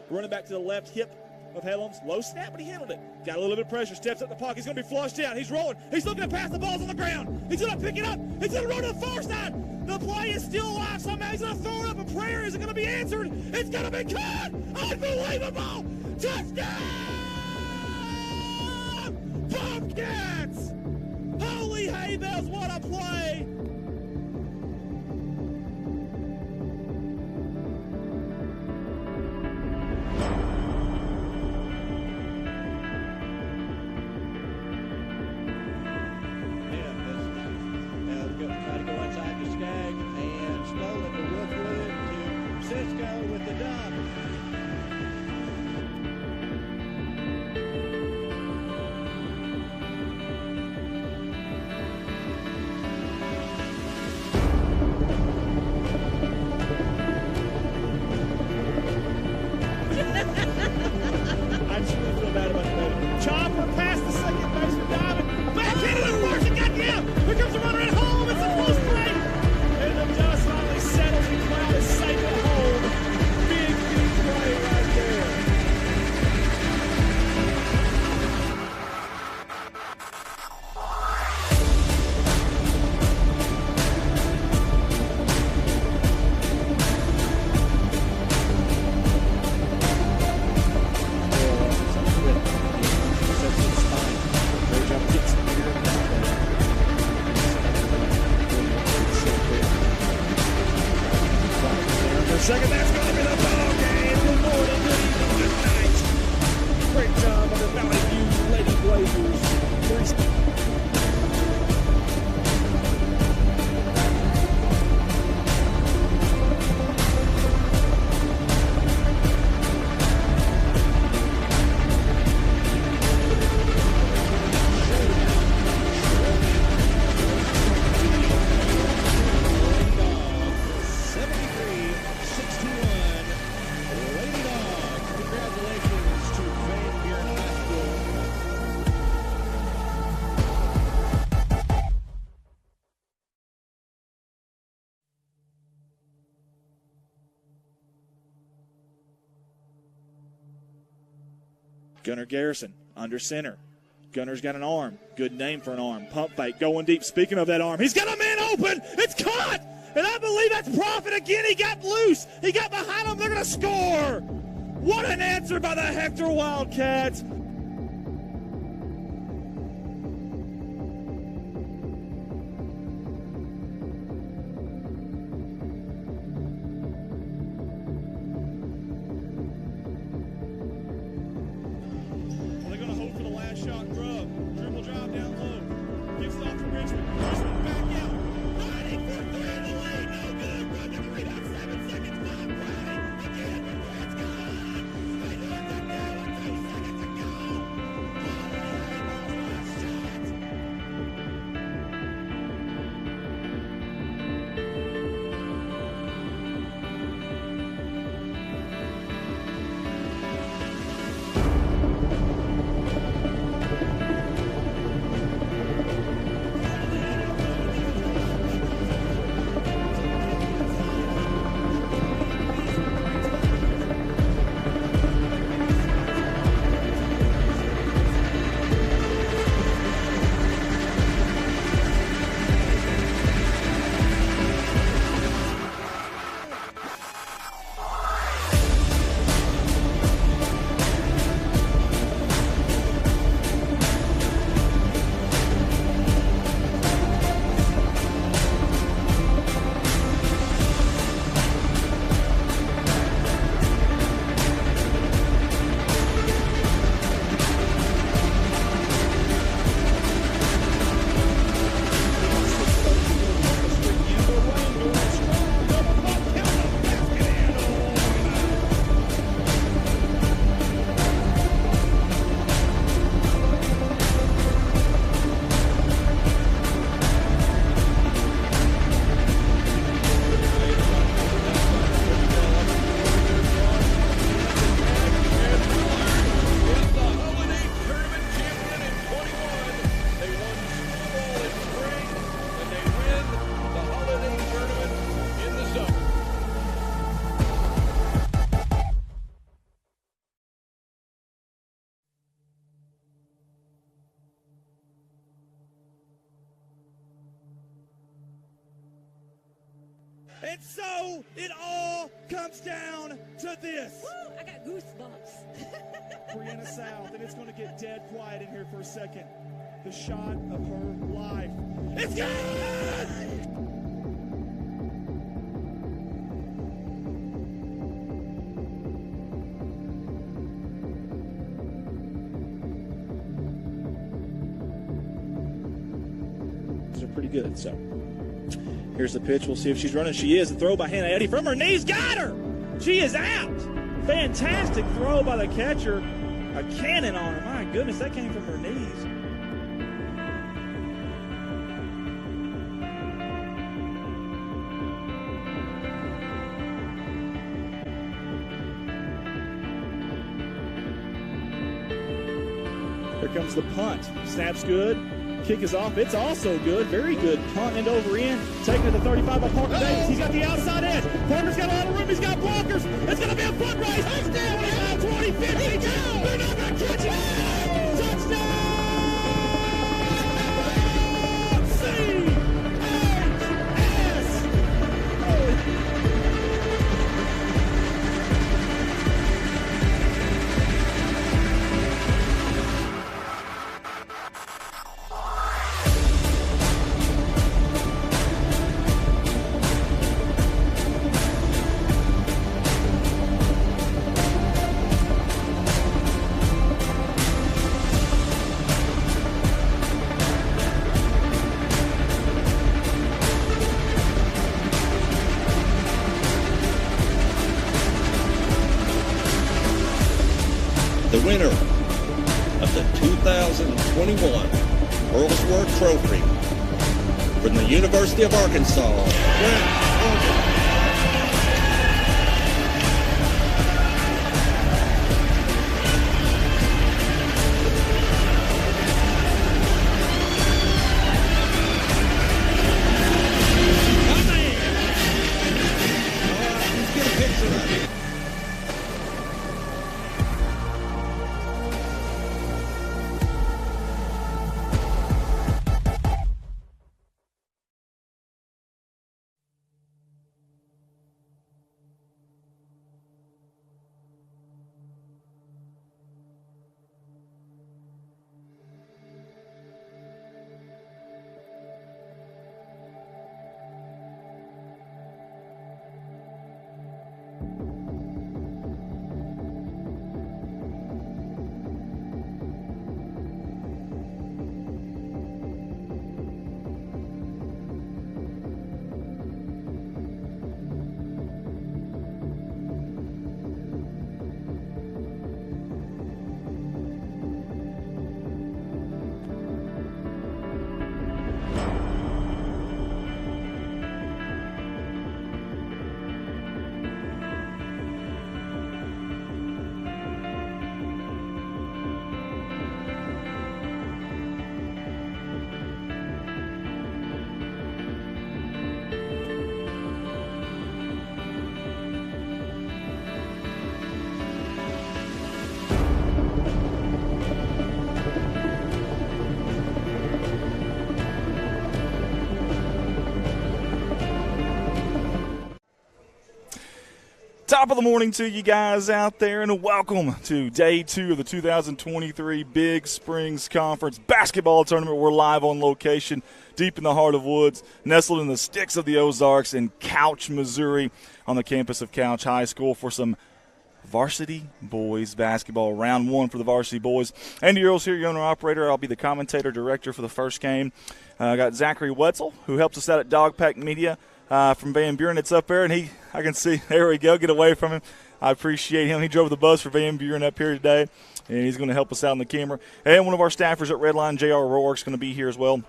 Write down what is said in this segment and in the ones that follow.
Running back to the left hip of Helms. Low snap, but he handled it. Got a little bit of pressure. Steps up the pocket. He's going to be flushed out. He's rolling. He's looking to pass. The ball's on the ground. He's going to pick it up. He's going to run to the far side. The play is still alive. Somehow he's going to throw it up. A prayer isn't going to be answered. It's going to be caught. Unbelievable. Touchdown! Bobcats! Holy hay bells, what a play! Try to go inside the Skag and stolen to Wolfwood to Cisco with the dub. I just really feel bad about that. Chopper past the second baseman, diving. Back into the works and got down. Here comes the runner at home. It's a close play. And the dust finally settles. The crowd is safe at home. Big play right there. Second, that's going to be the ball game. Good morning, good evening, good night. Great job of the Valley View Lady Blazers. Gunnar Garrison under center. Gunner's got an arm. Good name for an arm. Pump fake going deep. Speaking of that arm, he's got a man open. It's caught. And I believe that's Profit again. He got loose. He got behind him. They're going to score. What an answer by the Hector Wildcats. Shot Grubb, dribble drive down low, gets it off to Richmond, Richmond back out, 90 for 3 in the lead, no good, Grubb to the rebound, 7 seconds, Bob Brady, again, it's gone, they do it again with 2 seconds to go, And so it all comes down to this. Woo, I got goosebumps. Brianna South, and it's going to get dead quiet in here for a second. The shot of her life. It's good! These are pretty good, so. Here's the pitch. We'll see if she's running. She is. The throw by Hannah Eddy from her knees. Got her! She is out! Fantastic throw by the catcher. A cannon on her. My goodness, that came from her knees. Here comes the punt. Snap's good. Kick is off. It's also good. Very good. Punt and over in. Taking it to 35 by Parker Davis. He's got the outside edge. Parker's got a lot of room. He's got blockers. It's going to be a foot race. Touchdown. 25, 20, 50. They're not going to catch it. Touchdown. The winner of the 2021 Earlsworth Trophy from the University of Arkansas, Top of the morning to you guys out there, and welcome to day 2 of the 2023 Big Springs Conference Basketball Tournament. We're live on location deep in the heart of Woods, nestled in the sticks of the Ozarks in Couch, Missouri, on the campus of Couch High School for some varsity boys basketball, round 1 for the varsity boys. Andy Earls here, your owner-operator. I'll be the commentator-director for the first game. I got Zachary Wetzel, who helps us out at Dogpack Media. From Van Buren. It's up there, and I can see, there we go, get away from him. I appreciate him. He drove the bus for Van Buren up here today, and he's going to help us out on the camera. And one of our staffers at Redline, J.R. Rourke's going to be here as well.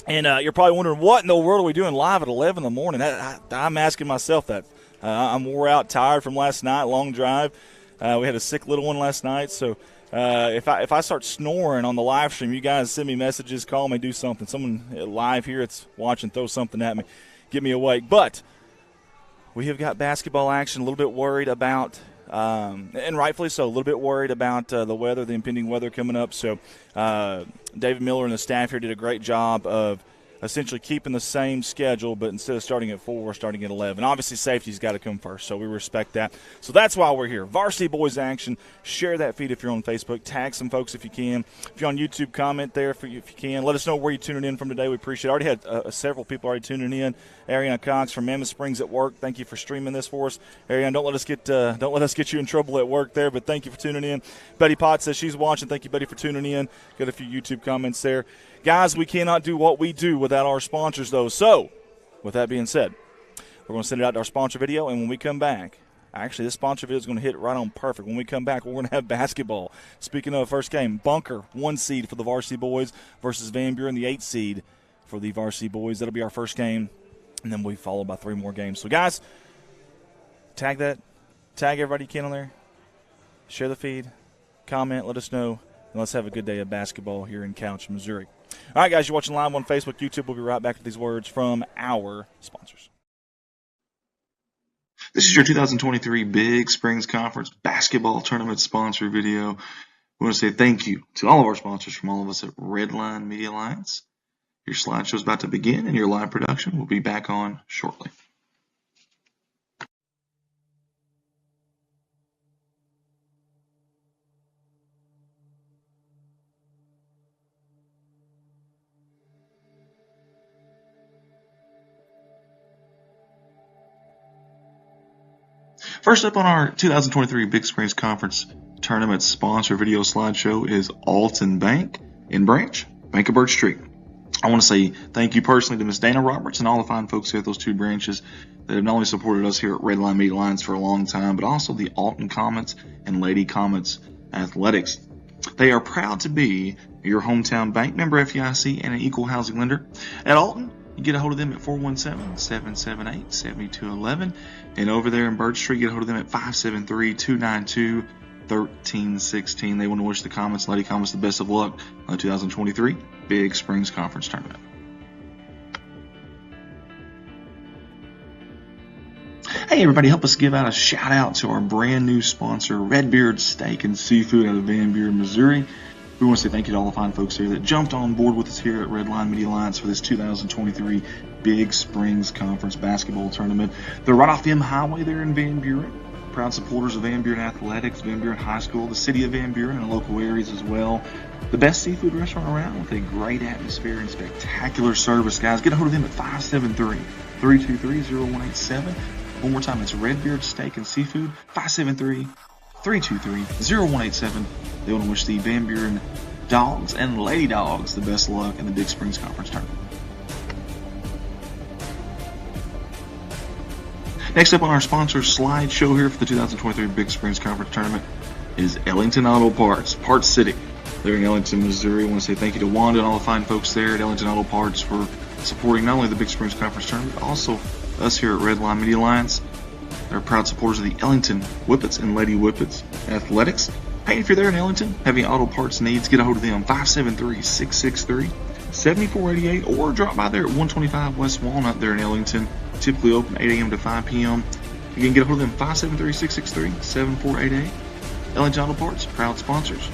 And you're probably wondering, what in the world are we doing live at 11 in the morning? I'm asking myself that. I'm wore out, tired from last night, long drive. We had a sick little one last night, so if I start snoring on the live stream, you guys send me messages, call me, do something. Someone live here that's watching, throw something at me. Get me awake. But we have got basketball action, a little bit worried about, and rightfully so, a little bit worried about the weather, the impending weather coming up. So David Miller and the staff here did a great job of essentially keeping the same schedule, but instead of starting at 4, we're starting at 11. Obviously, safety's got to come first, so we respect that. So that's why we're here. Varsity Boys Action. Share that feed if you're on Facebook. Tag some folks if you can. If you're on YouTube, comment there if you can. Let us know where you're tuning in from today. We appreciate it. I already had several people already tuning in. Ariana Cox from Mammoth Springs at work. Thank you for streaming this for us. Ariana, don't let us get you in trouble at work there, but thank you for tuning in. Betty Potts says she's watching. Thank you, Betty, for tuning in. Got a few YouTube comments there. Guys, we cannot do what we do without our sponsors, though. So, with that being said, we're going to send it out to our sponsor video, and when we come back, actually, this sponsor video is going to hit right on perfect. When we come back, we're going to have basketball. Speaking of first game, Bunker, 1 seed for the Varsity Boys versus Van Buren, the 8 seed for the Varsity Boys. That'll be our first game, and then we follow by 3 more games. So, guys, tag everybody you can on there. Share the feed, comment, let us know, and let's have a good day of basketball here in Couch, Missouri. All right, guys, you're watching live on Facebook, YouTube. We'll be right back to these words from our sponsors. This is your 2023 Big Springs Conference basketball tournament sponsor video. We want to say thank you to all of our sponsors from all of us at Redline Media Alliance. Your slideshow is about to begin, and your live production will be back on shortly. First up on our 2023 Big Springs Conference Tournament sponsor video slideshow is Alton Bank in Branch, Bank of Birch Street. I want to say thank you personally to Miss Dana Roberts and all the fine folks here at those 2 branches that have not only supported us here at Redline Media Alliance for a long time, but also the Alton Comets and Lady Comets Athletics. They are proud to be your hometown bank, member FDIC, and an equal housing lender. At Alton, you get a hold of them at 417-778-7211. And over there in Birch Street, get a hold of them at 573-292-1316. They want to wish the Comets, Lady Comets, the best of luck on the 2023 Big Springs Conference Tournament. Hey everybody, help us give out a shout out to our brand new sponsor, Redbeard Steak and Seafood out of Van Buren, Missouri. We want to say thank you to all the fine folks here that jumped on board with us here at Redline Media Alliance for this 2023 Big Springs Conference Basketball Tournament. They're right off the M Highway there in Van Buren. Proud supporters of Van Buren Athletics, Van Buren High School, the city of Van Buren, and local areas as well. The best seafood restaurant around with a great atmosphere and spectacular service, guys. Get a hold of them at 573-323-0187. One more time, it's Redbeard Steak and Seafood, 573-323-0187. They want to wish the Van Buren Dogs and Lady Dogs the best of luck in the Big Springs Conference Tournament. Next up on our sponsor slideshow here for the 2023 Big Springs Conference Tournament is Ellington Auto Parts, Parts City. They're in Ellington, Missouri. I want to say thank you to Wanda and all the fine folks there at Ellington Auto Parts for supporting not only the Big Springs Conference Tournament, but also us here at Redline Media Alliance. They're proud supporters of the Ellington Whippets and Lady Whippets Athletics. Hey, if you're there in Ellington, have any auto parts needs, get a hold of them, 573-663-7488, or drop by there at 125 West Walnut there in Ellington. Typically open 8 a.m. to 5 p.m. Again, get a hold of them, 573-663-7488. Ellington Auto Parts, proud sponsors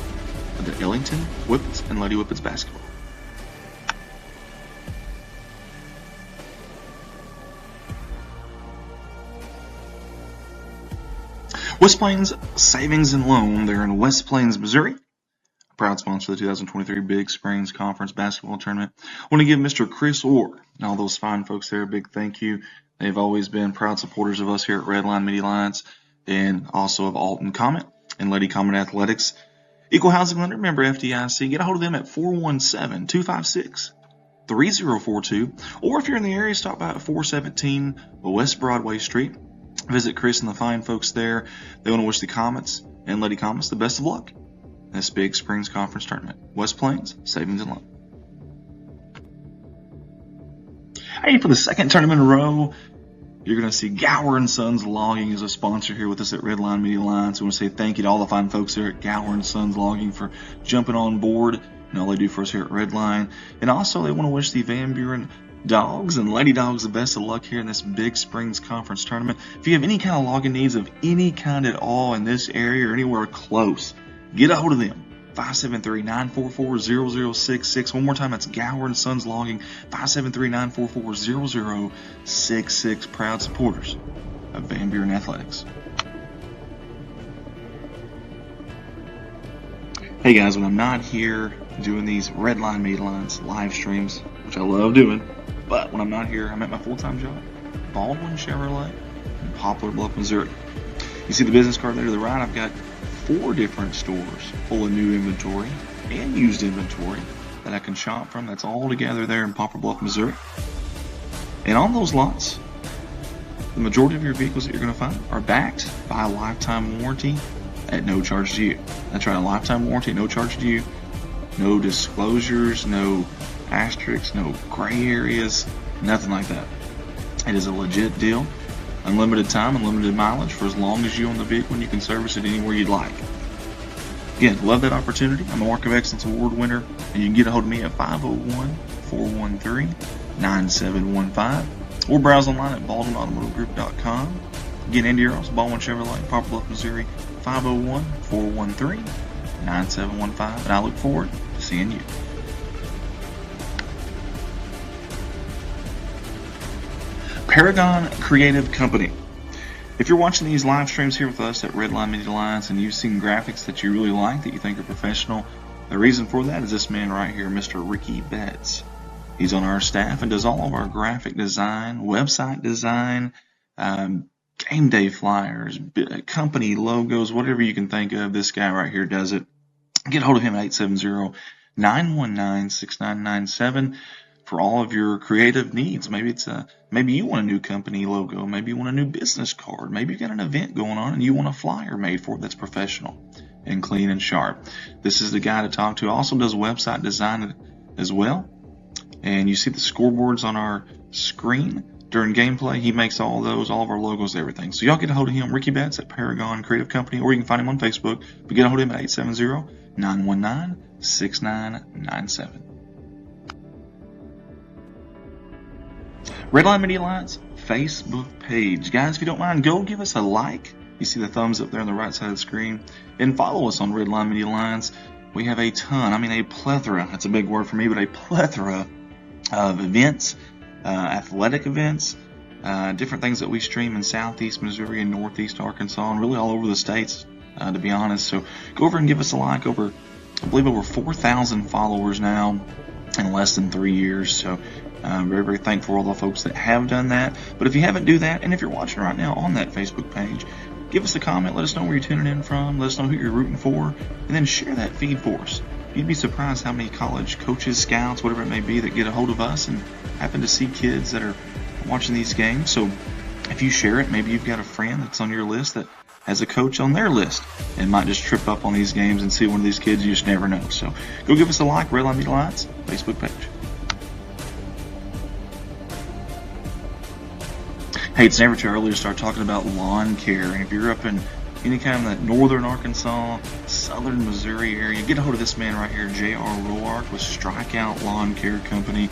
of the Ellington Whippets and Lady Whippets basketball. West Plains Savings and Loan, they're in West Plains, Missouri. A proud sponsor of the 2023 Big Springs Conference Basketball Tournament. I want to give Mr. Chris Orr and all those fine folks there a big thank you. They've always been proud supporters of us here at Redline Media Alliance and also of Alton Comet and Lady Comet Athletics. Equal housing lender, member FDIC. Get a hold of them at 417-256-3042. Or if you're in the area, stop by at 417 West Broadway Street. Visit Chris and the fine folks there. They want to wish the Comets and Lady Comets the best of luck in this Big Springs Conference Tournament. West Plains Savings and Loan. Hey, for the second tournament in a row, you're going to see Gower & Sons Logging as a sponsor here with us at Redline Media Alliance. I want to say thank you to all the fine folks here at Gower & Sons Logging for jumping on board and all they do for us here at Redline. And also, they want to wish the Van Buren Dogs and Lady Dogs the best of luck here in this Big Springs Conference Tournament. If you have any kind of logging needs of any kind at all in this area or anywhere close, get a hold of them. 573-944-0066. One more time, that's Gower & Sons Logging, 573-944-0066. Proud supporters of Van Buren Athletics. Hey guys, when I'm not here doing these Red Line Media Lines live streams, which I love doing, but when I'm not here, I'm at my full-time job, Baldwin Chevrolet in Poplar Bluff, Missouri. You see the business card there to the right? I've got 4 different stores full of new inventory and used inventory that I can shop from. That's all together there in Poplar Bluff, Missouri. And on those lots, the majority of your vehicles that you're going to find are backed by a lifetime warranty at no charge to you. That's right, a lifetime warranty, no charge to you. No disclosures, no asterisks, no gray areas, nothing like that. It is a legit deal. Unlimited time, unlimited mileage for as long as you own the vehicle, and you can service it anywhere you'd like. Again, love that opportunity. I'm a Mark of Excellence Award winner, and you can get a hold of me at 501-413-9715 or browse online at baldwinautomotivegroup.com. Again, Andy Earls, Baldwin Chevrolet, Poplar Bluff, Missouri, 501-413-9715, and I look forward to seeing you. Paragon Creative Company. If you're watching these live streams here with us at Redline Media Alliance and you've seen graphics that you really like, that you think are professional, the reason for that is this man right here, Mr. Ricky Betts. He's on our staff and does all of our graphic design, website design, game day flyers, company logos, whatever you can think of. This guy right here does it. Get a hold of him at 870-919-6997 for all of your creative needs. Maybe you want a new company logo, maybe you want a new business card, maybe you got an event going on and you want a flyer made for it that's professional and clean and sharp. This is the guy to talk to. Also does website design as well. And you see the scoreboards on our screen during gameplay. He makes all of our logos, everything. So y'all get a hold of him, Ricky Betts at Paragon Creative Company, or you can find him on Facebook. But get a hold of him at 870-919-6997. Redline Media Alliance Facebook page. Guys, if you don't mind, go give us a like. You see the thumbs up there on the right side of the screen. And follow us on Redline Media Alliance. We have a plethora, that's a big word for me, but a plethora of events, athletic events, different things that we stream in Southeast Missouri and Northeast Arkansas, and really all over the states, to be honest. So go over and give us a like. I believe over 4,000 followers now in less than 3 years. So I'm very, very thankful for all the folks that have done that. But if you haven't, do that. And if you're watching right now on that Facebook page, give us a comment. Let us know where you're tuning in from. Let us know who you're rooting for. And then share that feed for us. You'd be surprised how many college coaches, scouts, whatever it may be, that get a hold of us and happen to see kids that are watching these games. So if you share it, maybe you've got a friend that's on your list that has a coach on their list and might just trip up on these games and see one of these kids. You just never know. So go give us a like, Redline Media Alliance Facebook page. Hey, it's never too early to start talking about lawn care. And if you're up in any kind of that northern Arkansas, southern Missouri area, get a hold of this man right here, J.R. Roark with Strikeout Lawn Care Company.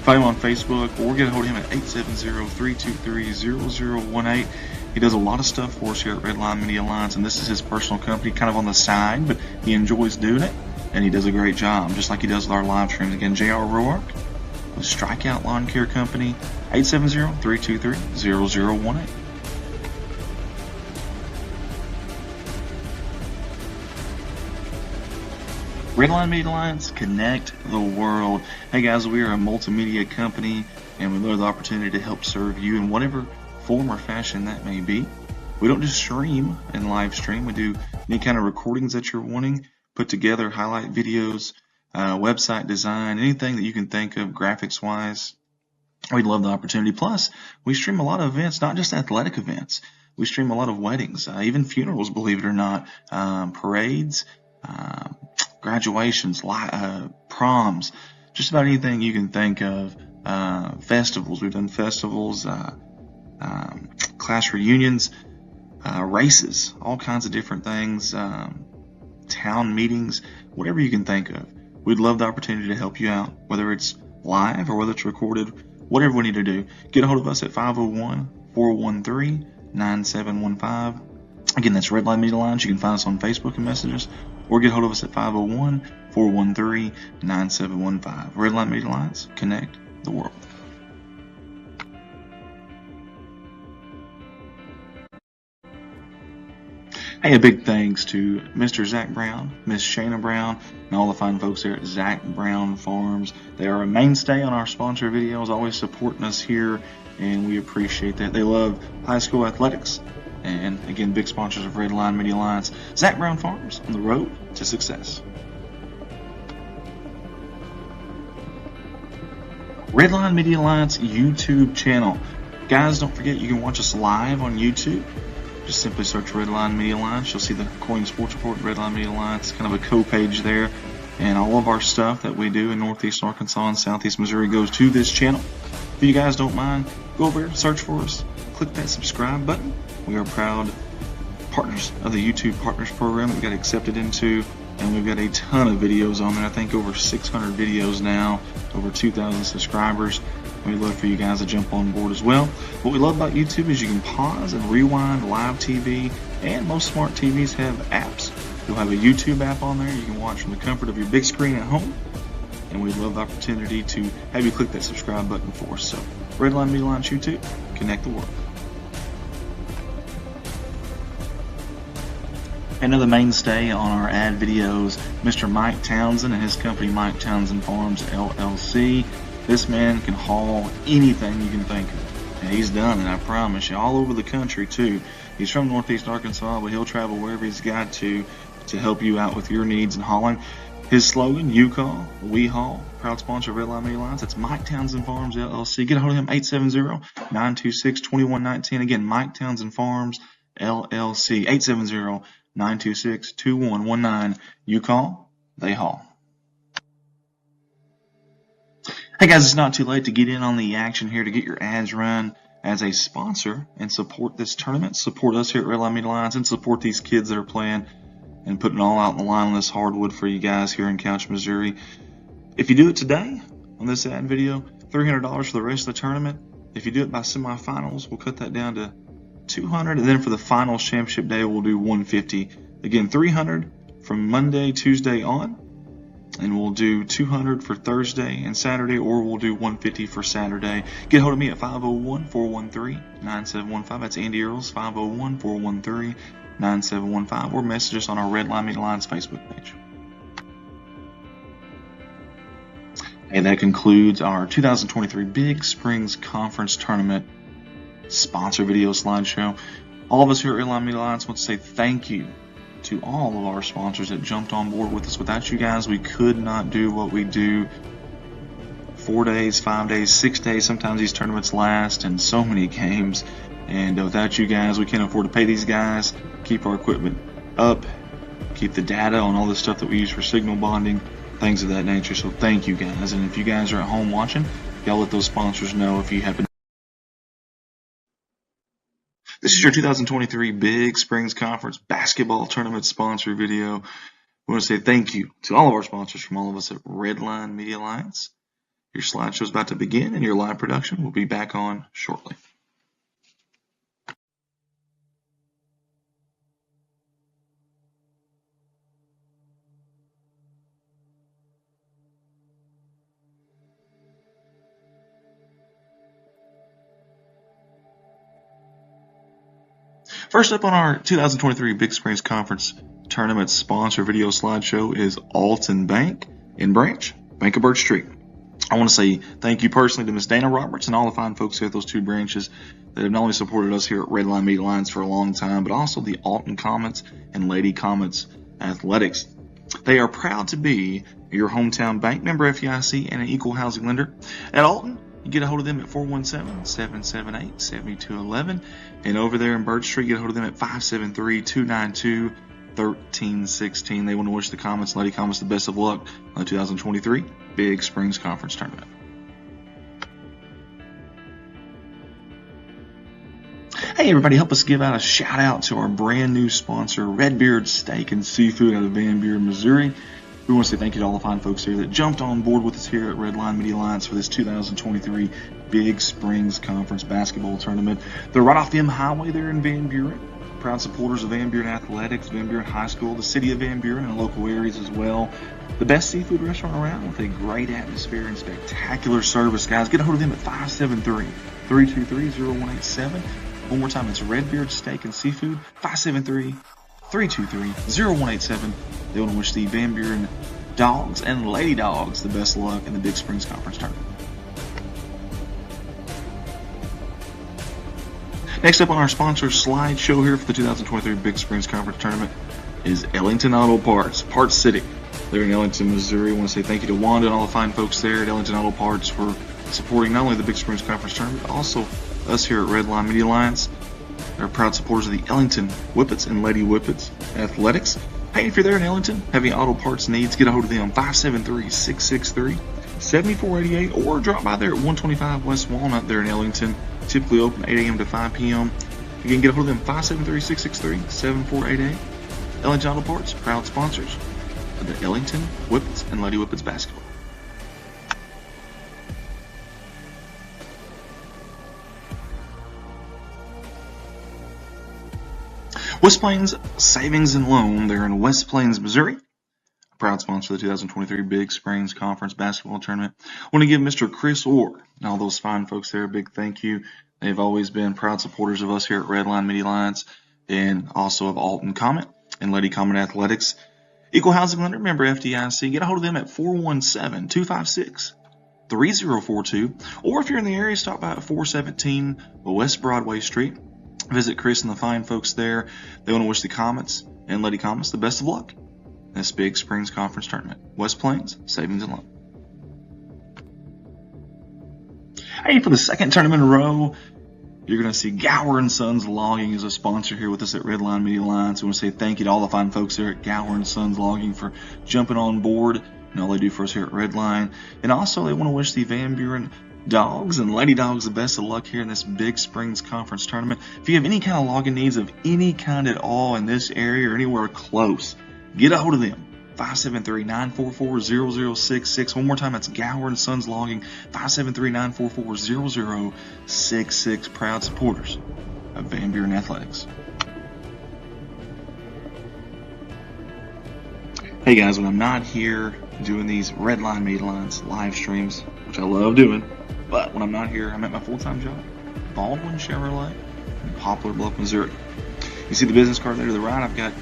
Find him on Facebook or get a hold of him at 870-323-0018. He does a lot of stuff for us here at Redline Media Alliance, and this is his personal company, kind of on the side, but he enjoys doing it, and he does a great job, just like he does with our live streams. Again, J.R. Roark with Strikeout Lawn Care Company, 870-323-0018. Redline Media Alliance, connect the world. Hey guys, we are a multimedia company, and we love the opportunity to help serve you in whatever form or fashion that may be. We don't just stream and live stream. We do any kind of recordings that you're wanting, put together highlight videos, website design, anything that you can think of graphics-wise. We'd love the opportunity. Plus, we stream a lot of events, not just athletic events. We stream a lot of weddings, even funerals, believe it or not, parades, graduations, proms, just about anything you can think of. Festivals, we've done festivals, class reunions, races, all kinds of different things, town meetings, whatever you can think of. We'd love the opportunity to help you out, whether it's live or whether it's recorded, whatever we need to do. Get a hold of us at 501-413-9715. Again, that's Redline Media Alliance. You can find us on Facebook and message us, or get hold of us at 501-413-9715. Redline Media Alliance, connect the world. Hey, a big thanks to Mr. Zach Brown, Miss Shayna Brown, and all the fine folks there at Zach Brown Farms. They are a mainstay on our sponsor videos, always supporting us here, and we appreciate that. They love high school athletics, and again, big sponsors of Redline Media Alliance. Zach Brown Farms, on the road to success. Redline Media Alliance YouTube channel. Guys, don't forget you can watch us live on YouTube. Just simply search Redline Media Alliance. You'll see the Coin Sports Report, Redline Media Alliance, kind of a co-page there. And all of our stuff that we do in Northeast Arkansas and Southeast Missouri goes to this channel. If you guys don't mind, go over there, search for us, click that subscribe button. We are proud partners of the YouTube Partners Program that we got accepted into. And we've got a ton of videos on there. I think over 600 videos now, over 2,000 subscribers. We'd love for you guys to jump on board as well. What we love about YouTube is you can pause and rewind live TV, and most smart TVs have apps. You'll have a YouTube app on there you can watch from the comfort of your big screen at home. And we'd love the opportunity to have you click that subscribe button for us. So, Redline Media Alliance YouTube, connect the world. Another mainstay on our ad videos, Mr. Mike Townsend and his company Mike Townsend Farms LLC. This man can haul anything you can think of, and he's done it, I promise you, all over the country too. He's from Northeast Arkansas, but he'll travel wherever he's got to help you out with your needs in hauling. His slogan, you call, we haul. Proud sponsor of Redline Media Alliance. That's Mike Townsend Farms LLC. Get a hold of him, 870-926-2119. Again, Mike Townsend Farms LLC, 870-926-2119. You call, they haul. Hey guys, it's not too late to get in on the action here, to get your ads run as a sponsor and support this tournament, support us here at Redline Media Alliance, and support these kids that are playing and putting it all out on the line on this hardwood for you guys here in Couch, Missouri. If you do it today on this ad video, $300 for the rest of the tournament. If you do it by semifinals, we'll cut that down to $200, and then for the finals championship day, we'll do $150. Again, $300 from Monday, Tuesday on. And we'll do $200 for Thursday and Saturday, or we'll do $150 for Saturday. Get a hold of me at 501-413-9715. That's Andy Earls, 501-413-9715, or message us on our Redline Media Alliance Facebook page. And that concludes our 2023 Big Springs Conference Tournament sponsor video slideshow. All of us here at Redline Media Alliance want to say thank you to all of our sponsors that jumped on board with us. Without you guys, we could not do what we do. 4 days, 5 days, 6 days, sometimes these tournaments last, and so many games. And without you guys, we can't afford to pay these guys, keep our equipment up, keep the data on all the stuff that we use for signal bonding, things of that nature. So thank you guys. And if you guys are at home watching, y'all let those sponsors know if you happen. This is your 2023 Big Springs Conference basketball tournament sponsor video. We want to say thank you to all of our sponsors from all of us at Redline Media Alliance. Your slideshow is about to begin, and your live production will be back on shortly. First up on our 2023 Big Springs Conference Tournament sponsor video slideshow is Alton Bank in Branch, Bank of Birch Street. I want to say thank you personally to Miss Dana Roberts and all the fine folks here at those two branches that have not only supported us here at Redline Media Alliance for a long time, but also the Alton Comets and Lady Comets Athletics. They are proud to be your hometown bank, member FDIC, and an equal housing lender. At Alton, you get a hold of them at 417-778-7211. And over there in Birch Street, get a hold of them at 573-292-1316. They want to wish the Comets, Lady Comets, the best of luck on the 2023 Big Springs Conference Tournament. Hey everybody, help us give out a shout out to our brand new sponsor, Redbeard Steak and Seafood out of Van Buren, Missouri. We want to say thank you to all the fine folks here that jumped on board with us here at Redline Media Alliance for this 2023 Big Springs Conference basketball tournament. They're right off the M Highway there in Van Buren. proud supporters of Van Buren Athletics, Van Buren High School, the city of Van Buren, and local areas as well. The best seafood restaurant around with a great atmosphere and spectacular service, guys. Get a hold of them at 573-323-0187. One more time, it's Redbeard Steak and Seafood, 573-323-0187. They want to wish the Van Buren Dogs and Lady Dogs the best of luck in the Big Springs Conference Tournament. Next up on our sponsor slideshow here for the 2023 Big Springs Conference Tournament is Ellington Auto Parts, Parts City. They're in Ellington, Missouri. I want to say thank you to Wanda and all the fine folks there at Ellington Auto Parts for supporting not only the Big Springs Conference Tournament, but also us here at Redline Media Alliance. They're proud supporters of the Ellington Whippets and Lady Whippets Athletics. Hey, if you're there in Ellington, have any auto parts needs, get a hold of them, 573-663-7488, or drop by there at 125 West Walnut there in Ellington. Typically open 8 a.m. to 5 p.m. You can get a hold of them, 573-663-7488. Ellington Auto Parts, proud sponsors of the Ellington Whippets and Lady Whippets basketball. West Plains Savings and Loan, they're in West Plains, Missouri. A proud sponsor of the 2023 Big Springs Conference Basketball Tournament. I want to give Mr. Chris Orr and all those fine folks there a big thank you. They've always been proud supporters of us here at Redline Media Alliance and also of Alton Comet and Lady Comet Athletics. Equal Housing Lender, member FDIC. Get a hold of them at 417-256-3042. Or if you're in the area, stop by at 417 West Broadway Street. Visit Chris and the fine folks there. They want to wish the Comets and Lady Comets the best of luck in this Big Springs Conference Tournament. West Plains Savings and Loan. Hey, for the second tournament in a row, you're going to see Gower & Sons Logging as a sponsor here with us at Redline Media Alliance. We want to say thank you to all the fine folks there at Gower & Sons Logging for jumping on board and all they do for us here at Redline. And also, they want to wish the Van Buren Dogs and Lady Dogs the best of luck here in this Big Springs Conference Tournament. If you have any kind of logging needs of any kind at all in this area or anywhere close, get a hold of them. 573-944-0066. One more time, that's Gower & Sons Logging, 573-944-0066. Proud supporters of Van Buren Athletics. Hey guys, when I'm not here doing these Redline Media Alliance live streams, which I love doing, but when I'm not here, I'm at my full-time job, Baldwin Chevrolet in Poplar Bluff, Missouri. You see the business card there to the right? I've got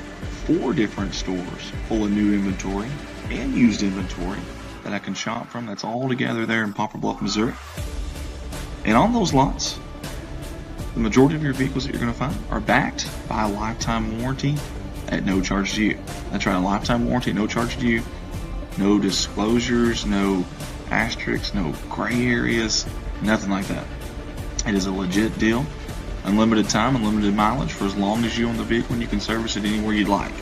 4 different stores full of new inventory and used inventory that I can shop from. That's all together there in Poplar Bluff, Missouri. And on those lots, the majority of your vehicles that you're going to find are backed by a lifetime warranty at no charge to you. That's right, a lifetime warranty at no charge to you. No disclosures, no asterisks, no gray areas, nothing like that. It is a legit deal. Unlimited time, unlimited mileage for as long as you own the vehicle, and you can service it anywhere you'd like.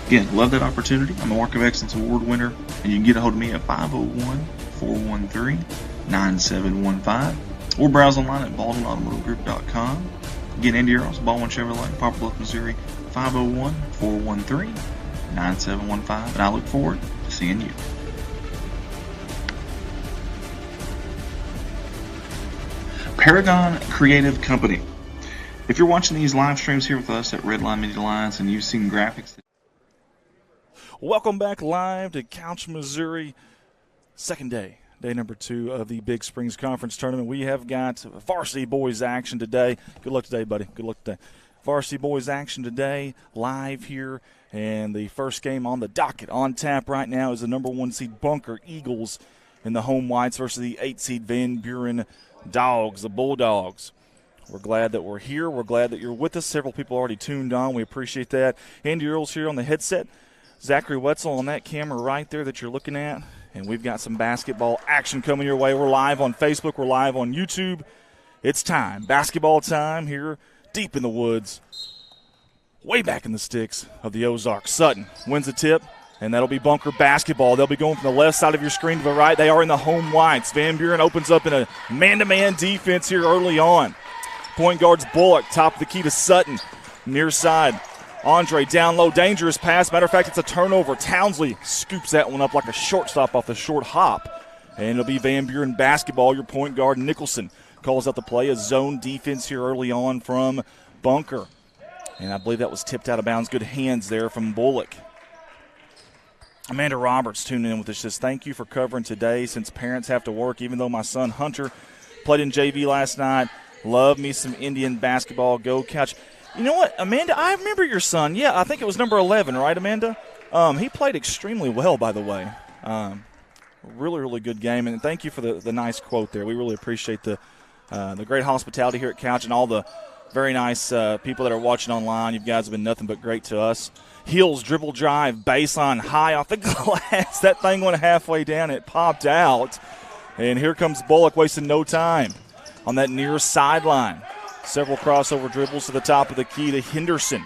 Again, love that opportunity. I'm a Mark of Excellence Award winner, and you can get a hold of me at 501-413-9715 or browse online at BaldwinAutomotiveGroup.com. Again, Andy Earls, Baldwin Chevrolet, Poplar Bluff, Missouri, 501-413-9715, and I look forward to seeing you. Paragon Creative Company. If you're watching these live streams here with us at Redline Media Alliance and you've seen graphics. Welcome back live to Couch, Missouri. Second day number 2 of the Big Springs Conference Tournament. We have got varsity boys action today. Good luck today, buddy. Good luck today. Varsity boys action today, live here. And the first game on the docket, on tap right now, is the number 1 seed Bunker Eagles in the home whites versus the 8 seed Van Buren Dogs, the Bulldogs. We're glad that we're here. We're glad that you're with us. Several people already tuned on. We appreciate that. Andy Earls here on the headset. Zachary Wetzel on that camera right there that you're looking at. And we've got some basketball action coming your way. We're live on Facebook. We're live on YouTube. It's time. Basketball time here deep in the woods. Way back in the sticks of the Ozarks. Sutton wins the tip. And that'll be Bunker basketball. They'll be going from the left side of your screen to the right. They are in the home whites. Van Buren opens up in a man-to-man defense here early on. Point guard's Bullock, top of the key to Sutton. Near side, Andre down low, dangerous pass. Matter of fact, it's a turnover. Townsley scoops that one up like a shortstop off the short hop. And it'll be Van Buren basketball. Your point guard, Nicholson, calls out the play. A zone defense here early on from Bunker. And I believe that was tipped out of bounds. Good hands there from Bullock. Amanda Roberts tuning in with us. Says, thank you for covering today since parents have to work, even though my son Hunter played in JV last night. Love me some Indian basketball. Go Couch. You know what, Amanda, I remember your son. Yeah, I think it was number 11, right, Amanda? He played extremely well, by the way. Really, really good game. And thank you for the nice quote there. We really appreciate the great hospitality here at Couch and all the very nice people that are watching online. You guys have been nothing but great to us. Heels, dribble drive, baseline, high off the glass. That thing went halfway down. It popped out. And here comes Bullock, wasting no time on that near sideline. Several crossover dribbles to the top of the key to Henderson.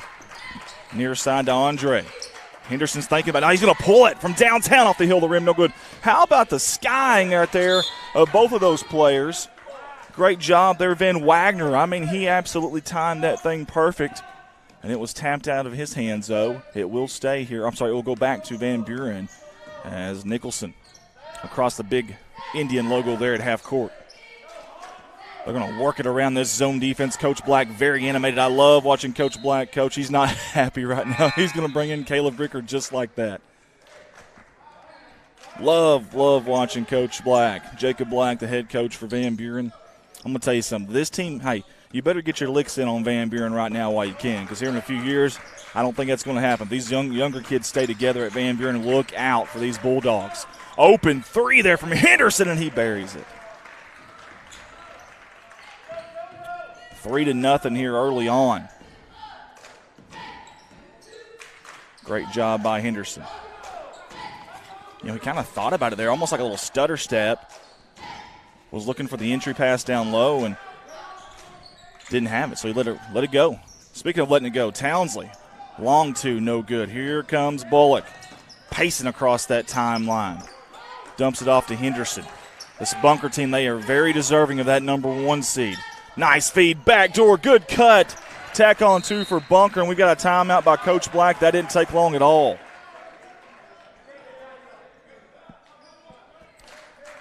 Near side to Andre. Henderson's thinking about it. Now he's going to pull it from downtown off the hill of the rim. No good. How about the skying right there of both of those players? Great job there, Van Wagner. I mean, he absolutely timed that thing perfect. And it was tapped out of his hands, though. It will stay here. I'm sorry, it will go back to Van Buren as Nicholson across the big Indian logo there at half court. They're going to work it around this zone defense. Coach Black very animated. I love watching Coach Black coach. He's not happy right now. He's going to bring in Caleb Rickard just like that. Love watching Coach Black. Jacob Black, the head coach for Van Buren. I'm going to tell you something. This team, hey, you better get your licks in on Van Buren right now while you can, because here in a few years, I don't think that's going to happen. These younger kids stay together at Van Buren. Look out for these Bulldogs. Open three there from Henderson, and he buries it. 3-0 here early on. Great job by Henderson. You know, he kind of thought about it there, almost like a little stutter step. Was looking for the entry pass down low and didn't have it, so he let it go. Speaking of letting it go, Townsley, long two, no good. Here comes Bullock, pacing across that timeline. Dumps it off to Henderson. This Bunker team, they are very deserving of that number 1 seed. Nice feed, backdoor, good cut. Tack on 2 for Bunker, and we got a timeout by Coach Black. That didn't take long at all.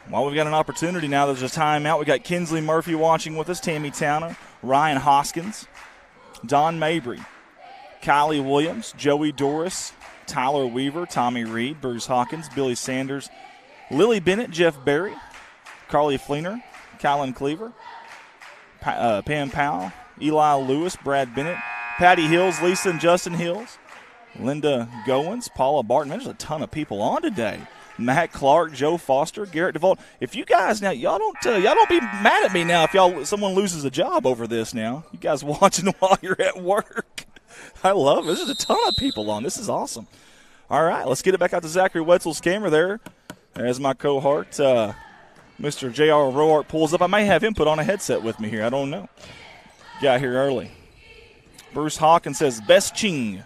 Well, we've got an opportunity now. There's a timeout. We got Kinsley Murphy watching with us, Tammy Towner, Ryan Hoskins, Don Mabry, Kylie Williams, Joey Doris, Tyler Weaver, Tommy Reed, Bruce Hawkins, Billy Sanders, Lily Bennett, Jeff Berry, Carly Fleener, Kylan Cleaver, Pam Powell, Eli Lewis, Brad Bennett, Patty Hills, Lisa and Justin Hills, Linda Goins, Paula Barton. There's a ton of people on today. Matt Clark, Joe Foster, Garrett DeVault. If you guys now, y'all don't be mad at me now if someone loses a job over this now. You guys watching while you're at work. I love it. There's a ton of people on. This is awesome. All right, let's get it back out to Zachary Wetzel's camera there. As my cohort, Mr. J.R. Roark pulls up. I may have him put on a headset with me here. I don't know. Got here early. Bruce Hawkins says, best ching.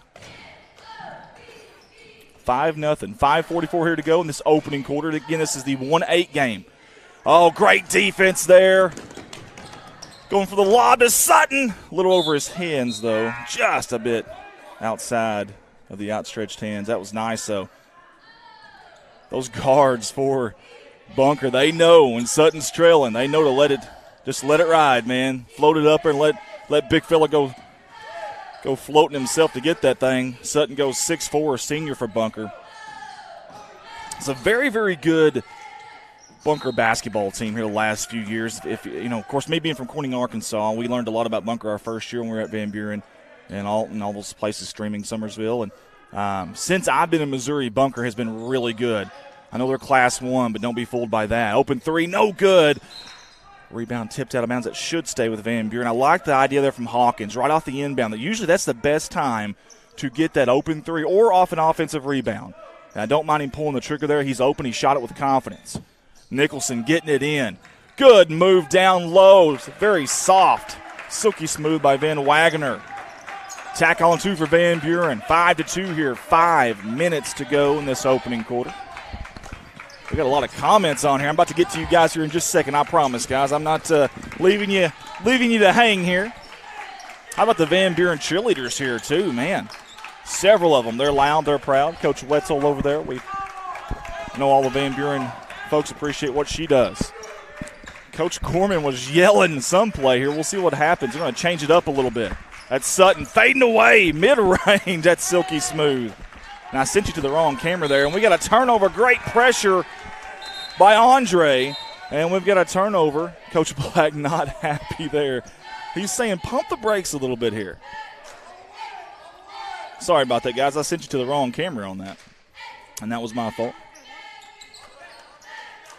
5-0. 5:44 here to go in this opening quarter. Again, this is the 1-8 game. Oh, great defense there. Going for the lob to Sutton. A little over his hands, though. Just a bit outside of the outstretched hands. That was nice, though. Those guards for Bunker, they know when Sutton's trailing. They know to let it ride, man. Float it up there and let big fella go floating himself to get that thing. Sutton goes 6'4", senior for Bunker. It's a very, very good Bunker basketball team here the last few years. If you know, of course, me being from Corning, Arkansas, we learned a lot about Bunker our first year when we were at Van Buren and all those places streaming Summersville. And since I've been in Missouri, Bunker has been really good. I know they're Class 1, but don't be fooled by that. Open three, no good. Rebound tipped out of bounds. That should stay with Van Buren. I like the idea there from Hawkins, right off the inbound. Usually that's the best time to get that open three or off an offensive rebound. And I don't mind him pulling the trigger there. He's open. He shot it with confidence. Nicholson getting it in. Good move down low. Very soft. Silky smooth by Van Wagner. Tack on 2 for Van Buren. 5-2 here. 5 minutes to go in this opening quarter. We got a lot of comments on here. I'm about to get to you guys here in just a second. I promise, guys. I'm not leaving you to hang here. How about the Van Buren cheerleaders here too, man? Several of them. They're loud. They're proud. Coach Wetzel over there. We know all the Van Buren folks appreciate what she does. Coach Corman was yelling some play here. We'll see what happens. We're going to change it up a little bit. That's Sutton fading away, mid-range. That's silky smooth. And I sent you to the wrong camera there. And we got a turnover. Great pressure by Andre. And we've got a turnover. Coach Black not happy there. He's saying pump the brakes a little bit here. Sorry about that, guys. I sent you to the wrong camera on that. And that was my fault.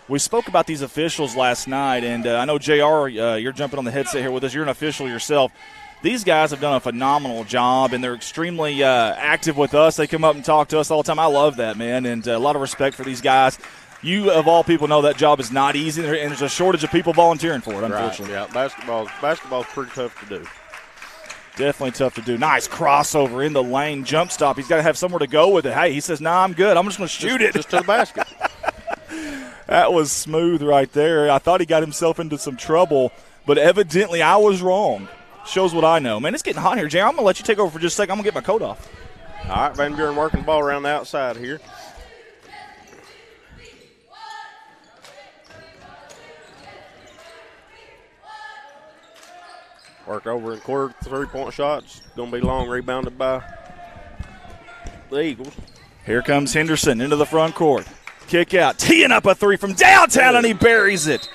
We spoke about these officials last night, and I know, JR, you're jumping on the headset here with us. You're an official yourself. These guys have done a phenomenal job, and they're extremely active with us. They come up and talk to us all the time. I love that, man, and a lot of respect for these guys. You, of all people, know that job is not easy, and there's a shortage of people volunteering for it, unfortunately. Right, yeah, basketball's pretty tough to do. Definitely tough to do. Nice crossover in the lane, jump stop. He's got to have somewhere to go with it. Hey, he says, nah, I'm good. I'm just going to shoot it. Just to the basket. That was smooth right there. I thought he got himself into some trouble, but evidently I was wrong. Shows what I know. Man, it's getting hot here, Jay. I'm going to let you take over for just a second. I'm going to get my coat off. All right, Van Buren working the ball around the outside here. Work over in quarter, 3-point shots. Going to be long, rebounded by the Eagles. Here comes Henderson into the front court. Kick out, teeing up a three from downtown, and he buries it.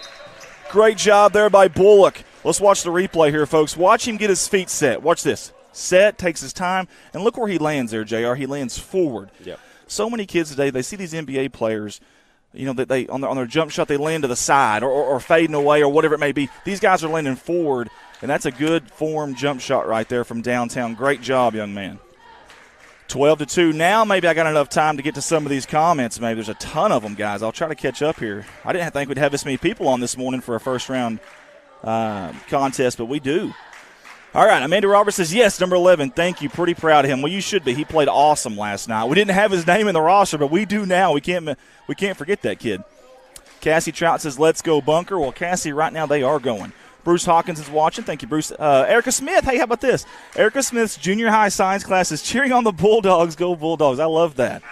Great job there by Bullock. Let's watch the replay here, folks. Watch him get his feet set. Watch this. Set, takes his time, and look where he lands there, JR. He lands forward. Yep. So many kids today, they see these NBA players, you know, that they on their jump shot, they land to the side or fading away or whatever it may be. These guys are landing forward, and that's a good form jump shot right there from downtown. Great job, young man. 12-2. Now maybe I got enough time to get to some of these comments. Maybe there's a ton of them, guys. I'll try to catch up here. I didn't think we'd have this many people on this morning for a first-round contest, but we do. All right, Amanda Roberts says, yes, number 11, thank you. Pretty proud of him. Well, you should be. He played awesome last night. We didn't have his name in the roster, but we do now. We can't forget that kid. Cassie Trout says, let's go Bunker. Well, Cassie, right now they are going. Bruce Hawkins is watching. Thank you, Bruce. Erica Smith, hey, how about this? Erica Smith's junior high science class is cheering on the Bulldogs. Go Bulldogs. I love that.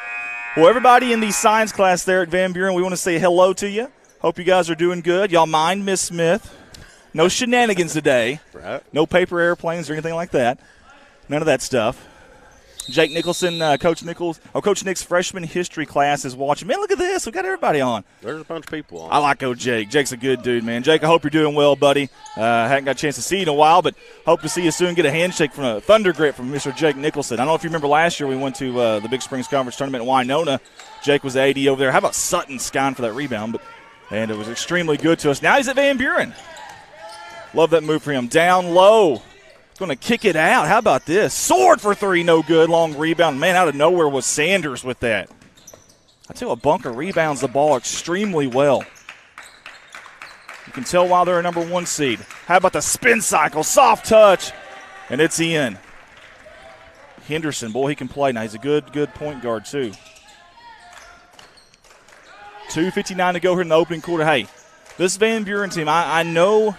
Well, everybody in the science class there at Van Buren, we want to say hello to you. Hope you guys are doing good. Y'all mind Miss Smith. No shenanigans today. Right. No paper airplanes or anything like that. None of that stuff. Jake Nicholson, Coach Nick's freshman history class is watching. Man, look at this. We got everybody on. There's a bunch of people on. I like Coach Jake. Jake's a good dude, man. Jake, I hope you're doing well, buddy. Haven't got a chance to see you in a while, but hope to see you soon. Get a handshake from a thunder grip from Mr. Jake Nicholson. I don't know if you remember last year we went to the Big Springs Conference Tournament in Winona. Jake was the AD over there. How about Sutton skying for that rebound? And it was extremely good to us. Now he's at Van Buren. Love that move for him. Down low. Going to kick it out. How about this? Sword for three, no good. Long rebound. Man, out of nowhere was Sanders with that. I tell you what, Bunker rebounds the ball extremely well. You can tell why they're a number 1 seed. How about the spin cycle? Soft touch. And it's in. Henderson, boy, he can play. Now, he's a good point guard, too. 2:59 to go here in the opening quarter. Hey, this Van Buren team, I know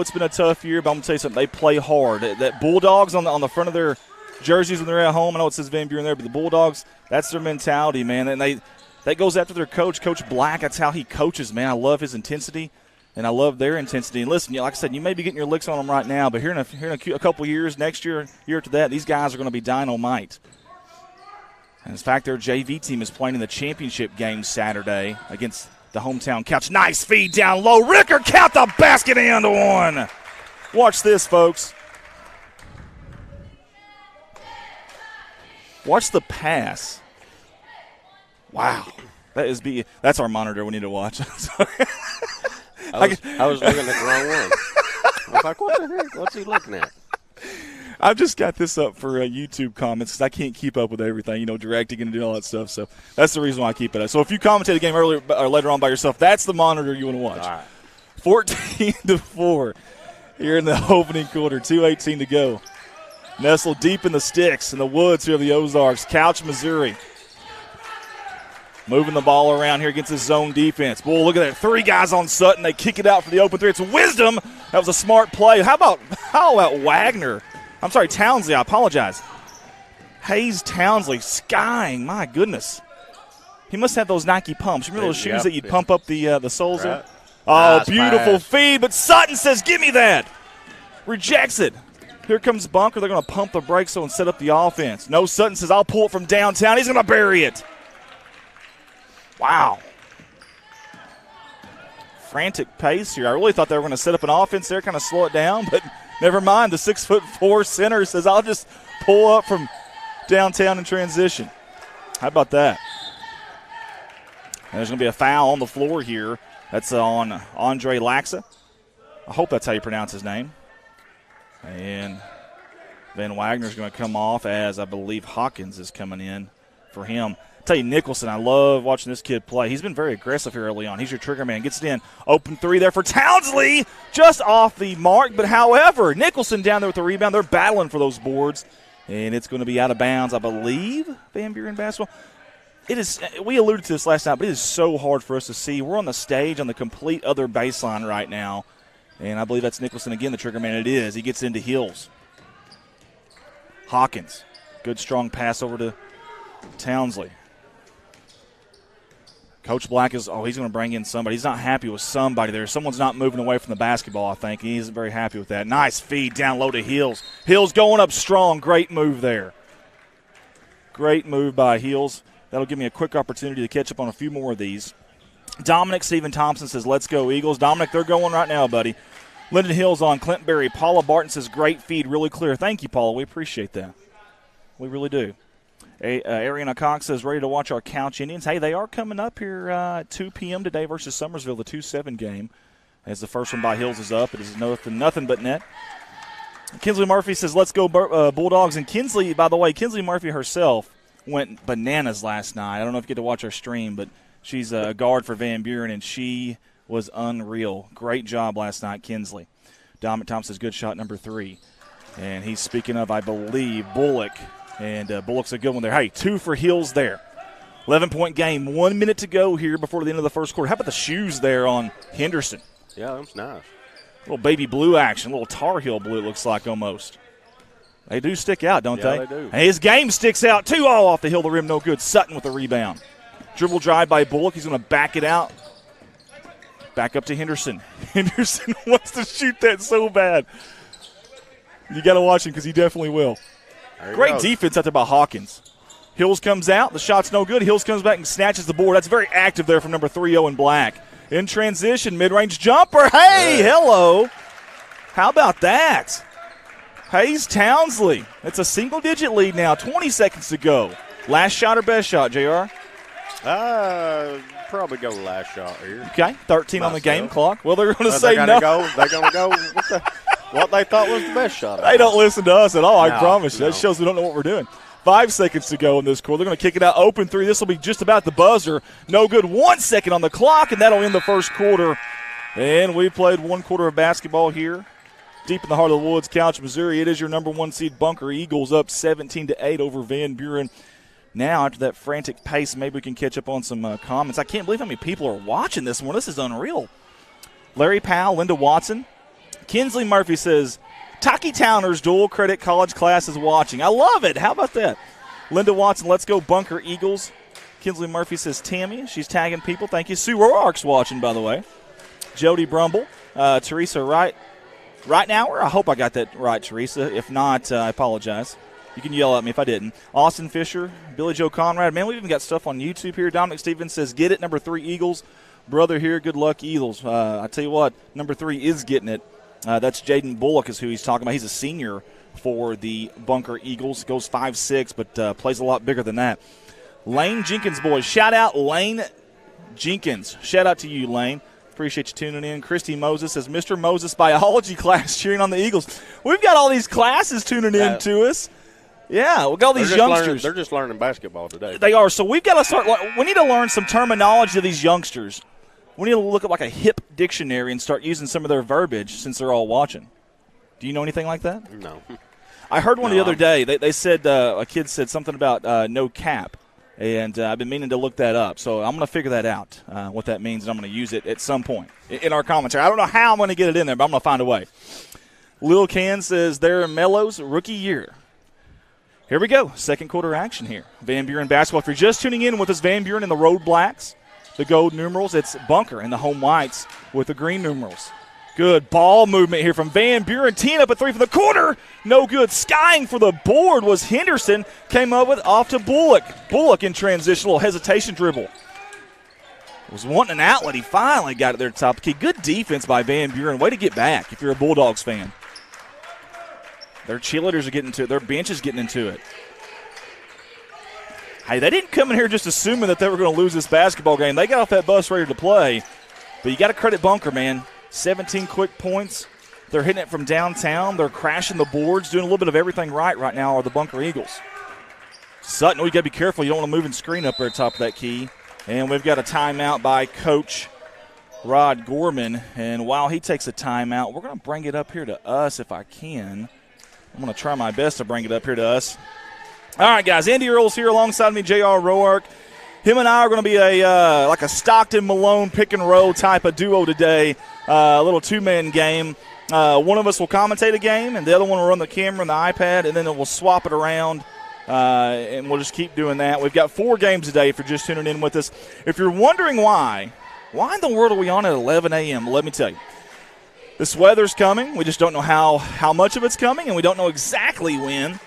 it's been a tough year, but I'm going to tell you something. They play hard. That Bulldogs on the front of their jerseys when they're at home, I know it says Van Buren there, but the Bulldogs, that's their mentality, man. And that goes after their coach, Coach Black. That's how he coaches, man. I love his intensity, and I love their intensity. And listen, like I said, you may be getting your licks on them right now, but here in a couple years, next year, year after that, these guys are going to be dynamite. And in fact, their JV team is playing in the championship game Saturday against the hometown Couch. Nice feed down low. Ricker count the basket and one. Watch this, folks. Watch the pass. Wow. That's our monitor we need to watch. I was looking at the wrong one. I was like, what the heck? What's he looking at? I've just got this up for YouTube comments because I can't keep up with everything, directing and doing all that stuff. So that's the reason why I keep it up. So if you commentate the game earlier or later on by yourself, that's the monitor you want to watch. All right. 14-4 here in the opening quarter. 2:18 to go. Nestled deep in the sticks in the woods here of the Ozarks. Couch, Missouri. Moving the ball around here against his zone defense. Boy, look at that. 3 guys on Sutton. They kick it out for the open 3. It's Wisdom. That was a smart play. How about Wagner? I'm sorry, Townsley. I apologize. Hayes Townsley skying. My goodness. He must have those Nike pumps. Remember those shoes that you'd pump up the soles right. there? Oh, Nice beautiful pass. feed. But Sutton says, give me that. Rejects it. Here comes Bunker. They're going to pump the brakes and set up the offense. No, Sutton says, I'll pull it from downtown. He's going to bury it. Wow. Frantic pace here. I really thought they were going to set up an offense there, kind of slow it down, but never mind. The 6'4" center says, I'll just pull up from downtown in transition. How about that? And there's going to be a foul on the floor here. That's on Andre Laxa. I hope that's how you pronounce his name. And Van Wagner's going to come off as I believe Hawkins is coming in for him. I tell you, Nicholson, I love watching this kid play. He's been very aggressive here early on. He's your trigger man. Gets it in. Open three there for Townsley. Just off the mark. But, however, Nicholson down there with the rebound. They're battling for those boards. And it's going to be out of bounds, I believe, Van Buren basketball. It is. We alluded to this last night, but it is so hard for us to see. We're on the stage on the complete other baseline right now. And I believe that's Nicholson again, the trigger man. It is. He gets into Hills. Hawkins. Good, strong pass over to Townsley. Coach Black is, he's going to bring in somebody. He's not happy with somebody there. Someone's not moving away from the basketball, I think. He isn't very happy with that. Nice feed down low to Hills. Hills going up strong. Great move there. Great move by Hills. That'll give me a quick opportunity to catch up on a few more of these. Dominic Stephen Thompson says, let's go, Eagles. Dominic, they're going right now, buddy. Lyndon Hills on Clint Berry. Paula Barton says, great feed, really clear. Thank you, Paula. We appreciate that. We really do. Ariana Cox says, ready to watch our Couch Indians. Hey, they are coming up here at 2 p.m. today versus Summersville, the 2-7 game. As the first one by Hills is up, it is nothing but net. Kinsley Murphy says, let's go Bulldogs. And Kinsley, by the way, Kinsley Murphy herself went bananas last night. I don't know if you get to watch her stream, but she's a guard for Van Buren, and she was unreal. Great job last night, Kinsley. Dominic Thompson says, good shot number 3. And he's speaking of, I believe, Bullock. And Bullock's a good one there. Hey, 2 for Hills there. 11-point game. 1 minute to go here before the end of the first quarter. How about the shoes there on Henderson? Yeah, that's nice. Little baby blue action. Little Tar Heel blue, it looks like almost. They do stick out, don't they? Yeah, they do. And his game sticks out, too. Oh, off the hill of the rim, no good. Sutton with the rebound. Dribble drive by Bullock. He's going to back it out. Back up to Henderson. Henderson wants to shoot that so bad. You got to watch him because he definitely will. Great defense out there by Hawkins. Hills comes out. The shot's no good. Hills comes back and snatches the board. That's very active there from number 3, Owen Black. In transition, mid-range jumper. Hey, hello. How about that? Hayes Townsley. It's a single-digit lead now. 20 seconds to go. Last shot or best shot, JR? Probably go last shot here. Okay, 13 on the game clock. Well, they're going to say they're no. They're going to go what they thought was the best shot. They don't listen to us at all, I promise you. No. That shows we don't know what we're doing. 5 seconds to go in this quarter. They're going to kick it out. Open 3. This will be just about the buzzer. No good. 1 second on the clock, and that'll end the first quarter. And we played 1 quarter of basketball here. Deep in the heart of the woods, Couch, Missouri. It is your number 1 seed Bunker Eagles up 17-8 over Van Buren. Now, after that frantic pace, maybe we can catch up on some comments. I can't believe how many people are watching this one. This is unreal. Larry Powell, Linda Watson. Kinsley Murphy says, Taki Towner's dual credit college class is watching. I love it. How about that? Linda Watson, let's go Bunker Eagles. Kinsley Murphy says, Tammy. She's tagging people. Thank you. Sue Roark's watching, by the way. Jody Brumble. Teresa Right now, I hope I got that right, Teresa. If not, I apologize. You can yell at me if I didn't. Austin Fisher, Billy Joe Conrad. Man, we've even got stuff on YouTube here. Dominic Stevens says, get it, number 3 Eagles. Brother here, good luck, Eagles. I tell you what, number 3 is getting it. That's Jaden Bullock is who he's talking about. He's a senior for the Bunker Eagles. Goes 5'6", but plays a lot bigger than that. Lane Jenkins, boys. Shout out Lane Jenkins. Shout out to you, Lane. Appreciate you tuning in. Christy Moses says, Mr. Moses biology class cheering on the Eagles. We've got all these classes tuning in to us. Yeah, we've got all these youngsters. They're just learning basketball today. They are. So we've got to start. We need to learn some terminology of these youngsters. We need to look at like a hip dictionary and start using some of their verbiage since they're all watching. Do you know anything like that? No. I heard one the other day. They said a kid said something about no cap, and I've been meaning to look that up. So I'm going to figure that out, what that means, and I'm going to use it at some point in our commentary. I don't know how I'm going to get it in there, but I'm going to find a way. Lil Can says they're Mello's rookie year. Here we go. Second quarter action here. Van Buren basketball. If you're just tuning in with us, Van Buren in the Road Blacks, the gold numerals. It's Bunker in the home whites with the green numerals. Good ball movement here from Van Buren. Teeing up a 3 from the corner. No good. Skying for the board was Henderson. Came up with off to Bullock. Bullock in transition, little hesitation dribble. Was wanting an outlet. He finally got it there at the top of the key. Good defense by Van Buren. Way to get back if you're a Bulldogs fan. Their cheerleaders are getting into it. Their bench is getting into it. Hey, they didn't come in here just assuming that they were going to lose this basketball game. They got off that bus ready to play. But you got to credit Bunker, man. 17 quick points. They're hitting it from downtown. They're crashing the boards, doing a little bit of everything right now are the Bunker Eagles. Sutton, you got to be careful. You don't want to move and screen up there at the top of that key. And we've got a timeout by Coach Rod Gorman. And while he takes a timeout, we're going to bring it up here to us if I can. I'm going to try my best to bring it up here to us. All right, guys, Andy Earl's here alongside me, J.R. Roark. Him and I are going to be like a Stockton-Malone pick-and-roll type of duo today, a little two-man game. One of us will commentate a game, and the other one will run the camera and the iPad, and then we'll swap it around. And we'll just keep doing that. We've got 4 games today if you're just tuning in with us. If you're wondering why in the world are we on at 11 a.m., let me tell you. This weather's coming. We just don't know how much of it's coming, and we don't know exactly when.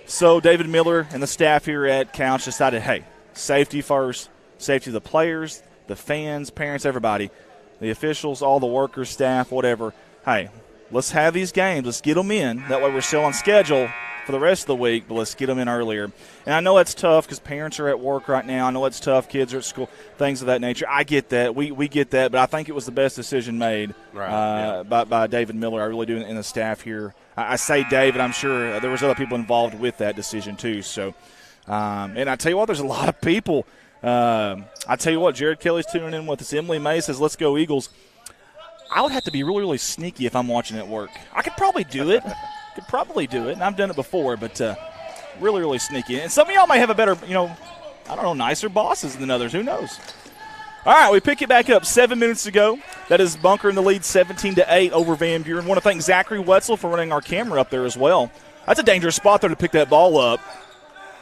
So David Miller and the staff here at Couch decided, hey, safety first, safety of the players, the fans, parents, everybody, the officials, all the workers, staff, whatever. Hey, let's have these games. Let's get them in. That way we're still on schedule for the rest of the week, but let's get them in earlier. And I know that's tough because parents are at work right now. I know it's tough. Kids are at school, things of that nature. I get that. We get that, but I think it was the best decision made by David Miller. I really do, and the staff here. I say David. I'm sure there was other people involved with that decision too. So, and I tell you what, there's a lot of people. I tell you what, Jared Kelly's tuning in with us. Emily May says, let's go Eagles. I would have to be really, really sneaky if I'm watching at work. I could probably do it. And I've done it before, but really, really sneaky. And some of y'all may have a better, nicer bosses than others. Who knows? All right, we pick it back up 7 minutes ago. That is Bunker in the lead 17-8 over Van Buren. Want to thank Zachary Wetzel for running our camera up there as well. That's a dangerous spot there to pick that ball up.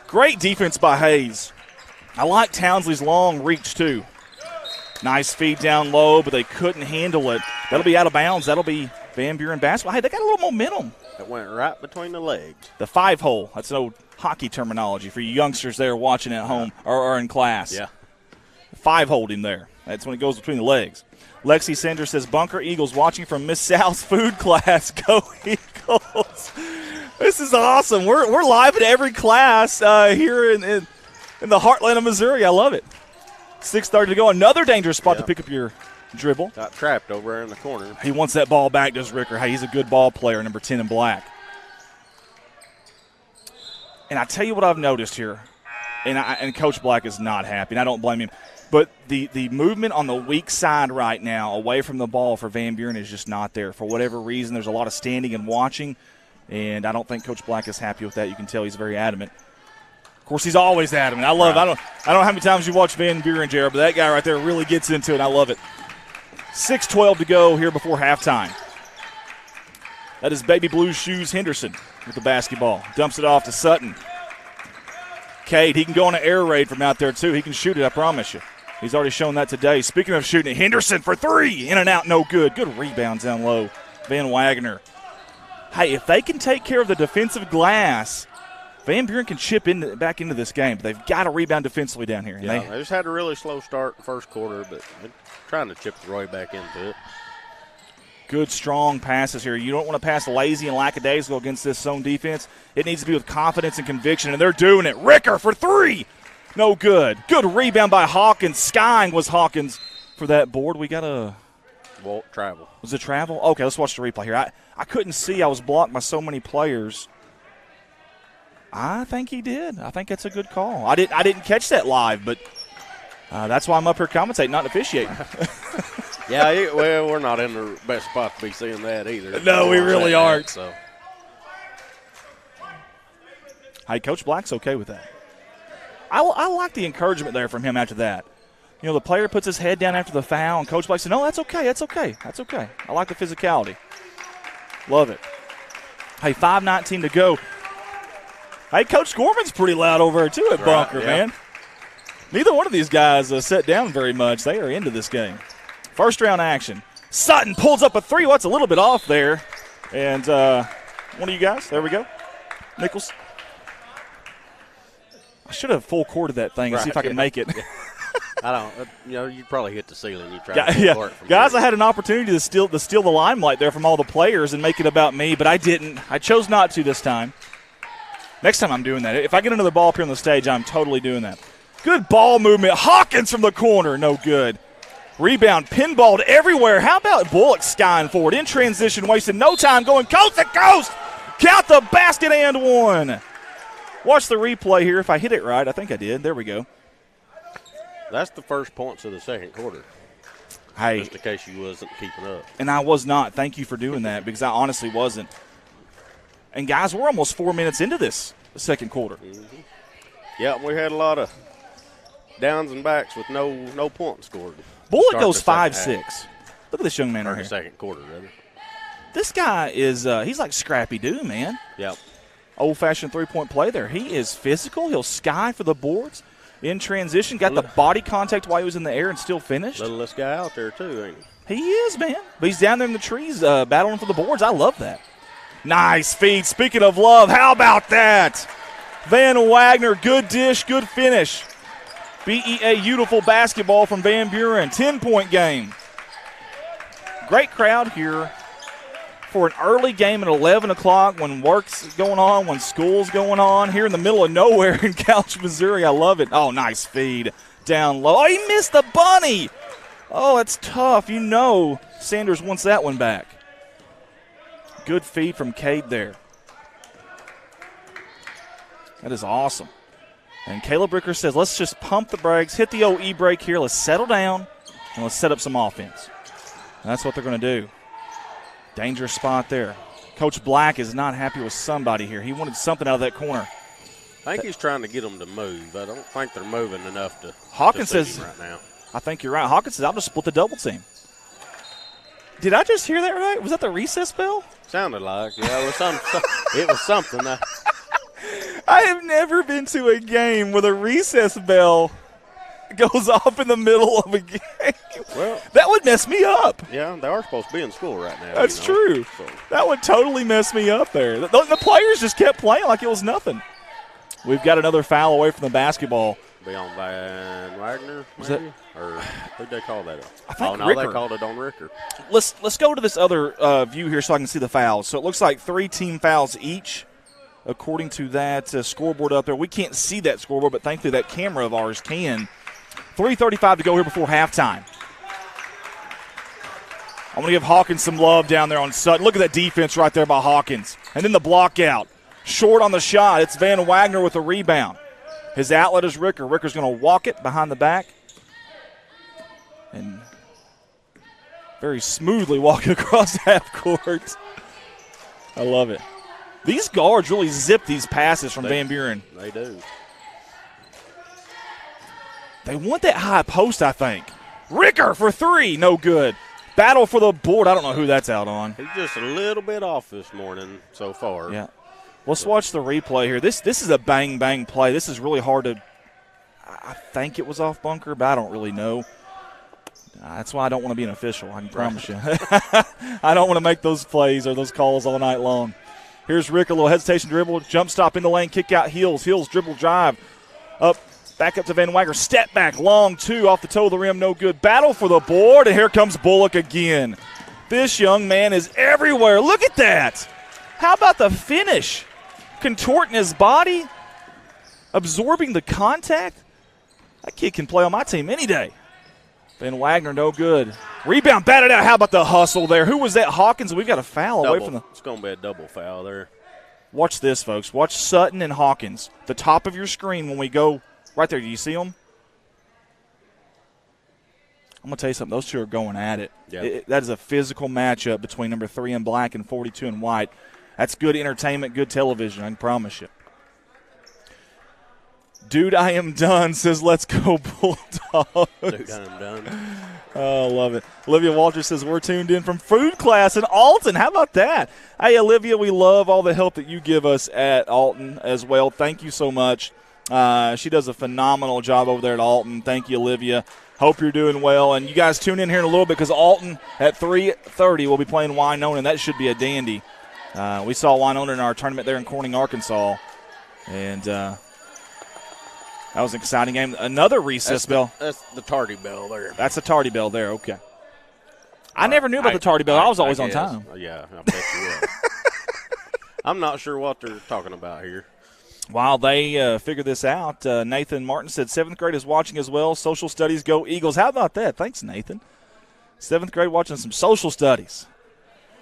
Great defense by Hayes. I like Townsley's long reach, too. Nice feed down low, but they couldn't handle it. That'll be out of bounds. That'll be Van Buren basketball. Hey, they got a little momentum. It went right between the legs. The 5-hole. That's an old hockey terminology for you youngsters there watching at home or in class. Yeah. 5-holed him there. That's when it goes between the legs. Lexi Sanders says, Bunker Eagles watching from Miss South's food class. Go Eagles. This is awesome. We're live at every class here in the heartland of Missouri. I love it. 6:30 to go. Another dangerous spot to pick up your dribble. Got trapped over there in the corner. He wants that ball back, does Ricker. Hey, he's a good ball player, number 10 in black. And I tell you what I've noticed here, and Coach Black is not happy, and I don't blame him, but the movement on the weak side right now away from the ball for Van Buren is just not there. For whatever reason, there's a lot of standing and watching, and I don't think Coach Black is happy with that. You can tell he's very adamant. Of course, he's always adamant. I love it. I don't know how many times you watch Van Buren, Jared, but that guy right there really gets into it. I love it. 6:12 to go here before halftime. That is Baby Blue Shoes Henderson with the basketball. Dumps it off to Sutton. Cade, he can go on an air raid from out there, too. He can shoot it, I promise you. He's already shown that today. Speaking of shooting it, Henderson for 3. In and out, no good. Good rebounds down low. Van Wagner. Hey, if they can take care of the defensive glass, Van Buren can chip back into this game. But they've got to rebound defensively down here. Yeah, they just had a really slow start in the first quarter, but they're trying to chip the Roy back into it. Good, strong passes here. You don't want to pass lazy and lackadaisical against this zone defense. It needs to be with confidence and conviction, and they're doing it. Ricker for 3. No good. Good rebound by Hawkins. Skying was Hawkins for that board. We got a travel. Was it travel? Okay, let's watch the replay here. I couldn't see. I was blocked by so many players. I think he did. I think that's a good call. I didn't catch that live, but that's why I'm up here commentating, not officiating. Yeah, well, we're not in the best spot to be seeing that either. No, we really aren't. So, hey, Coach Black's okay with that. I like the encouragement there from him after that. You know, the player puts his head down after the foul, and Coach Black said, no, that's okay, that's okay, that's okay. I like the physicality. Love it. Hey, 5:19 to go. Hey, Coach Gorman's pretty loud over there, too, at Bunker, man. Neither one of these guys sat down very much. They are into this game. First round action. Sutton pulls up a 3. Well, that's a little bit off there. And One of you guys. There we go. Nichols. I should have full courted that thing and see if I can make it. I don't. You'd probably hit the ceiling. You try to yeah. Guys, I had an opportunity to steal the limelight there from all the players and make it about me, but I didn't. I chose not to this time. Next time I'm doing that. If I get another ball up here on the stage, I'm totally doing that. Good ball movement. Hawkins from the corner. No good. Rebound. Pinballed everywhere. How about Bullock skying forward in transition, wasting no time, going coast to coast. Count the basket and one. Watch the replay here. If I hit it right, I think I did. There we go. That's the first points of the second quarter. Hey, just in case you wasn't keeping up. And I was not. Thank you for doing that because I honestly wasn't. And, guys, we're almost 4 minutes into this second quarter. Mm-hmm. Yeah, we had a lot of downs and backs with no points scored. Bullock goes 5-6. Look at this young man right here. Second quarter, rather. This guy is he's like Scrappy Doo, man. Yep. Old-fashioned three-point play there. He is physical. He'll sky for the boards. In transition, got the body contact while he was in the air and still finished. Littlest guy out there, too, ain't he? He is, man. But he's down there in the trees battling for the boards. I love that. Nice feed. Speaking of love, how about that? Van Wagner, good dish, good finish. BEA beautiful basketball from Van Buren. 10-point game. Great crowd here for an early game at 11 o'clock when work's going on, when school's going on, here in the middle of nowhere in Couch, Missouri. I love it. Oh, nice feed down low. Oh, he missed the bunny. Oh, that's tough. You know Sanders wants that one back. Good feed from Cade there. That is awesome. And Caleb Ricker says, let's just pump the brakes, hit the old E-brake here. Let's settle down, and let's set up some offense. And that's what they're going to do. Dangerous spot there. Coach Black is not happy with somebody here. He wanted something out of that corner. I think he's trying to get them to move. I don't think they're moving enough to Hawkins see says, him right now. I think you're right. Hawkins says, I'll just split the double team. Did I just hear that right? Was that the recess bell? Sounded like, yeah, it was something. I have never been to a game where the recess bell goes off in the middle of a game. Well, that would mess me up. Yeah, they are supposed to be in school right now. That's true. So. That would totally mess me up there. The players just kept playing like it was nothing. We've got another foul away from the basketball. Be on Van Wagner, maybe? Or who'd they call that? I think Ricker. They called it on Ricker. Let's go to this other view here so I can see the fouls. So it looks like 3 team fouls each, according to that scoreboard up there. We can't see that scoreboard, but thankfully that camera of ours can. 3:35 to go here before halftime. I'm going to give Hawkins some love down there on Sutton. Look at that defense right there by Hawkins. And then the block out. Short on the shot. It's Van Wagner with the rebound. His outlet is Ricker. Ricker's going to walk it behind the back. And very smoothly walk it across half court. I love it. These guards really zip these passes from Van Buren. They do. They want that high post, I think. Ricker for 3. No good. Battle for the board. I don't know who that's out on. He's just a little bit off this morning so far. Yeah. Let's watch the replay here. This is a bang-bang play. This is really hard to – I think it was off bunker, but I don't really know. That's why I don't want to be an official, I can promise you. I don't want to make those plays or those calls all night long. Here's Rick, a little hesitation dribble, jump stop in the lane, kick out Heels. Heels dribble drive. Back up to Van Wagner. Step back, long 2 off the toe of the rim, no good. Battle for the board, and here comes Bullock again. This young man is everywhere. Look at that. How about the finish? Contorting his body, absorbing the contact. That kid can play on my team any day. Van Wagner, no good. Rebound, batted out. How about the hustle there? Who was that? Hawkins. We've got a foul away from the. It's going to be a double foul there. Watch this, folks. Watch Sutton and Hawkins. The top of your screen when we go right there. Do you see them? I'm going to tell you something. Those two are going at it. Yep. That is a physical matchup between number 3 in black and 42 in white. That's good entertainment, good television, I can promise you. Dude, I am done, says let's go Bulldogs. Dude, I am done. Oh, love it. Olivia Walter says we're tuned in from food class in Alton. How about that? Hey, Olivia, we love all the help that you give us at Alton as well. Thank you so much. She does a phenomenal job over there at Alton. Thank you, Olivia. Hope you're doing well. And you guys tune in here in a little bit because Alton at 3:30 will be playing Winona, and that should be a dandy. We saw Winona in our tournament there in Corning, Arkansas, and that was an exciting game. Another recess bell. That's the tardy bell there. That's a tardy bell there, okay. I never knew about the tardy bell. I was always on time. Yeah, I bet you will. I'm not sure what they're talking about here. While they figure this out, Nathan Martin said 7th grade is watching as well. Social studies, go Eagles. How about that? Thanks, Nathan. 7th grade watching some social studies.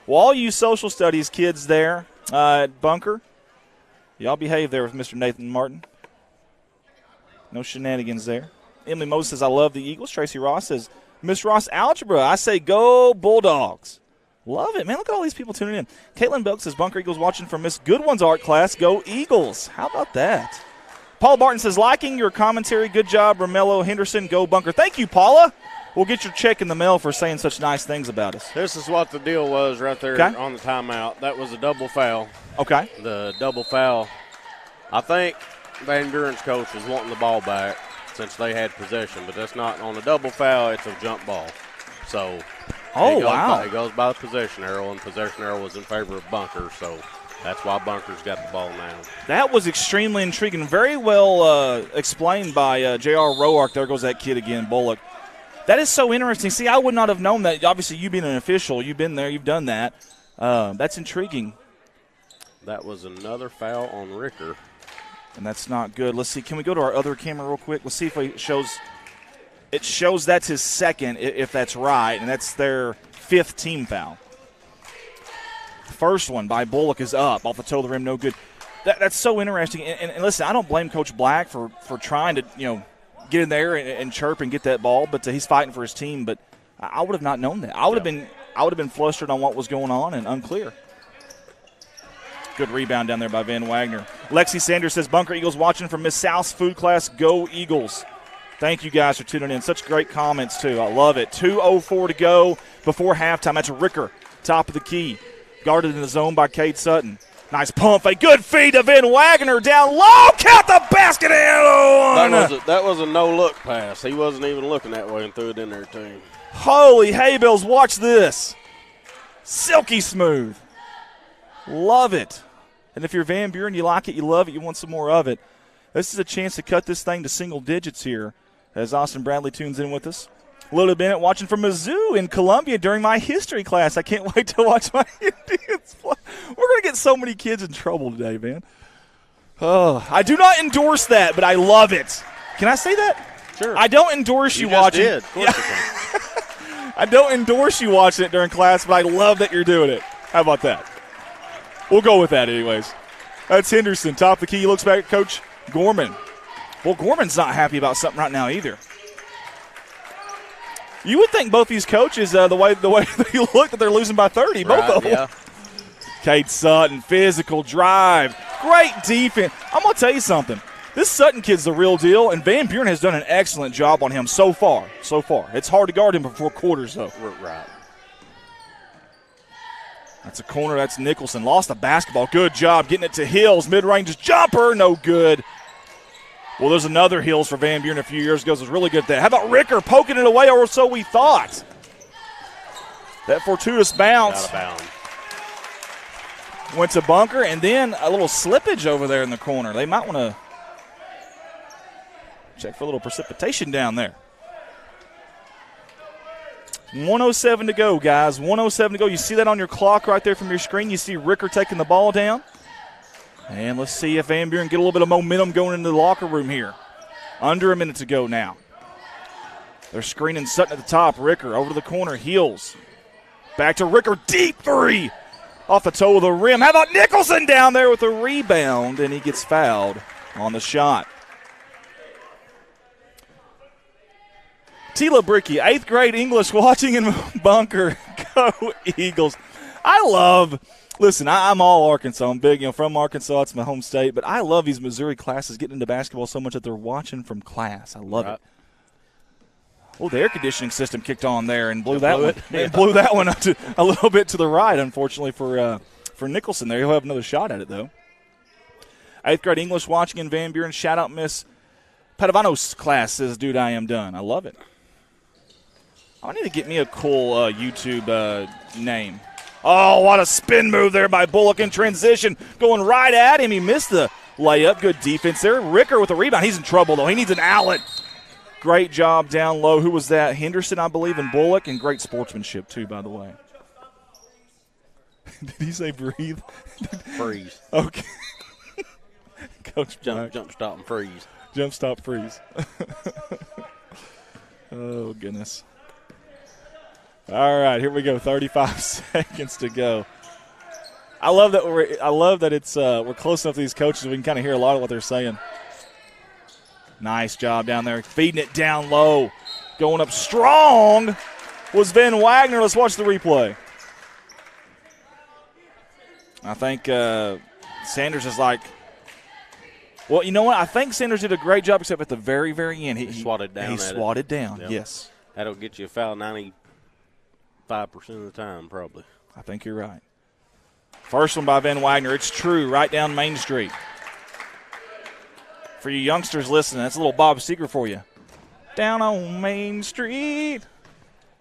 Well, all you social studies kids there at Bunker, y'all behave there with Mr. Nathan Martin. No shenanigans there. Emily Moses says, I love the Eagles. Tracy Ross says, Miss Ross, algebra. I say go Bulldogs. Love it, man. Look at all these people tuning in. Caitlin Belk says, Bunker Eagles watching from Miss Goodwin's art class. Go Eagles. How about that? Paula Barton says, liking your commentary. Good job, Romello Henderson. Go Bunker. Thank you, Paula. We'll get your check in the mail for saying such nice things about us. This is what the deal was right there on the timeout. That was a double foul. Okay. The double foul. I think Van Buren's coach is wanting the ball back since they had possession, but that's not on a double foul. It's a jump ball. So it goes by the possession arrow, and possession arrow was in favor of Bunker, so that's why Bunker's got the ball now. That was extremely intriguing. Very well explained by J.R. Roark. There goes that kid again, Bullock. That is so interesting. See, I would not have known that. Obviously, you being an official, you've been there, you've done that. That's intriguing. That was another foul on Ricker. And that's not good. Let's see. Can we go to our other camera real quick? Let's see if it shows. It shows that's his second, if that's right, and that's their 5th team foul. First one by Bullock is up off the toe of the rim, no good. That's so interesting. And listen, I don't blame Coach Black for trying to get in there and chirp and get that ball, but he's fighting for his team. But I would have not known that. I would have been flustered on what was going on and unclear. Good rebound down there by Van Wagner. Lexi Sanders says, Bunker Eagles watching from Miss South's food class. Go Eagles. Thank you guys for tuning in. Such great comments, too. I love it. 2:04 to go before halftime. That's Ricker, top of the key. Guarded in the zone by Cade Sutton. Nice pump. A good feed to Van Wagner down low. Count the basket and that was a no-look pass. He wasn't even looking that way and threw it in there, too. Holy hay bills, watch this. Silky smooth. Love it. And if you're Van Buren, you like it, you love it, you want some more of it. This is a chance to cut this thing to single digits here as Austin Bradley tunes in with us. Lila Bennett watching from Mizzou in Columbia during my history class. I can't wait to watch my Indians play. We're going to get so many kids in trouble today, man. Oh, I do not endorse that, but I love it. Can I say that? Sure. I don't endorse you watching. Did. Of course you can. I don't endorse you watching it during class, but I love that you're doing it. How about that? We'll go with that anyways. That's Henderson, top of the key. He looks back at Coach Gorman. Well, Gorman's not happy about something right now either. You would think both these coaches, the way they look, that they're losing by 30, both of them. Yeah. Cade Sutton, physical drive, great defense. I'm going to tell you something. This Sutton kid's the real deal, and Van Buren has done an excellent job on him so far. It's hard to guard him for 4 quarters, though. Right. That's a corner. That's Nicholson. Lost the basketball. Good job getting it to Hills. Mid-range jumper. No good. Well, there's another Hills for Van Buren a few years ago. Was really good at that. How about Ricker poking it away, or so we thought? That fortuitous bounce. Out of bounds. Went to Bunker, and then a little slippage over there in the corner. They might want to check for a little precipitation down there. 1:07 to go, guys. 1:07 to go. You see that on your clock right there from your screen. You see Ricker taking the ball down. And let's see if Van Buren get a little bit of momentum going into the locker room here. Under a minute to go now. They're screening Sutton at the top. Ricker over to the corner. Heels. Back to Ricker. Deep three. Off the toe of the rim. How about Nicholson down there with a rebound? And he gets fouled on the shot. Tila Bricky, 8th grade English, watching in Bunker. Go Eagles. Listen, I'm all Arkansas. I'm big, from Arkansas. It's my home state. But I love these Missouri classes getting into basketball so much that they're watching from class. I love it. Oh, the air conditioning system kicked on there and blew that one. It blew that one up to a little bit to the right, unfortunately, for Nicholson there. He'll have another shot at it, though. 8th grade English watching in Van Buren. Shout out Miss Padavanos class, says, dude, I am done. I love it. I need to get me a cool YouTube name. Oh, what a spin move there by Bullock in transition. Going right at him. He missed the layup. Good defense there. Ricker with the rebound. He's in trouble, though. He needs an outlet. Great job down low. Who was that? Henderson, I believe, and Bullock. And great sportsmanship, too, by the way. Did he say breathe? Freeze. Okay. Coach Jump, stop, and freeze. Jump, stop, freeze. Oh, goodness. All right, here we go. 35 seconds to go. I love that it's we're close enough to these coaches we can kind of hear a lot of what they're saying. Nice job down there, feeding it down low, going up strong was Van Wagner. Let's watch the replay. I think Sanders is like, well, you know what? I think Sanders did a great job, except at the very, very end. He swatted down. He swatted down. Yep. Yes. That'll get you a foul 95% of the time, probably. I think you're right. First one by Van Wagner. It's true, right down Main Street. For you youngsters listening, that's a little Bob Seger for you. Down on Main Street.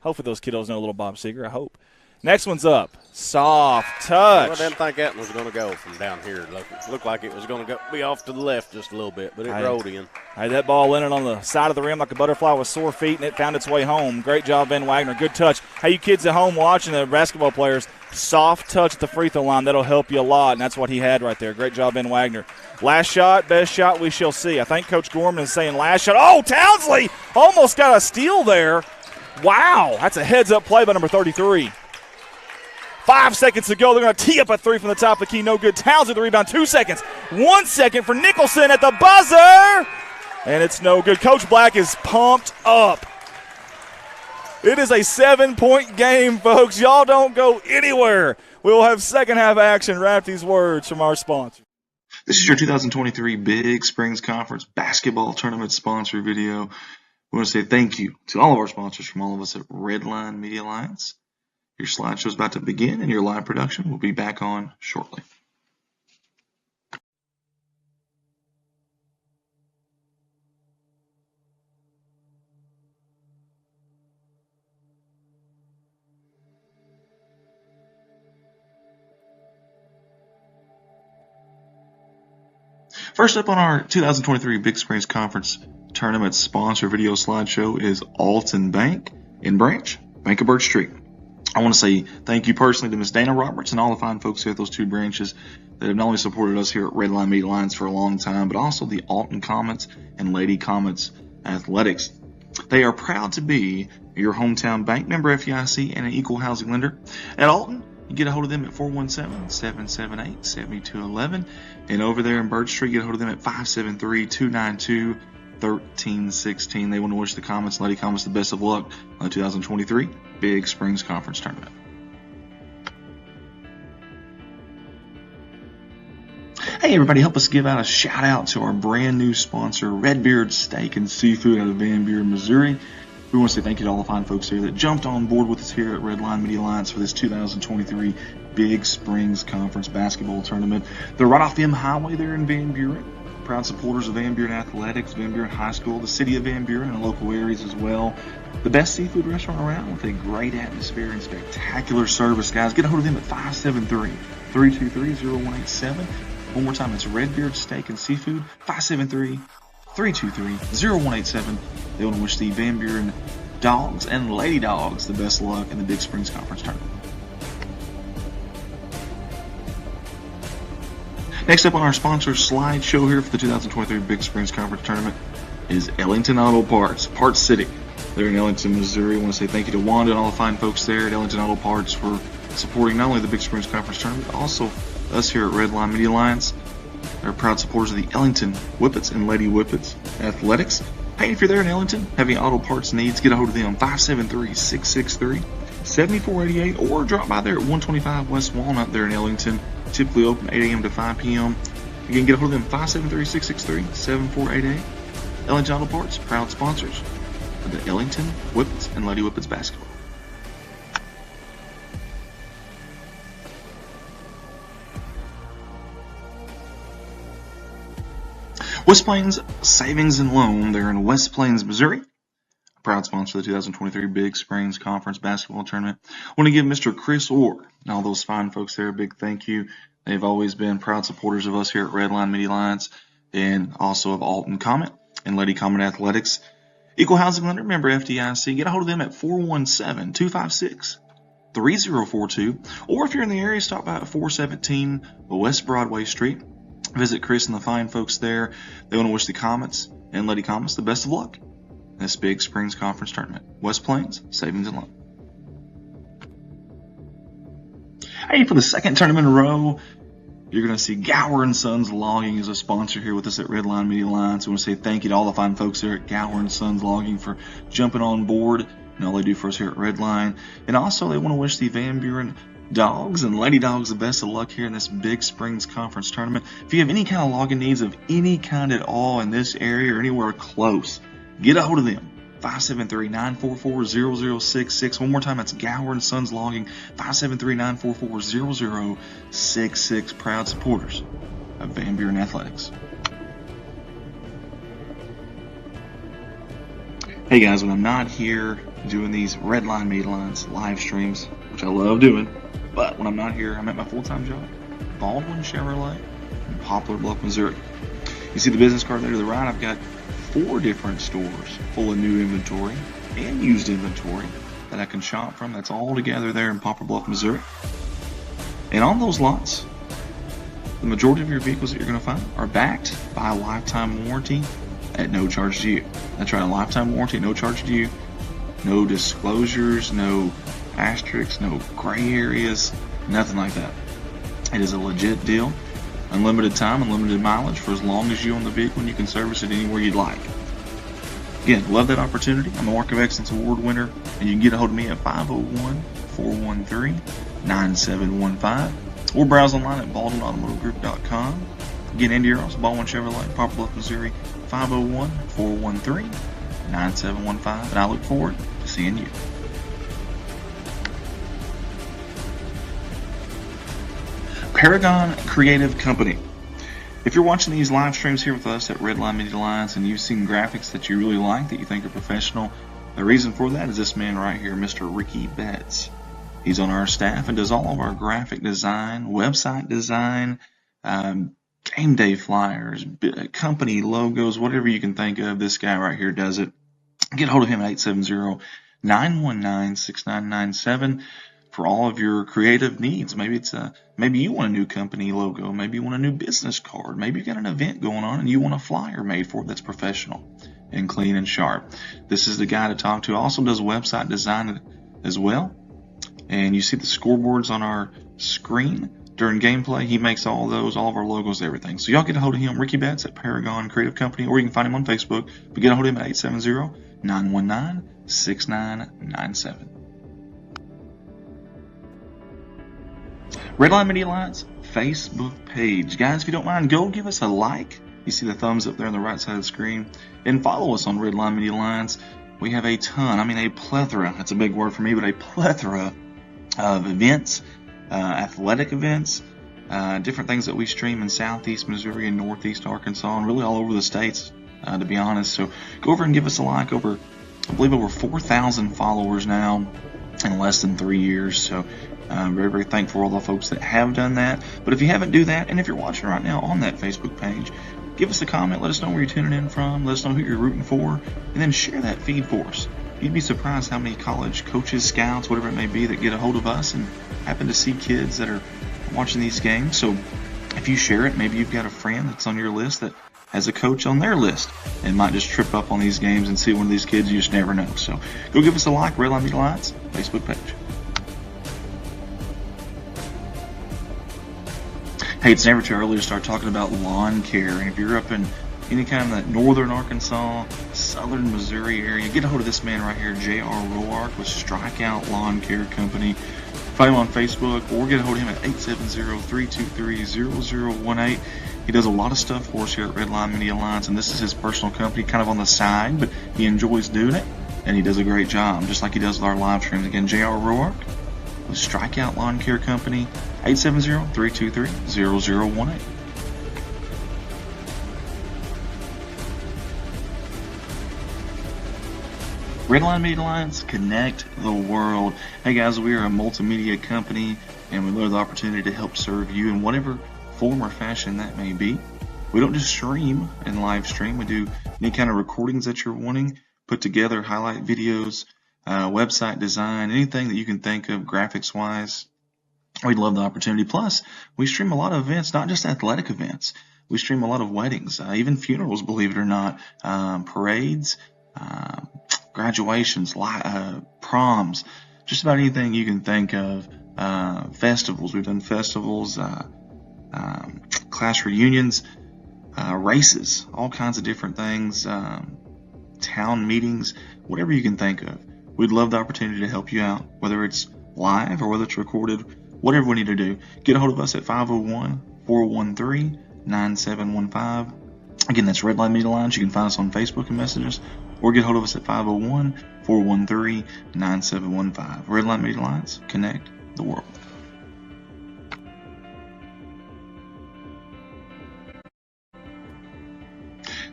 Hopefully those kiddos know a little Bob Seger, I hope. Next one's up. Soft touch. I didn't think that one was going to go from down here. It looked like it was going to be off to the left just a little bit, but it rolled in. I had that ball landed on the side of the rim like a butterfly with sore feet, and it found its way home. Great job, Van Wagner. Good touch. Hey, you kids at home watching the basketball players, soft touch at the free throw line. That'll help you a lot, and that's what he had right there. Great job, Van Wagner. Last shot, best shot we shall see. I think Coach Gorman is saying last shot. Oh, Townsley almost got a steal there. Wow, that's a heads-up play by number 33. 5 seconds to go. They're going to tee up a three from the top of the key. No good. Towns with the rebound. 2 seconds. 1 second for Nicholson at the buzzer. And it's no good. Coach Black is pumped up. It is a 7-point game, folks. Y'all don't go anywhere. We'll have second half action right after these words from our sponsor. This is your 2023 Big Springs Conference basketball tournament sponsor video. We want to say thank you to all of our sponsors from all of us at Redline Media Alliance. Your slideshow is about to begin, and your live production will be back on shortly. First up on our 2023 Big Springs Conference tournament sponsor video slideshow is Alton Bank in Branch, Bank of Birch Street. I want to say thank you personally to Miss Dana Roberts and all the fine folks here at those two branches that have not only supported us here at Redline Media Alliance for a long time, but also the Alton Comets and Lady Comets Athletics. They are proud to be your hometown bank, member FDIC, and an equal housing lender. At Alton, you get a hold of them at 417-778-7211. And over there in Birch Street, get a hold of them at 573-292-1316. They want to wish the Comets and Lady Comets the best of luck on the 2023 Big Springs Conference Tournament. Hey everybody, help us give out a shout out to our brand new sponsor, Redbeard Steak and Seafood out of Van Buren, Missouri. We want to say thank you to all the fine folks here that jumped on board with us here at Redline Media Alliance for this 2023 Big Springs Conference Basketball Tournament. They're right off the M Highway there in Van Buren. Proud supporters of Van Buren Athletics, Van Buren High School, the city of Van Buren, and local areas as well. The best seafood restaurant around with a great atmosphere and spectacular service, guys. Get a hold of them at 573-323-0187. One more time, it's Redbeard Steak and Seafood, 573-323-0187. They want to wish the Van Buren Dogs and Lady Dogs the best of luck in the Big Springs Conference Tournament. Next up on our sponsor slideshow here for the 2023 Big Springs Conference Tournament is Ellington Auto Parts, Parts City. They're in Ellington, Missouri. I want to say thank you to Wanda and all the fine folks there at Ellington Auto Parts for supporting not only the Big Springs Conference Tournament, but also us here at Redline Media Alliance. They're proud supporters of the Ellington Whippets and Lady Whippets Athletics. Hey, if you're there in Ellington, have any auto parts needs, get a hold of them, 573-663-7488, or drop by there at 125 West Walnut there in Ellington. Typically open 8 a.m. to 5 p.m. Again, get a hold of them, 573-663-7488. Ellington Auto Parts, proud sponsors of the Ellington Whippets and Lady Whippets basketball. West Plains Savings and Loan, they're in West Plains, Missouri. proud sponsor of the 2023 Big Springs Conference Basketball Tournament. I want to give Mr. Chris Orr and all those fine folks there a big thank you. They've always been proud supporters of us here at Redline Media Alliance and also of Alton Comet and Lady Comet Athletics. Equal Housing Lender, member FDIC. Get a hold of them at 417-256-3042. Or if you're in the area, stop by at 417 West Broadway Street. Visit Chris and the fine folks there. They want to wish the Comets and Lady Comets the best of luck in this Big Springs Conference Tournament. West Plains, Savings and Loan. Hey, for the second tournament in a row, you're going to see Gower & Sons Logging as a sponsor here with us at Redline Media Alliance. We want to say thank you to all the fine folks there at Gower & Sons Logging for jumping on board and all they do for us here at Redline. And also, they want to wish the Van Buren Dogs and Lady Dogs the best of luck here in this Big Springs Conference Tournament. If you have any kind of logging needs of any kind at all in this area or anywhere close, get a hold of them. 573-944-0066. One more time, that's Gower & Sons Logging, 573-944-0066. Proud supporters of Van Buren Athletics. Hey guys, when I'm not here doing these Redline Media Alliance live streams, which I love doing, but when I'm not here, I'm at my full-time job, Baldwin Chevrolet in Poplar Bluff, Missouri. You see the business card there to the right? I've got 4 different stores full of new inventory and used inventory that I can shop from. That's all together there in Poplar Bluff, Missouri. And on those lots, the majority of your vehicles that you're going to find are backed by a lifetime warranty at no charge to you. That's right, a lifetime warranty, no charge to you. No disclosures, no asterisks, no gray areas, nothing like that. It is a legit deal. Unlimited time, unlimited mileage for as long as you own the vehicle, and you can service it anywhere you'd like. Again, love that opportunity. I'm a Mark of Excellence Award winner, and you can get a hold of me at 501-413-9715 or browse online at baldwinautomotivegroup.com. Again, Andy Earls, Baldwin Chevrolet, Poplar Bluff, Missouri, 501-413-9715, and I look forward to seeing you. Paragon Creative Company. If you're watching these live streams here with us at Redline Media Alliance and you've seen graphics that you really like, that you think are professional, the reason for that is this man right here, Mr. Ricky Betts. He's on our staff and does all of our graphic design, website design, game day flyers, company logos, whatever you can think of. This guy right here does it. Get a hold of him at 870-919-6997 for all of your creative needs. Maybe maybe you want a new company logo, maybe you want a new business card, maybe you got an event going on and you want a flyer made for it that's professional and clean and sharp. This is the guy to talk to. Also does website design as well. And you see the scoreboards on our screen during gameplay. He makes all those, all of our logos, everything. So y'all get a hold of him, Ricky Betts at Paragon Creative Company, or you can find him on Facebook. But get a hold of him at 870-919-6997. Redline Media Alliance Facebook page. Guys, if you don't mind, go give us a like. You see the thumbs up there on the right side of the screen. And follow us on Redline Media Alliance. We have a ton, a plethora, that's a big word for me, but a plethora of events, athletic events, different things that we stream in Southeast Missouri and Northeast Arkansas, and really all over the states, to be honest. So go over and give us a like. I believe over 4,000 followers now in less than 3 years. So I'm very, very thankful for all the folks that have done that. But if you haven't do that, and if you're watching right now on that Facebook page, give us a comment. Let us know where you're tuning in from. Let us know who you're rooting for. And then share that feed for us. You'd be surprised how many college coaches, scouts, whatever it may be, that get a hold of us and happen to see kids that are watching these games. So if you share it, maybe you've got a friend that's on your list that has a coach on their list and might just trip up on these games and see one of these kids. You just never know. So go give us a like, Redline Media Alliance Facebook page. Hey, it's never too early to start talking about lawn care. And if you're up in any kind of that northern Arkansas, southern Missouri area, get a hold of this man right here, J.R. Roark with Strikeout Lawn Care Company. Find him on Facebook or get a hold of him at 870-323-0018. He does a lot of stuff for us here at Redline Media Alliance, and this is his personal company, kind of on the side, but he enjoys doing it, and he does a great job, just like he does with our live streams. Again, J.R. Roark with Strikeout Lawn Care Company, 870-323-0018. Redline Media Alliance, connect the world. Hey guys, we are a multimedia company, and we love the opportunity to help serve you in whatever form or fashion that may be. We don't just stream and live stream. We do any kind of recordings that you're wanting, put together highlight videos, website design, anything that you can think of graphics-wise. We'd love the opportunity. Plus, we stream a lot of events, not just athletic events. We stream a lot of weddings, even funerals, believe it or not, parades, graduations, proms, just about anything you can think of. Festivals, we've done festivals, class reunions, races, all kinds of different things, town meetings, whatever you can think of. We'd love the opportunity to help you out, whether it's live or whether it's recorded, whatever we need to do. Get a hold of us at 501-413-9715. Again, that's Redline Media Alliance. You can find us on Facebook and messages, or get a hold of us at 501-413-9715. Redline Media Alliance, connect the world.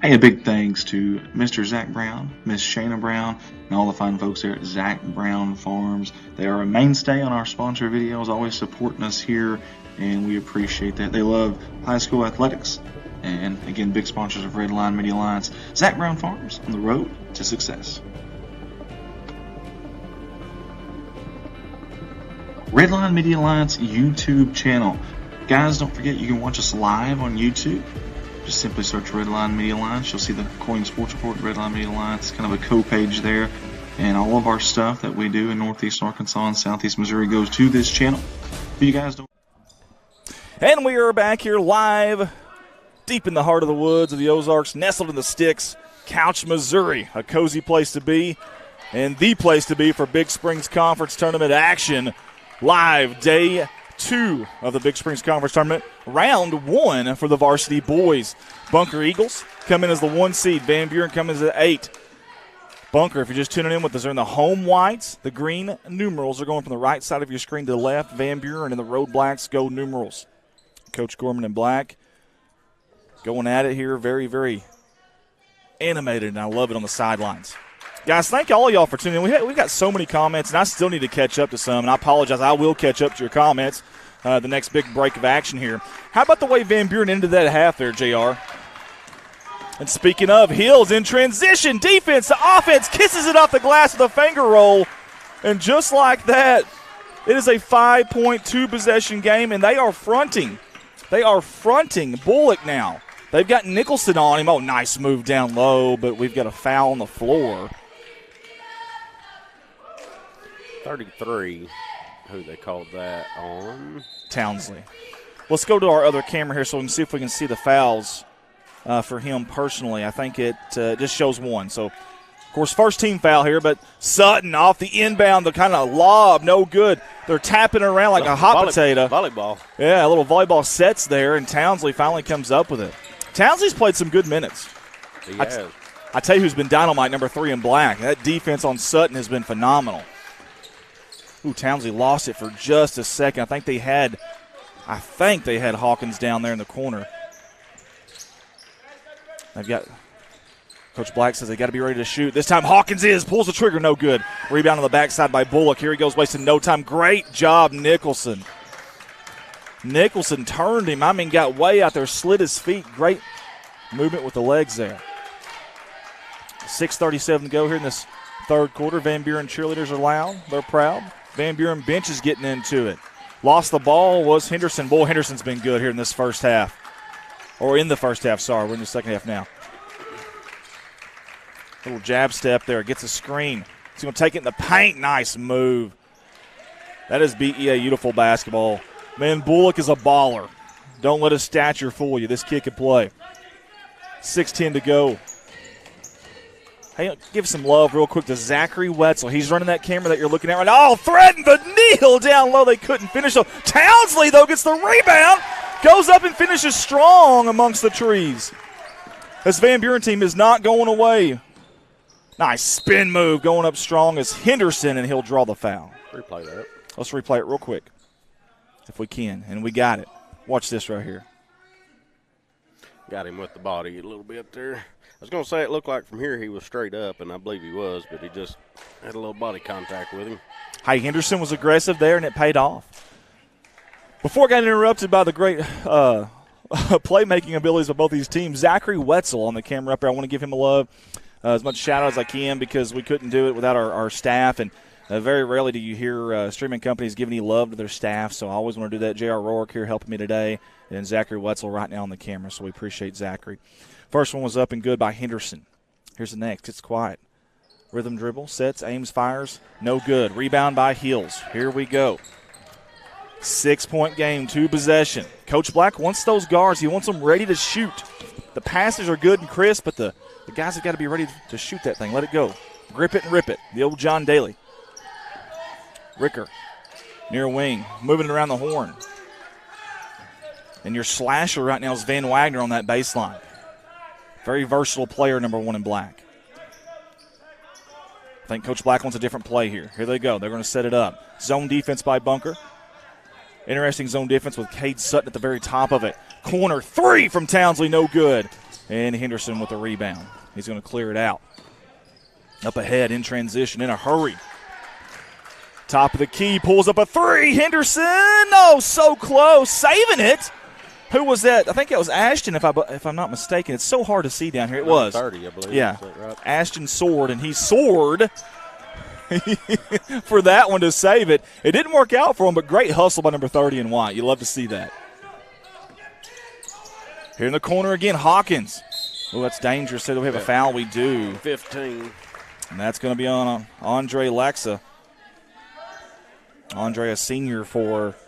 Hey, a big thanks to Mr. Zach Brown, Miss Shayna Brown, and all the fine folks there at Zach Brown Farms. They are a mainstay on our sponsor videos, always supporting us here, and we appreciate that. They love high school athletics, and again, big sponsors of Redline Media Alliance. Zach Brown Farms, on the road to success. Redline Media Alliance YouTube channel. Guys, don't forget you can watch us live on YouTube. Just simply search Redline Media Alliance. You'll see the Coin Sports Report, Redline Media Alliance, kind of a co-page there. And all of our stuff that we do in Northeast Arkansas and Southeast Missouri goes to this channel. If you guys don't. And we are back here live, deep in the heart of the woods of the Ozarks, nestled in the sticks, Couch, Missouri. A cozy place to be, and the place to be for Big Springs Conference Tournament action. Live day 2 of the Big Springs Conference Tournament. Round 1 for the varsity boys. Bunker Eagles come in as the 1 seed. Van Buren comes in as the 8. Bunker, if you're just tuning in with us, they're in the home whites. The green numerals are going from the right side of your screen to the left. Van Buren and the road blacks go numerals. Coach Gorman in black going at it here. Very, very animated, and I love it on the sidelines. Guys, thank all of y'all for tuning in. We've got so many comments, and I still need to catch up to some, and I apologize. I will catch up to your comments the next big break of action here. How about the way Van Buren ended that half there, JR? And speaking of, Hills in transition, defense to offense, kisses it off the glass with a finger roll, and just like that, it is a 5.2 possession game, and they are fronting. They are fronting Bullock now. They've got Nicholson on him. Oh, nice move down low, but we've got a foul on the floor. 33, who they called that on? Townsley. Let's go to our other camera here so we can see if we can see the fouls for him personally. I think it just shows one. So, of course, first team foul here, but Sutton off the inbound, the kind of lob, no good. They're tapping it around like a hot potato. Volleyball. Yeah, a little volleyball sets there, and Townsley finally comes up with it. Townsley's played some good minutes. He has. I tell you who's been dynamite, number 3 in black. That defense on Sutton has been phenomenal. Ooh, Townsley lost it for just a second. I think they had Hawkins down there in the corner. They've got Coach Black says they got to be ready to shoot. This time Hawkins pulls the trigger, no good. Rebound on the backside by Bullock. Here he goes, wasting no time. Great job, Nicholson. Nicholson turned him. Got way out there, slid his feet. Great movement with the legs there. 6:37 to go here in this third quarter. Van Buren cheerleaders are loud. They're proud. Van Buren bench is getting into it. Lost the ball was Henderson. Boy, Henderson's been good here in this first half. Or in the first half, sorry. We're in the second half now. Little jab step there. Gets a screen. He's going to take it in the paint. Nice move. That is BEA beautiful basketball. Man, Bullock is a baller. Don't let his stature fool you. This kid can play. 6:10 to go. Hey, give some love real quick to Zachary Wetzel. He's running that camera that you're looking at right now. Oh, threatened the kneel down low. They couldn't finish. So Townsley, though, gets the rebound. Goes up and finishes strong amongst the trees. This Van Buren team is not going away. Nice spin move going up strong as Henderson, and he'll draw the foul. Replay that. Let's replay it real quick if we can, and we got it. Watch this right here. got him with the body a little bit there. I was going to say it looked like from here he was straight up, and I believe he was, but he just had a little body contact with him. Hey, Henderson was aggressive there, and it paid off. Before I got interrupted by the great playmaking abilities of both these teams, Zachary Wetzel on the camera up there, I want to give him a love, as much shout-out as I can, because we couldn't do it without our staff, and very rarely do you hear streaming companies give any love to their staff, so I always want to do that. J.R. Rourke here helping me today, and Zachary Wetzel right now on the camera, so we appreciate Zachary. First one was up and good by Henderson. Here's the next. It's quiet. Rhythm dribble, sets, aims, fires, no good. Rebound by Heels. Here we go. 6-point game, 2 possession. Coach Black wants those guards. He wants them ready to shoot. The passes are good and crisp, but the guys have got to be ready to shoot that thing. Let it go. Grip it and rip it. The old John Daly. Ricker, near wing, moving it around the horn. And your slasher right now is Van Wagner on that baseline. Very versatile player, number 1 in black. I think Coach Black wants a different play here. Here they go. They're going to set it up. Zone defense by Bunker. Interesting zone defense with Cade Sutton at the very top of it. Corner 3 from Townsley, no good. And Henderson with the rebound. He's going to clear it out. Up ahead in transition, in a hurry. Top of the key, pulls up a 3. Henderson, oh, so close, saving it. Who was that? I think it was Ashton, if I'm not mistaken. It's so hard to see down here. It was 30, I believe. Yeah, right? Ashton soared, and he soared for that one to save it. It didn't work out for him, but great hustle by number 30 in white. You love to see that. Here in the corner again, Hawkins. Oh, that's dangerous. So do we have a foul? We do. 15. And that's going to be on Andre Lexa. Andre, a senior for –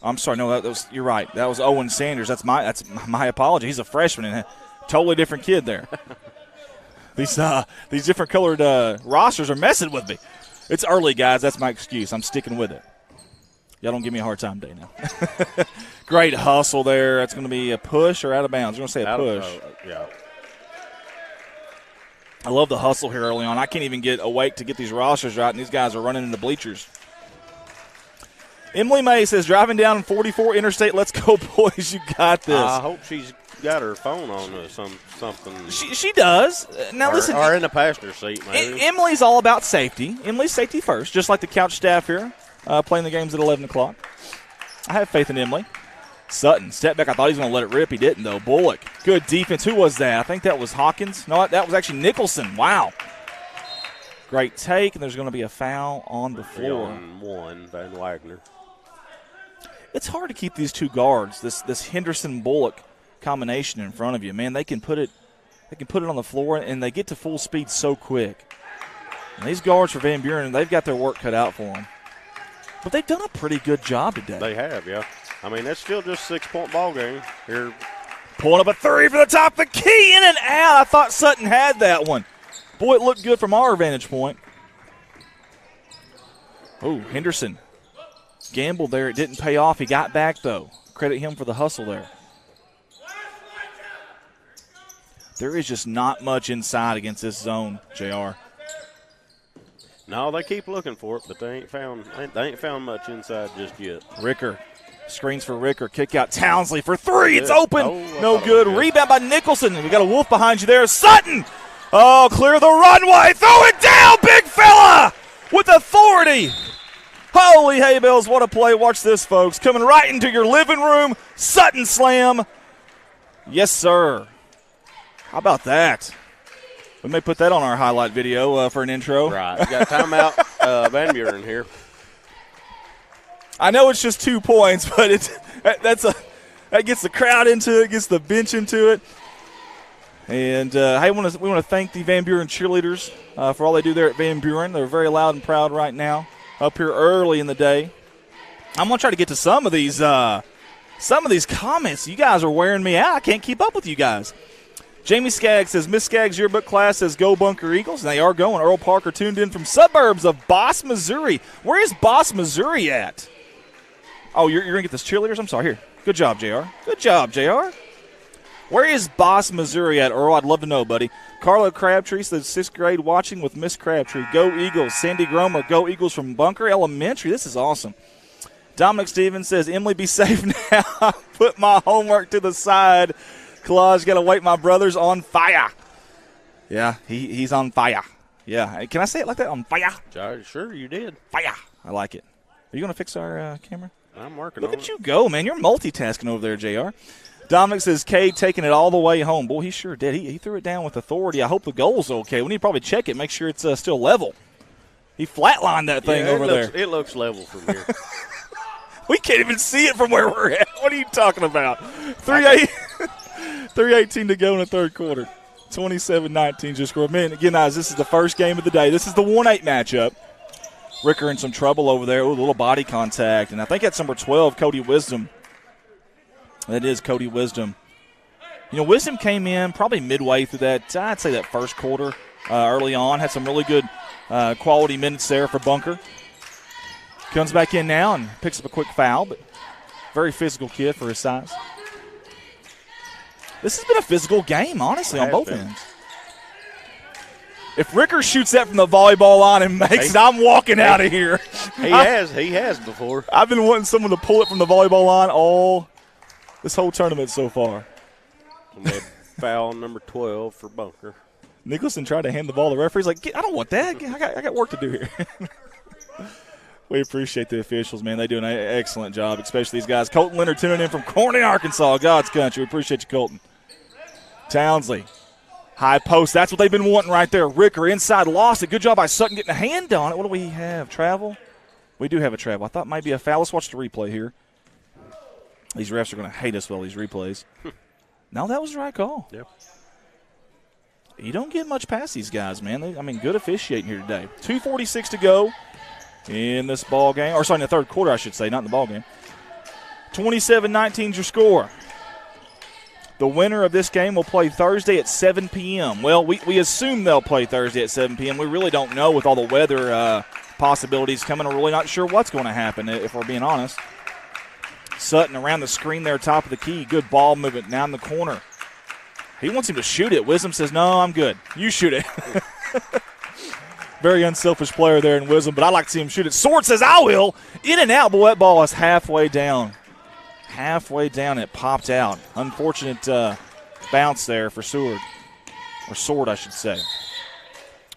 I'm sorry, no, that was you're right. That was Owen Sanders. That's my apology. He's a freshman and a totally different kid there. These different colored rosters are messing with me. It's early, guys. That's my excuse. I'm sticking with it. Y'all don't give me a hard time today now. Great hustle there. That's going to be a push or out of bounds. You're going to say a push. Yeah. I love the hustle here early on. I can't even get awake to get these rosters right, and these guys are running into bleachers. Emily May says, driving down 44 Interstate, let's go, boys. You got this. I hope she's got her phone on or something. She does. Now, listen. Or in the passenger seat, maybe. Emily's all about safety. Emily's safety first, just like the couch staff here playing the games at 11 o'clock. I have faith in Emily. Sutton, step back. I thought he was going to let it rip. He didn't, though. Bullock, good defense. Who was that? I think that was Hawkins. No, that was actually Nicholson. Wow. Great take, and there's going to be a foul on the floor. On 1, Van Wagner. It's hard to keep these two guards, this Henderson-Bullock combination in front of you. Man, they can put it on the floor, and they get to full speed so quick. And these guards for Van Buren, they've got their work cut out for them. But they've done a pretty good job today. They have, yeah. I mean, it's still just a 6-point ball game here. Pulling up a 3 for the top of the key, in and out. I thought Sutton had that one. Boy, it looked good from our vantage point. Oh, Henderson gambled there. It didn't pay off. He got back, though. Credit him for the hustle there. There is just not much inside against this zone, JR. No, they keep looking for it, but they ain't found much inside just yet. Ricker. Screens for Ricker. Kick out Townsley for 3. It's open. Oh, no good. Rebound by Nicholson. We got a Wolf behind you there. Sutton. Oh, clear the runway. Throw it down, big fella, with authority. Holy hay bells, what a play. Watch this, folks. Coming right into your living room. Sutton slam. Yes, sir. How about that? We may put that on our highlight video for an intro. Right. We got timeout Van Buren here. I know it's just 2 points, but that gets the crowd into it, gets the bench into it. And we want to thank the Van Buren cheerleaders for all they do there at Van Buren. They're very loud and proud right now, up here early in the day. I'm gonna try to get to some of these comments. You guys are wearing me out. I can't keep up with you guys. Jamie Skaggs says, Miss Skaggs' yearbook class says go Bunker Eagles, and they are going. Earl Parker tuned in from suburbs of Boss, Missouri. Where is Boss, Missouri at? Oh, you're going to get this cheerleaders? I'm sorry. Here. Good job, JR. Good job, JR. Where is Boss, Missouri at, Earl? I'd love to know, buddy. Carla Crabtree says 6th grade watching with Miss Crabtree. Go Eagles. Sandy Gromer, go Eagles from Bunker Elementary. This is awesome. Dominic Stevens says, Emily, be safe now. Put my homework to the side. Collage, got to wait. My brother's on fire. Yeah, he's on fire. Yeah. Can I say it like that? On fire? Sure, you did. Fire. I like it. Are you going to fix our camera? I'm working on it. Look at you go, man. You're multitasking over there, JR. Dominic says, Cade taking it all the way home. Boy, he sure did. He threw it down with authority. I hope the goal's okay. We need to probably check it, make sure it's still level. He flatlined that thing over there. It looks level from here. We can't even see it from where we're at. What are you talking about? 3:18 to go in the third quarter. 27-19 just scored. Man, again, guys, this is the first game of the day. This is the 1-8 matchup. Ricker in some trouble over there. Ooh, a little body contact. And I think that's number 12, Cody Wisdom. That is Cody Wisdom. You know, Wisdom came in probably midway through that, I'd say that first quarter early on. Had some really good quality minutes there for Bunker. Comes back in now and picks up a quick foul, but very physical kid for his size. This has been a physical game, honestly, on both ends. If Ricker shoots that from the volleyball line and makes it, I'm walking out of here. He has before. I've been wanting someone to pull it from the volleyball line this whole tournament so far. Foul number 12 for Bunker. Nicholson tried to hand the ball to the referee's like, I don't want that. I got work to do here. We appreciate the officials, man. They do an excellent job, especially these guys. Colton Leonard tuning in from Corning, Arkansas, God's country. We appreciate you, Colton. Townsley, high post. That's what they've been wanting right there. Ricker inside, lost it. Good job by Sutton getting a hand on it. What do we have? Travel? We do have a travel. I thought it might be a foul. Let's watch the replay here. These refs are going to hate us with all these replays. No, that was the right call. Yep. You don't get much past these guys, man. Good officiating here today. 2:46 to go in this ball game. Or, sorry, in the third quarter, I should say, not in the ball game. 27-19 is your score. The winner of this game will play Thursday at 7 p.m. Well, we assume they'll play Thursday at 7 p.m. We really don't know with all the weather possibilities coming. We're really not sure what's going to happen, if we're being honest. Sutton around the screen there, top of the key. Good ball movement down the corner. He wants him to shoot it. Wisdom says, no, I'm good. You shoot it. Very unselfish player there in Wisdom, but I like to see him shoot it. Sword says, I will. In and out, but that ball is halfway down. Halfway down, it popped out. Unfortunate bounce there for Seward. Or Sword, I should say.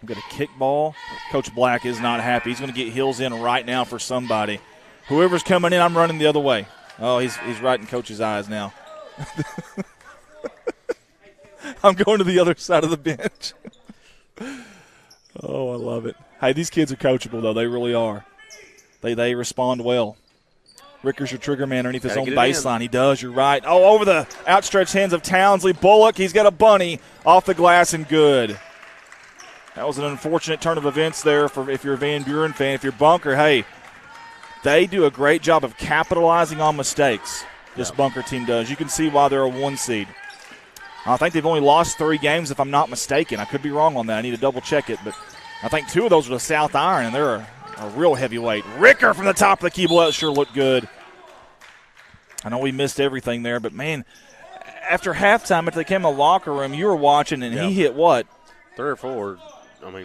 We've got a kick ball. Coach Black is not happy. He's going to get heels in right now for somebody. Whoever's coming in, I'm running the other way. Oh, he's right in Coach's eyes now. I'm going to the other side of the bench. Oh, I love it. Hey, these kids are coachable, though. They really are. They respond well. Ricker's your trigger man underneath his own baseline. He does. You're right. Oh, over the outstretched hands of Townsley. Bullock, he's got a bunny off the glass and good. That was an unfortunate turn of events there for if you're a Van Buren fan. If you're Bunker, hey, they do a great job of capitalizing on mistakes. This Bunker team does. You can see why they're a 1 seed. I think they've only lost 3 games, if I'm not mistaken. I could be wrong on that. I need to double-check it. But I think 2 of those were the South Iron, and they're a real heavyweight. Ricker from the top of the key. Boy, that sure looked good. I know we missed everything there, but, man, after halftime, after they came in the locker room, you were watching, and he hit what? 3 or 4.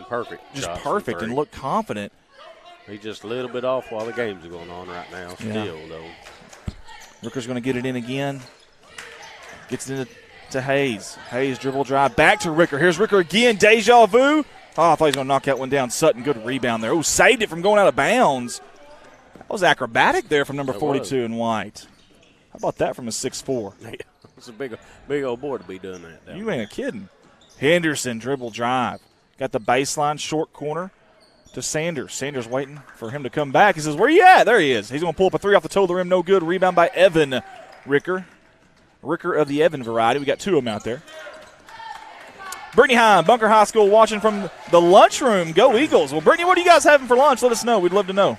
Perfect. Just perfect and looked confident. He's just a little bit off while the game's going on right now still, though. Ricker's going to get it in again. Gets it to Hayes. Hayes dribble drive back to Ricker. Here's Ricker again. Deja vu. Oh, I thought he was going to knock that one down. Sutton, good rebound there. Oh, saved it from going out of bounds. That was acrobatic there from number 42 in white. How about that from a 6'4"? It's a big old boy to be doing that. You ain't kidding. Henderson dribble drive. Got the baseline short corner to Sanders. Sanders waiting for him to come back. He says, where you at? There he is. He's going to pull up a 3 off the toe of the rim. No good. Rebound by Evan Ricker. Ricker of the Evan variety. We got 2 of them out there. Brittany Hine, Bunker High School, watching from the lunchroom. Go Eagles. Well, Brittany, what are you guys having for lunch? Let us know. We'd love to know.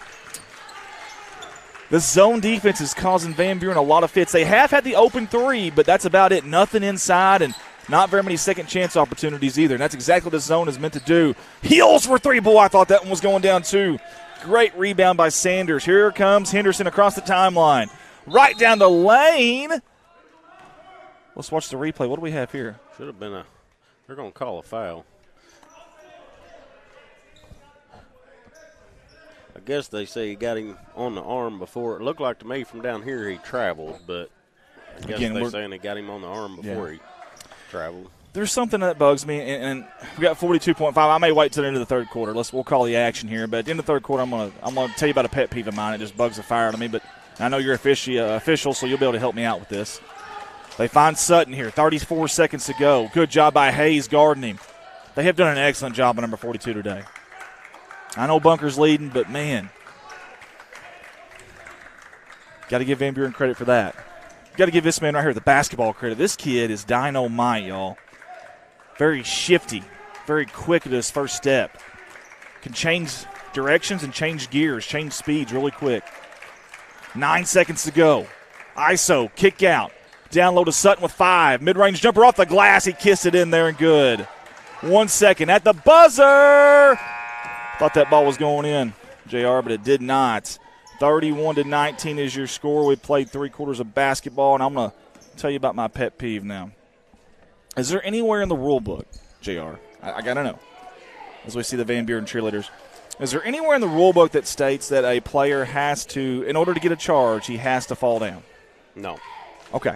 The zone defense is causing Van Buren a lot of fits. They have had the open 3, but that's about it. Nothing inside and not very many second chance opportunities either. And that's exactly what the zone is meant to do. Heels for 3. Boy, I thought that one was going down too. Great rebound by Sanders. Here comes Henderson across the timeline. Right down the lane. Let's watch the replay. What do we have here? Should have been they're going to call a foul. guess they say he got him on the arm before. It looked like to me from down here he traveled, but I guess they're saying they got him on the arm before he traveled. There's something that bugs me, and we got 42.5. I may wait till the end of the third quarter. We'll call the action here, but at the end of the third quarter, I'm gonna tell you about a pet peeve of mine. It just bugs the fire out of me, but I know you're official, so you'll be able to help me out with this. They find Sutton here, 34 seconds to go. Good job by Hayes guarding him. They have done an excellent job on number 42 today. I know Bunker's leading, but man, got to give Van Buren credit for that. Got to give this man right here the basketball credit. This kid is dynamite, y'all. Very shifty, very quick at his first step. Can change directions and change gears, change speeds really quick. 9 seconds to go. ISO, kick out. Down low to Sutton with 5. Mid-range jumper off the glass. He kissed it in there and good. 1 second at the buzzer. Thought that ball was going in, JR, but it did not. 31-19 is your score. We played 3 quarters of basketball, and I'm going to tell you about my pet peeve now. Is there anywhere in the rule book, JR, I got to know, as we see the Van Buren cheerleaders, is there anywhere in the rule book that states that a player has to, in order to get a charge, he has to fall down? No. Okay.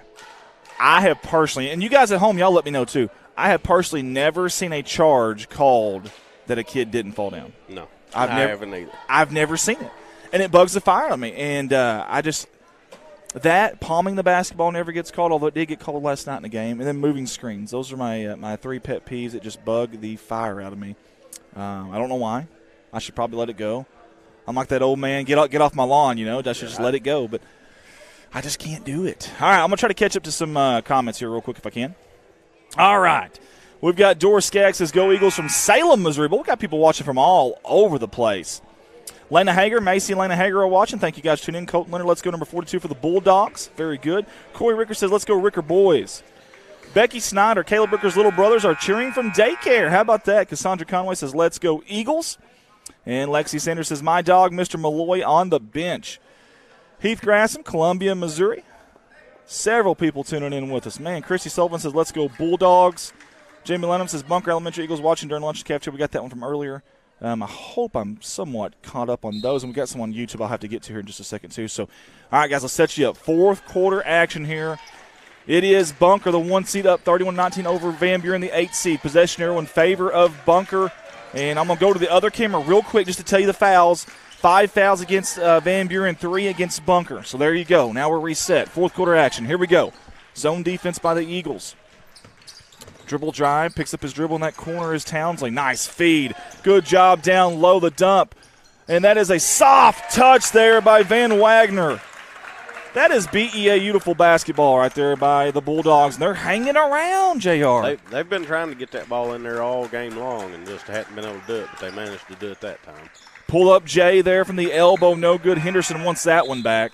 I have personally, and you guys at home, y'all let me know too, I have personally never seen a charge called that a kid didn't fall down. No, I haven't either. I've never seen it, and it bugs the fire out of me. And that palming the basketball never gets called, although it did get called last night in the game. And then moving screens. Those are my 3 pet peeves that just bug the fire out of me. I don't know why. I should probably let it go. I'm like that old man, get off my lawn, I should just let it go. But I just can't do it. All right, I'm going to try to catch up to some comments here real quick if I can. All right. We've got Doris Skaggs says, go Eagles from Salem, Missouri. But we've got people watching from all over the place. Lena Hager, Macy and Lena Hager are watching. Thank you guys for tuning in. Colton Leonard, let's go number 42 for the Bulldogs. Very good. Corey Ricker says, let's go Ricker boys. Becky Snyder, Caleb Ricker's little brothers are cheering from daycare. How about that? Cassandra Conway says, let's go Eagles. And Lexi Sanders says, my dog, Mr. Malloy, on the bench. Heath Grassham, Columbia, Missouri. Several people tuning in with us. Man, Christy Sullivan says, let's go Bulldogs. Jamie Lenham says, Bunker Elementary Eagles watching during lunch cafeteria. We got that one from earlier. I hope I'm somewhat caught up on those. And we got some on YouTube I'll have to get to here in just a second, too. So, all right, guys, let's set you up. Fourth quarter action here. It is Bunker, the 1 seed, up 31-19 over Van Buren, the 8 seed. Possession arrow in favor of Bunker. And I'm going to go to the other camera real quick just to tell you the fouls. 5 fouls against Van Buren, 3 against Bunker. So there you go. Now we're reset. Fourth quarter action. Here we go. Zone defense by the Eagles. Dribble drive, picks up his dribble in that corner is Townsley. Nice feed. Good job down low, the dump. And that is a soft touch there by Van Wagner. That is BEA beautiful basketball right there by the Bulldogs. And they're hanging around, JR. They've been trying to get that ball in there all game long and just hadn't been able to do it, but they managed to do it that time. Pull up Jay there from the elbow, no good. Henderson wants that one back.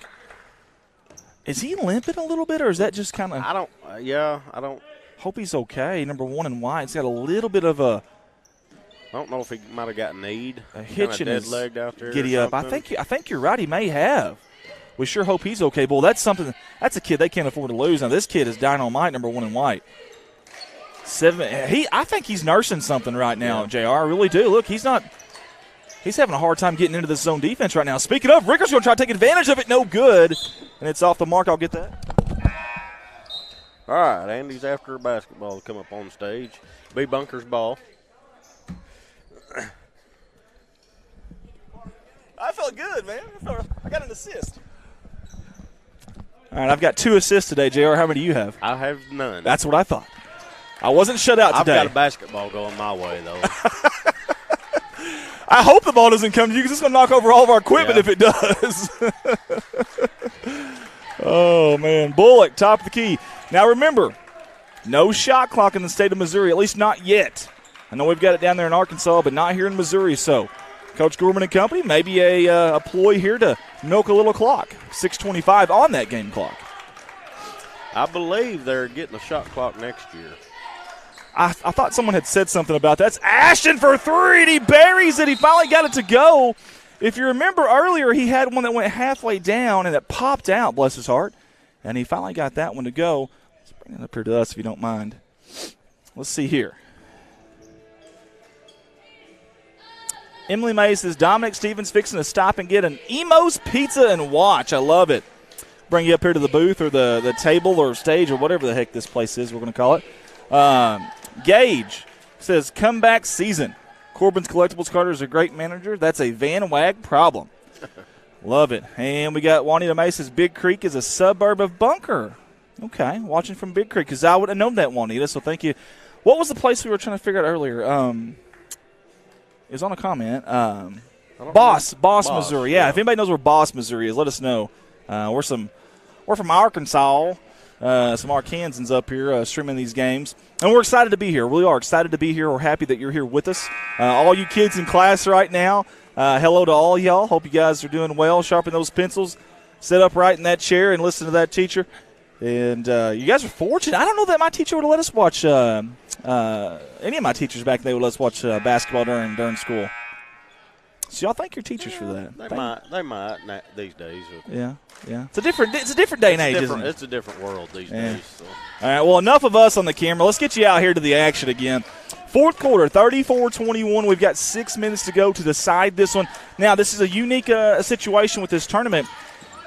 Is he limping a little bit, or is that just kind of? I don't. Hope he's okay. Number 1 and white. He's got a little bit of a. I don't know if he might have got kneed. A hitch in his legged out there. Giddy up. I think you're right. He may have. We sure hope he's okay. Bull, that's something. That's a kid they can't afford to lose. Now this kid is dynamite. Number 1 and white. 7. I think he's nursing something right now, JR. I really do. Look, he's not. He's having a hard time getting into this zone defense right now. Speaking of, Ricker's going to try to take advantage of it. No good. And it's off the mark. I'll get that. All right, Andy's after basketball to come up on stage. Be Bunker's ball. I felt good, man. I got an assist. All right, I've got 2 assists today, JR. How many do you have? I have none. That's what I thought. I wasn't shut out today. I've got a basketball going my way, though. I hope the ball doesn't come to you because it's going to knock over all of our equipment if it does. Oh, man. Bullock, top of the key. Now, remember, no shot clock in the state of Missouri, at least not yet. I know we've got it down there in Arkansas, but not here in Missouri. So, Coach Gorman and company, maybe a ploy here to milk a little clock. 6:25 on that game clock. I believe they're getting a shot clock next year. I thought someone had said something about that. That's Ashton for 3, and he buries it. He finally got it to go. If you remember earlier, he had one that went halfway down, and it popped out, bless his heart. And he finally got that one to go. Let's bring it up here to us if you don't mind. Let's see here. Emily May says, Dominic Stevens fixing to stop and get an Emo's Pizza and watch. I love it. Bring you up here to the booth or the table or stage or whatever the heck this place is we're going to call it. Gage says, comeback season. Corbin's Collectibles Carter is a great manager. That's a Van Wag problem. Love it. And we got Juanita May says, Big Creek is a suburb of Bunker. Okay, watching from Big Creek, because I would have known that, Juanita, so thank you. What was the place we were trying to figure out earlier? It was on a comment. Boss, Missouri. Yeah, if anybody knows where Boss, Missouri is, let us know. We're from Arkansas. Some Arkansans up here streaming these games. And we're excited to be here. We are excited to be here. We're happy that you're here with us. All you kids in class right now, hello to all y'all. Hope you guys are doing well. Sharpen those pencils. Sit up right in that chair and listen to that teacher. And you guys are fortunate. I don't know that my teacher would have let us watch any of my teachers back then would let us watch basketball during school. So y'all thank your teachers for that. They might these days. Yeah. It's a different day and age, isn't it? It's a different world these days. So. All right, well, enough of us on the camera. Let's get you out here to the action again. Fourth quarter, 34-21. We've got 6 minutes to go to decide this one. Now, this is a unique situation with this tournament.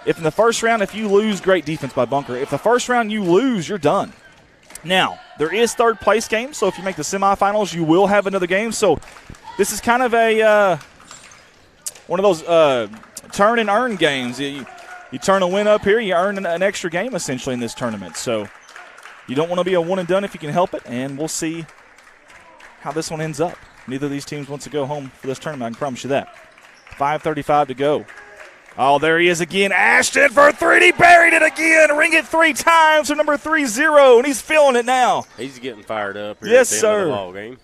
If in the first round, if you lose, great defense by Bunker. If the first round you lose, you're done. Now, there is third place games, so if you make the semifinals, you will have another game. So this is kind of a one of those turn and earn games. You turn a win up here, you earn an extra game essentially in this tournament. So you don't want to be a one and done if you can help it, and we'll see how this one ends up. Neither of these teams wants to go home for this tournament, I can promise you that. 5:35 to go. Oh, there he is again. Ashton for three, and he buried it again. Ring it 3 times for number 30, and he's feeling it now. He's getting fired up here yes, at the sir. end of the ball game.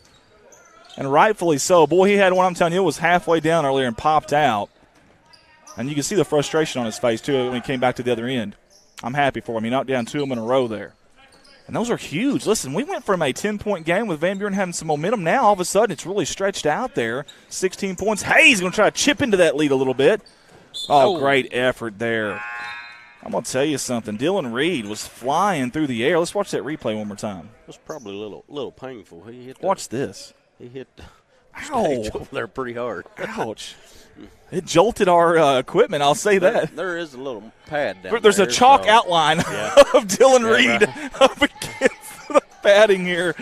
And rightfully so. Boy, he had one, I'm telling you, it was halfway down earlier and popped out. And you can see the frustration on his face, too, when he came back to the other end. I'm happy for him. He knocked down 2 of them in a row there. And those are huge. Listen, we went from a 10-point game with Van Buren having some momentum. Now, all of a sudden, it's really stretched out there. 16 points. Hey, he's going to try to chip into that lead a little bit. Oh, great effort there. I'm going to tell you something. Dylan Reed was flying through the air. Let's watch that replay one more time. It was probably a little painful. He hit watch this. He hit the stage over there pretty hard. Ouch. It jolted our equipment, I'll say that. There is a little pad down there. There's a chalk outline of Dylan Reed up against the padding here.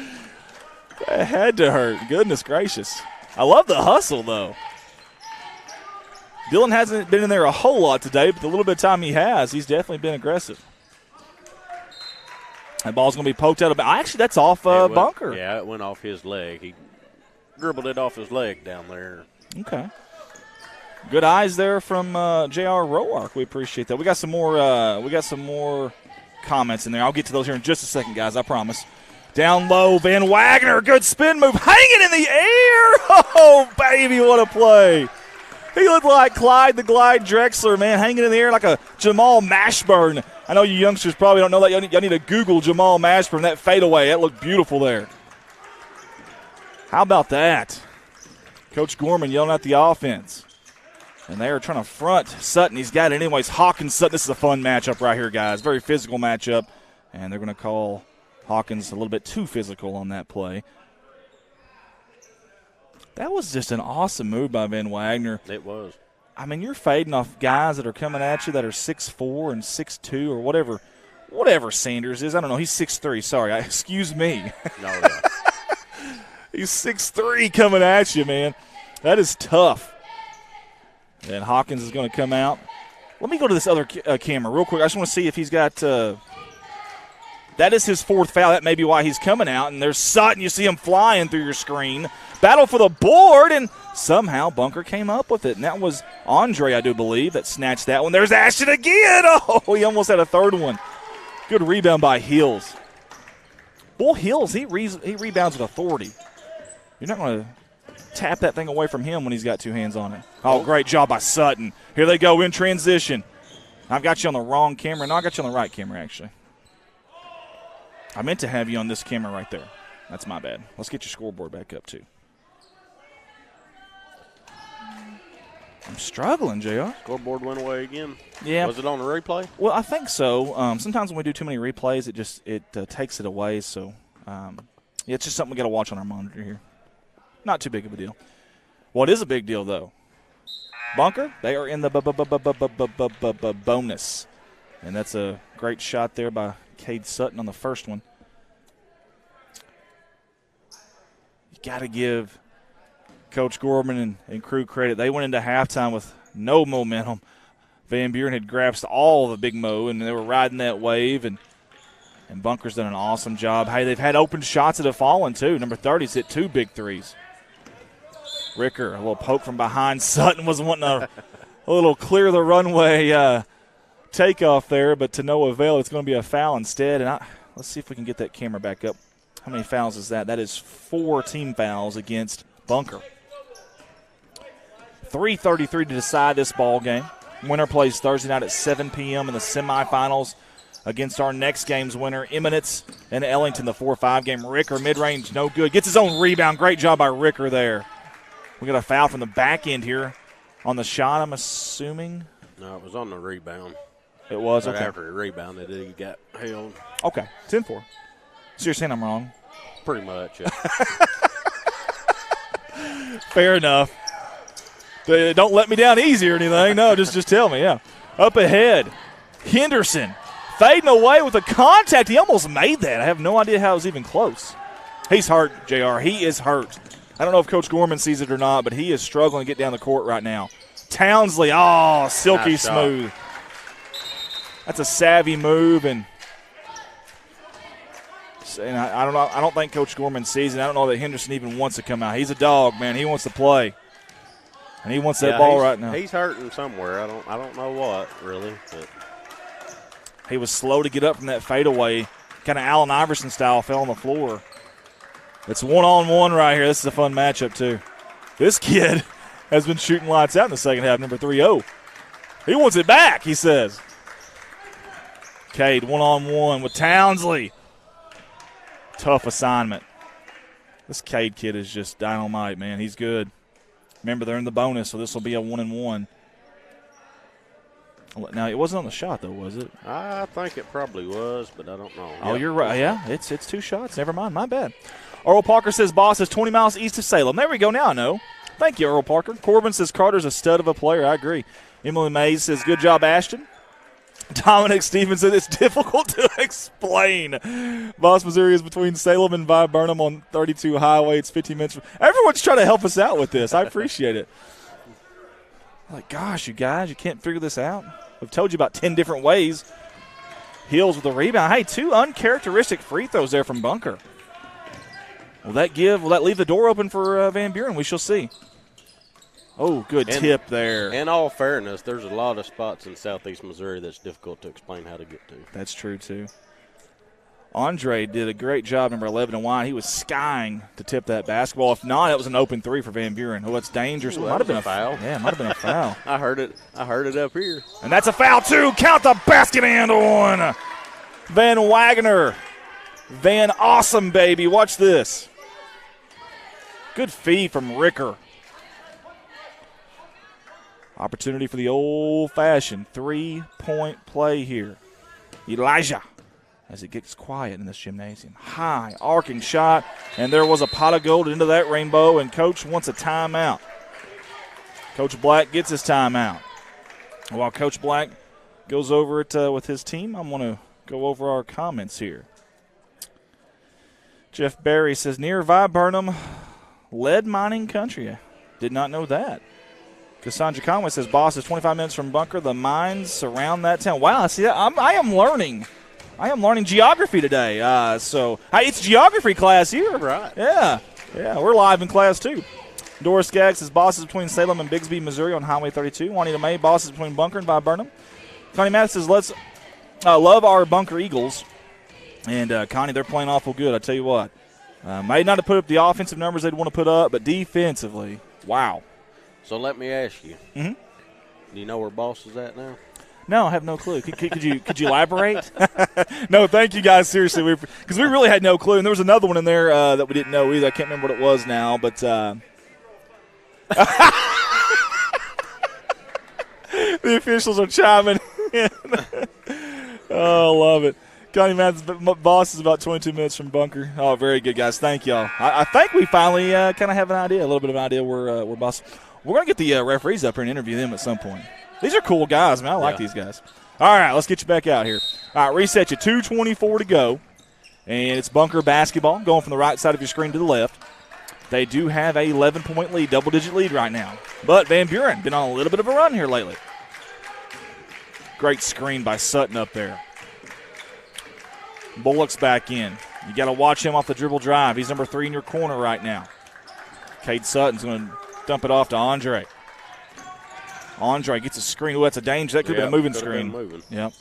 That had to hurt. Goodness gracious. I love the hustle, though. Dylan hasn't been in there a whole lot today, but the little bit of time he has, he's definitely been aggressive. That ball's going to be poked out. Actually, that's off Bunker. Yeah, it went off his leg. He dribbled it off his leg down there. Okay. Good eyes there from J.R. Roark. We appreciate that. We got some more comments in there. I'll get to those here in just a second, guys. I promise. Down low, Van Wagner, good spin move, hanging in the air. Oh, baby, what a play. He looked like Clyde the Glide Drexler, man, hanging in the air like a Jamal Mashburn. I know you youngsters probably don't know that. Y'all need to Google Jamal Mashburn, that fadeaway. That looked beautiful there. How about that? Coach Gorman yelling at the offense. And they are trying to front Sutton. He's got it anyways. Hawkins, Sutton. This is a fun matchup right here, guys. Very physical matchup. And they're going to call Hawkins a little bit too physical on that play. That was just an awesome move by Van Wagner. It was. I mean, you're fading off guys that are coming at you that are 6'4" and 6'2" or whatever Sanders is. I don't know. He's 6'3". Sorry. Excuse me. No, yeah. He's 6'3" coming at you, man. That is tough. And Hawkins is going to come out. Let me go to this other camera real quick. I just want to see if he's got that is his 4th foul. That may be why he's coming out. And there's Sutton. You see him flying through your screen. Battle for the board, and somehow Bunker came up with it. And that was Andre, I do believe, that snatched that one. There's Ashton again. Oh, he almost had a 3rd one. Good rebound by Hills. Bull Hills, he rebounds with authority. You're not going to tap that thing away from him when he's got 2 hands on it. Oh, great job by Sutton. Here they go in transition. I've got you on the wrong camera. No, I got you on the right camera, actually. I meant to have you on this camera right there. That's my bad. Let's get your scoreboard back up, too. I'm struggling, JR. Scoreboard went away again. Yeah. Was it on the replay? Well, I think so. Sometimes when we do too many replays, it takes it away. So, it's just something we got to watch on our monitor here. Not too big of a deal. What is a big deal, though? Bunker, they are in the bonus. And that's a great shot there by Cade Sutton on the first one. You got to give Coach Gorman and crew credit. They went into halftime with no momentum. Van Buren had grasped all the big mo, and they were riding that wave, and Bunker's done an awesome job. Hey, they've had open shots that have fallen, too. Number 30's hit 2 big threes. Ricker, a little poke from behind. Sutton was wanting a little clear the runway takeoff there, but to no avail. It's going to be a foul instead. And let's see if we can get that camera back up. How many fouls is that? That is 4 team fouls against Bunker. 3:33 to decide this ball game. Winner plays Thursday night at 7 p.m. in the semifinals against our next game's winner, Eminence and Ellington, the 4-5 game. Ricker, mid-range, no good. Gets his own rebound. Great job by Ricker there. We got a foul from the back end here on the shot, I'm assuming. No, it was on the rebound. It was, right okay. After he rebounded, he got held. Okay, 10-4. So you're saying I'm wrong? Pretty much, yeah. Fair enough. They don't let me down easy or anything. No, just tell me, yeah. Up ahead, Henderson fading away with a contact. He almost made that. I have no idea how it was even close. He's hurt, JR. He is hurt. I don't know if Coach Gorman sees it or not, but he is struggling to get down the court right now. Townsley, silky nice smooth. That's a savvy move, and I don't know. I don't think Coach Gorman sees it. I don't know that Henderson even wants to come out. He's a dog, man. He wants to play, and he wants that ball right now. He's hurting somewhere. I don't know what really. But he was slow to get up from that fadeaway, kind of Allen Iverson style. Fell on the floor. It's 1-on-1 right here. This is a fun matchup too. This kid has been shooting lights out in the second half. Number 3-0. He wants it back. He says. Cade 1-on-1 with Townsley. Tough assignment. This Cade kid is just dynamite, man. He's good. Remember, they're in the bonus, so this will be a 1-and-1. Now, it wasn't on the shot, though, was it? I think it probably was, but I don't know. Oh, you're right. Yeah, it's 2 shots. Never mind. My bad. Earl Parker says Boss is 20 miles east of Salem. There we go now, I know. Thank you, Earl Parker. Corbin says Carter's a stud of a player. I agree. Emily Mays says good job, Ashton. Dominic Stevens said it's difficult to explain. Boss, Missouri is between Salem and Viburnum on 32 Highway. It's 15 minutes. Everyone's trying to help us out with this. I appreciate it. Like, gosh, you guys, you can't figure this out? I've told you about 10 different ways. Hills with the rebound. Hey, 2 uncharacteristic free throws there from Bunker. Will that leave the door open for Van Buren? We shall see. Oh, good tip there. In all fairness, there's a lot of spots in southeast Missouri that's difficult to explain how to get to. That's true, too. Andre did a great job, number 11 and wide. He was skying to tip that basketball. If not, it was an open 3 for Van Buren. Oh, it's dangerous. Ooh, might have been a foul. Yeah, it might have been a foul. I heard it up here. And that's a foul, too. Count the basket and on. Van Wagner. Van Awesome, baby. Watch this. Good feed from Ricker. Opportunity for the old-fashioned 3-point play here. Elijah, as it gets quiet in this gymnasium. High, arcing shot, and there was a pot of gold into that rainbow, and Coach wants a timeout. Coach Black gets his timeout. While Coach Black goes over it with his team, I'm going to go over our comments here. Jeff Barry says, near Viburnum, lead mining country. Did not know that. Cassandra Conway says, Boss is 25 minutes from Bunker. The mines surround that town. Wow, see, I am learning. I am learning geography today. So it's geography class here. Right. Yeah, we're live in class, too. Doris Skaggs says, Boss is between Salem and Bigsby, Missouri on Highway 32. Juanita May, Boss is between Bunker and Viburnum. Connie Mattis says, let's love our Bunker Eagles. And, Connie, they're playing awful good, I tell you what. May not have put up the offensive numbers they'd want to put up, but defensively, wow. So let me ask you. Mm-hmm. Do you know where Boss is at now? No, I have no clue. Could you elaborate? No, thank you guys. Seriously, because we really had no clue. And there was another one in there that we didn't know either. I can't remember what it was now, but the officials are chiming in. Oh, love it. Connie Madden's boss is about 22 minutes from bunker. Oh, very good, guys. Thank y'all. I think we finally kind of have an idea, a little bit of an idea where boss. We're going to get the referees up here and interview them at some point. These are cool guys, man. I like these guys. All right, let's get you back out here. All right, reset you. 2:24 to go. And it's bunker basketball going from the right side of your screen to the left. They do have a 11-point lead, double-digit lead right now. But Van Buren been on a little bit of a run here lately. Great screen by Sutton up there. Bullock's back in. You got to watch him off the dribble drive. He's number 3 in your corner right now. Cade Sutton's going to dump it off to Andre. Andre gets a screen. Oh, that's a danger. That could have been a moving screen. Yep.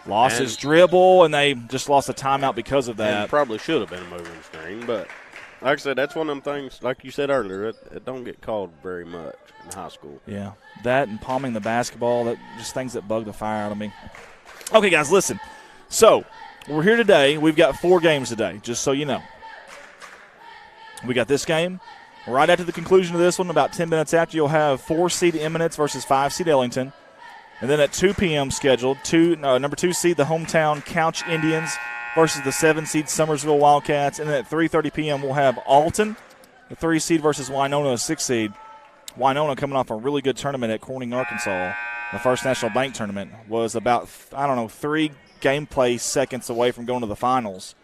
Lost his dribble, and they just lost a timeout because of that. And probably should have been a moving screen, but like I said, that's one of them things, like you said earlier, it don't get called very much in high school. Yeah, that and palming the basketball, that just things that bug the fire out of me. Okay, guys, listen. So, we're here today. We've got 4 games today, just so you know. We got this game. Right after the conclusion of this one, about 10 minutes after, you'll have 4-seed Eminence versus 5-seed Ellington. And then at 2 p.m. scheduled, number 2 seed, the hometown Couch Indians versus the 7-seed Summersville Wildcats. And then at 3:30 p.m. we'll have Alton, the 3-seed versus Winona, a 6-seed. Winona coming off a really good tournament at Corning, Arkansas. The First National Bank tournament was about, 3 gameplay seconds away from going to the finals.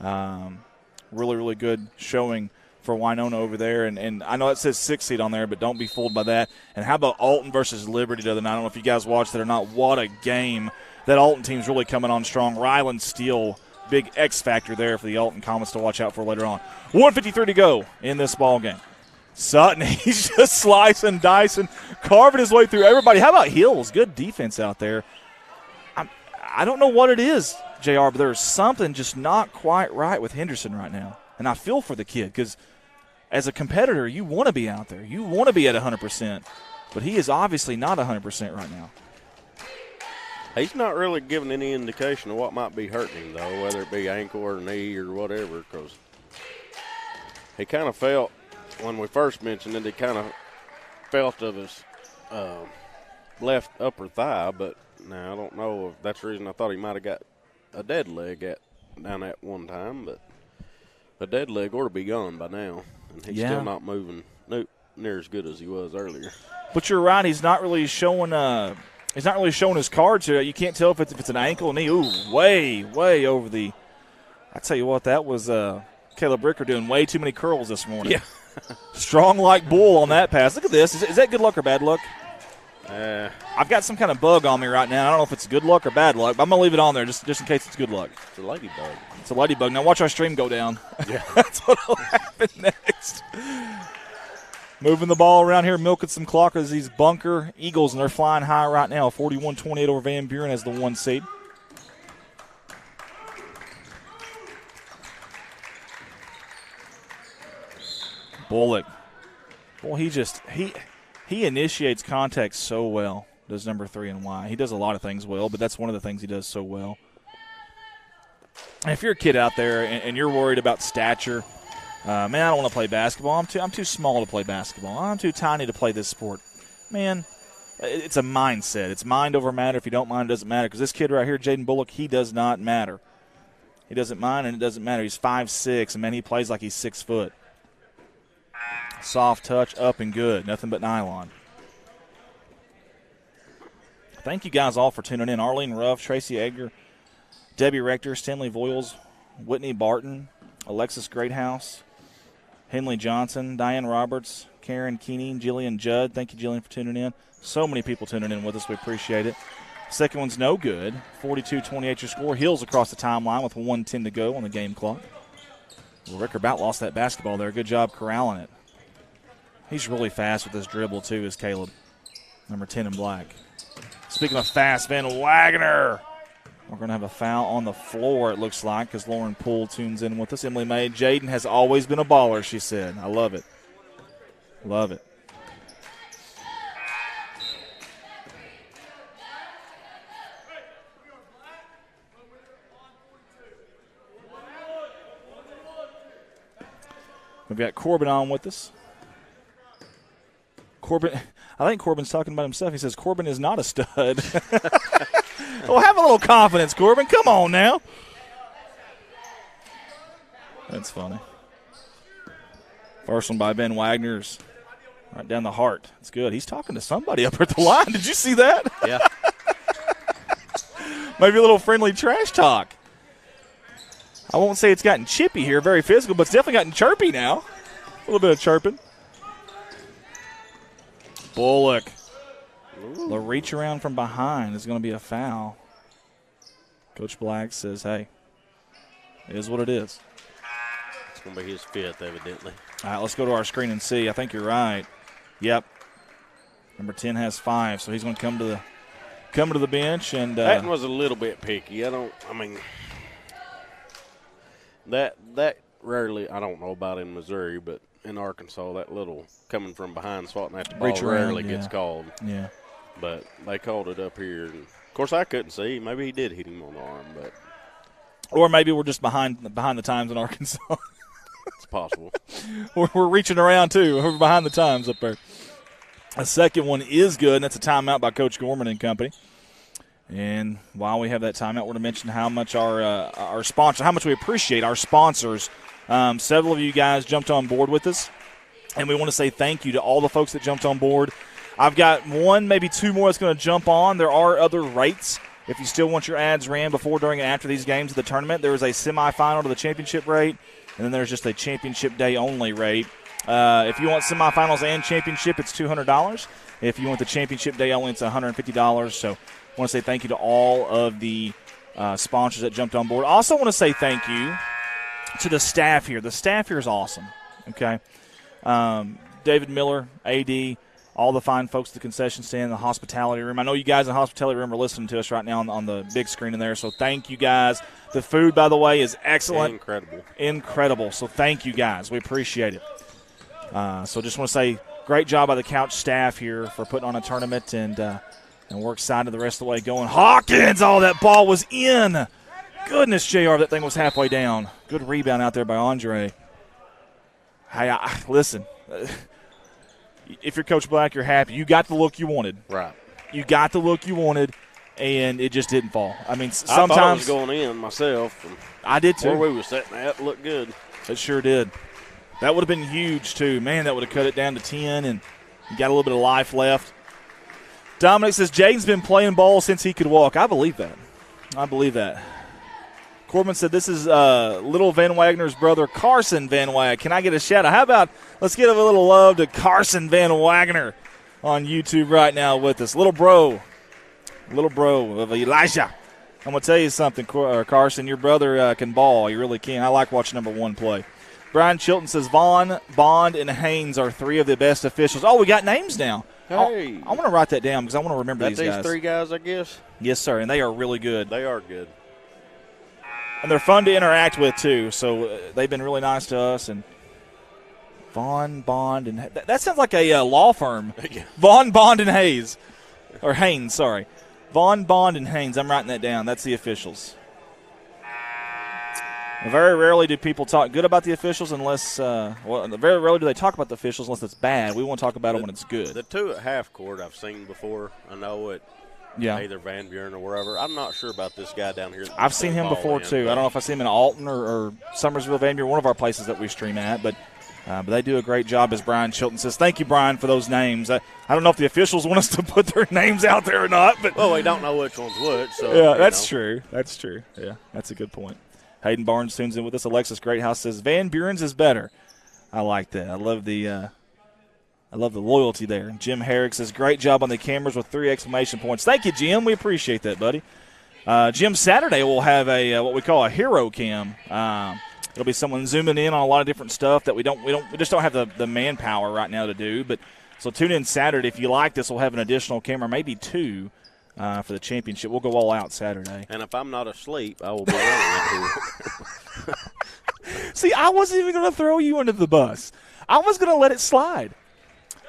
Really, really good showing for Winona over there. And I know it says 6-seed on there, but don't be fooled by that. And how about Alton versus Liberty the other night? I don't know if you guys watched it or not. What a game. That Alton team's really coming on strong. Ryland Steele, big X factor there for the Alton Comets to watch out for later on. 1:53 to go in this ball game. Sutton, he's just slicing, dicing, carving his way through everybody. How about Hills? Good defense out there. I don't know what it is, JR, but there's something just not quite right with Henderson right now. And I feel for the kid because as a competitor, you want to be out there. You want to be at 100%. But he is obviously not 100% right now. He's not really giving any indication of what might be hurting him, though, whether it be ankle or knee or whatever, because he kind of felt, when we first mentioned it, he kind of felt of his left upper thigh, but now I don't know if that's the reason I thought he might have got a dead leg down at one time, but a dead leg ought to be gone by now, and he's still not moving near as good as he was earlier. But you're right, he's not really showing his cards here. You can't tell if it's an ankle, knee. Ooh, way over the. I tell you what, that was Caleb Ricker doing way too many curls this morning. Yeah. Strong like bull on that pass. Look at this. Is that good luck or bad luck? I've got some kind of bug on me right now. I don't know if it's good luck or bad luck, but I'm going to leave it on there just in case it's good luck. It's a ladybug. It's a ladybug. Now watch our stream go down. Yeah. That's what will happen next. Moving the ball around here, milking some clock as these bunker Eagles, and they're flying high right now. 41-28 over Van Buren as the 1 seed. Bullock. Boy, he initiates contact so well, does number 3 and Y. He does a lot of things well, but that's one of the things he does so well. And if you're a kid out there and you're worried about stature, man, I don't want to play basketball. I'm too small to play basketball. I'm too tiny to play this sport. Man, it's a mindset. It's mind over matter. If you don't mind, it doesn't matter. Because this kid right here, Jaden Bullock, he does not matter. He doesn't mind, and it doesn't matter. He's 5'6", and, man, he plays like he's 6 foot. Soft touch, up and good. Nothing but nylon. Thank you guys all for tuning in. Arlene Ruff, Tracy Edgar, Debbie Rector, Stanley Voiles, Whitney Barton, Alexis Greathouse, Henley Johnson, Diane Roberts, Karen Keeney, Jillian Judd. Thank you, Jillian, for tuning in. So many people tuning in with us. We appreciate it. Second one's no good. 42-28 your score. Hills across the timeline with 1:10 to go on the game clock. Well, Ricker about lost that basketball there. Good job corralling it. He's really fast with his dribble, too, is Caleb, number 10 in black. Speaking of fast, Van Wagner. We're going to have a foul on the floor, it looks like, because Lauren Poole tunes in with us. Emily May, Jaden has always been a baller, she said. I love it. Love it. We've got Corbin on with us. Corbin, I think Corbin's talking about himself. He says Corbin is not a stud. Well, have a little confidence, Corbin. Come on now. That's funny. First one by Ben Wagner's right down the heart. It's good. He's talking to somebody up at the line. Did you see that? Yeah. Maybe a little friendly trash talk. I won't say it's gotten chippy here, very physical, but it's definitely gotten chirpy now. A little bit of chirping. Bullock. The reach around from behind is going to be a foul. Coach Black says, hey, it is what it is. It's going to be his fifth, evidently. All right, let's go to our screen and see. I think you're right. Yep. Number 10 has 5, so he's going to come to the bench. And that was a little bit picky. That rarely, I don't know about in Missouri, but in Arkansas, that little coming from behind swatting at the ball rarely gets called. Yeah. But they called it up here. And of course, I couldn't see. Maybe he did hit him on the arm, but or maybe we're just behind the times in Arkansas. it's possible. we're reaching around too. We're behind the times up there. A second one is good, and that's a timeout by Coach Gorman and company. And while we have that timeout, we're going to mention how much our sponsor, how much we appreciate our sponsors. Several of you guys jumped on board with us, and we want to say thank you to all the folks that jumped on board. I've got one, maybe two more that's going to jump on. There are other rates. If you still want your ads ran before, during, and after these games of the tournament, there is a semifinal to the championship rate, and then there's just a championship day only rate. If you want semifinals and championship, it's $200. If you want the championship day only, it's $150. So I want to say thank you to all of the sponsors that jumped on board. I also want to say thank you to the staff here. The staff here is awesome, okay? David Miller, AD, all the fine folks at the concession stand, the hospitality room. I know you guys in the hospitality room are listening to us right now on the big screen in there, so thank you guys. The food, by the way, is excellent. Incredible. So thank you guys. We appreciate it. So just want to say great job by the Couch staff here for putting on a tournament, and we're excited the rest of the way going. Hawkins, that ball was in. Goodness, JR, that thing was halfway down. Good rebound out there by Andre. Hey, listen, if you're Coach Black, you're happy. You got the look you wanted. Right. You got the look you wanted, and it just didn't fall. I mean, sometimes. I thought it was going in myself. I did too. Where we were sitting at, it looked good. It sure did. That would have been huge, too. Man, that would have cut it down to 10, and you got a little bit of life left. Dominic says, Jaden's been playing ball since he could walk. I believe that. Corbin said, this is little Van Wagner's brother, Carson Van Wagner. Can I get a shout-out? How about let's give a little love to Carson Van Wagner on YouTube right now with us. Little bro of Elijah. I'm going to tell you something, Carson. Your brother can ball. He really can. I like watching number 1 play. Brian Chilton says Vaughn, Bond, and Haynes are 3 of the best officials. Oh, we got names now. Hey. I want to write that down because I want to remember these guys. These 3 guys, I guess? Yes, sir, and they are really good. They are good. And they're fun to interact with, too, so they've been really nice to us. And Vaughn, Bond, and that sounds like a law firm. Vaughn, Bond, and Hayes. Or Haynes, sorry. Vaughn, Bond, and Haynes. I'm writing that down. That's the officials. Very rarely do people talk good about the officials unless very rarely do they talk about the officials unless it's bad. We want to talk about it when it's good. The 2 at half court I've seen before. I know it. Yeah. Either Van Buren or wherever. I'm not sure about this guy down here. I've seen him before, too. I don't know if I see him in Alton or Summersville, Van Buren, one of our places that we stream at. But they do a great job, as Brian Chilton says. Thank you, Brian, for those names. I don't know if the officials want us to put their names out there or not. But well, we don't know which one's which. So, yeah, that's true. That's true. Yeah, that's a good point. Hayden Barnes tunes in with us. Alexis Greathouse says Van Buren's is better. I like that. I love the loyalty there. Jim Herrick says great job on the cameras with 3 exclamation points. Thank you, Jim. We appreciate that, buddy. Jim, Saturday we'll have a what we call a hero cam. It'll be someone zooming in on a lot of different stuff that we just don't have the manpower right now to do. But so tune in Saturday. If you like this, we'll have an additional camera, maybe 2. For the championship. We'll go all out Saturday. And if I'm not asleep, I will be running. See, I wasn't even going to throw you under the bus. I was going to let it slide.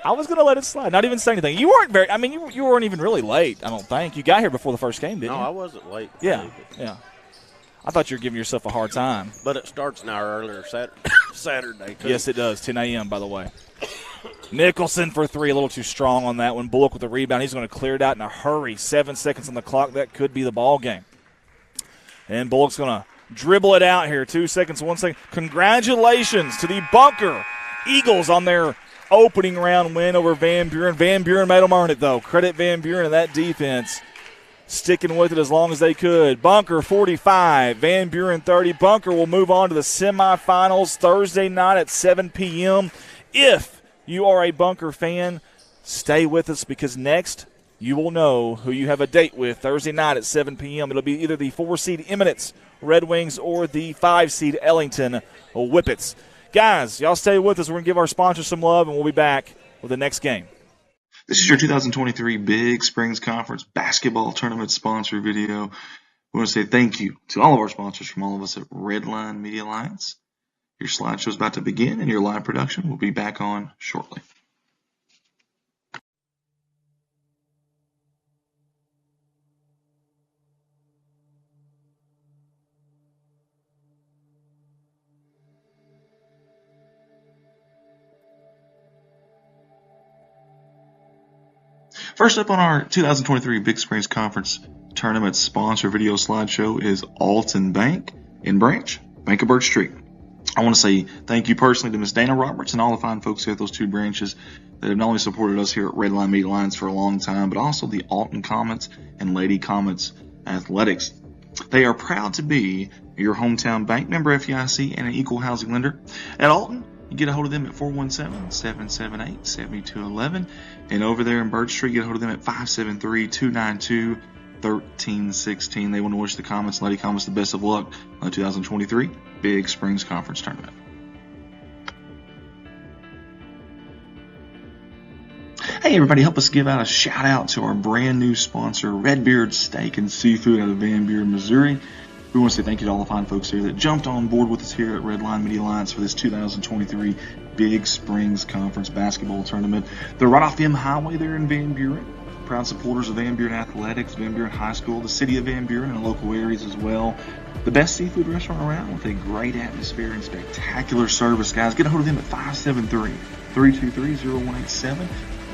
Not even say anything. You weren't you weren't even really late, I don't think. You got here before the first game, didn't you? No, I wasn't late. Yeah. I thought you were giving yourself a hard time. But it starts an hour earlier Saturday. Too. Yes, it does. 10 a.m., by the way. Nicholson for three, a little too strong on that one. Bullock with the rebound. He's going to clear it out in a hurry. 7 seconds on the clock. That could be the ball game. And Bullock's going to dribble it out here. 2 seconds, 1 second. Congratulations to the Bunker Eagles on their opening round win over Van Buren. Van Buren made them earn it, though. Credit Van Buren and that defense sticking with it as long as they could. Bunker 45, Van Buren 30. Bunker will move on to the semifinals Thursday night at 7 p.m. If you are a Bunker fan, stay with us because next you will know who you have a date with Thursday night at 7 p.m. It'll be either the 4-seed Eminence Red Wings or the 5-seed Ellington Whippets. Guys, y'all stay with us. We're going to give our sponsors some love, and we'll be back with the next game. This is your 2023 Big Springs Conference basketball tournament sponsor video. We want to say thank you to all of our sponsors from all of us at Redline Media Alliance. Your slideshow is about to begin, and your live production will be back on shortly. First up on our 2023 Big Springs Conference Tournament sponsor video slideshow is Alton Bank in Branch, Bank of Birch Street. I want to say thank you personally to Miss Dana Roberts and all the fine folks here at those two branches that have not only supported us here at Redline Media Alliance for a long time, but also the Alton Comets and Lady Comets Athletics. They are proud to be your hometown bank, member FDIC, and an equal housing lender. At Alton, you get a hold of them at 417-778-7211. And over there in Birch Street, get a hold of them at 573-292-1316. They want to wish the Comets and Lady Comets the best of luck on the 2023 Big Springs Conference Tournament. Hey everybody, help us give out a shout out to our brand new sponsor, Redbeard Steak and Seafood out of Van Buren, Missouri. We want to say thank you to all the fine folks here that jumped on board with us here at Redline Media Alliance for this 2023 Big Springs Conference basketball tournament. They're right off the M Highway there in Van Buren. Proud supporters of Van Buren Athletics, Van Buren High School, the city of Van Buren, and local areas as well. The best seafood restaurant around with a great atmosphere and spectacular service, guys. Get a hold of them at 573-323-0187.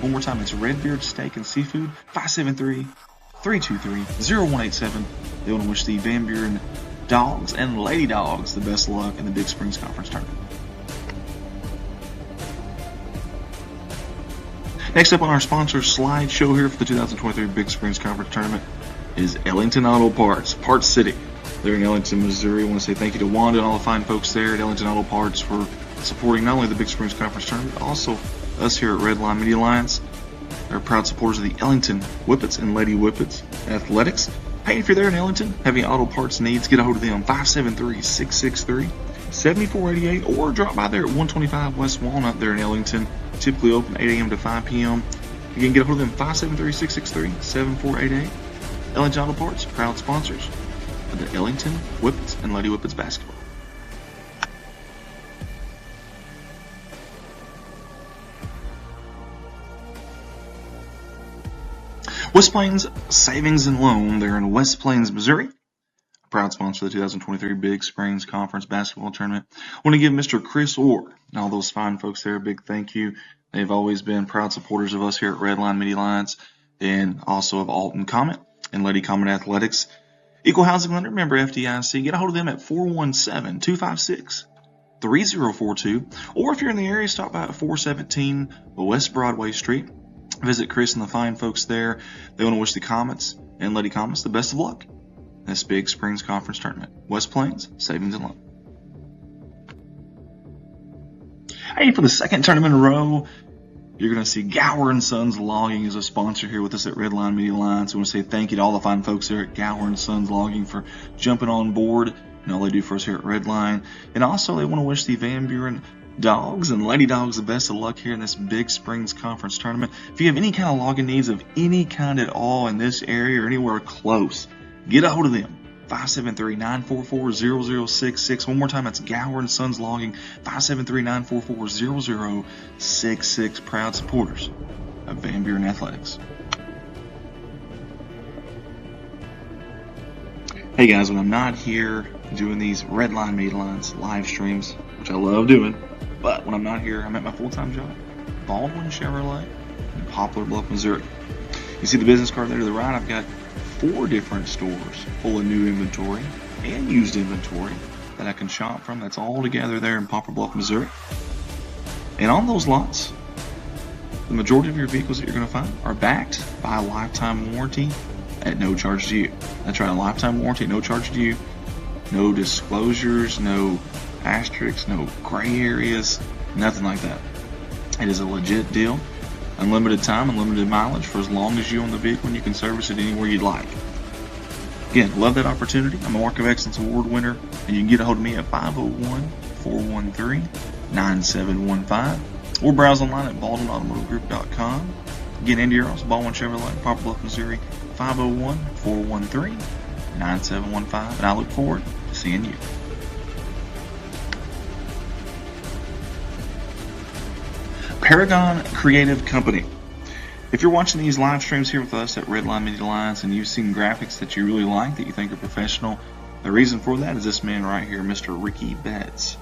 One more time, it's Redbeard Steak and Seafood, 573-323-0187. They want to wish the Van Buren Dogs and Lady Dogs the best of luck in the Big Springs Conference Tournament. Next up on our sponsor slideshow here for the 2023 Big Springs Conference Tournament is Ellington Auto Parts, Parts City. They're in Ellington, Missouri. I want to say thank you to Wanda and all the fine folks there at Ellington Auto Parts for supporting not only the Big Springs Conference Tournament, but also us here at Redline Media Alliance. They're proud supporters of the Ellington Whippets and Lady Whippets Athletics. Hey, if you're there in Ellington, have any auto parts needs, get a hold of them, 573-663-7488, or drop by there at 125 West Walnut there in Ellington. Typically open 8 a.m. to 5 p.m. Again, get a hold of them, 573-663-7488. Ellington Auto Parts, proud sponsors of the Ellington Whippets and Lady Whippets basketball. West Plains Savings and Loan, they're in West Plains, Missouri. A proud sponsor of the 2023 Big Springs Conference basketball tournament. I want to give Mr. Chris Orr and all those fine folks there a big thank you. They've always been proud supporters of us here at Redline Media Alliance and also of Alton Comet and Lady Comet Athletics. Equal housing lender, member FDIC. Get a hold of them at 417-256-3042. Or if you're in the area, stop by at 417 West Broadway Street. Visit Chris and the fine folks there. They want to wish the Comets and Lady Comets the best of luck in this Big Springs Conference Tournament. West Plains Savings and Loan. Hey, for the second tournament in a row, you're going to see Gower & Sons Logging as a sponsor here with us at Redline Media Alliance. I want to say thank you to all the fine folks there at Gower & Sons Logging for jumping on board and all they do for us here at Redline. And also, they want to wish the Van Buren Dogs and Lady Dogs the best of luck here in this Big Springs Conference Tournament. If you have any kind of logging needs of any kind at all in this area or anywhere close, get a hold of them. 573-944-0066. One more time, that's Gower & Sons Logging, 573-944-0066. Proud supporters of Van Buren Athletics. Hey guys, when I'm not here doing these Redline Media Alliance live streams, which I love doing, but when I'm not here, I'm at my full-time job. Baldwin Chevrolet in Poplar Bluff, Missouri. You see the business card there to the right? I've got 4 different stores full of new inventory and used inventory that I can shop from. That's all together there in Poplar Bluff, Missouri. And on those lots, the majority of your vehicles that you're going to find are backed by a lifetime warranty at no charge to you. That's right, a lifetime warranty, no charge to you. No disclosures, no asterisks, no gray areas, nothing like that. It is a legit deal. Unlimited time, unlimited mileage for as long as you own the vehicle, and you can service it anywhere you'd like. Again, love that opportunity. I'm a Mark of Excellence Award winner, and you can get a hold of me at 501-413-9715 or browse online at BaldwinAutomotiveGroup.com. Again, Andy Earls, Baldwin Chevrolet, Poplar Bluff, Missouri, 501-413-9715, and I look forward to seeing you. Paragon Creative Company. If you're watching these live streams here with us at Redline Media Alliance and you've seen graphics that you really like, that you think are professional, the reason for that is this man right here, Mr. Ricky Betts.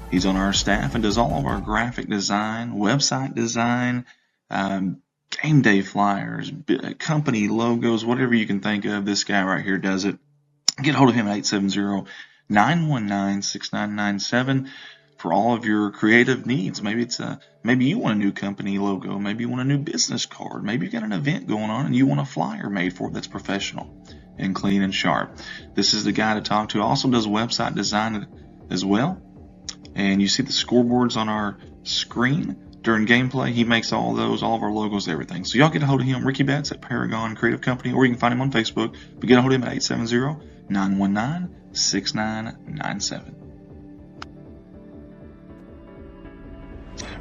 He's on our staff and does all of our graphic design, website design, game day flyers, company logos, whatever you can think of. This guy right here does it. Get a hold of him at 870-919-6997 for all of your creative needs. Maybe you want a new company logo, maybe you want a new business card, maybe you got an event going on and you want a flyer made for it that's professional and clean and sharp. This is the guy to talk to. Also does website design as well. And you see the scoreboards on our screen during gameplay. He makes all of our logos, everything. So y'all get a hold of him, Ricky Betts at Paragon Creative Company, or you can find him on Facebook. But get a hold of him at 870-919-6997.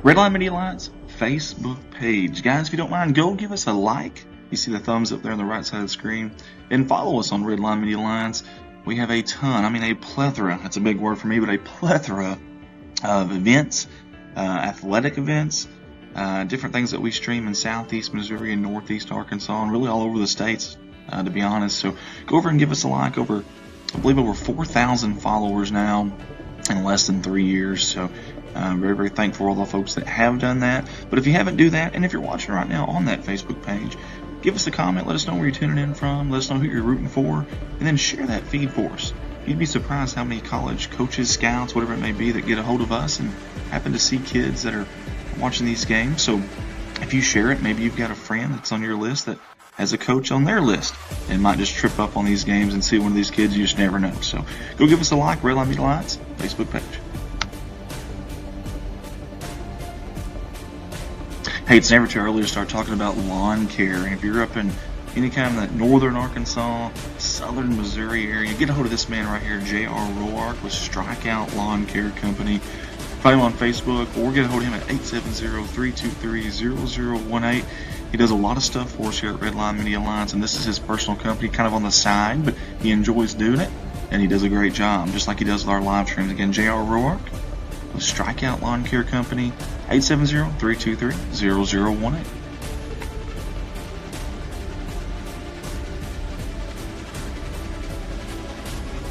Redline Media Alliance Facebook page. Guys, if you don't mind, go give us a like. You see the thumbs up there on the right side of the screen. And follow us on Redline Media Alliance. We have a plethora, that's a big word for me, but a plethora of events, athletic events, different things that we stream in Southeast Missouri and Northeast Arkansas, and really all over the states, to be honest. So go over and give us a like. I believe over 4,000 followers now in less than 3 years. So very, very thankful for all the folks that have done that. But if you haven't, do that. And if you're watching right now on that Facebook page, give us a comment. Let us know where you're tuning in from. Let us know who you're rooting for. And then share that feed for us. You'd be surprised how many college coaches, scouts, whatever it may be, that get a hold of us and happen to see kids that are watching these games. So if you share it, maybe you've got a friend that's on your list that has a coach on their list and might just trip up on these games and see one of these kids. You just never know. So go give us a like, Redline Media Alliance Facebook page. Hey, it's never too early to start talking about lawn care. And if you're up in any kind of that northern Arkansas, southern Missouri area, get a hold of this man right here, J.R. Roark with Strikeout Lawn Care Company. Find him on Facebook or get a hold of him at 870-323-0018. He does a lot of stuff for us here at Redline Media Alliance, and this is his personal company, kind of on the side, but he enjoys doing it, and he does a great job, just like he does with our live streams. Again, J.R. Roark with Strikeout Lawn Care Company, 870-323-0018.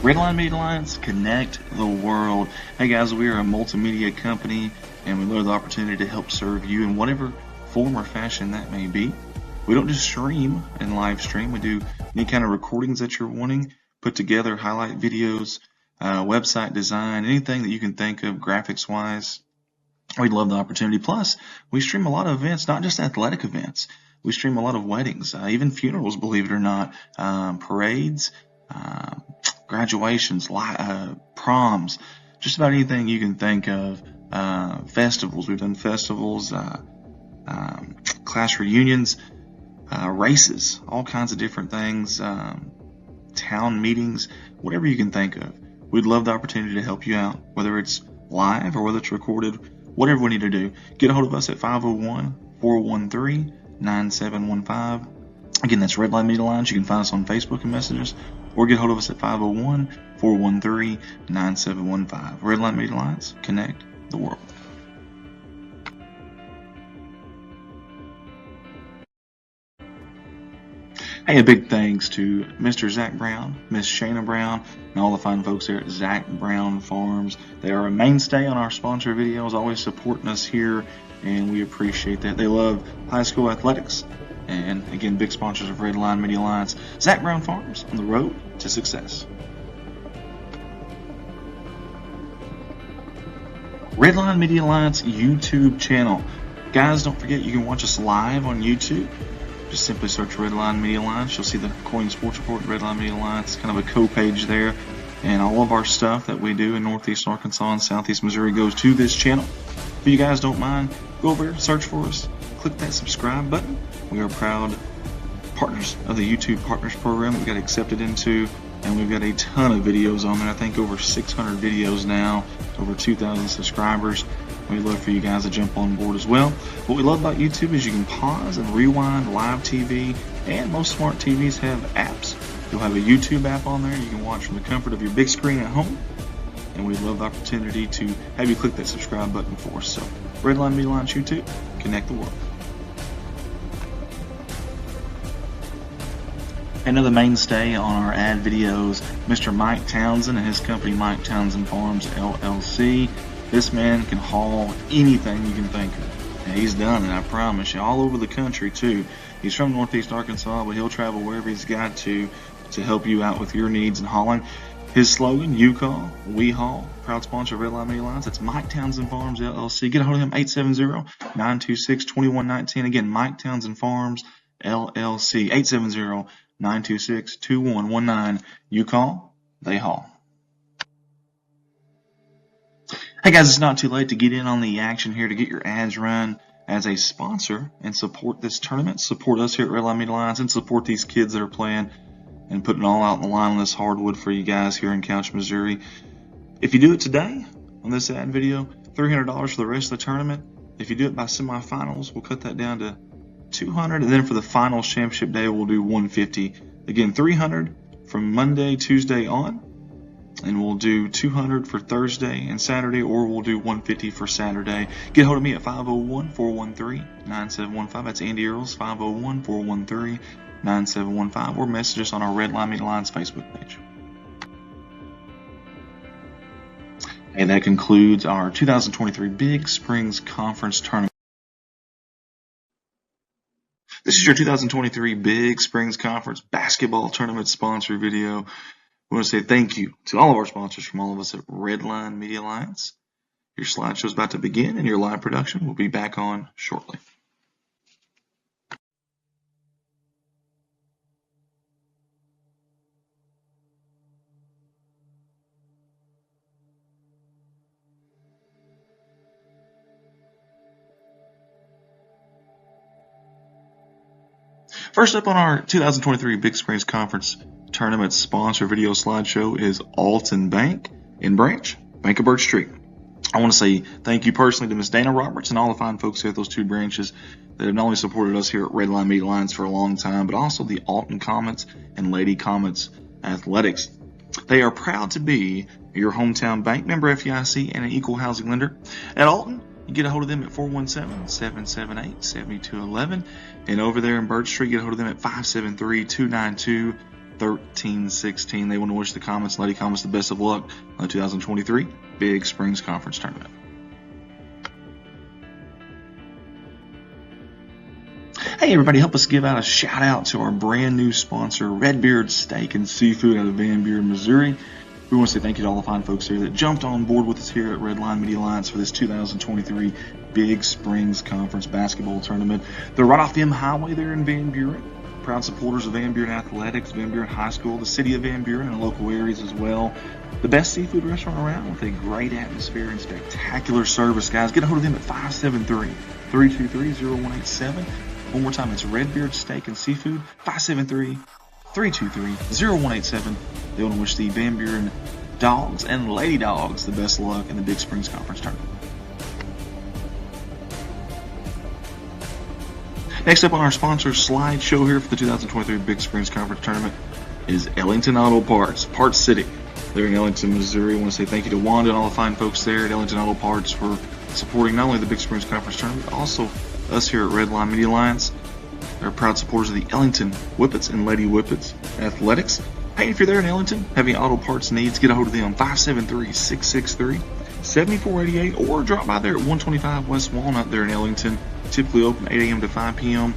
Redline Media Alliance, connect the world. Hey guys, we are a multimedia company, and we love the opportunity to help serve you in whatever form or fashion that may be. We don't just stream and live stream. We do any kind of recordings that you're wanting, put together highlight videos, website design, anything that you can think of graphics-wise. We'd love the opportunity. Plus, we stream a lot of events, not just athletic events. We stream a lot of weddings, even funerals, believe it or not, parades, graduations, proms, just about anything you can think of. Festivals, we've done festivals, class reunions, races, all kinds of different things, town meetings, whatever you can think of. We'd love the opportunity to help you out, whether it's live or whether it's recorded, whatever we need to do. Get a hold of us at 501-413-9715. Again, that's Redline Media Alliance. You can find us on Facebook and messages, or get a hold of us at 501-413-9715. Redline Media Alliance, connect the world. Hey, a big thanks to Mr. Zach Brown, Miss Shayna Brown, and all the fine folks there at Zach Brown Farms. They are a mainstay on our sponsor videos, always supporting us here, and we appreciate that. They love high school athletics, and again, big sponsors of Redline Media Alliance. Zach Brown Farms, on the road to success. Redline Media Alliance YouTube channel. Guys, don't forget you can watch us live on YouTube. Just simply search Redline Media Alliance. You'll see the Coin Sports Report, Redline Media Alliance, kind of a co-page there. And all of our stuff that we do in Northeast Arkansas and Southeast Missouri goes to this channel. If you guys don't mind, go over there, search for us, click that subscribe button. We are proud partners of the YouTube Partners Program that we got accepted into. And we've got a ton of videos on there. I think over 600 videos now, over 2,000 subscribers. We'd love for you guys to jump on board as well. What we love about YouTube is you can pause and rewind live TV, and most smart TVs have apps. You'll have a YouTube app on there you can watch from the comfort of your big screen at home. And we'd love the opportunity to have you click that subscribe button for us. So, Redline Media Alliance YouTube, connect the world. Another mainstay on our ad videos, Mr. Mike Townsend and his company Mike Townsend Farms LLC. This man can haul anything you can think of. And he's done it, I promise you, all over the country too. He's from Northeast Arkansas, but he'll travel wherever he's got to help you out with your needs in hauling. His slogan, you call, we haul. Proud sponsor of Redline Media Alliance. That's Mike Townsend Farms LLC. Get a hold of him, 870-926-2119. Again, Mike Townsend Farms LLC, 870-926-2119. You call, they haul. Hey guys, it's not too late to get in on the action here, to get your ads run as a sponsor and support this tournament, support us here at Redline Media Alliance, and support these kids that are playing and putting all out on the line on this hardwood for you guys here in Couch, Missouri. If you do it today on this ad video, $300 for the rest of the tournament. If you do it by semifinals, we'll cut that down to $200, and then for the final championship day, we'll do $150. Again, $300 from Monday, Tuesday on. And we'll do $200 for Thursday and Saturday, or we'll do $150 for Saturday. Get a hold of me at 501-413-9715. That's Andy Earls, 501-413-9715, or message us on our Redline Media Alliance Facebook page. And that concludes our 2023 Big Springs Conference Tournament. This is your 2023 Big Springs Conference Basketball Tournament sponsor video. We want to say thank you to all of our sponsors from all of us at Redline Media Alliance. Your slideshow is about to begin, and your live production will be back on shortly. First up on our 2023 Big Springs Conference Tournament sponsor video slideshow is Alton Bank in Branch, Bank of Birch Street. I want to say thank you personally to Miss Dana Roberts and all the fine folks here at those two branches that have not only supported us here at Redline Media Alliance for a long time, but also the Alton Comets and Lady Comets Athletics. They are proud to be your hometown bank, member FDIC, and an equal housing lender. At Alton, you get a hold of them at 417-778-7211. And over there in Birch Street, get a hold of them at 573-292-1316. They want to wish the Comets and Lady Comets the best of luck on the 2023 Big Springs Conference Tournament. Hey everybody, help us give out a shout out to our brand new sponsor, Redbeard Steak and Seafood out of Van Buren, Missouri. We want to say thank you to all the fine folks here that jumped on board with us here at Redline Media Alliance for this 2023 Big Springs Conference Basketball Tournament. They're right off the M Highway there in Van Buren. Proud supporters of Van Buren Athletics, Van Buren High School, the city of Van Buren, and local areas as well. The best seafood restaurant around with a great atmosphere and spectacular service, guys. Get a hold of them at 573-323-0187. One more time, it's Redbeard Steak and Seafood, 573-323-0187. They want to wish the Van Buren Dogs and Lady Dogs the best of luck in the Big Springs Conference Tournament. Next up on our sponsor slideshow here for the 2023 Big Springs Conference Tournament is Ellington Auto Parts, Parts City. They're in Ellington, Missouri. I want to say thank you to Wanda and all the fine folks there at Ellington Auto Parts for supporting not only the Big Springs Conference Tournament, but also us here at Redline Media Alliance. They're proud supporters of the Ellington Whippets and Lady Whippets Athletics. Hey, if you're there in Ellington, having auto parts needs, get a hold of them 573-663-7488 or drop by there at 125 West Walnut there in Ellington. Typically open 8 a.m. to 5 p.m.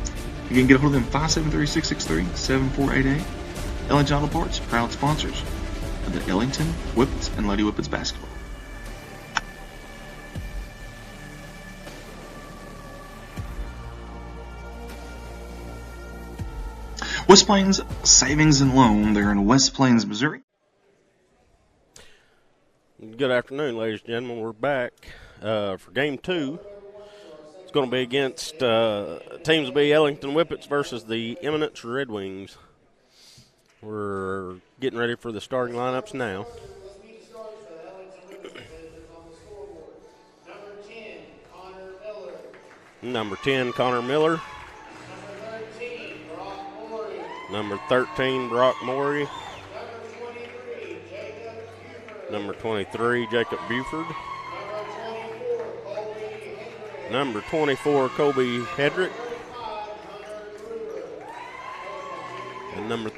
Again, get a hold of them 573-663-7488. Ellington Auto Parts, proud sponsors of the Ellington Whippets and Lady Whippets basketball. West Plains Savings and Loan, they're in West Plains, Missouri. Good afternoon, ladies and gentlemen. We're back for Game 2. It's going to be against teams will be Ellington Whippets versus the Eminence Red Wings. We're getting ready for the starting lineups now. Number 10, Connor Miller. Number 13, Brock Morey. Number 23, Jacob Buford. Number 24, Kobe Hedrick. And number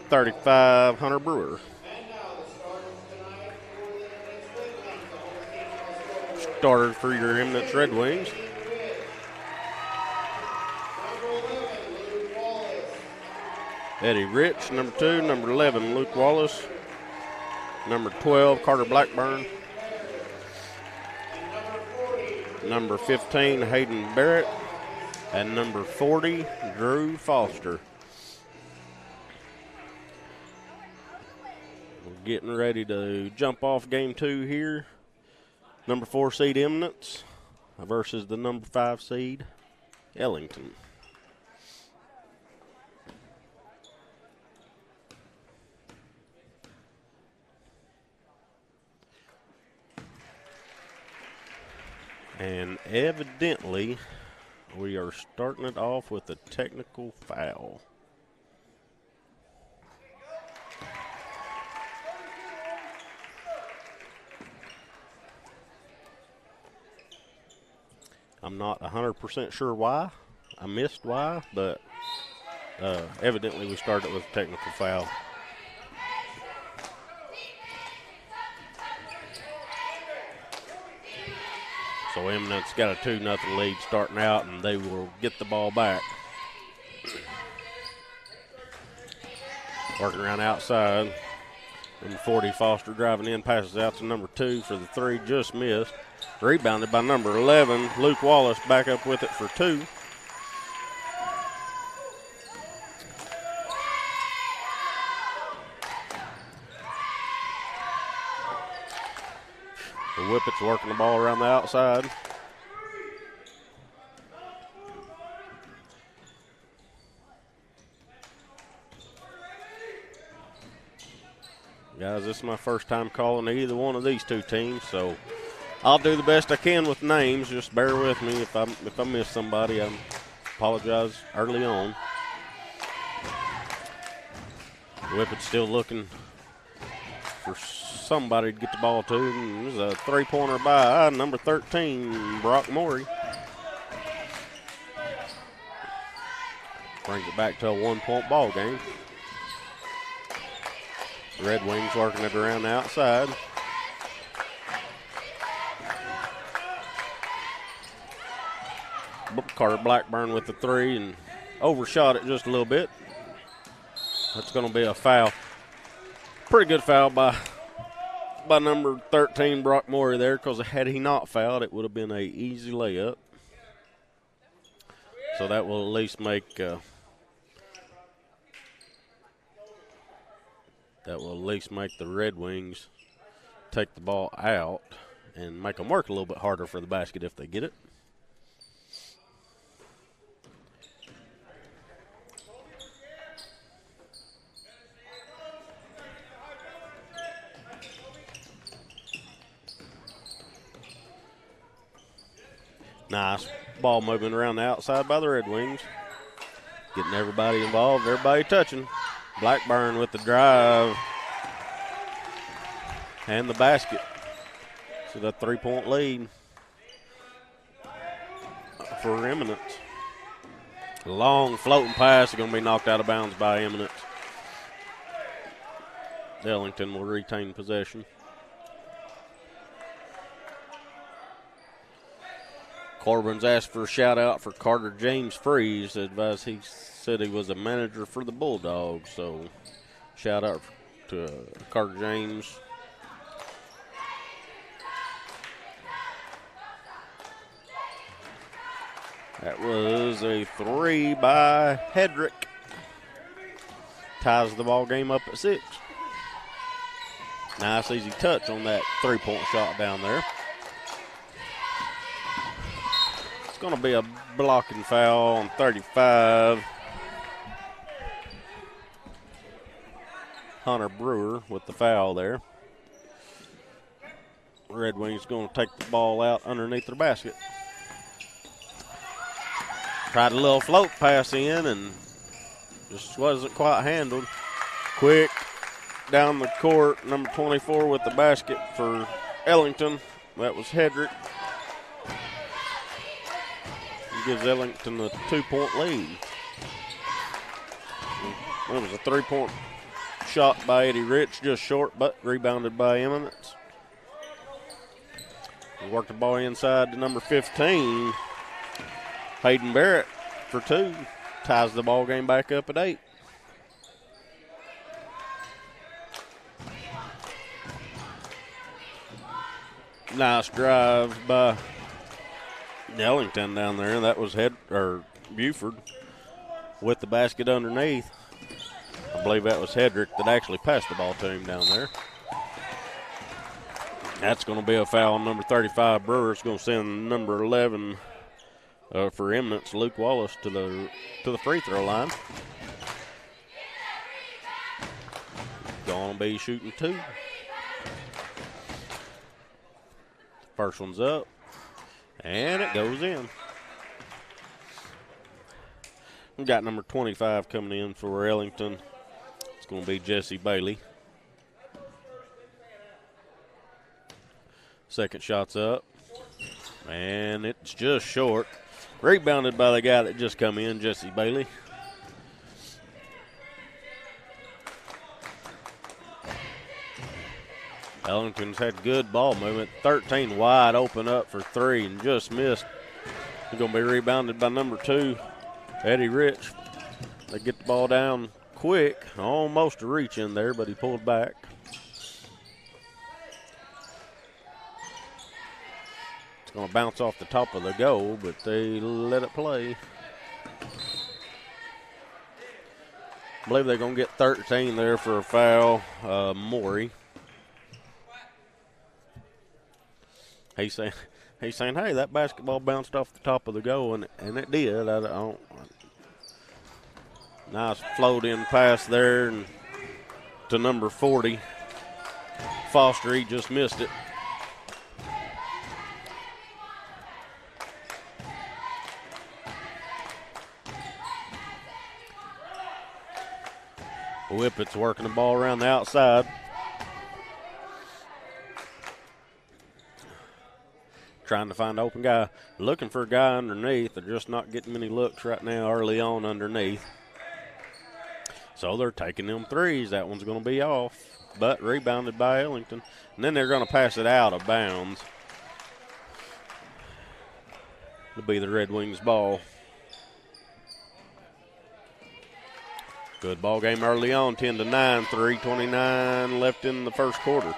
35, Hunter Brewer. Starter for your Eminence Red Wings. Eddie Rich, number 2. Number 11, Luke Wallace. Number 12, Carter Blackburn. Number 15, Hayden Barrett. And number 40, Drew Foster. We're getting ready to jump off Game 2 here. Number 4 seed Eminence versus the number 5 seed Ellington. And evidently, we are starting it off with a technical foul. I'm not 100% sure why. I missed why, but evidently we started with a technical foul. So Eminence got a 2-0 lead starting out, and they will get the ball back. Working around outside. Number 40, Foster driving in, passes out to number 2 for the 3, just missed. Rebounded by number 11, Luke Wallace, back up with it for 2. The Whippets working the ball around the outside. Guys, this is my first time calling either one of these two teams, so I'll do the best I can with names. Just bear with me if I miss somebody. I apologize early on. The Whippets still looking for somebody to get the ball to. And there's a three-pointer by number 13, Brock Morey. Brings it back to a one-point ball game. Red Wings working it around the outside. Carter Blackburn with the 3 and overshot it just a little bit. That's going to be a foul. Pretty good foul by number 13, Brock Morey there, because had he not fouled, it would have been an easy layup. So that will at least make the Red Wings take the ball out and make them work a little bit harder for the basket if they get it. Nice ball movement around the outside by the Red Wings. Getting everybody involved, everybody touching. Blackburn with the drive and the basket. So that 3-point lead for Eminence. Long floating pass is going to be knocked out of bounds by Eminence. Ellington will retain possession. Corbin's asked for a shout out for Carter James Freeze. Advised he said he was a manager for the Bulldogs. So shout out to Carter James. That was a 3 by Hedrick. Ties the ball game up at 6. Nice easy touch on that 3-point shot down there. It's going to be a blocking foul on 35. Hunter Brewer with the foul there. Red Wings going to take the ball out underneath their basket. Tried a little float pass in and just wasn't quite handled. Quick down the court, number 24 with the basket for Ellington. That was Hedrick. He gives Ellington a 2-point lead. It was a 3-point shot by Eddie Rich, just short, but rebounded by Eminence. He worked the ball inside to number 15. Hayden Barrett for 2. Ties the ball game back up at 8. Nice drive by Ellington down there. That was Buford with the basket underneath. I believe that was Hedrick that actually passed the ball to him down there. That's going to be a foul on number 35. Brewer. It's going to send number 11 for Eminence, Luke Wallace, to the free throw line. Going to be shooting 2. First one's up, and it goes in. We got number 25 coming in for Ellington. It's going to be Jesse Bailey. Second shot's up, and it's just short. Rebounded by the guy that just come in, Jesse Bailey. Ellington's had good ball movement. 13 wide open up for 3 and just missed. He's going to be rebounded by number 2, Eddie Rich. They get the ball down quick, almost a reach in there, but he pulled back. It's going to bounce off the top of the goal, but they let it play. I believe they're going to get 13 there for a foul. Morey. He's saying, hey, that basketball bounced off the top of the goal, and it did. Nice float-in pass there and to number 40. Foster, he just missed it. Whippet's working the ball around the outside. Trying to find an open guy. Looking for a guy underneath. They're just not getting many looks right now early on underneath. So they're taking them threes. That one's going to be off, but rebounded by Ellington. And then they're going to pass it out of bounds. It'll be the Red Wings ball. Good ball game early on, 10-9, 3:29 left in the first quarter.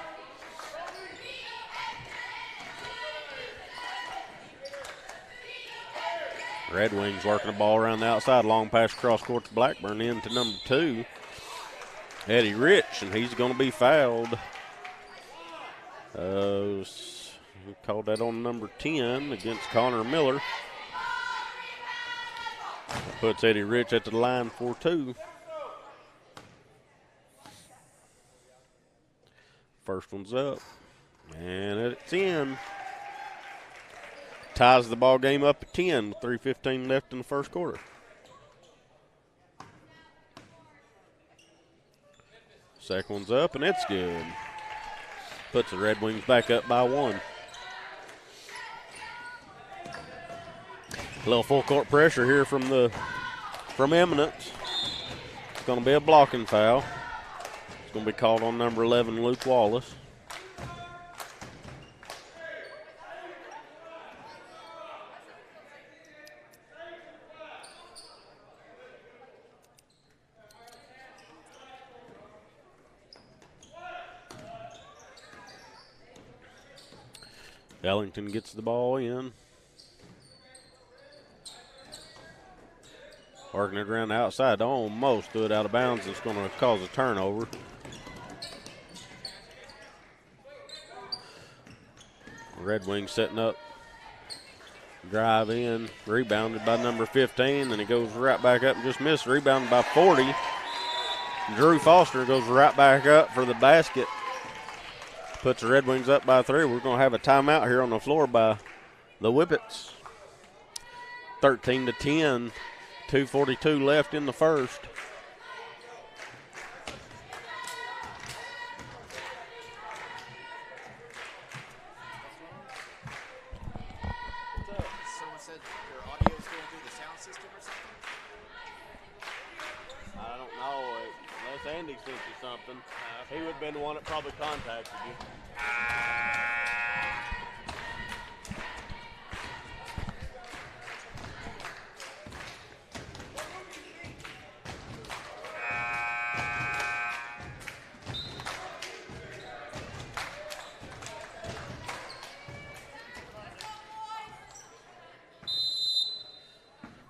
Red Wings working the ball around the outside. Long pass across court to Blackburn into number 2, Eddie Rich, and he's going to be fouled. We called that on number 10 against Connor Miller. That puts Eddie Rich at the line for 2. First one's up, and it's in. Ties the ball game up at 10 with 3:15 left in the first quarter. Second one's up, and it's good. Puts the Red Wings back up by 1. A little full court pressure here from the from Eminence. It's going to be a blocking foul. It's going to be called on number 11, Luke Wallace. Ellington gets the ball in. Working it around the outside, almost threw it out of bounds. It's going to cause a turnover. Red Wings setting up. Drive in, rebounded by number 15, and he goes right back up and just missed. Rebounded by 40. Drew Foster goes right back up for the basket. Puts the Red Wings up by 3. We're going to have a timeout here on the floor by the Whippets. 13-10. 2:42 left in the first. Someone said your audio is going through the sound system or something? I don't know. Unless Andy sent you something. He would have been the one that probably contacted you.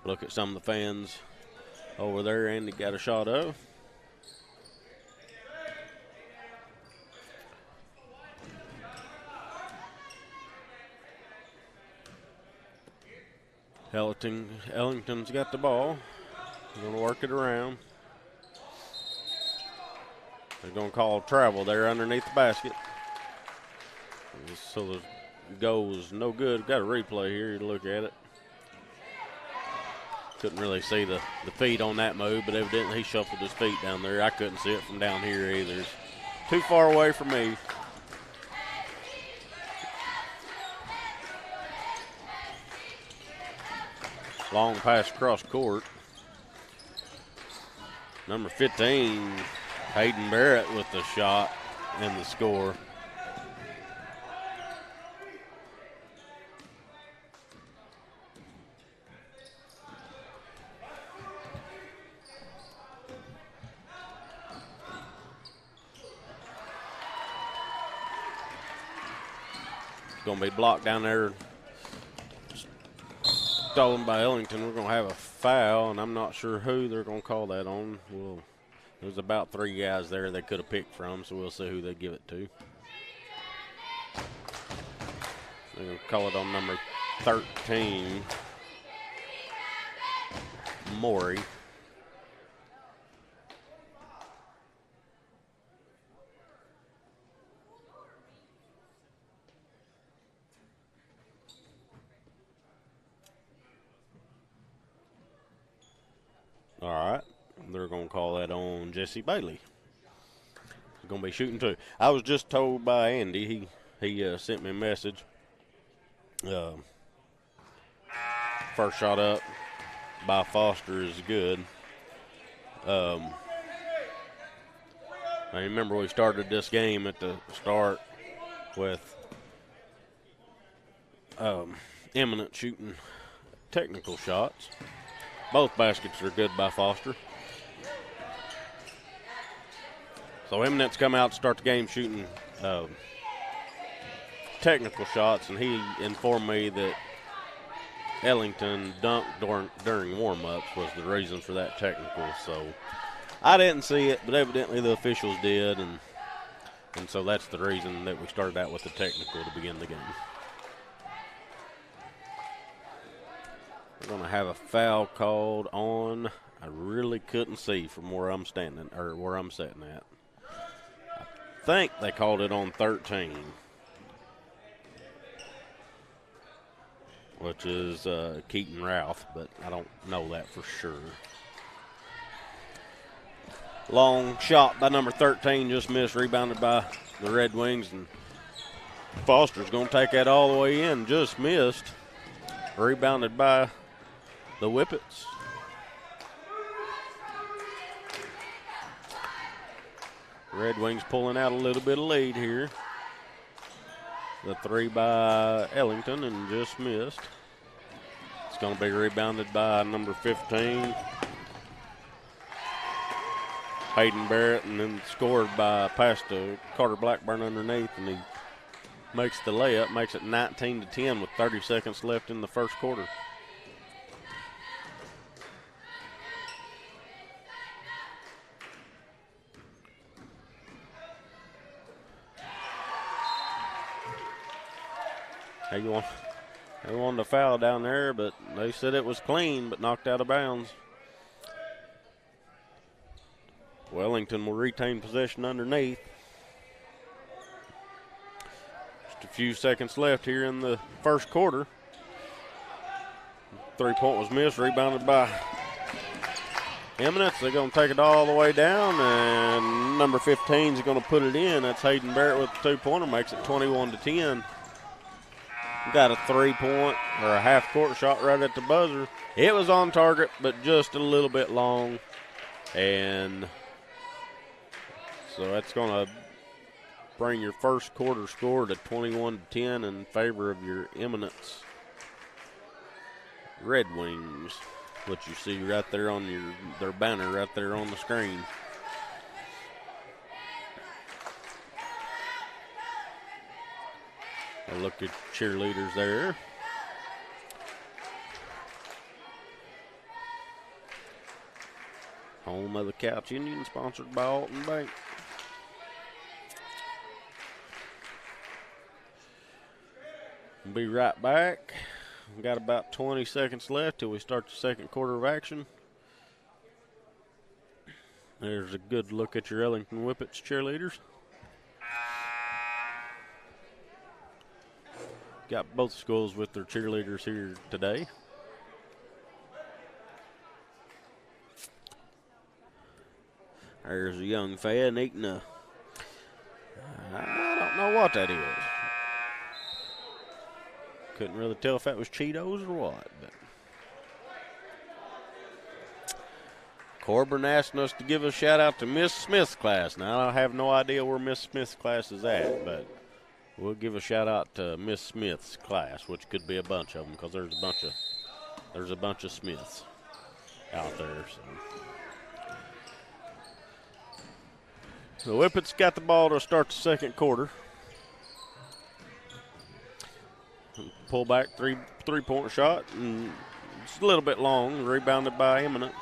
Look at some of the fans over there. Andy got a shot of. Ellington's got the ball. He's going to work it around. They're going to call travel there underneath the basket. So the goal was no good. Got a replay here to look at it. Couldn't really see the feet on that move, but evidently he shuffled his feet down there. I couldn't see it from down here either. It's too far away from me. Long pass across court. Number 15, Hayden Barrett with the shot and the score. Going to be blocked down there. Stolen by Ellington. We're going to have a foul, and I'm not sure who they're going to call that on. There's about 3 guys there they could have picked from, so we'll see who they give it to. They're going to call it on number 13, Morey. All right, they're going to call that on Jesse Bailey. He's going to be shooting 2. I was just told by Andy, he sent me a message. First shot up by Foster is good. I remember we started this game at the start with Eminent shooting technical shots. Both baskets are good by Foster. So Eminence come out to start the game shooting technical shots, and he informed me that Ellington dunked during warm-ups was the reason for that technical. So I didn't see it, but evidently the officials did, and so that's the reason that we started out with the technical to begin the game. We're going to have a foul called on. I really couldn't see from where I'm standing, or where I'm sitting at. I think they called it on 13, which is Keaton Ralph, but I don't know that for sure. Long shot by number 13, just missed, rebounded by the Red Wings, and Foster's going to take that all the way in, just missed, rebounded by the Whippets. Red Wings pulling out a little bit of lead here. The 3 by Ellington and just missed. It's going to be rebounded by number 15, Hayden Barrett, and then scored by pass to Carter Blackburn underneath, and he makes the layup, makes it 19-10 with 30 seconds left in the first quarter. They wanted a foul down there, but they said it was clean, but knocked out of bounds. Wellington will retain possession underneath. Just a few seconds left here in the first quarter. 3-point was missed, rebounded by Eminence. They're going to take it all the way down, and number 15 is going to put it in. That's Hayden Barrett with the 2-pointer, makes it 21-10. Got a 3-point or a half-court shot right at the buzzer. It was on target, but just a little bit long. And so that's going to bring your first quarter score to 21-10 in favor of your Eminence Red Wings, which you see right there on their banner right there on the screen. A look at cheerleaders there. Home of the Couch Indian, sponsored by Alton Bank. We'll be right back. We've got about 20 seconds left till we start the second quarter of action. There's a good look at your Ellington Whippets cheerleaders. Got both schools with their cheerleaders here today. There's a young fan eating I don't know what that is. Couldn't really tell if that was Cheetos or what. But Corbin asking us to give a shout out to Miss Smith's class. Now I have no idea where Miss Smith's class is at, but we'll give a shout out to Miss Smith's class, which could be a bunch of them because there's a bunch of Smiths out there. So the Whippets got the ball to start the second quarter. Pull back three-point shot, and it's a little bit long, rebounded by Eminence.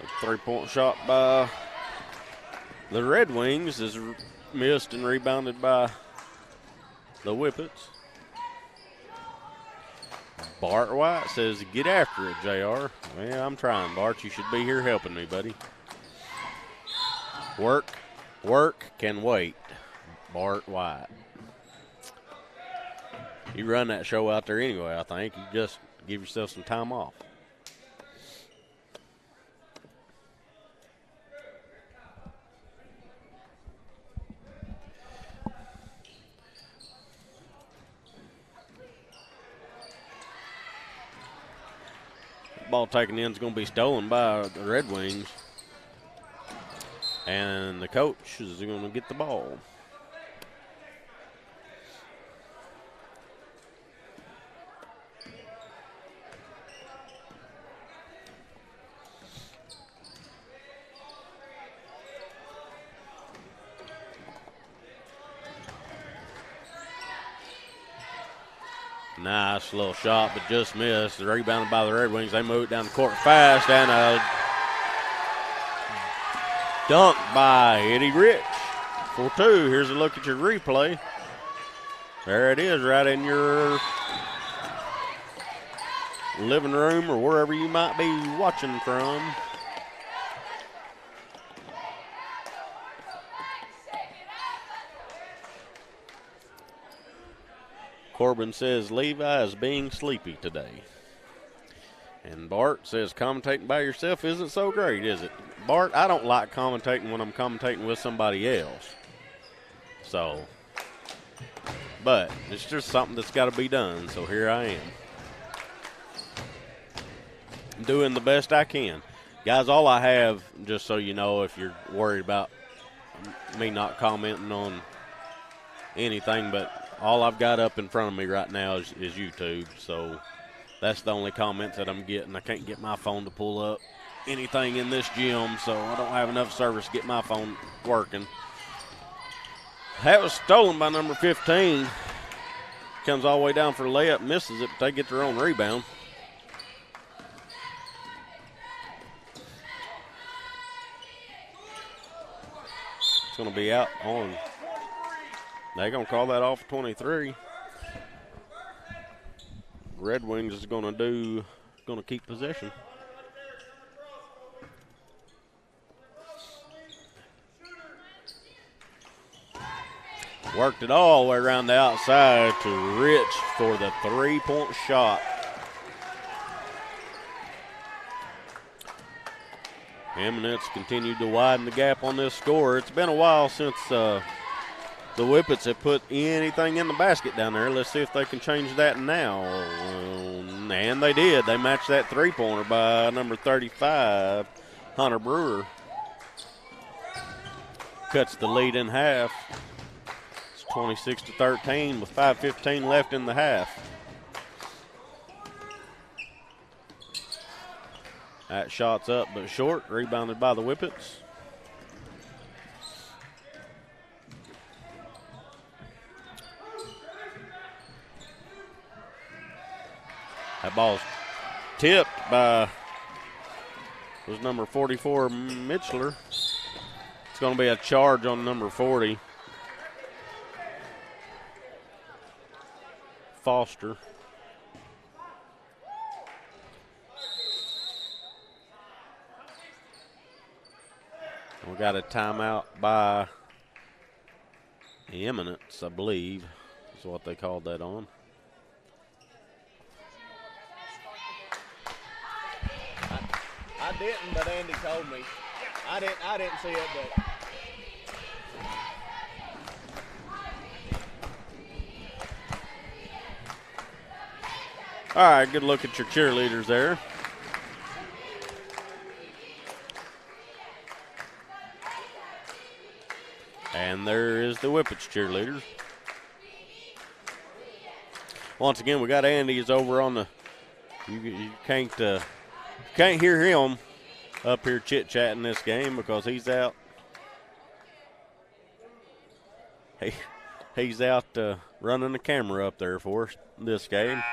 A 3-point shot by the Red Wings is missed and rebounded by the Whippets. Bart White says, get after it, JR. Well, I'm trying, Bart. You should be here helping me, buddy. Work can wait. Bart White. You run that show out there anyway, I think. You just give yourself some time off. Ball taken in is going to be stolen by the Red Wings. And the coach is going to get the ball. Nice little shot, but just missed. Rebounded by the Red Wings. They move it down the court fast, and a dunk by Eddie Rich for 2. Here's a look at your replay. There it is, right in your living room or wherever you might be watching from. Corbin says Levi is being sleepy today. And Bart says commentating by yourself isn't so great, is it? Bart, I don't like commentating when I'm commentating with somebody else. So But it's just something that's got to be done, so here I am. Doing the best I can. Guys, all I have, just so you know, if you're worried about me not commenting on anything, but all I've got up in front of me right now is YouTube, so that's the only comments that I'm getting. I can't get my phone to pull up anything in this gym, so I don't have enough service to get my phone working. That was stolen by number 15. Comes all the way down for a layup, misses it, but they get their own rebound. It's going to be out on. They're going to call that off 23. Red Wings is going to keep possession. Worked it all the way around the outside to Rich for the three-point shot. Eminence continued to widen the gap on this score. It's been a while since the Whippets have put anything in the basket down there. Let's see if they can change that now. And they did. They matched that three-pointer by number 35, Hunter Brewer. Cuts the lead in half. 26-13 with 5:15 left in the half. That shot's up but short, rebounded by the Whippets. That ball's tipped by was number 44 Mitchler. It's going to be a charge on number 40. Foster. We got a timeout by Eminence, I believe, is what they called that on. I didn't, but Andy told me. I didn't see it, but. All right, good look at your cheerleaders there. And there is the Whippets cheerleaders. Once again, we got Andy's over on the. You can't hear him up here chit-chatting this game because he's out. He's out running the camera up there for us this game.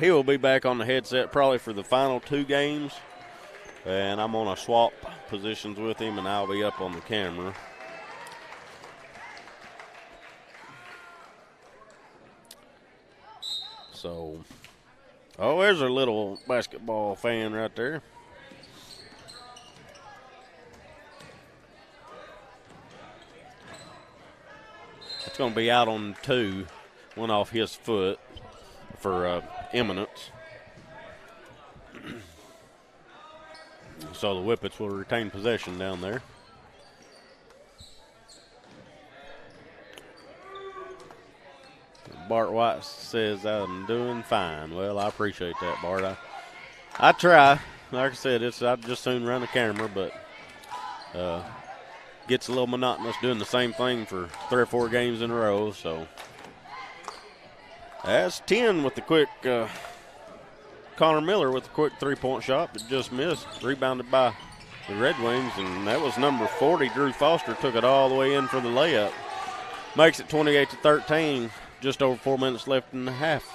He will be back on the headset probably for the final two games. And I'm going to swap positions with him, and I'll be up on the camera. So, there's a little basketball fan right there. It's going to be out on two. Went off his foot for Eminence. So the Whippets will retain possession down there. Bart White says I'm doing fine. Well, I appreciate that, Bart. I try. Like I said, I'd just soon run the camera, but gets a little monotonous doing the same thing for 3 or 4 games in a row. So that's 10 with the quick. Connor Miller with a quick three-point shot, but just missed. Rebounded by the Red Wings, and that was number 40, Drew Foster, took it all the way in for the layup. Makes it 28-13, just over 4 minutes left in the half.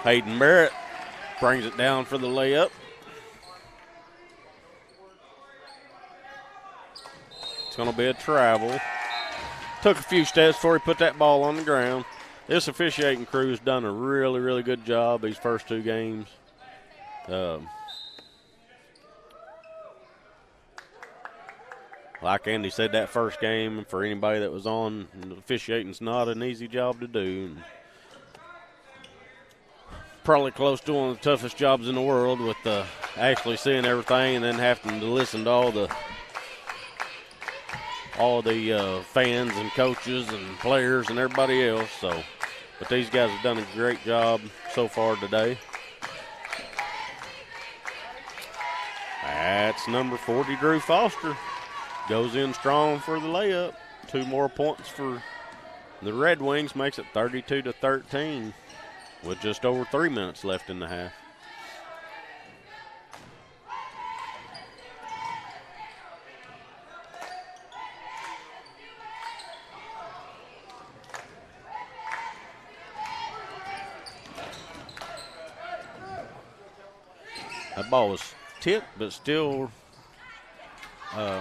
Hayden Barrett brings it down for the layup. It's going to be a travel. Took a few steps before he put that ball on the ground. This officiating crew has done a really, really good job these first 2 games. Like Andy said, that first game, for anybody that was on, officiating's not an easy job to do. probably close to one of the toughest jobs in the world with actually seeing everything and then having to listen to all the fans and coaches and players and everybody else. So, but these guys have done a great job so far today. That's number 40, Drew Foster. Goes in strong for the layup. 2 more points for the Red Wings, makes it 32-13 with just over 3 minutes left in the half. That ball was tipped, but still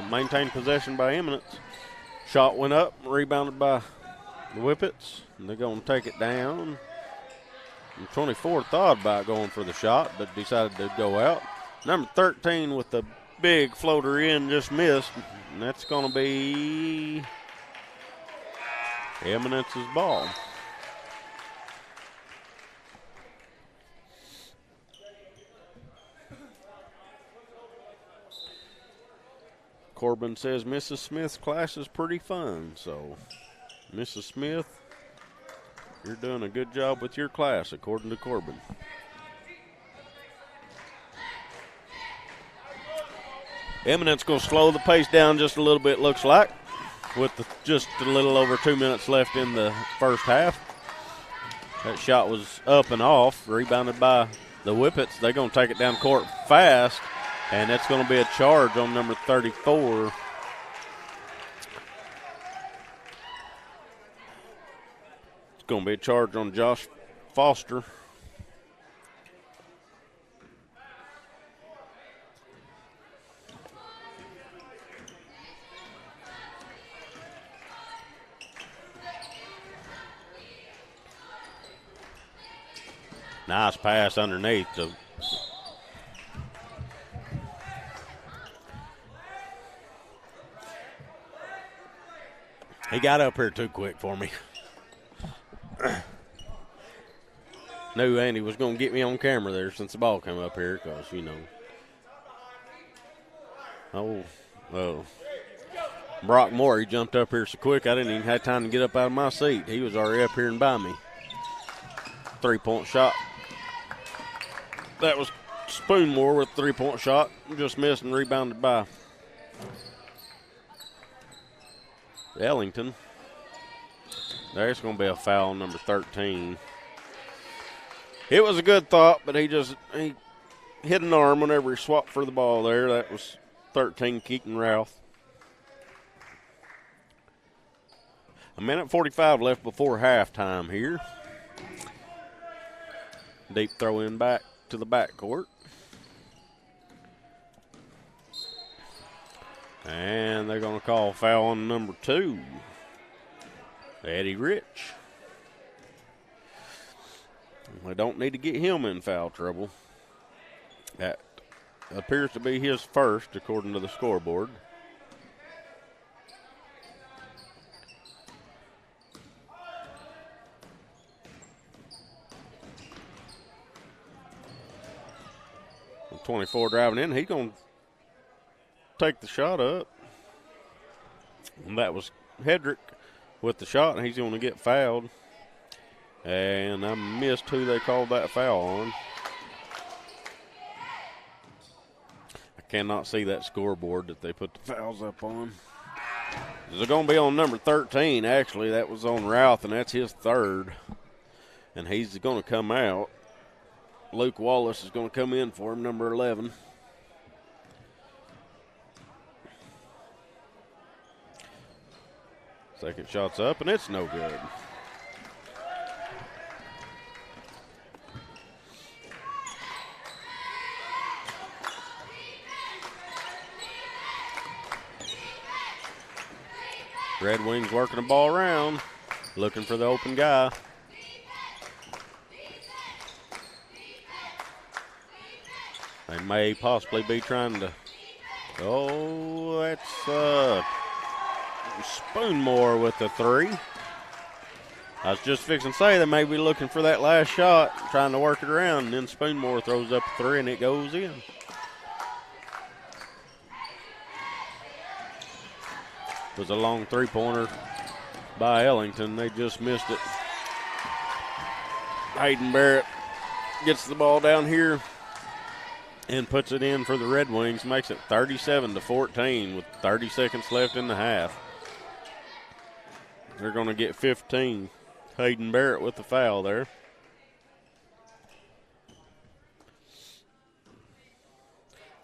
maintained possession by Eminence. Shot went up, rebounded by the Whippets, and they're going to take it down. And 24 thought about going for the shot, but decided to go out. Number 13 with the big floater in just missed, and that's going to be Eminence's ball. Corbin says Mrs. Smith's class is pretty fun. So, Mrs. Smith, you're doing a good job with your class, according to Corbin. Eminence going to slow the pace down just a little bit, looks like, with just a little over 2 minutes left in the first half. That shot was up and off, rebounded by the Whippets. They're going to take it down court fast. And that's going to be a charge on number 34. It's going to be a charge on Josh Foster. Nice pass underneath. He got up here too quick for me. Knew Andy was going to get me on camera there since the ball came up here because, you know. Oh. Brock Moore, he jumped up here so quick I didn't even have time to get up out of my seat. He was already up here and by me. 3-point shot. That was Spoonmore with a 3-point shot. Just missed and rebounded by Ellington. There's going to be a foul on number 13. It was a good thought, but he hit an arm whenever he swapped for the ball there. That was 13, Keaton Routh. 1:45 left before halftime here. Deep throw in back to the backcourt. And they're going to call foul on number 2, Eddie Rich. They don't need to get him in foul trouble. That appears to be his first, according to the scoreboard. With 24 driving in, he's going to take the shot up. And that was Hedrick with the shot, and he's going to get fouled. And I missed who they called that foul on. I cannot see that scoreboard that they put the fouls up on. They're going to be on number 13, actually. That was on Routh, and that's his third. And he's going to come out. Luke Wallace is going to come in for him, number 11. Second shot's up, and it's no good. Red Wings working the ball around, looking for the open guy. They may possibly be trying to. Oh, that's Spoonmore with the 3. I was just fixing to say they may be looking for that last shot, trying to work it around, and then Spoonmore throws up a three, and it goes in. It was a long three-pointer by Ellington. They just missed it. Hayden Barrett gets the ball down here and puts it in for the Red Wings, makes it 37-14 with 30 seconds left in the half. They're going to get 15. Hayden Barrett with the foul there.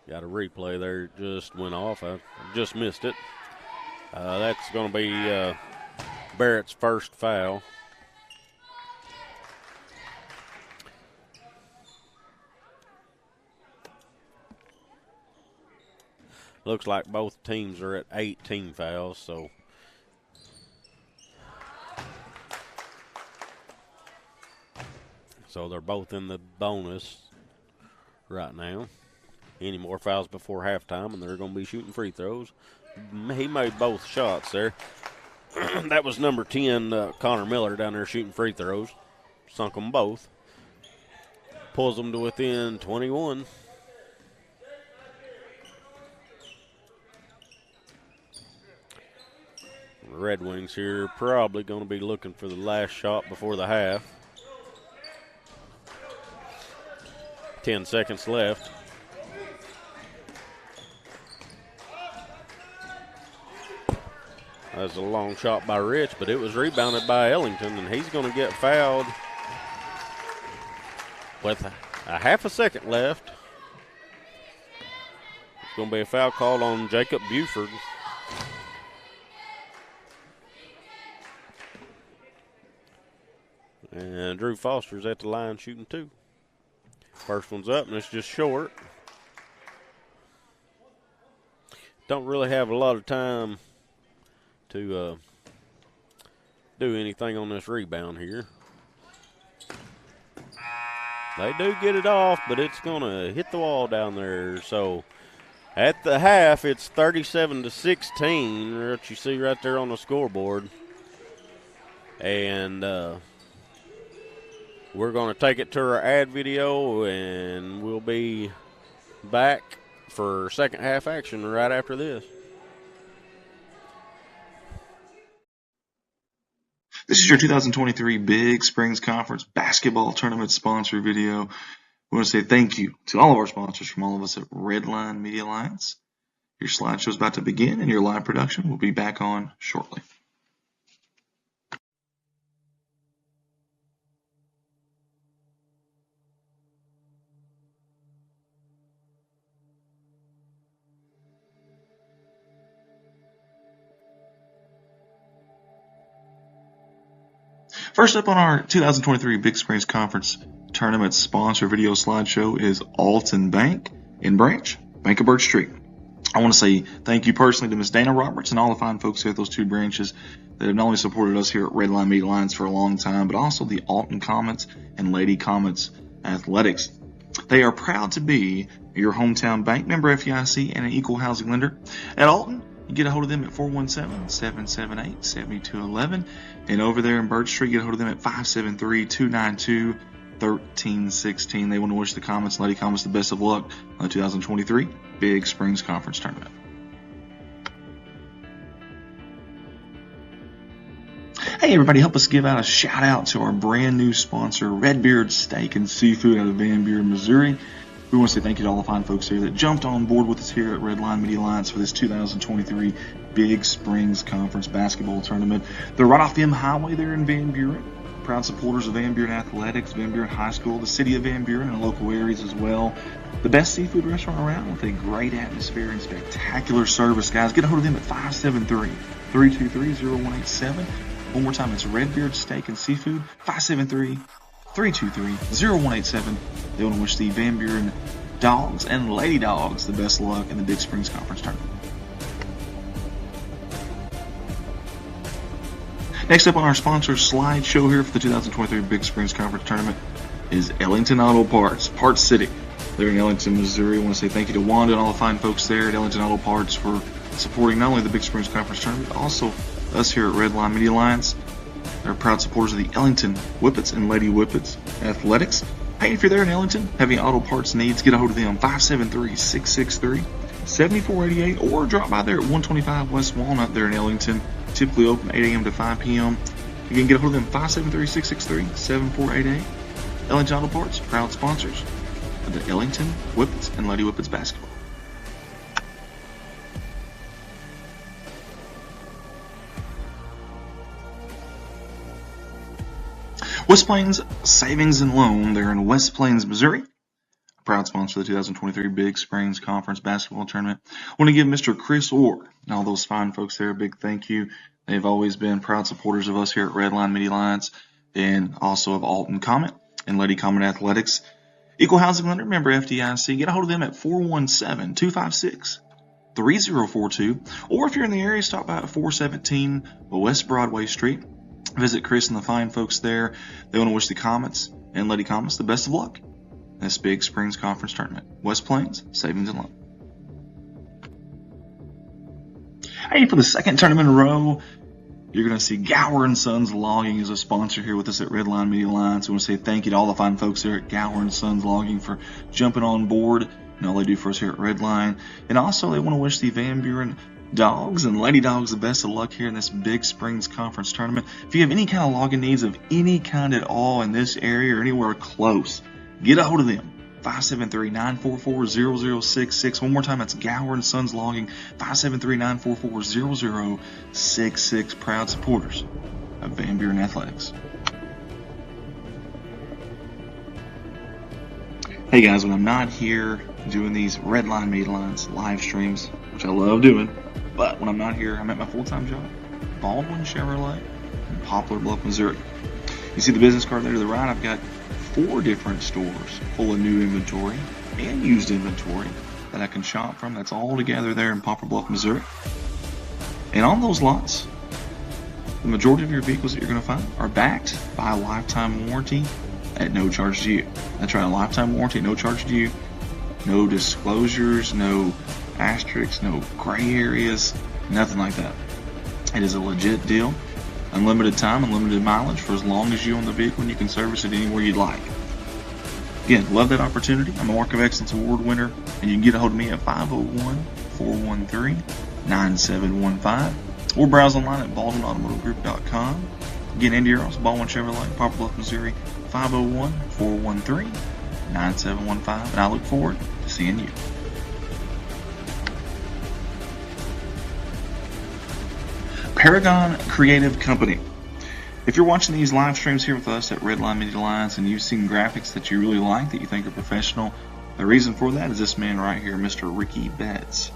Got a replay there. It just went off. I just missed it. That's going to be Barrett's first foul. Looks like both teams are at 18 fouls, so they're both in the bonus right now. Any more fouls before halftime, and they're going to be shooting free throws. He made both shots there. That was number 10, Connor Miller, down there shooting free throws. Sunk them both. Pulls them to within 21. The Red Wings here probably going to be looking for the last shot before the half. 10 seconds left. That was a long shot by Rich, but it was rebounded by Ellington, and he's going to get fouled with a half a second left. It's going to be a foul called on Jacob Buford. And Drew Foster's at the line shooting two. First one's up, and it's just short. Don't really have a lot of time to do anything on this rebound here. They do get it off, but it's going to hit the wall down there. So at the half, it's 37-16, what you see right there on the scoreboard. And we're going to take it to our ad video, and we'll be back for second half action right after this. This is your 2023 Big Springs Conference Basketball Tournament sponsor video. We want to say thank you to all of our sponsors from all of us at Redline Media Alliance. Your slideshow is about to begin, and your live production will be back on shortly. First up on our 2023 Big Springs Conference Tournament sponsor video slideshow is Alton Bank in Branch, Bank of Birch Street. I want to say thank you personally to Miss Dana Roberts and all the fine folks here at those two branches that have not only supported us here at Redline Media Alliance for a long time, but also the Alton Comets and Lady Comets Athletics. They are proud to be your hometown bank, member FDIC, and an equal housing lender. At Alton, you get a hold of them at 417-778-7211. And over there in Birch Street, get a hold of them at 573-292-1316. They want to wish the Comets and Lady Comets the best of luck on the 2023 Big Springs Conference Tournament. Hey everybody, help us give out a shout out to our brand new sponsor, Redbeard Steak and Seafood out of Van Buren, Missouri. We want to say thank you to all the fine folks here that jumped on board with us here at Redline Media Alliance for this 2023 Big Springs Conference Basketball Tournament. They're right off the M Highway there in Van Buren. Proud supporters of Van Buren Athletics, Van Buren High School, the city of Van Buren, and local areas as well. The best seafood restaurant around with a great atmosphere and spectacular service, guys. Get a hold of them at 573-323-0187. One more time, it's Redbeard Steak and Seafood, 573-323-0187. They want to wish the Van Buren Dogs and Lady Dogs the best of luck in the Big Springs Conference Tournament. Next up on our sponsor slideshow here for the 2023 Big Springs Conference Tournament is Ellington Auto Parts, Parts City. They're in Ellington, Missouri. I want to say thank you to Wanda and all the fine folks there at Ellington Auto Parts for supporting not only the Big Springs Conference Tournament, but also us here at Redline Media Alliance. They're proud supporters of the Ellington Whippets and Lady Whippets Athletics. Hey, if you're there in Ellington, have any auto parts needs, get a hold of them, 573-663-7488, or drop by there at 125 West Walnut there in Ellington. Typically open 8 a.m. to 5 p.m. Again, get a hold of them, 573-663-7488. Ellington Auto Parts, proud sponsors of the Ellington Whippets and Lady Whippets basketball. West Plains Savings and Loan, they're in West Plains, Missouri. Proud sponsor of the 2023 Big Springs Conference Basketball Tournament. I want to give Mr. Chris Orr and all those fine folks there a big thank you. They've always been proud supporters of us here at Redline Media Alliance, and also of Alton Comet and Lady Comet Athletics. Equal Housing Lender, member FDIC. Get a hold of them at 417-256-3042. Or if you're in the area, stop by at 417 West Broadway Street. Visit Chris and the fine folks there. They want to wish the Comets and Lady Comets the best of luck in this Big Springs Conference Tournament. West Plains Savings and Loan. Hey, for the second tournament in a row, you're going to see Gower & Sons Logging as a sponsor here with us at Redline Media Alliance. We want to say thank you to all the fine folks there at Gower & Sons Logging for jumping on board and all they do for us here at Redline. And also, they want to wish the Van Buren Dogs and Lady Dogs the best of luck here in this Big Springs Conference Tournament. If you have any kind of logging needs of any kind at all in this area or anywhere close, get a hold of them. 573-944-0066. One more time, that's Gower & Sons Logging, 573-944-0066. Proud supporters of Van Buren Athletics. Hey guys, when I'm not here doing these Redline Media Alliance live streams, which I love doing, but when I'm not here, I'm at my full-time job, Baldwin Chevrolet in Poplar Bluff, Missouri. You see the business card there to the right? I've got 4 different stores full of new inventory and used inventory that I can shop from. That's all together there in Poplar Bluff, Missouri. And on those lots, the majority of your vehicles that you're going to find are backed by a lifetime warranty at no charge to you. That's right, a lifetime warranty at no charge to you. No disclosures, no asterisks, no gray areas, nothing like that. It is a legit deal. Unlimited time, unlimited mileage for as long as you own the vehicle, and you can service it anywhere you'd like. Again, love that opportunity. I'm a Mark of Excellence Award winner, and you can get a hold of me at 501-413-9715 or browse online at baldwinautomotivegroup.com. Again, Andy Earls, Baldwin Chevrolet, Poplar Bluff, Missouri, 501-413-9715, and I look forward to seeing you. Paragon Creative Company. If you're watching these live streams here with us at Redline Media Alliance and you've seen graphics that you really like, that you think are professional, the reason for that is this man right here, Mr. Ricky Betts.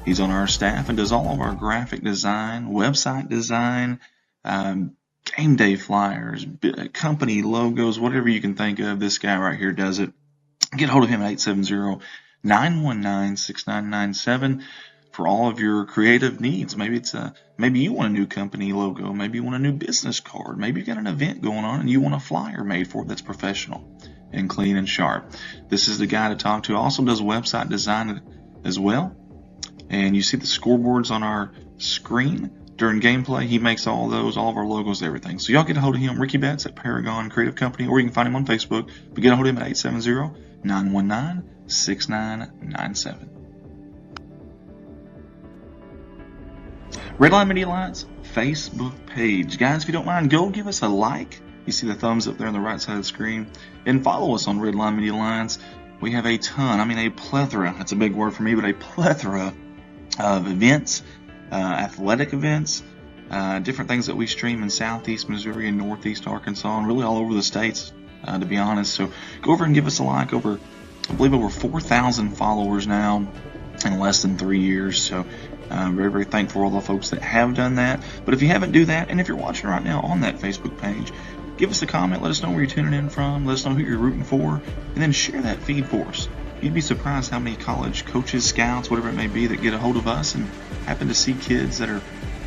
He's on our staff and does all of our graphic design, website design, game day flyers, company logos, whatever you can think of. This guy right here does it. Get a hold of him at 870-919-6997 for all of your creative needs. Maybe maybe you want a new company logo, maybe you want a new business card, maybe you've got an event going on and you want a flyer made for it that's professional and clean and sharp. This is the guy to talk to. Also does website design as well. And you see the scoreboards on our screen during gameplay. He makes all those, all of our logos, everything. So y'all get a hold of him, Ricky Betts at Paragon Creative Company, or you can find him on Facebook. But get a hold of him at 870-919-6997. Redline Media Alliance Facebook page. Guys, if you don't mind, go give us a like. You see the thumbs up there on the right side of the screen. And follow us on Redline Media Alliance. We have a plethora, that's a big word for me, but a plethora of events, athletic events, different things that we stream in Southeast Missouri and Northeast Arkansas, and really all over the states, to be honest. So go over and give us a like. I believe over 4,000 followers now in less than 3 years. So very, very thankful for all the folks that have done that. But if you haven't, do that. And if you're watching right now on that Facebook page, give us a comment. Let us know where you're tuning in from. Let us know who you're rooting for. And then share that feed for us. You'd be surprised how many college coaches, scouts, whatever it may be, that get a hold of us and happen to see kids that are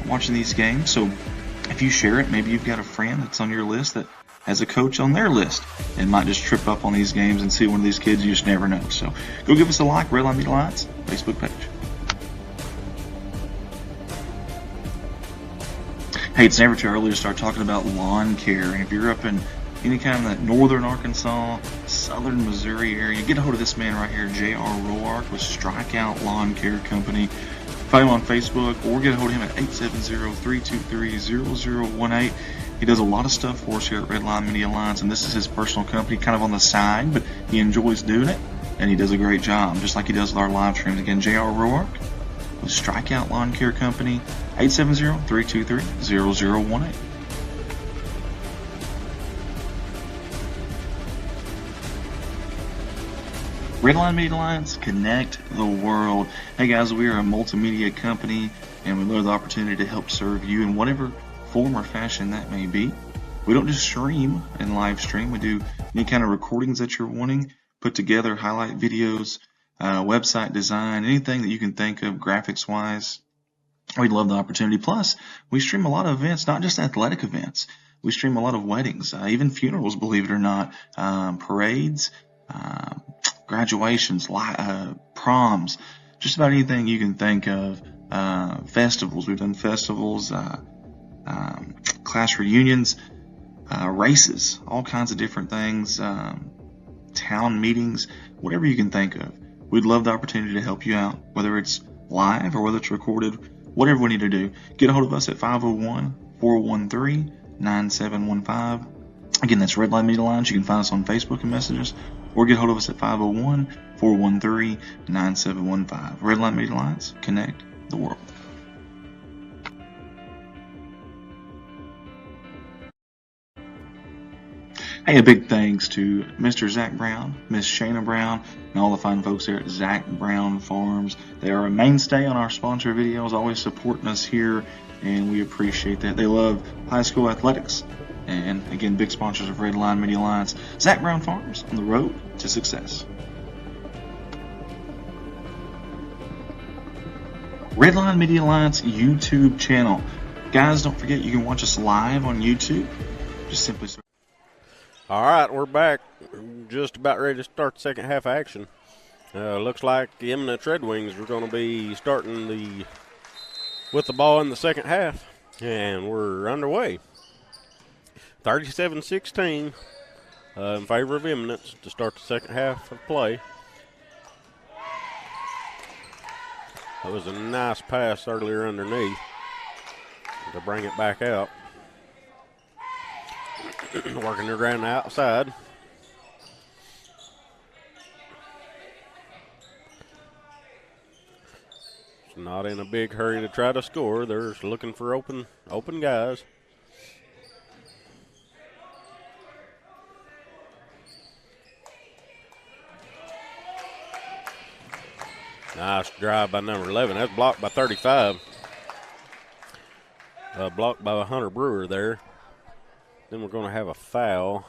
watching these games. So if you share it, maybe you've got a friend that's on your list that has a coach on their list and might just trip up on these games and see one of these kids. You just never know. So go give us a like, Redline Media Alliance Facebook page. Hey, it's never too early to start talking about lawn care. And if you're up in any kind of that northern Arkansas, southern Missouri area, get a hold of this man right here, J.R. Roark with Strikeout Lawn Care Company. Find him on Facebook or get a hold of him at 870-323-0018. He does a lot of stuff for us here at Redline Media Alliance, and this is his personal company, kind of on the side, but he enjoys doing it, and he does a great job, just like he does with our live streams. Again, J.R. Roark with Strikeout Lawn Care Company, 870-323-0018. Redline Media Alliance, connect the world. Hey guys, we are a multimedia company, and we love the opportunity to help serve you in whatever form or fashion that may be. We don't just stream and live stream. We do any kind of recordings that you're wanting, put together highlight videos, website design, anything that you can think of graphics wise. We'd love the opportunity. Plus, we stream a lot of events, not just athletic events. We stream a lot of weddings, even funerals, believe it or not, parades, graduations, proms, just about anything you can think of. Festivals, we've done festivals, class reunions, races, all kinds of different things, town meetings, whatever you can think of. We'd love the opportunity to help you out, whether it's live or whether it's recorded, whatever we need to do. Get a hold of us at 501-413-9715. Again, that's Redline Media Alliance. You can find us on Facebook and messages, or get a hold of us at 501-413-9715. Redline Media Alliance, connect the world. Hey, a big thanks to Mr. Zach Brown, Miss Shayna Brown, and all the fine folks here at Zach Brown Farms. They are a mainstay on our sponsor videos, always supporting us here, and we appreciate that. They love high school athletics, and again, big sponsors of Redline Media Alliance. Zach Brown Farms, on the road to success. Redline Media Alliance YouTube channel. Guys, don't forget you can watch us live on YouTube. Just simply search. All right, we're back. Just about ready to start the second half action. Looks like the Eminence Red Wings are going to be starting with the ball in the second half, and we're underway. 37-16 in favor of Eminence to start the second half of play. That was a nice pass earlier underneath to bring it back out. Working it around the outside. It's not in a big hurry to try to score. They're just looking for open guys. Nice drive by number 11. That's blocked by 35. Blocked by Hunter Brewer there. Then we're going to have a foul.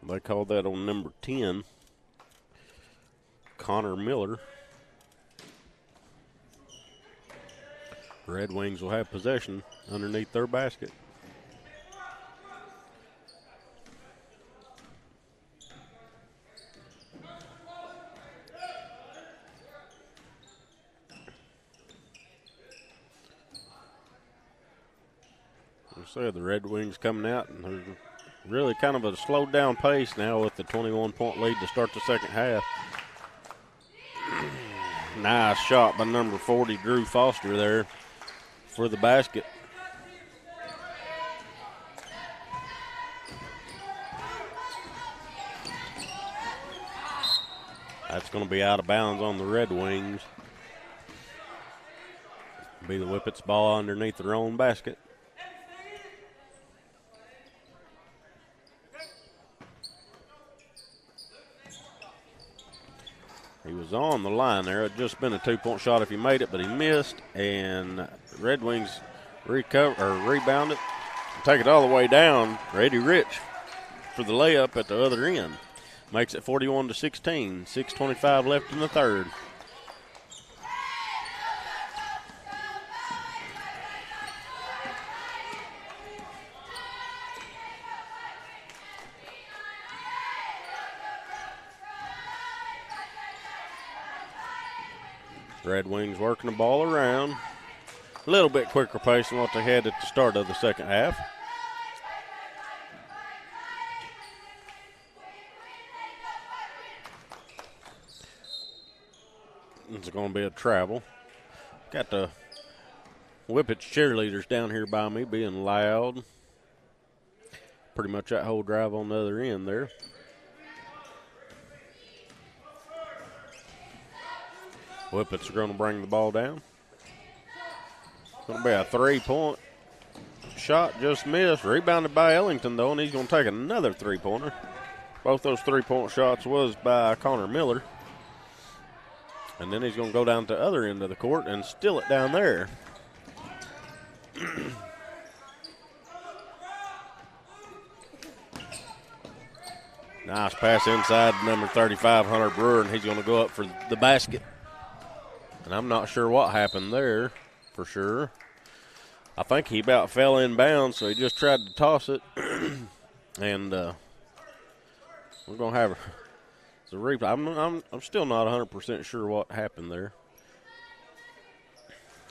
They called that on number 10, Connor Miller. Red Wings will have possession underneath their basket. So the Red Wings coming out, and they're really kind of a slowed down pace now with the 21-point lead to start the second half. Nice shot by number 40, Drew Foster there for the basket. That's going to be out of bounds on the Red Wings. Be the Whippets ball underneath their own basket. He was on the line there. It had just been a two-point shot if he made it, but he missed, and Red Wings rebound it, take it all the way down. Eddie Rich for the layup at the other end. Makes it 41-16. 6:25 left in the third. Red Wings working the ball around. A little bit quicker pace than what they had at the start of the second half. It's going to be a travel. Got the Whippets cheerleaders down here by me being loud. Pretty much that whole drive on the other end there. Whippets are going to bring the ball down. Going to be a 3-point shot, just missed. Rebounded by Ellington, though, and he's going to take another 3-pointer. Both those 3-point shots was by Connor Miller. And then he's going to go down to the other end of the court and steal it down there. Nice pass inside number 35, Hunter Brewer, and he's going to go up for the basket. And I'm not sure what happened there for sure. I think he about fell inbounds, so he just tried to toss it. And we're going to have a replay. I'm still not 100% sure what happened there.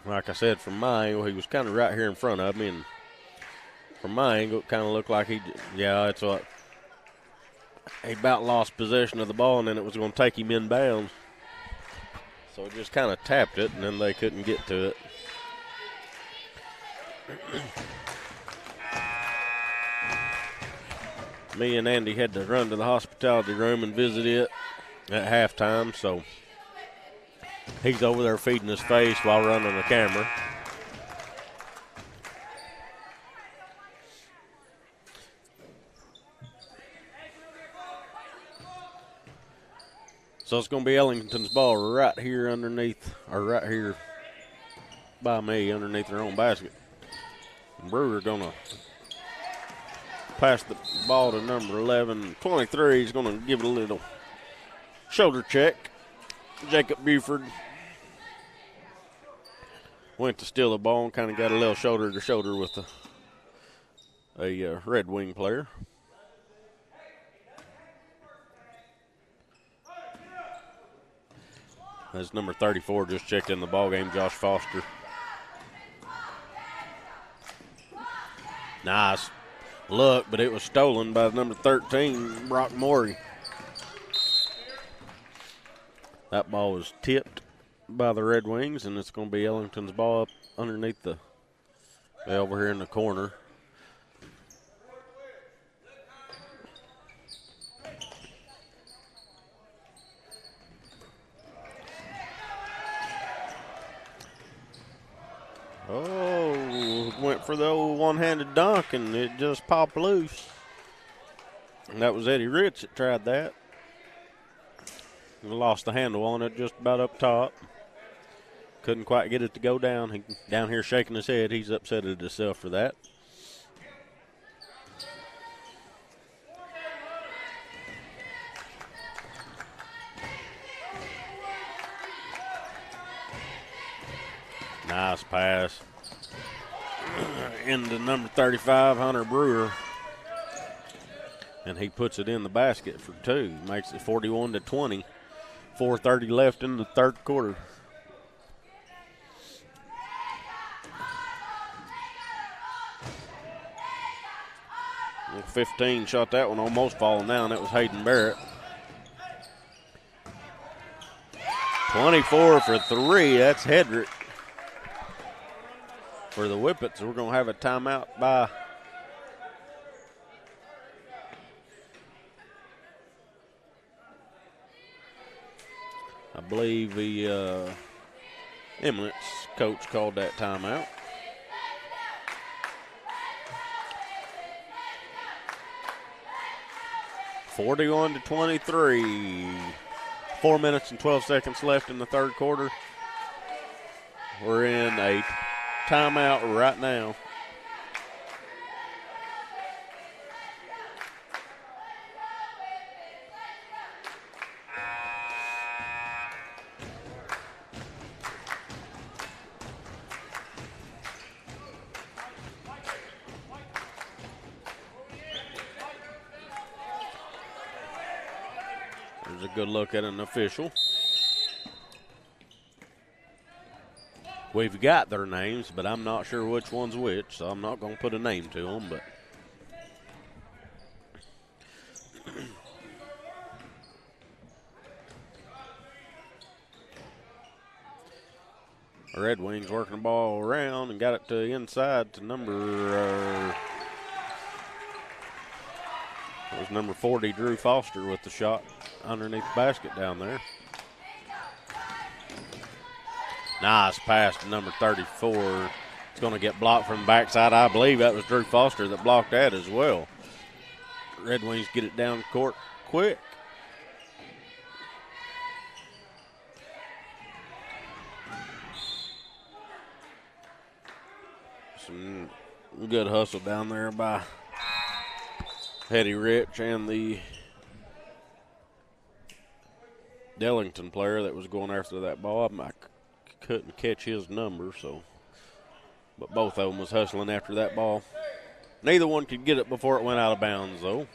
Like I said, from my angle, he was kind of right here in front of me. And from my angle, it kind of looked like that's what. He about lost possession of the ball, and then it was going to take him inbounds. So it just kind of tapped it, and then they couldn't get to it. Me and Andy had to run to the hospitality room and visit it at halftime, so he's over there feeding his face while running the camera. So it's going to be Ellington's ball right here underneath, or right here by me underneath their own basket. Brewer going to pass the ball to number 11. 23 is going to give it a little shoulder check. Jacob Buford went to steal the ball and kind of got a little shoulder to shoulder with a Red Wing player. As number 34 just checked in the ball game, Josh Foster. Nice look, but it was stolen by number 13, Brock Morey. That ball was tipped by the Red Wings, and it's going to be Ellington's ball up underneath over here in the corner. Oh, went for the old one-handed dunk, and it just popped loose. And that was Eddie Rich that tried that. He lost the handle on it just about up top. Couldn't quite get it to go down. He down here shaking his head. He's upset at himself for that. Nice pass into number 35, Hunter Brewer. And he puts it in the basket for two. Makes it 41-20. 4:30 left in the third quarter. Well, 15 shot that one, almost falling down. That was Hayden Barrett. 24 for three. That's Hedrick. For the Whippets, we're going to have a timeout by I believe the Eminence coach called that timeout. (41-23). 4 minutes and 12 seconds left in the third quarter. We're in a timeout right now. There's a good look at an official. We've got their names, but I'm not sure which one's which, so I'm not going to put a name to them. But Red Wings working the ball around and got it to inside to number 40, Drew Foster, with the shot underneath the basket down there. Nice pass to number 34. It's going to get blocked from the backside. I believe that was Drew Foster that blocked that as well. Red Wings get it down the court quick. Some good hustle down there by Hetty Rich and the Dellington player that was going after that ball. I couldn't catch his number, but both of them was hustling after that ball. Neither one could get it before it went out of bounds, though.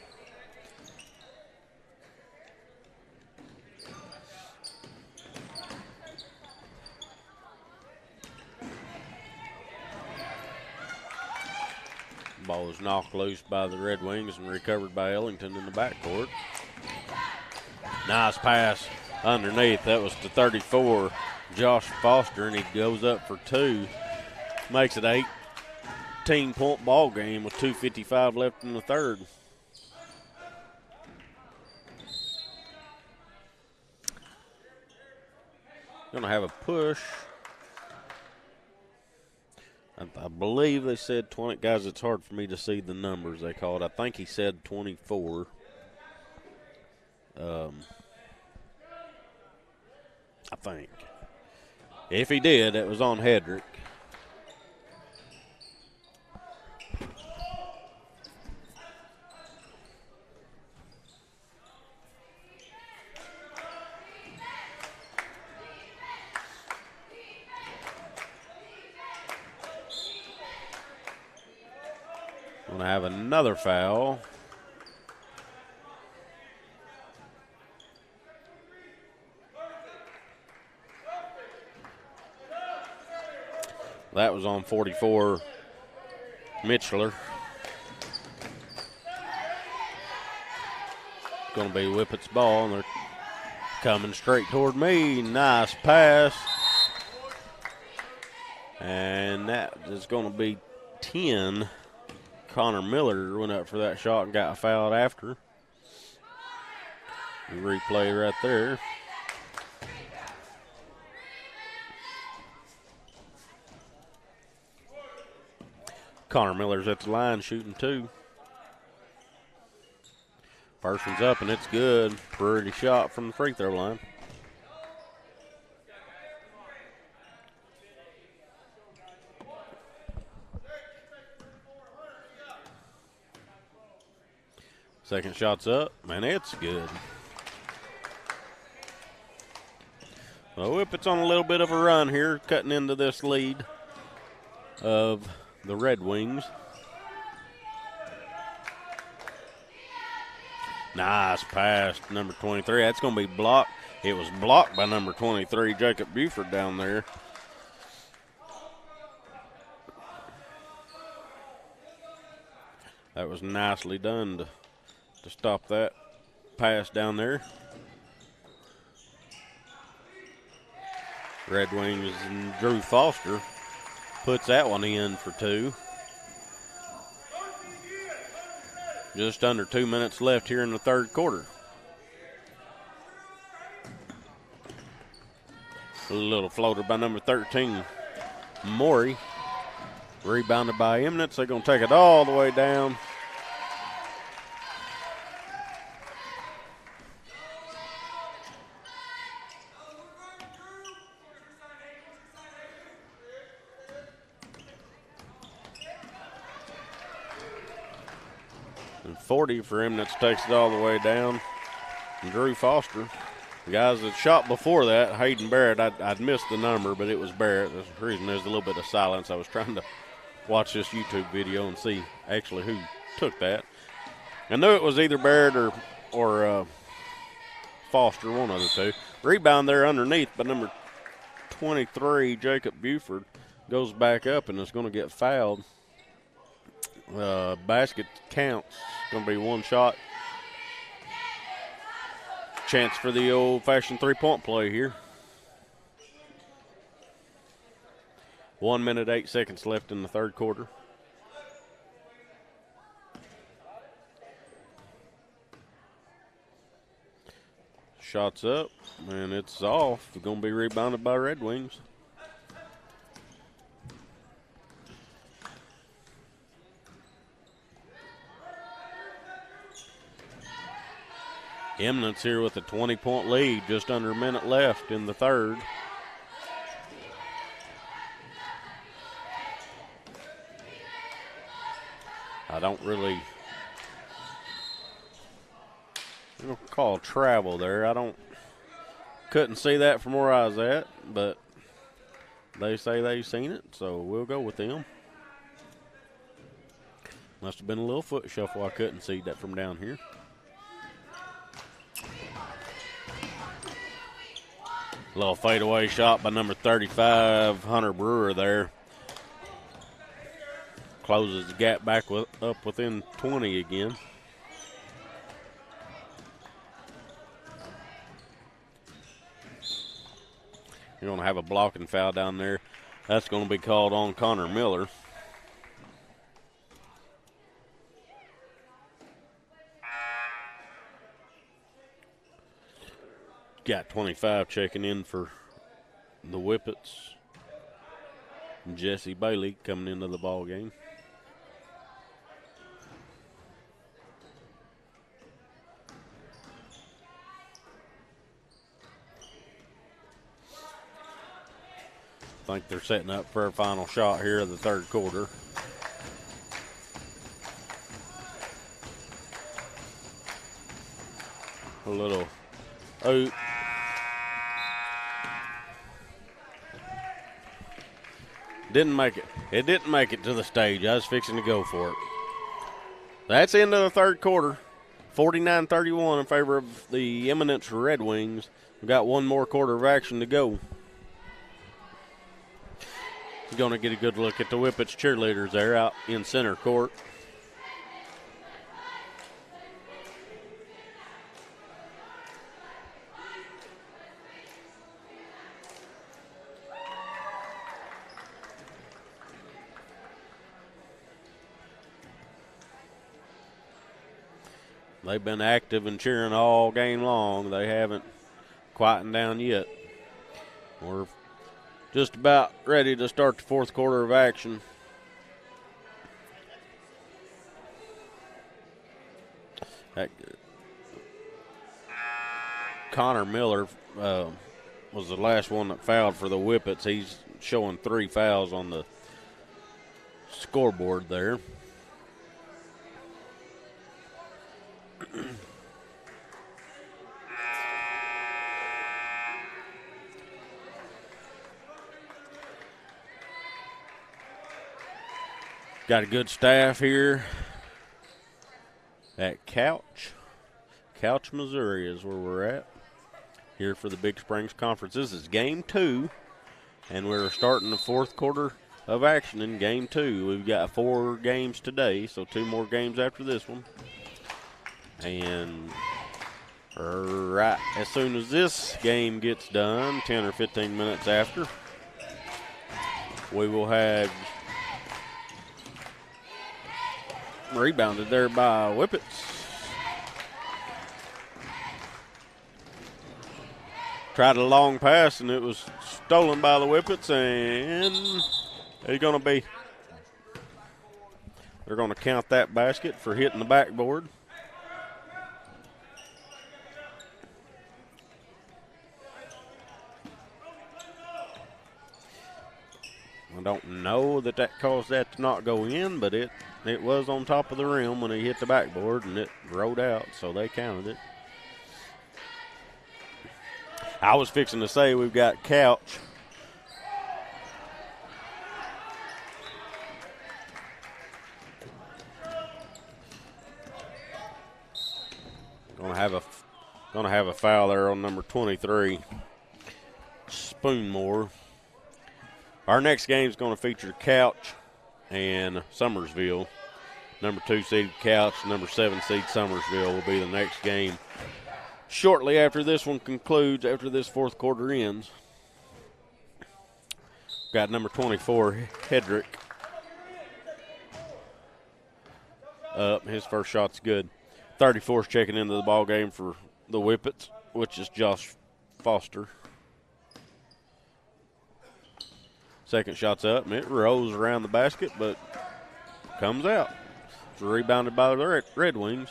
Ball was knocked loose by the Red Wings and recovered by Ellington in the backcourt. Nice pass underneath. That was to 34, Josh Foster, and he goes up for two. Makes it 18-point ball game with 2:55 left in the third. Going to have a push. I believe they said 20. Guys, it's hard for me to see the numbers they called. I think he said 24. I think. If he did, it was on Hedrick. Going to have another foul. That was on 44, Mitchler. Going to be Whippet's ball, and they're coming straight toward me. Nice pass. And that is going to be 10. Connor Miller went up for that shot and got fouled after. The replay right there. Connor Miller's at the line shooting two. First one's up and it's good. Pretty shot from the free throw line. Second shot's up, and it's good. So Whippet's on a little bit of a run here, cutting into this lead of the Red Wings. Nice pass to number 23. That's going to be blocked. It was blocked by number 23, Jacob Buford, down there. That was nicely done to stop that pass down there. Red Wings and Drew Foster puts that one in for two. Just under 2 minutes left here in the third quarter. A little floater by number 13, Morey. Rebounded by Eminence. They're going to take it all the way down. And 40 for Eminence takes it all the way down. And Drew Foster. The guys that shot before that, Hayden Barrett, I'd missed the number, but it was Barrett. That's the reason there's a little bit of silence. I was trying to watch this YouTube video and see actually who took that. I knew it was either Barrett or Foster, one of the two. Rebound there underneath by number 23, Jacob Buford, goes back up and is going to get fouled. Basket counts. It's going to be one shot. Chance for the old-fashioned three-point play here. 1 minute, 8 seconds left in the third quarter. Shots up, and it's off. It's going to be rebounded by Red Wings. Eminence here with a 20-point lead, just under a minute left in the third. I don't really call travel there. Couldn't see that from where I was at, but they say they've seen it, so we'll go with them. Must have been a little foot shuffle. I couldn't see that from down here. Little fadeaway shot by number 35, Hunter Brewer there. Closes the gap back up within 20 again. You're going to have a blocking foul down there. That's going to be called on Connor Miller. Got 25 checking in for the Whippets. Jesse Bailey coming into the ball game. I think they're setting up for a final shot here of the third quarter. A little oop. Didn't make it. It didn't make it to the stage. I was fixing to go for it. That's the end of the third quarter. 49-31 in favor of the Eminence Red Wings. We've got one more quarter of action to go. Going to get a good look at the Whippets cheerleaders there out in center court. They've been active and cheering all game long. They haven't quietened down yet. We're just about ready to start the fourth quarter of action. Connor Miller was the last one that fouled for the Whippets. He's showing 3 fouls on the scoreboard there. Got a good staff here at Couch, Missouri is where we're at here for the Big Springs Conference. This is game 2, and we're starting the fourth quarter of action in game 2. We've got 4 games today, so 2 more games after this one. And right as soon as this game gets done, 10 or 15 minutes after, we will have rebounded there by Whippets. Tried a long pass, and it was stolen by the Whippets, and they're going to count that basket for hitting the backboard. I don't know that caused that to not go in, but it was on top of the rim when he hit the backboard, and it rolled out, so they counted it. I was fixing to say we've got Couch. Gonna have a foul there on number 23, Spoonmore. Our next game is going to feature Couch and Summersville. Number 2 seed Couch, number 7 seed Summersville will be the next game shortly after this one concludes, after this fourth quarter ends. Got number 24, Hedrick, up. His first shot's good. 34's checking into the ball game for the Whippets, which is Josh Foster. Second shot's up, and it rolls around the basket, but comes out. It's rebounded by the Red Wings.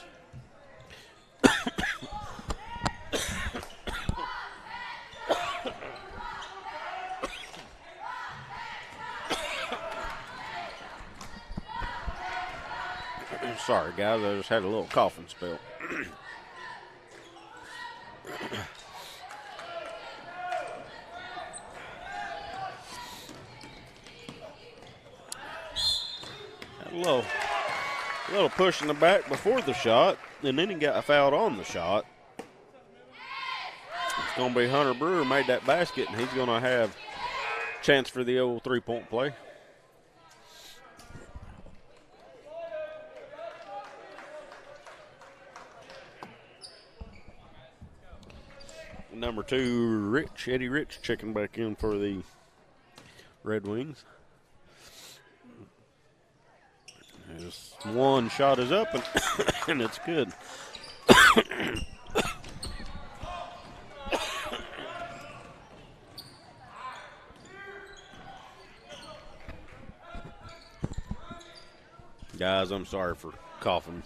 Sorry, guys, I just had a little coughing spell. Had a little push in the back before the shot, and then he got fouled on the shot. It's going to be Hunter Brewer made that basket, and he's going to have a chance for the old three-point play. Number 2, Eddie Rich checking back in for the Red Wings. His one shot is up, and it's good. Guys, I'm sorry for coughing.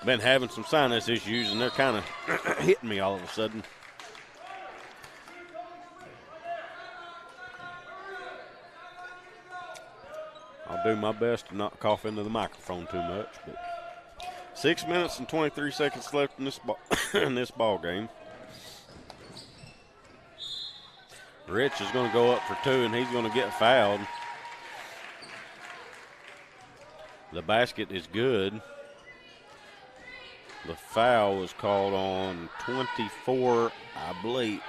Been having some sinus issues, and they're kind of hitting me all of a sudden. I'll do my best to not cough into the microphone too much. But 6 minutes and 23 seconds left in this ball game. Rich is going to go up for 2, and he's going to get fouled. The basket is good. The foul was called on 24, I believe.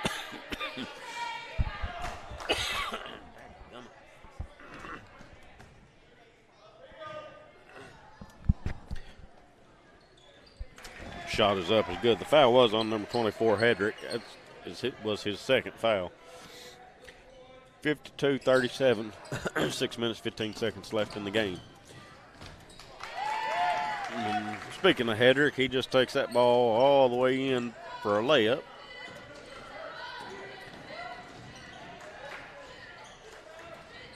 Shot is up, is good. The foul was on number 24, Hedrick. It was his second foul. 52-37, 6 minutes, 15 seconds left in the game. And speaking of Hedrick, he just takes that ball all the way in for a layup.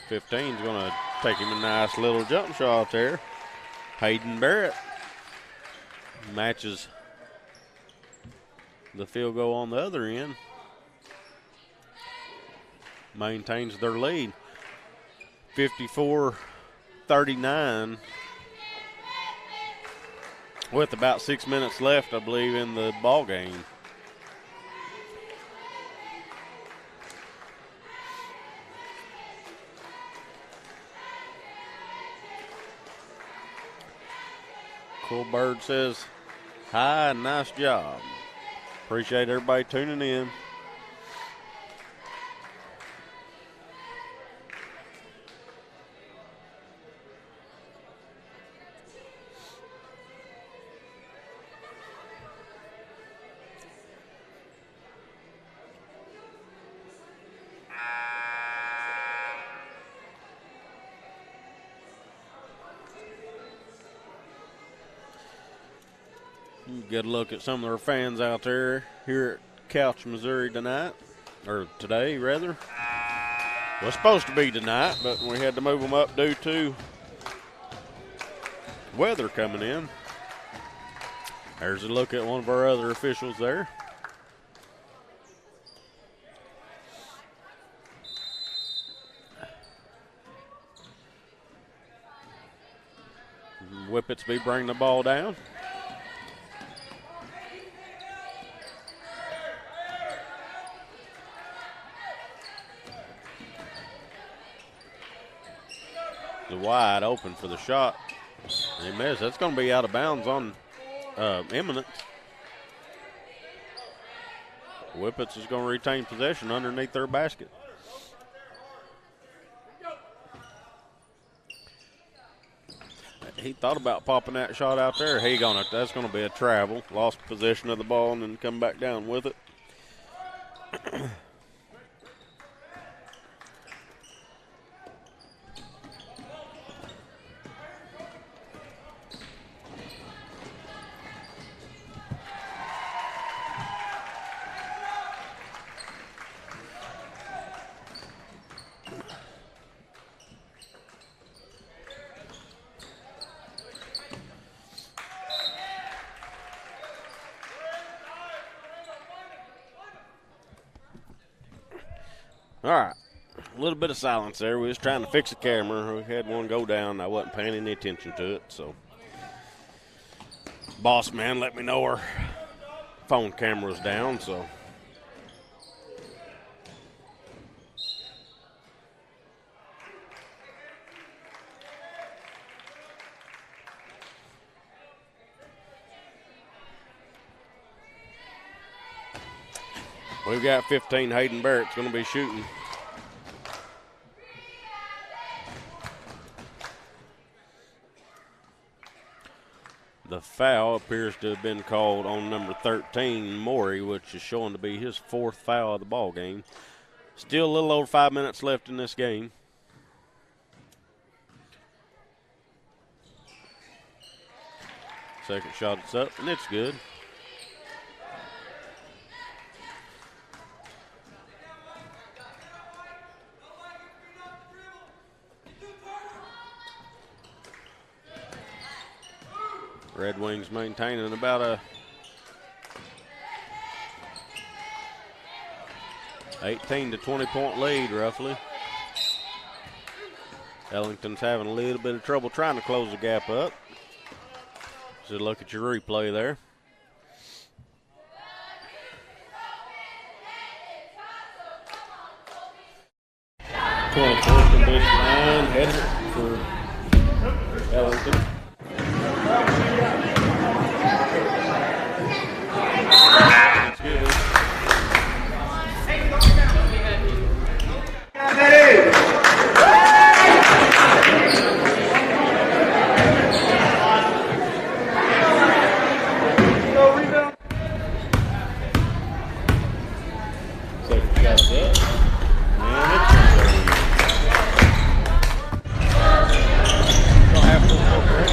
Is going to take him a nice little jump shot there. Hayden Barrett matches the field goal on the other end. Maintains their lead. 54-39. With about 6 minutes left, I believe, in the ball game. Cool Bird says, hi, nice job. Appreciate everybody tuning in. Good look at some of our fans out there here at Couch, Missouri tonight, or today rather. Was supposed to be tonight, but we had to move them up due to weather coming in. There's a look at one of our other officials there. Whippets be bringing the ball down. Wide open for the shot. He missed. That's going to be out of bounds on Eminence. Whippets is going to retain possession underneath their basket. he thought about popping that shot out there. That's gonna be a travel. Lost possession of the ball and then come back down with it. All right, a little bit of silence there. We was trying to fix the camera. We had one go down. I wasn't paying any attention to it, so boss man let me know our phone camera was down, so. We've got 15. Hayden Barrett's going to be shooting. The foul appears to have been called on number 13, Morey, which is showing to be his 4th foul of the ball game. Still a little over 5 minutes left in this game. Second shot is up, and it's good. Red Wings maintaining about a 18 to 20 point lead roughly. Ellington's having a little bit of trouble trying to close the gap up. So look at your replay there. From bench line, header for Ellington. That's good. Second shot's up. And it's gonna have full court.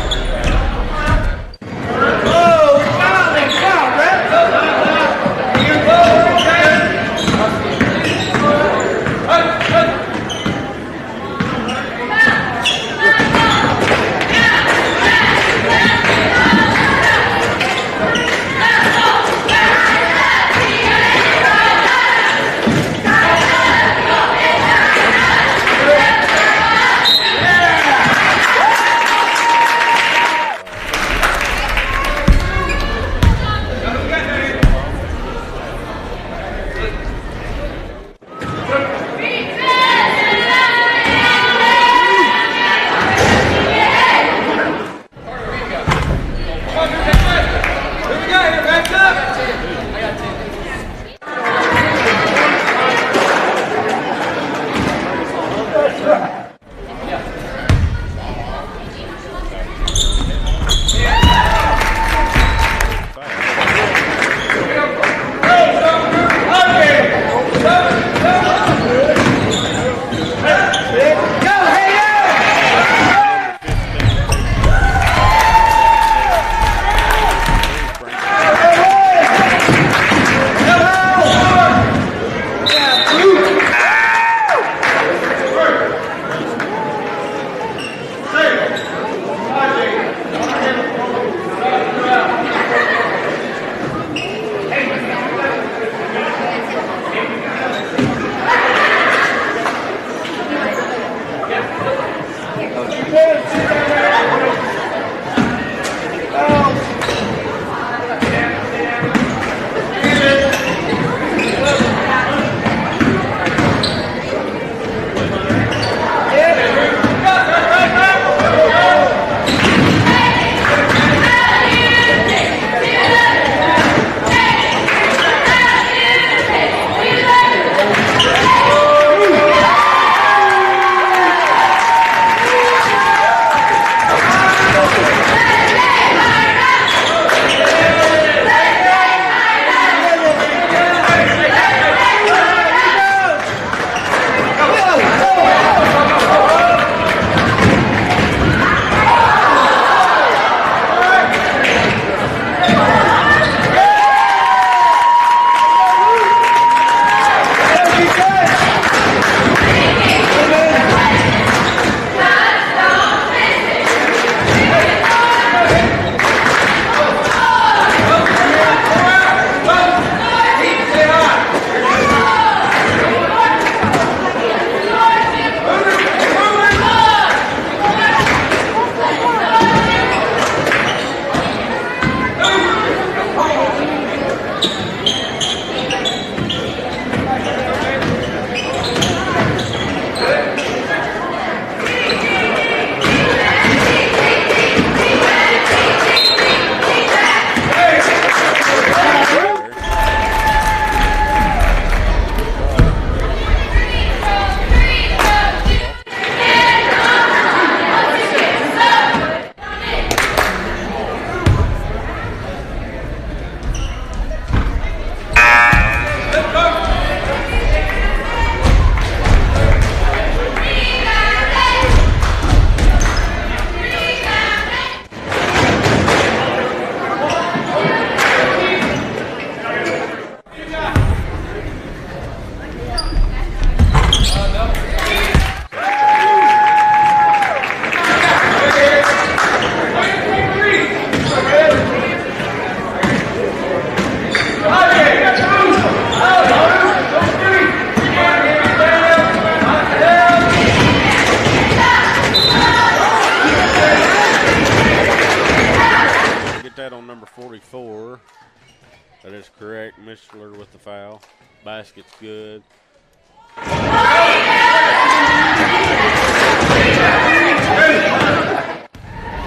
Drexler with the foul. Basket's good.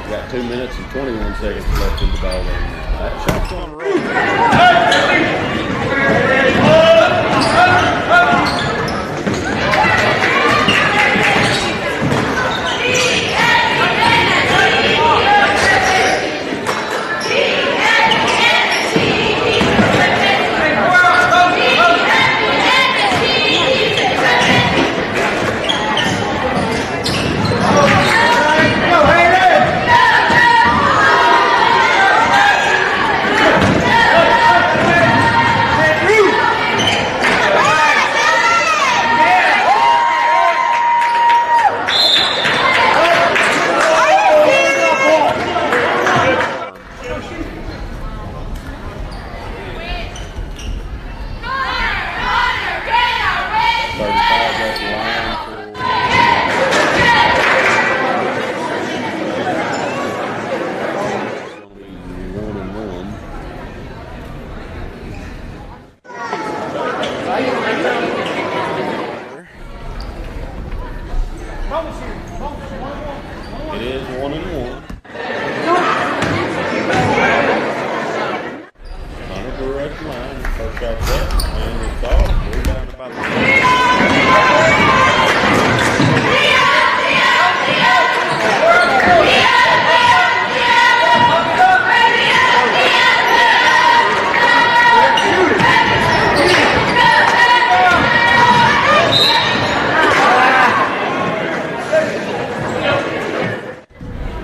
Got 2 minutes and 21 seconds left in the ball game. That shot's on the road. It is 1-1. Under the red line, first shot set, and it's off. We're down about the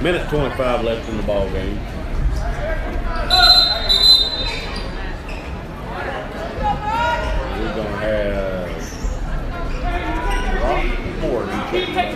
minute 25 left in the ball game. We're going to have Rock Ford checking back.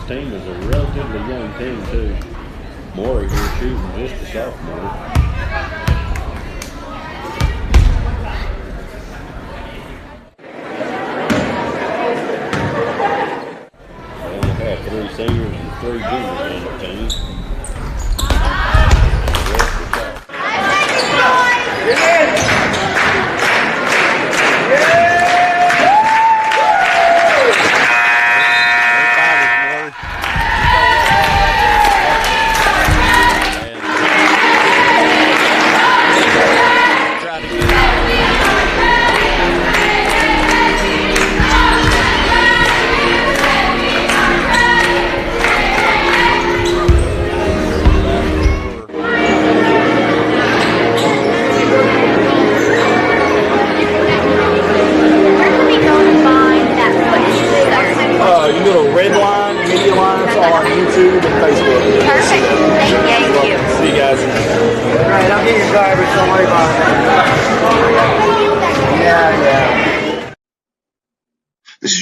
Team is a relatively young team too. Maury here shooting just a sophomore. They only have 3 seniors and 3 juniors on their team.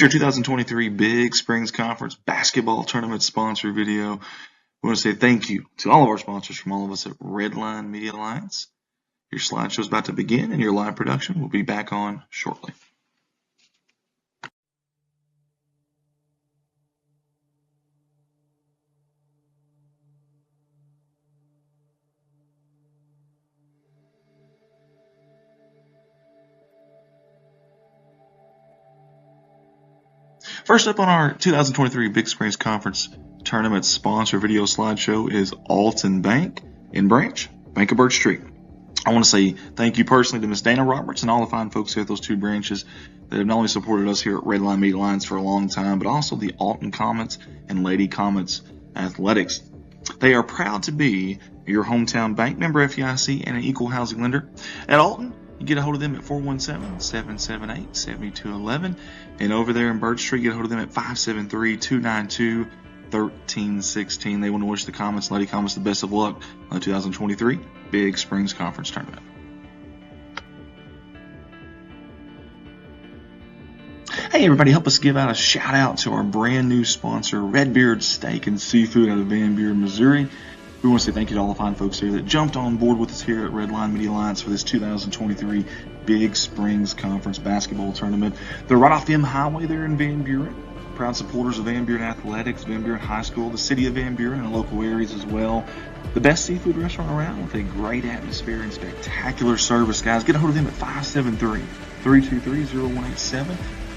your 2023 Big Springs Conference basketball tournament sponsor video. We want to say thank you to all of our sponsors from all of us at Redline Media Alliance. Your slideshow is about to begin, and your live production will be back on shortly. First up on our 2023 Big Springs Conference Tournament sponsor video slideshow is Alton Bank in Branch, Bank of Birch Street. I want to say thank you personally to Miss Dana Roberts and all the fine folks here at those two branches that have not only supported us here at Redline Media Alliance for a long time, but also the Alton Comets and Lady Comets Athletics. They are proud to be your hometown bank, member FDIC, and an equal housing lender. At Alton, you get a hold of them at 417-778-7211. And over there in Birch Street, get a hold of them at 573-292-1316. They want to wish the Comets and Lady Comets the best of luck on the 2023 Big Springs Conference Tournament. Hey everybody, help us give out a shout out to our brand new sponsor, Redbeard Steak and Seafood out of Van Buren, Missouri. We want to say thank you to all the fine folks here that jumped on board with us here at Redline Media Alliance for this 2023 Big Springs Conference basketball tournament. They're right off the M Highway there in Van Buren. Proud supporters of Van Buren Athletics, Van Buren High School, the city of Van Buren, and local areas as well. The best seafood restaurant around with a great atmosphere and spectacular service, guys. Get a hold of them at 573-323-0187.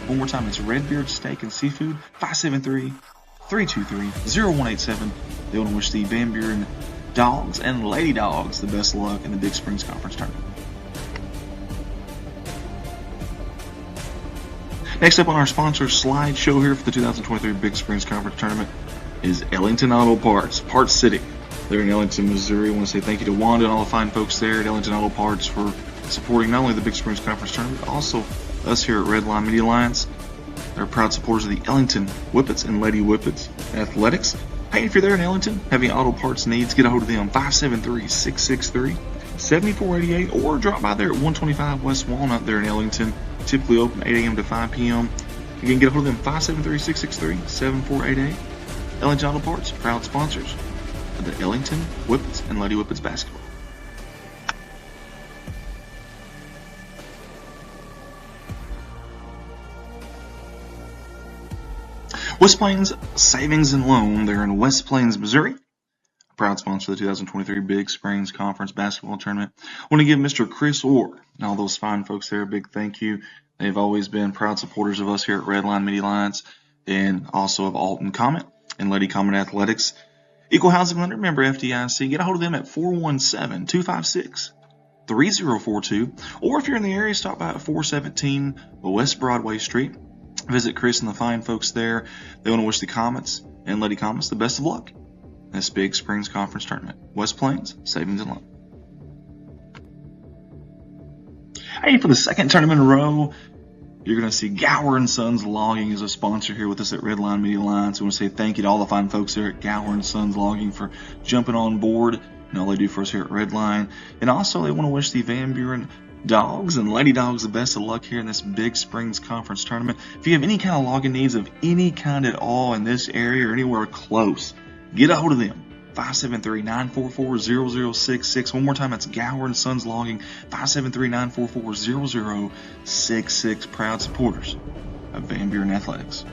One more time, it's Redbeard Steak and Seafood, 573-323-0187. They want to wish the Van Buren Dogs and Lady Dogs the best of luck in the Big Springs Conference Tournament. Next up on our sponsor slideshow here for the 2023 Big Springs Conference Tournament is Ellington Auto Parts, Parts City. They're in Ellington, Missouri. I want to say thank you to Wanda and all the fine folks there at Ellington Auto Parts for supporting not only the Big Springs Conference Tournament, but also us here at Redline Media Alliance. They're proud supporters of the Ellington Whippets and Lady Whippets Athletics. Hey, if you're there in Ellington, having auto parts needs, get a hold of them, 573-663-7488, or drop by there at 125 West Walnut there in Ellington. Typically open 8 a.m. to 5 p.m. Again, get a hold of them, 573-663-7488. Ellington Auto Parts, proud sponsors of the Ellington Whippets and Lady Whippets basketball. West Plains Savings and Loan, they're in West Plains, Missouri. Proud sponsor of the 2023 Big Springs Conference basketball tournament. I want to give Mr. Chris Orr and all those fine folks there a big thank you. They've always been proud supporters of us here at Redline Media Alliance and also of Alton Comet and Lady Comet Athletics. Equal housing lender, member FDIC. Get a hold of them at 417-256-3042. Or if you're in the area, stop by at 417 West Broadway Street. Visit Chris and the fine folks there. They want to wish the Comets and Lady Comets the best of luck in this Big Springs Conference Tournament. West Plains Savings and Loan. Hey, for the second tournament in a row, you're going to see Gower & Sons Logging as a sponsor here with us at Redline Media Alliance. We want to say thank you to all the fine folks there at Gower & Sons Logging for jumping on board and all they do for us here at Redline. And also, they want to wish the Van Buren Dogs and Lady Dogs the best of luck here in this Big Springs Conference Tournament. If you have any kind of logging needs of any kind at all in this area or anywhere close, get a hold of them. 573-944-0066. One more time, that's Gower & Sons Logging, 573-944-0066. Proud supporters of Van Buren Athletics.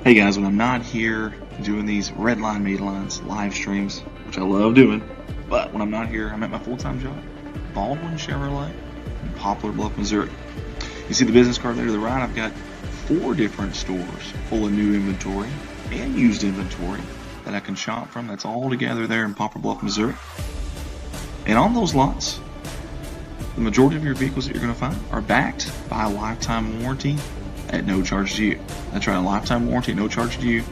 Hey guys, when I'm not here doing these Redline Media Alliance live streams, which I love doing, but when I'm not here, I'm at my full-time job, Baldwin Chevrolet in Poplar Bluff, Missouri. You see the business card there to the right? I've got 4 different stores full of new inventory and used inventory that I can shop from. That's all together there in Poplar Bluff, Missouri. And on those lots, the majority of your vehicles that you're going to find are backed by a lifetime warranty at no charge to you. That's right, a lifetime warranty, no charge to you.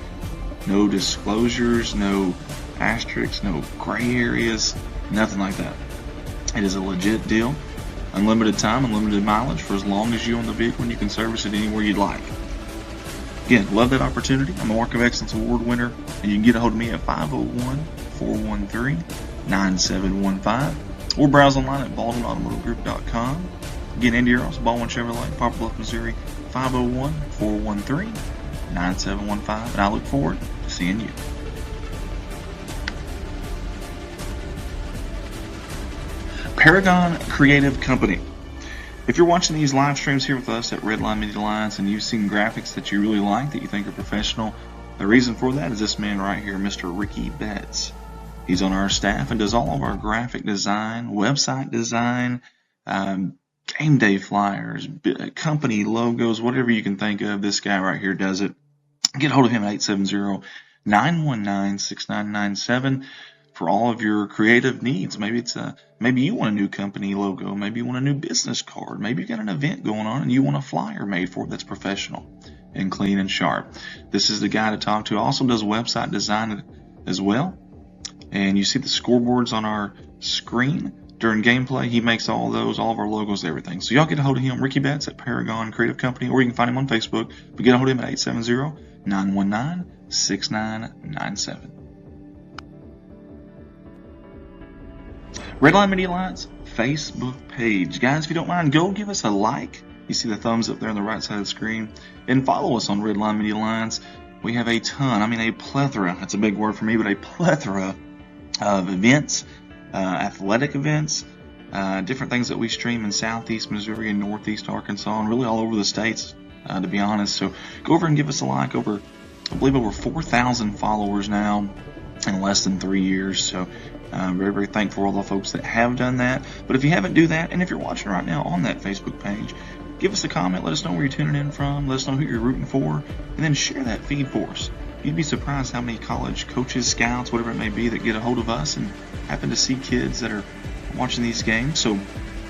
No disclosures, no asterisks, no gray areas, nothing like that. It is a legit deal. Unlimited time, unlimited mileage for as long as you own the vehicle, and you can service it anywhere you'd like. Again, love that opportunity. I'm a Mark of Excellence Award winner, and you can get a hold of me at 501-413-9715 or browse online at BaldwinAutomotiveGroup.com. Again, Indy Earls, Baldwin Chevrolet, Poplar Bluff, Missouri, 501-413-9715. And I look forward to seeing you. Paragon Creative Company. If you're watching these live streams here with us at Redline Media Alliance and you've seen graphics that you really like, that you think are professional, the reason for that is this man right here, Mr. Ricky Betts. He's on our staff and does all of our graphic design, website design, game day flyers, company logos, whatever you can think of. This guy right here does it. Get a hold of him at 870-919-6997 for all of your creative needs. Maybe maybe you want a new company logo, maybe you want a new business card, maybe you've got an event going on and you want a flyer made for it that's professional and clean and sharp. This is the guy to talk to. Also does website design as well. And you see the scoreboards on our screen during gameplay. He makes all those, all of our logos, everything. So y'all get a hold of him, Ricky Betts at Paragon Creative Company, or you can find him on Facebook. But get a hold of him at 870-919-6997. Redline Media Alliance Facebook page. Guys, if you don't mind, go give us a like. You see the thumbs up there on the right side of the screen. And follow us on Redline Media Alliance. We have a ton, a plethora, that's a big word for me, but a plethora of events, athletic events, different things that we stream in Southeast Missouri and Northeast Arkansas, and really all over the states, to be honest. So go over and give us a like. I believe over 4,000 followers now in less than 3 years. So very, very thankful for all the folks that have done that. But if you haven't, do that. And if you're watching right now on that Facebook page, give us a comment. Let us know where you're tuning in from. Let us know who you're rooting for. And then share that feed for us. You'd be surprised how many college coaches, scouts, whatever it may be, that get a hold of us and happen to see kids that are watching these games. So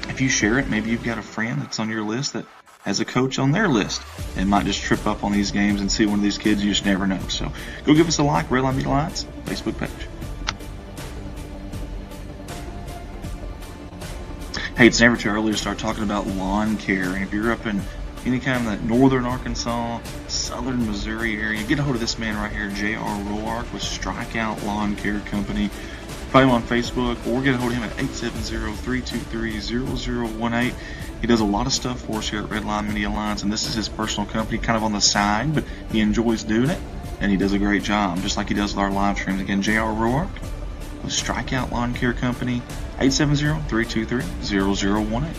if you share it, maybe you've got a friend that's on your list that has a coach on their list and might just trip up on these games and see one of these kids. You just never know. So go give us a like, Redline Media Alliance Facebook page. Hey, it's never too early to start talking about lawn care. And if you're up in any kind of that northern Arkansas, southern Missouri area, get a hold of this man right here, J.R. Roark with Strikeout Lawn Care Company. Find him on Facebook or get a hold of him at 870-323-0018. He does a lot of stuff for us here at Redline Media Alliance, and this is his personal company, kind of on the side, but he enjoys doing it, and he does a great job, just like he does with our live streams. Again, J.R. Roark with Strikeout Lawn Care Company, 870-323-0018.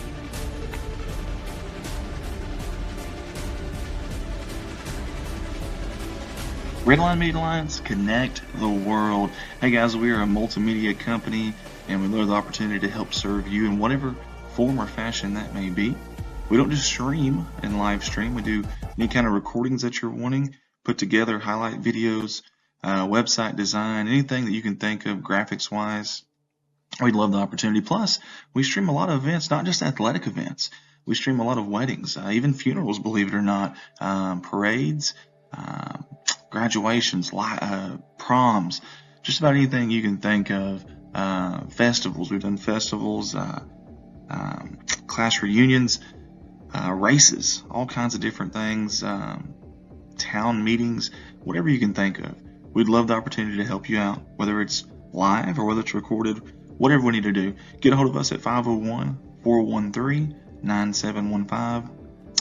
Redline Media Alliance, connect the world. Hey guys, we are a multimedia company and we love the opportunity to help serve you in whatever form or fashion that may be. We don't just stream and live stream. We do any kind of recordings that you're wanting, put together, highlight videos, website design, anything that you can think of graphics wise. We'd love the opportunity. Plus, we stream a lot of events, not just athletic events. We stream a lot of weddings, even funerals, believe it or not, parades, graduations, proms, just about anything you can think of. Festivals, we've done festivals, class reunions, races, all kinds of different things, town meetings, whatever you can think of. We'd love the opportunity to help you out, whether it's live or whether it's recorded, whatever we need to do. Get a hold of us at 501-413-9715.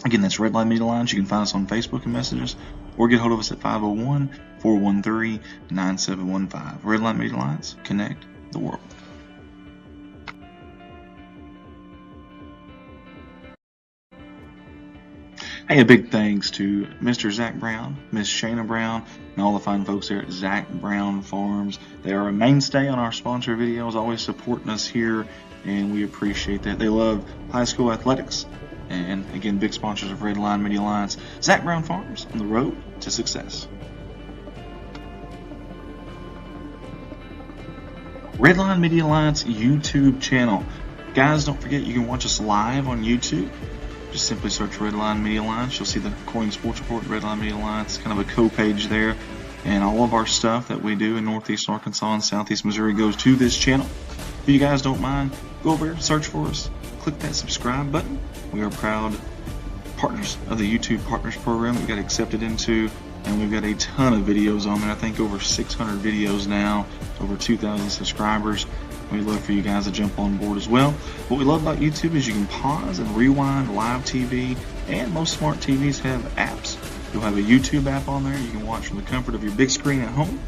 Again, that's Redline Media Alliance. You can find us on Facebook and messages, or get a hold of us at 501-413-9715. Redline Media Alliance, connect the world. Hey, a big thanks to Mr. Zach Brown, Miss Shayna Brown, and all the fine folks there at Zach Brown Farms. They are a mainstay on our sponsor videos, always supporting us here, and we appreciate that. They love high school athletics, and again, big sponsors of Redline Media Alliance. Zach Brown Farms, on the road to success. Redline Media Alliance YouTube channel. Guys, don't forget you can watch us live on YouTube. Just simply search Redline Media Alliance. You'll see the Corning Sports Report, Redline Media Alliance, kind of a co-page there. And all of our stuff that we do in Northeast Arkansas and Southeast Missouri goes to this channel. If you guys don't mind, go over there, search for us, click that subscribe button. We are proud partners of the YouTube Partners Program that we got accepted into. and we've got a ton of videos on there. I think over 600 videos now, over 2,000 subscribers. We'd love for you guys to jump on board as well. What we love about YouTube is you can pause and rewind live TV, and most smart TVs have apps. You'll have a YouTube app on there you can watch from the comfort of your big screen at home.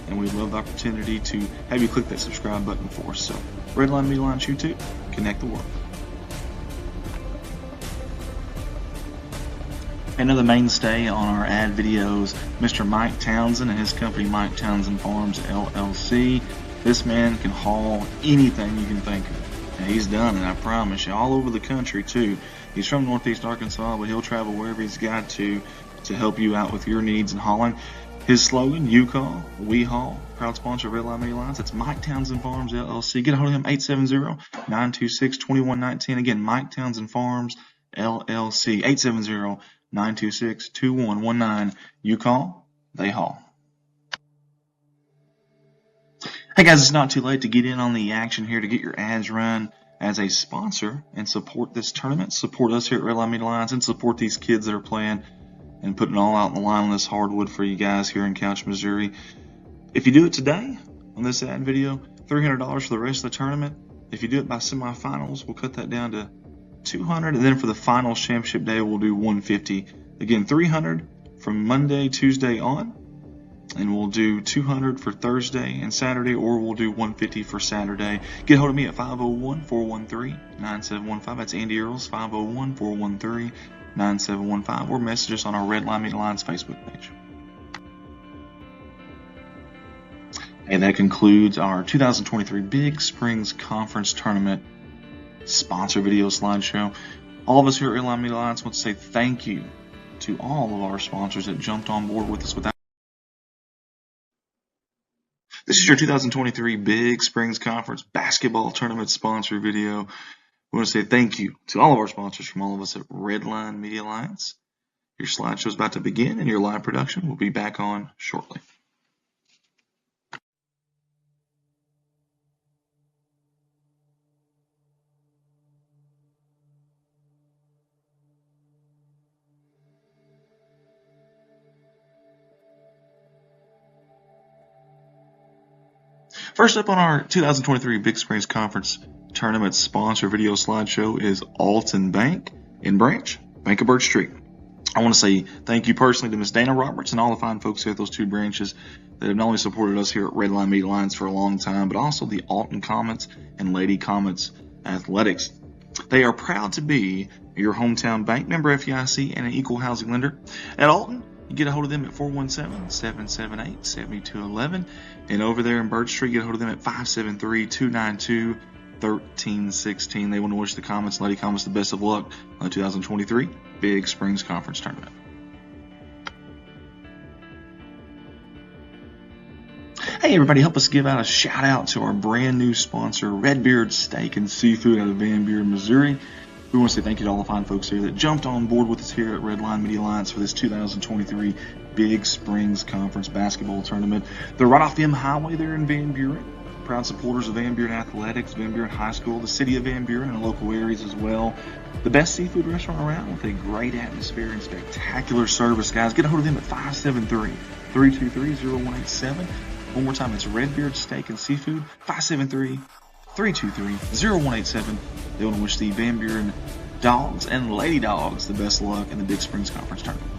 And we'd love the opportunity to have you click that subscribe button for us. So, Redline Media Alliance YouTube, connect the world. Another mainstay on our ad videos, Mr. Mike Townsend and his company Mike Townsend Farms LLC. This man can haul anything you can think of. And he's done it, I promise you, all over the country too. He's from Northeast Arkansas, but he'll travel wherever he's got to help you out with your needs in hauling. His slogan, you call, we haul. Proud sponsor of Redline Media Alliance. That's Mike Townsend Farms LLC. Get a hold of him, 870-926-2119. Again, Mike Townsend Farms LLC, 870-926-2119. You call, they haul. Hey guys, it's not too late to get in on the action here, to get your ads run as a sponsor and support this tournament. Support us here at Redline Media Alliance and support these kids that are playing and putting it all out on the line on this hardwood for you guys here in Couch, Missouri. If you do it today on this ad video, $300 for the rest of the tournament. If you do it by semifinals, we'll cut that down to $200, and then for the final championship day, we'll do $150. Again, $300 from Monday, Tuesday on, and we'll do $200 for Thursday and Saturday, or we'll do $150 for Saturday. Get a hold of me at 501-413-9715. That's Andy Earls, 501-413-9715, or message us on our Redline Media Alliance Facebook page. And that concludes our 2023 Big Springs Conference Tournament sponsor video slideshow. All of us here at Redline Media Alliance want to say thank you to all of our sponsors that jumped on board with us. This is your 2023 Big Springs Conference Basketball Tournament sponsor video. We want to say thank you to all of our sponsors from all of us at Redline Media Alliance. Your slideshow is about to begin, and your live production will be back on shortly. First up on our 2023 Big Springs Conference Tournament sponsor video slideshow is Alton Bank in Branch, Bank of Birch Street. I want to say thank you personally to Miss Dana Roberts and all the fine folks here at those two branches that have not only supported us here at Redline Media Alliance for a long time, but also the Alton Comets and Lady Comets Athletics. They are proud to be your hometown bank, member FDIC, and an equal housing lender. At Alton, you get a hold of them at 417-778-7211. And over there in Birch Street, get a hold of them at 573-292-1316. They want to wish the Comets and Lady Comets the best of luck on the 2023 Big Springs Conference Tournament. Hey everybody, help us give out a shout out to our brand new sponsor, Redbeard Steak and Seafood out of Van Buren, Missouri. We want to say thank you to all the fine folks here that jumped on board with us here at Redline Media Alliance for this 2023 Big Springs Conference Basketball Tournament. They're right off the M Highway there in Van Buren. Proud supporters of Van Buren Athletics, Van Buren High School, the city of Van Buren, and local areas as well. The best seafood restaurant around with a great atmosphere and spectacular service, guys. Get a hold of them at 573-323-0187. One more time, it's Redbeard Steak and Seafood, 573-323-0187. They want to wish the Van Buren Dogs and Lady Dogs the best of luck in the Big Springs Conference Tournament.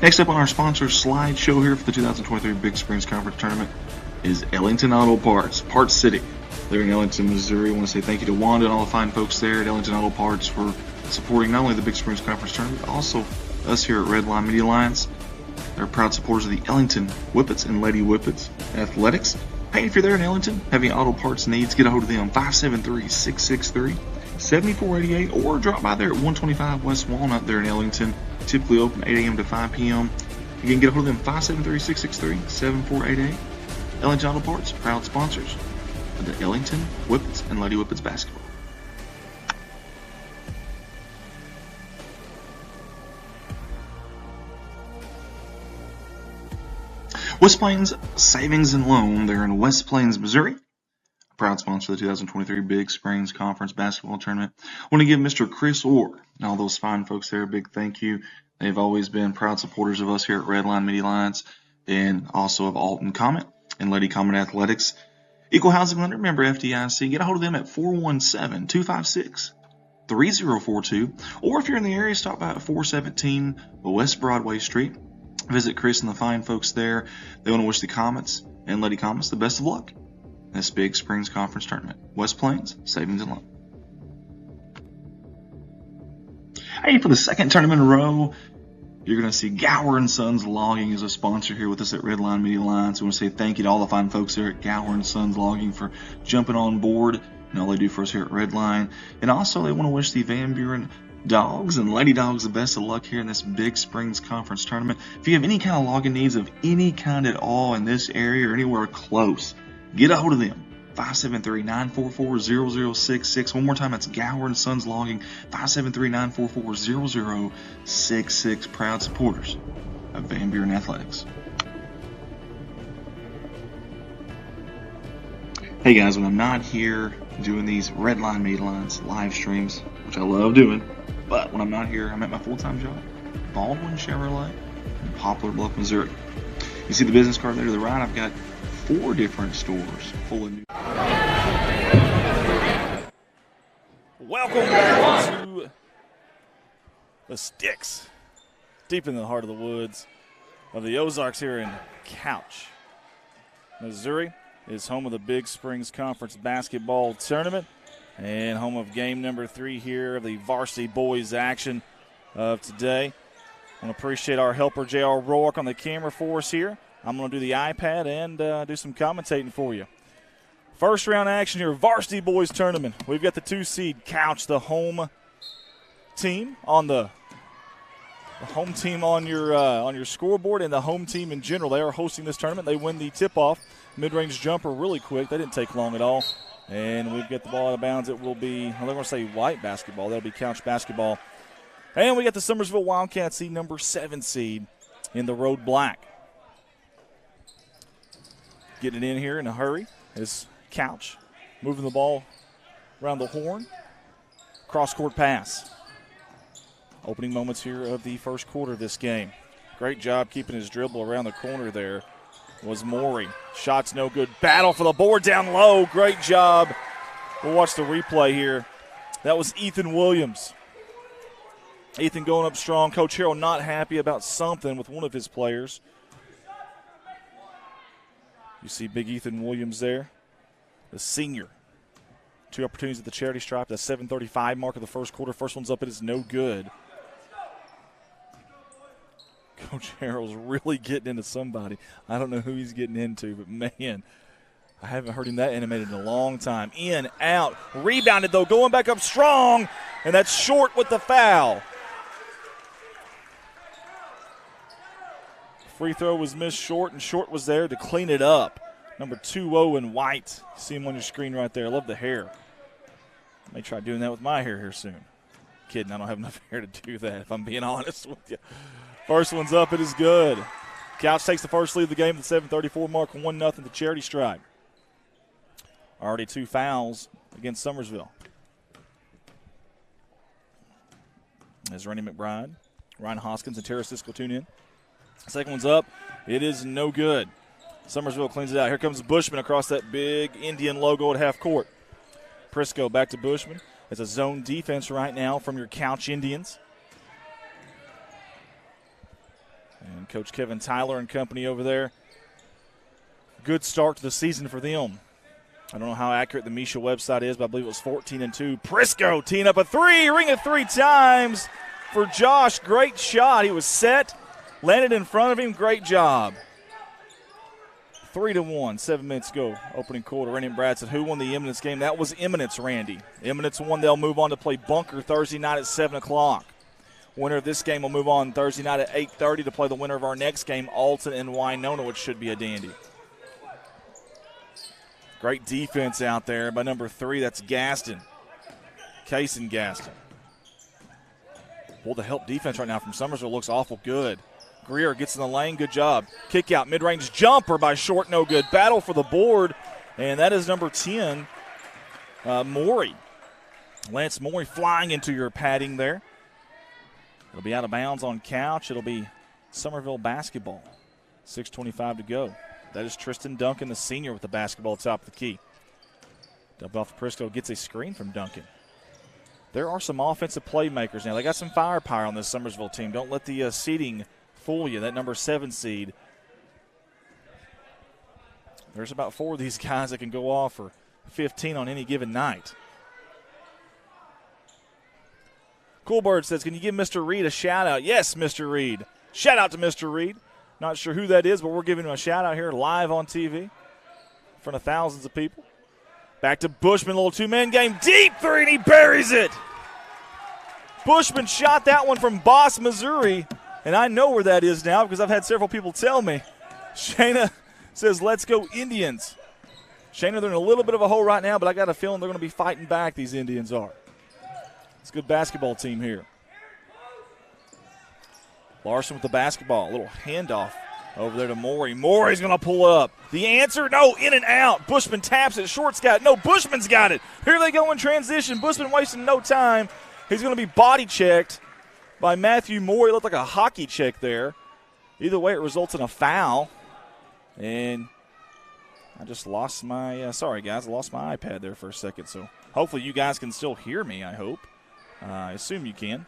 Next up on our sponsor slideshow here for the 2023 Big Springs Conference Tournament is Ellington Auto Parts, Parts City. They're in Ellington, Missouri. I want to say thank you to Wanda and all the fine folks there at Ellington Auto Parts for supporting not only the Big Springs Conference Tournament, but also us here at Redline Media Alliance. They're proud supporters of the Ellington Whippets and Lady Whippets Athletics. Hey, if you're there in Ellington, have any auto parts needs, get a hold of them, 573-663-7488, or drop by there at 125 West Walnut there in Ellington. Typically open 8 a.m. to 5 p.m. Again, get a hold of them, 573-663-7488. Ellington Auto Parts, proud sponsors of the Ellington Whippets and Lady Whippets basketball. West Plains Savings and Loan, they're in West Plains, Missouri. proud sponsor of the 2023 Big Springs Conference Basketball Tournament. I want to give Mr. Chris Orr and all those fine folks there a big thank you. They've always been proud supporters of us here at Redline Media Alliance and also of Alton Comet and Lady Comet Athletics. Equal Housing Lender, member FDIC. Get a hold of them at 417-256-3042. Or if you're in the area, stop by at 417 West Broadway Street. Visit Chris and the fine folks there. They want to wish the Comets and Lady Comets the best of luck in this Big Springs Conference Tournament. West Plains, Savings and Loan. Hey, for the second tournament in a row, you're going to see Gower & Sons Logging as a sponsor here with us at Redline Media Alliance. We want to say thank you to all the fine folks there at Gower & Sons Logging for jumping on board and all they do for us here at Redline. And also, they want to wish the Van Buren Dogs and Lady Dogs the best of luck here in this Big Springs Conference Tournament. If you have any kind of logging needs of any kind at all in this area or anywhere close, get a hold of them. 573-944-0066. One more time, that's Gower & Sons Logging, 573-944-0066. Proud supporters of Van Buren Athletics. Hey guys, when I'm not here doing these Redline Media Alliance live streams, which I love doing, but when I'm not here, I'm at my full-time job, Baldwin Chevrolet in Poplar Bluff, Missouri. You see the business card there to the right? I've got 4 different stores full of new. Welcome back to the Sticks, deep in the heart of the woods of the Ozarks here in Couch. Missouri is home of the Big Springs Conference Basketball Tournament and home of game number 3 here of the Varsity Boys action of today. I want to appreciate our helper, J.R. Rourke, on the camera for us here. I'm going to do the iPad and do some commentating for you. First round action here, Varsity Boys Tournament. We've got the 2 seed Couch, the home team on the home team on your scoreboard, and the home team in general. They are hosting this tournament. They win the tip-off mid-range jumper really quick. They didn't take long at all. And we've got the ball out of bounds. It will be, they're going to say white basketball. That'll be Couch basketball. And we got the Summersville Wildcats seed, number 7 seed in the road black. Getting it in here in a hurry is Couch, moving the ball around the horn. Cross-court pass. Opening moments here of the first quarter of this game. Great job keeping his dribble around the corner there was Morey. Shots no good. Battle for the board down low. Great job. We'll watch the replay here. That was Ethan Williams. Ethan going up strong. Coach Harrell not happy about something with one of his players. You see big Ethan Williams there, the senior. 2 opportunities at the charity stripe. The 7:35 mark of the first quarter. First one's up. It is no good. Coach Harrell's really getting into somebody. I don't know who he's getting into, but, man, I haven't heard him that animated in a long time. In, out, rebounded, though, going back up strong, and that's Short with the foul. Free throw was missed Short, and Short was there to clean it up. Number 2-0 in white. You see him on your screen right there. I love the hair. I may try doing that with my hair here soon. Kidding, I don't have enough hair to do that, if I'm being honest with you. First one's up. It is good. Couch takes the first lead of the game at the 7:34 mark, 1-0 the charity stripe. Already 2 fouls against Summersville. As Randy McBride, Ryan Hoskins, and Tara Sisco tune in. Second one's up. It is no good. Summersville cleans it out. Here comes Bushman across that big Indian logo at half court. Prisco back to Bushman. It's a zone defense right now from your Couch Indians. And Coach Kevin Tyler and company over there. Good start to the season for them. I don't know how accurate the Misha website is, but I believe it was 14-2. Prisco teeing up a 3, ring it 3 times for Josh. Great shot. He was set, landed in front of him. Great job. 3-1, 7 minutes ago, opening quarter. Randy McBride said, who won the Eminence game? That was Eminence, Randy. Eminence won. They'll move on to play Bunker Thursday night at 7 o'clock. Winner of this game will move on Thursday night at 8:30 to play the winner of our next game, Alton and Winona, which should be a dandy. Great defense out there by number 3. That's Gaston. Kaysen Gaston. Well, the help defense right now from Summersville looks awful good. Greer gets in the lane. Good job. Kick out. Mid-range jumper by Short. No good. Battle for the board. and that is number 10, Morey. Lance Morey flying into your padding there. It'll be out of bounds on Couch. It'll be Summerville basketball. 6:25 to go. That is Tristan Duncan, the senior, with the basketball top of the key. Dump off to Prisco, gets a screen from Duncan. There are some offensive playmakers now. They got some firepower on this Summersville team. Don't let the seeding fool you. That number 7 seed. There's about 4 of these guys that can go off for 15 on any given night. Coolbird says, can you give Mr. Reed a shout-out? Yes, Mr. Reed. Shout-out to Mr. Reed. Not sure who that is, but we're giving him a shout-out here live on TV in front of thousands of people. Back to Bushman, little two-man game. Deep three, and he buries it. Bushman shot that one from Boss, Missouri, and I know where that is now because I've had several people tell me. Shayna says, let's go Indians. Shayna, they're in a little bit of a hole right now, but I got a feeling they're going to be fighting back, these Indians are. It's a good basketball team here. Larson with the basketball. A little handoff over there to Morey. Morey's going to pull up. The answer, no, in and out. Bushman taps it. Short's got it. No, Bushman's got it. Here they go in transition. Bushman wasting no time. He's going to be body checked by Matthew Morey. It looked like a hockey check there. Either way, it results in a foul. And I just lost my, sorry guys, I lost my iPad there for a second. So hopefully you guys can still hear me, I hope. I assume you can.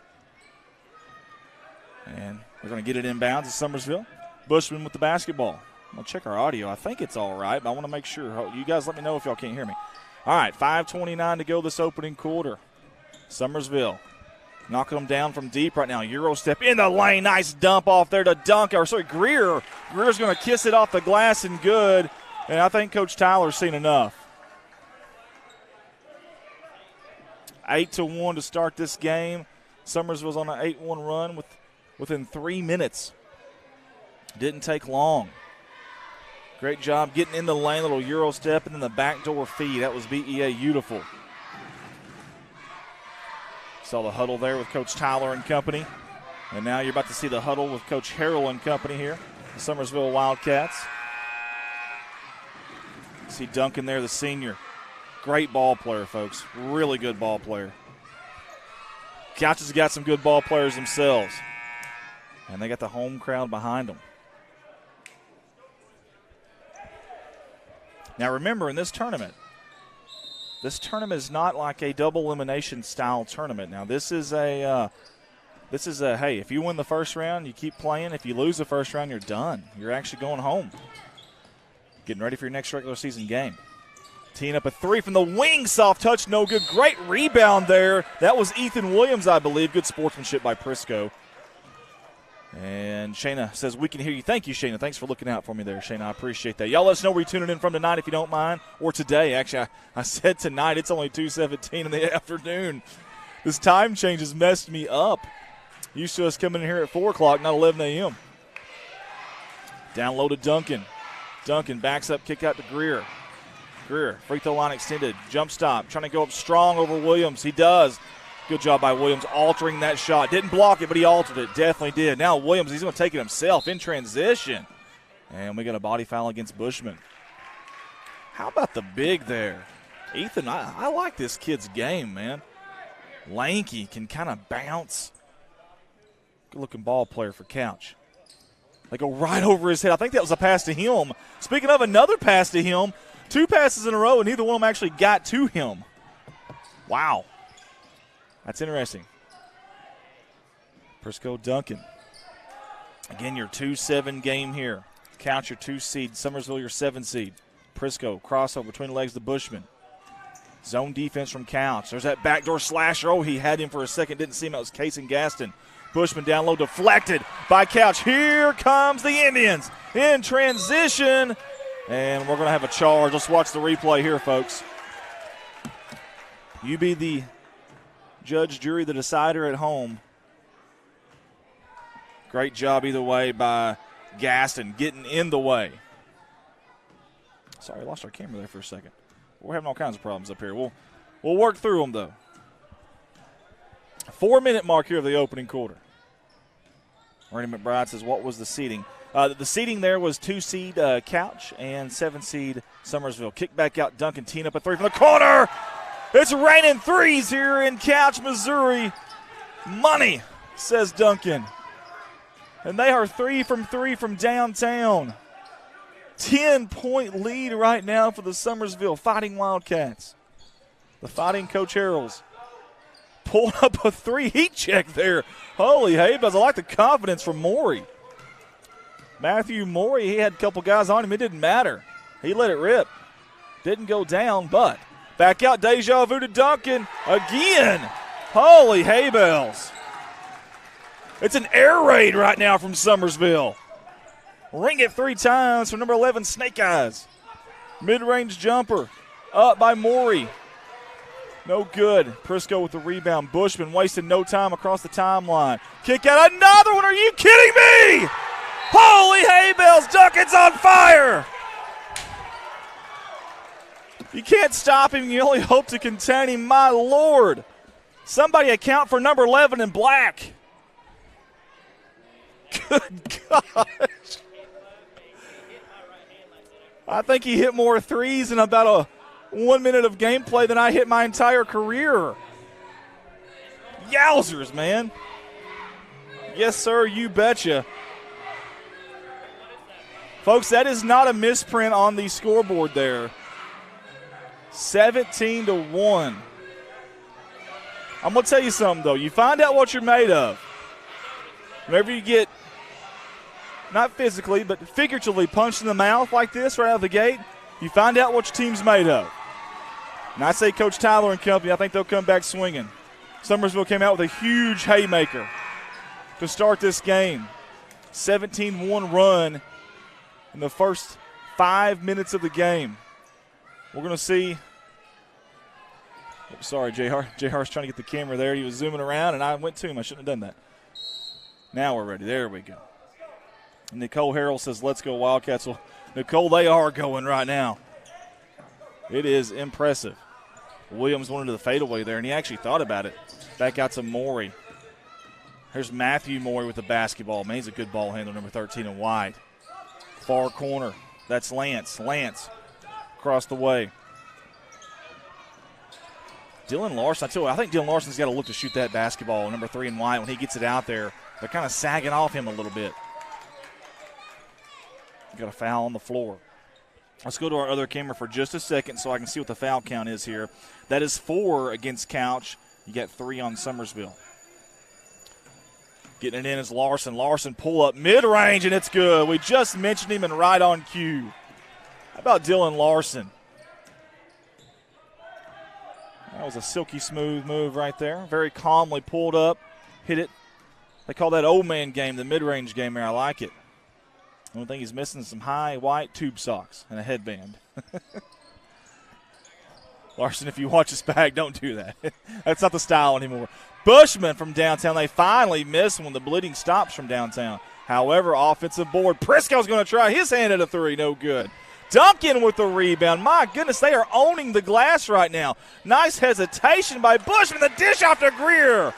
And we're going to get it inbounds at Summersville. Bushman with the basketball. I'm going to check our audio. I think it's all right, but I want to make sure. You guys let me know if y'all can't hear me. All right, 5:29 to go this opening quarter. Summersville knocking them down from deep right now. Euro step in the lane. Nice dump off there to Greer. Greer's going to kiss it off the glass and good. And I think Coach Tyler's seen enough. 8-1 to start this game. Summersville's on an 8-1 run within 3 minutes. Didn't take long. Great job getting in the lane, little Euro step, and then the backdoor feed. That was BEA beautiful. Saw the huddle there with Coach Tyler and company. And now you're about to see the huddle with Coach Harrell and company here, the Summersville Wildcats. See Duncan there, the senior. Great ball player, folks. Really good ball player. Couch has got some good ball players themselves. And they got the home crowd behind them. Now remember, in this tournament is not like a double elimination style tournament. Now this is a hey, if you win the first round, you keep playing. If you lose the first round, you're done. You're actually going home. Getting ready for your next regular season game. Teeing up a three from the wing, soft touch, no good. Great rebound there. That was Ethan Williams, I believe. Good sportsmanship by Prisco. And Shayna says, we can hear you. Thank you, Shayna. Thanks for looking out for me there, Shayna. I appreciate that. Y'all let us know where you're tuning in from tonight if you don't mind. Or today. Actually, I said tonight. It's only 2:17 in the afternoon. This time change has messed me up. Used to us coming in here at 4 o'clock, not 11 a.m. Down low to Duncan. Duncan backs up, kick out to Greer. Greer, free throw line extended. Jump stop, trying to go up strong over Williams. He does. Good job by Williams altering that shot. Didn't block it, but he altered it. Definitely did. Now Williams, he's going to take it himself in transition. And we got a body foul against Bushman. How about the big there? Ethan, I like this kid's game, man. Lanky, can kind of bounce. Good-looking ball player for Couch. They go right over his head. I think that was a pass to him. Speaking of another pass to him, 2 passes in a row, and neither one of them actually got to him. Wow. That's interesting. Prisco Duncan. Again, your 2-7 game here. Couch your 2 seed. Summersville your 7 seed. Prisco, crossover between the legs to Bushman. Zone defense from Couch. There's that backdoor slasher. Oh, he had him for a second. Didn't see him. That was Case and Gaston. Bushman down low, deflected by Couch. Here comes the Indians in transition. And we're going to have a charge. Let's watch the replay here, folks. You be the judge, jury, the decider at home. Great job either way by Gaston getting in the way. Sorry, I lost our camera there for a second. We're having all kinds of problems up here. We'll work through them, though. 4-minute mark here of the opening quarter. Randy McBride says, what was the seeding? The seeding there was 2 seed Couch and 7 seed Summersville kick back out. Duncan teeing up a three from the corner. It's raining threes here in Couch, Missouri. Money, says Duncan. And they are 3 from downtown. 10-point lead right now for the Summersville Fighting Wildcats. The Fighting Coach Harrells pulled up a 3 heat check there. Holy Habas, I like the confidence from Morey. Matthew Morey, he had a couple guys on him. It didn't matter. He let it rip. Didn't go down, but back out, deja vu to Duncan again. Holy hay bells. It's an air raid right now from Summersville. Ring it 3 times from number 11, Snake Eyes. Mid-range jumper up by Morey. No good. Prisco with the rebound. Bushman wasting no time across the timeline. Kick out another one. Are you kidding me? Holy hay bells. Duncan's on fire. You can't stop him. You only hope to contain him. My Lord. Somebody account for number 11 in black. Good gosh. I think he hit more threes in about 1 minute of gameplay than I hit my entire career. Yowzers, man. Yes, sir, you betcha. Folks, that is not a misprint on the scoreboard there. 17-1. I'm going to tell you something, though. You find out what you're made of. Whenever you get, not physically, but figuratively punched in the mouth like this right out of the gate, you find out what your team's made of. And I say Coach Tyler and company, I think they'll come back swinging. Summersville came out with a huge haymaker to start this game. 17-1 run in the first 5 minutes of the game. We're going to see. Sorry, JR. JR's trying to get the camera there. He was zooming around, and I went to him. I shouldn't have done that. Now we're ready. There we go. And Nicole Harrell says, let's go Wildcats. Well, Nicole, they are going right now. It is impressive. Williams wanted the fadeaway there, and he actually thought about it. Back out to Morey. Here's Matthew Morey with the basketball. Man, he's a good ball handler, number 13 in white. Far corner. That's Lance. Lance across the way. Dylan Larson, I think Dylan Larson's got to look to shoot that basketball, number 3 in white. When he gets it out there, they're kind of sagging off him a little bit. Got a foul on the floor. Let's go to our other camera for just a second so I can see what the foul count is here. That is 4 against Couch. You got 3 on Summersville. Getting it in is Larson. Larson pull up mid-range, and it's good. We just mentioned him and right on cue. How about Dylan Larson? That was a silky smooth move right there. Very calmly pulled up, hit it. They call that old man game, the mid-range game there. I like it. The only thing he's missing is some high white tube socks and a headband. Larson, if you watch this back, don't do that. That's not the style anymore. Bushman from downtown. They finally miss when the bleeding stops from downtown. However, offensive board. Prisco's going to try his hand at a 3. No good. Duncan with the rebound. My goodness, they are owning the glass right now. Nice hesitation by Bushman. The dish off to Greer.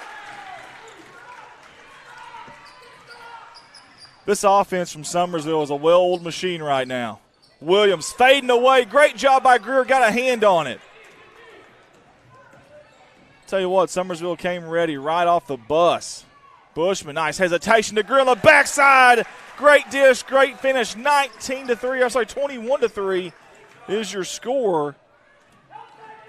This offense from Summersville is a well-oiled machine right now. Williams fading away. Great job by Greer. Got a hand on it. Tell you what, Summersville came ready right off the bus. Bushman, nice hesitation to Greer on the backside. Great dish, great finish. 21-3 is your score.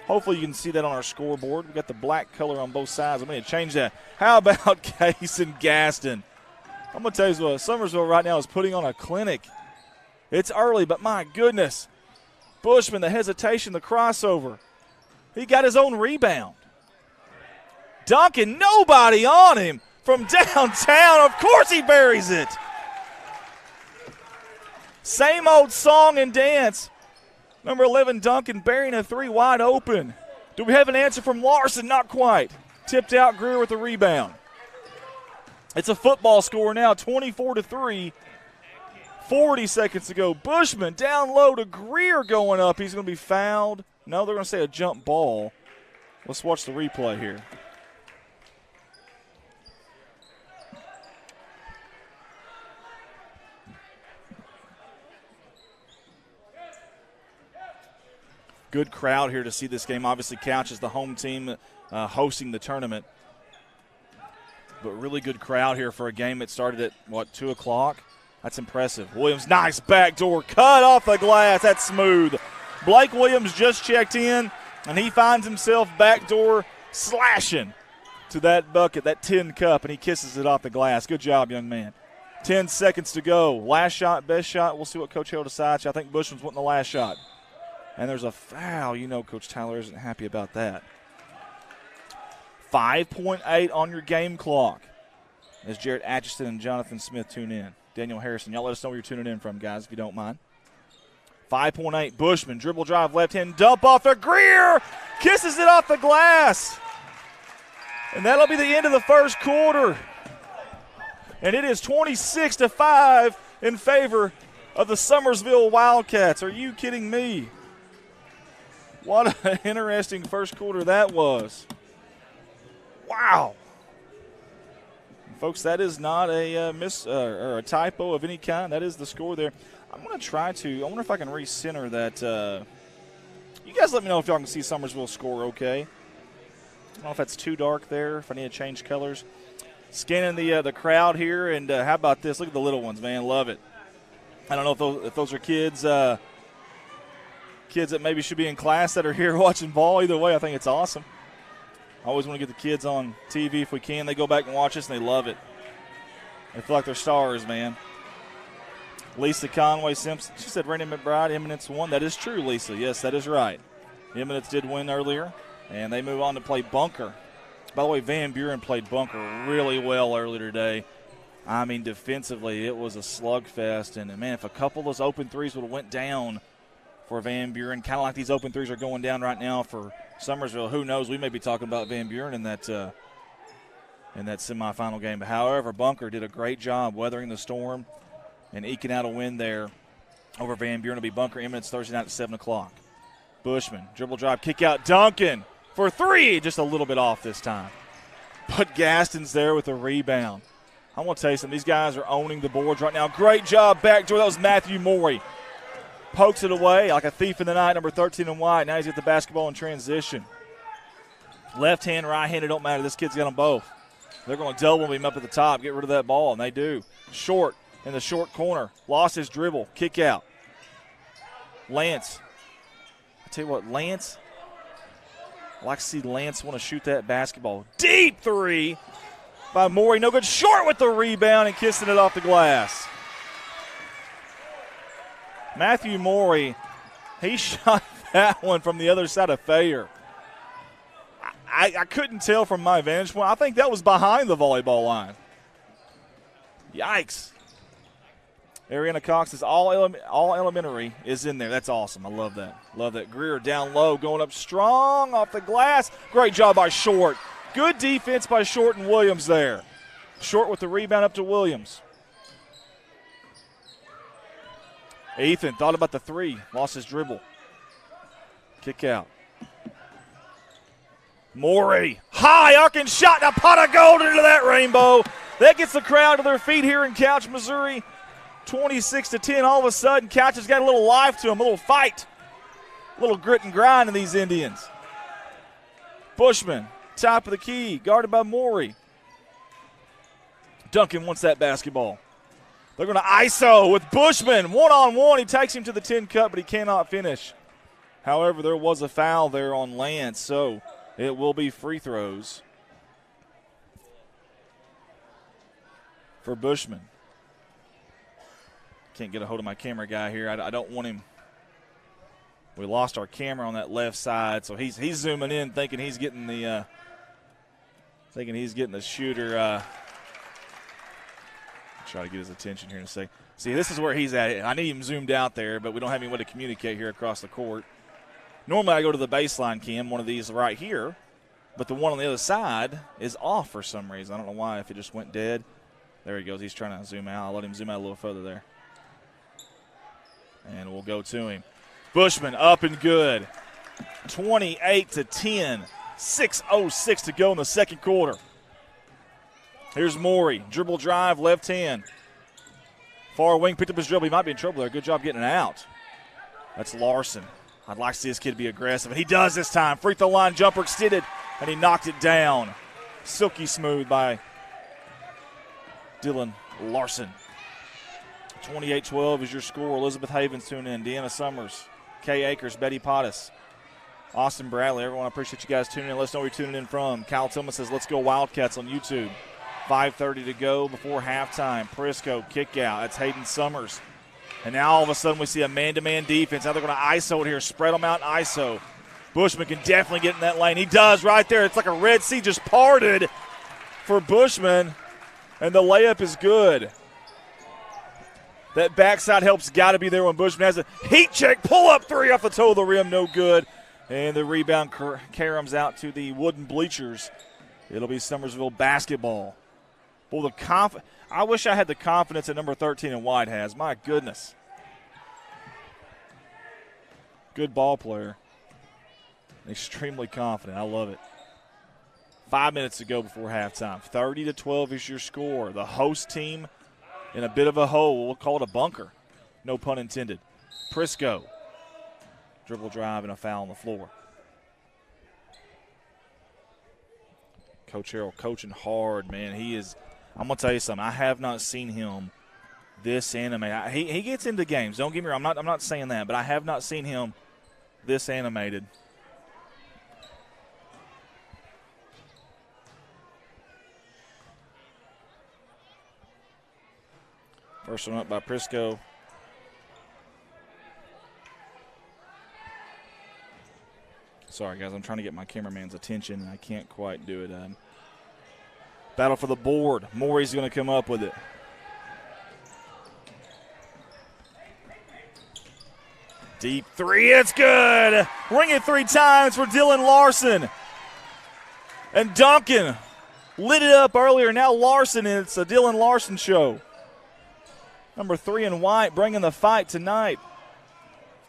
Hopefully you can see that on our scoreboard. We got the black color on both sides. I'm going to change that. How about Case and Gaston? I'm going to tell you what, Summersville right now is putting on a clinic. It's early, but my goodness. Bushman, the hesitation, the crossover. He got his own rebound. Duncan, nobody on him from downtown. Of course he buries it. Same old song and dance. Number 11, Duncan, burying a 3 wide open. Do we have an answer from Larson? Not quite. Tipped out, Greer with the rebound. It's a football score now, 24-3. 40 seconds to go. Bushman down low to Greer going up. He's going to be fouled. No, they're going to say a jump ball. Let's watch the replay here. good crowd here to see this game. Obviously, Couch is the home team hosting the tournament. But really good crowd here for a game that started at, 2 o'clock? That's impressive. Williams, nice backdoor cut off the glass. That's smooth. Blake Williams just checked in, and he finds himself backdoor slashing to that bucket, that tin cup, and he kisses it off the glass. Good job, young man. 10 seconds to go. Last shot, best shot. We'll see what Coach Hill decides. I think Bushman's wanting the last shot. And there's a foul. You know Coach Tyler isn't happy about that. 5.8 on your game clock as Jarrett Atchison and Jonathan Smith tune in. Daniel Harrison, y'all let us know where you're tuning in from, guys, if you don't mind. 5.8, Bushman, dribble drive, left hand, dump off the Greer, kisses it off the glass. And that'll be the end of the first quarter. And it is 26-5 in favor of the Summersville Wildcats. Are you kidding me? What an interesting first quarter that was. Wow. Folks, that is not a miss or a typo of any kind. That is the score there. I'm going to try to – I wonder if I can recenter that. You guys let me know if y'all can see Summersville score okay. I don't know if that's too dark there, if I need to change colors. Scanning the crowd here, and how about this? Look at the little ones, man. Love it. I don't know if those are kids that maybe should be in class that are here watching ball. Either way, I think it's awesome. I always want to get the kids on TV if we can. They go back and watch us, and they love it. They feel like they're stars, man. Lisa Conway Simpson, she said Randy McBride, Eminence won. That is true, Lisa. Yes, that is right. Eminence did win earlier, and they move on to play Bunker. By the way, Van Buren played Bunker really well earlier today. I mean, defensively, it was a slugfest. And, man, if a couple of those open threes would have went down for Van Buren, kind of like these open threes are going down right now for Summersville, who knows? We may be talking about Van Buren in that semifinal game. But, however, Bunker did a great job weathering the storm and eking out a win there over Van Buren. It'll be Bunker Eminence Thursday night at 7 o'clock. Bushman, dribble drive, kick out, Duncan for three. Just a little bit off this time. But Gaston's there with a rebound. I want to tell you something. These guys are owning the boards right now. Great job backdoor. That was Matthew Morey. Pokes it away like a thief in the night, number 13 in white. Now he's got the basketball in transition. Left hand, right hand, it don't matter. This kid's got them both. They're going to double him up at the top, get rid of that ball, and they do. Short in the short corner. Lost his dribble. Kick out. Lance. I tell you what, Lance, I like to see Lance want to shoot that basketball. Deep three by Morey. No good. Short with the rebound and kissing it off the glass. Matthew Morey, he shot that one from the other side of Thayer. I couldn't tell from my vantage point. I think that was behind the volleyball line. Yikes. Ariana Cox's all elementary is in there. That's awesome. I love that. Love that. Greer down low, going up strong off the glass. Great job by Short. Good defense by Short and Williams there. Short with the rebound up to Williams. Ethan thought about the three. Lost his dribble. Kick out. Morey. High arcing shot and a pot of gold into that rainbow. That gets the crowd to their feet here in Couch, Missouri. 26-10. All of a sudden, Couch has got a little life to him, a little fight. A little grit and grind in these Indians. Bushman, top of the key, guarded by Morey. Duncan wants that basketball. They're going to ISO with Bushman. One-on-one. He takes him to the 10 cup, but he cannot finish. However, there was a foul there on Lance, so it will be free throws for Bushman. Can't get a hold of my camera guy here. I don't want him. We lost our camera on that left side, so he's zooming in, thinking he's getting the shooter. Try to get his attention here in a second. See, this is where he's at. I need him zoomed out there, but we don't have any way to communicate here across the court. Normally I go to the baseline cam, one of these right here, but the one on the other side is off for some reason. I don't know why, if it just went dead. There he goes. He's trying to zoom out. I'll let him zoom out a little further there. And we'll go to him. Bushman up and good. 28-10. 6:06 to go in the second quarter. Here's Morey. Dribble drive, left hand. Far wing, picked up his dribble. He might be in trouble there. Good job getting it out. That's Larson. I'd like to see this kid be aggressive, and he does this time. Free throw line jumper extended, and he knocked it down. Silky smooth by Dylan Larson. 28-12 is your score. Elizabeth Havens tuning in. Deanna Summers, Kay Akers, Betty Pottis, Austin Bradley. Everyone, I appreciate you guys tuning in. Let us know where you're tuning in from. Kyle Tillman says, let's go Wildcats on YouTube. 5:30 to go before halftime. Prisco kick out. That's Hayden Summers. And now all of a sudden we see a man-to-man defense. Now they're going to ISO it here. Spread them out and ISO. Bushman can definitely get in that lane. He does right there. It's like a Red Sea just parted for Bushman. And the layup is good. That backside help's got to be there when Bushman has a heat check. Pull-up three off the toe of the rim. No good. And the rebound caroms out to the wooden bleachers. It'll be Summersville basketball. Boy, I wish I had the confidence that number 13 in white has. My goodness. Good ball player. Extremely confident. I love it. 5 minutes to go before halftime. 30-12 is your score. The host team in a bit of a hole. We'll call it a bunker. No pun intended. Prisco. Dribble drive and a foul on the floor. Coach Harrell coaching hard, man. He is – I'm going to tell you something. I have not seen him this animated. He gets into games. Don't get me wrong. I'm not saying that, but I have not seen him this animated. First one up by Prisco. Sorry, guys. I'm trying to get my cameraman's attention, and I can't quite do it. Battle for the board. Morey's going to come up with it. Deep three. It's good. Ring it 3 times for Dylan Larson. And Duncan lit it up earlier. Now Larson, and it's a Dylan Larson show. Number 3 in white bringing the fight tonight.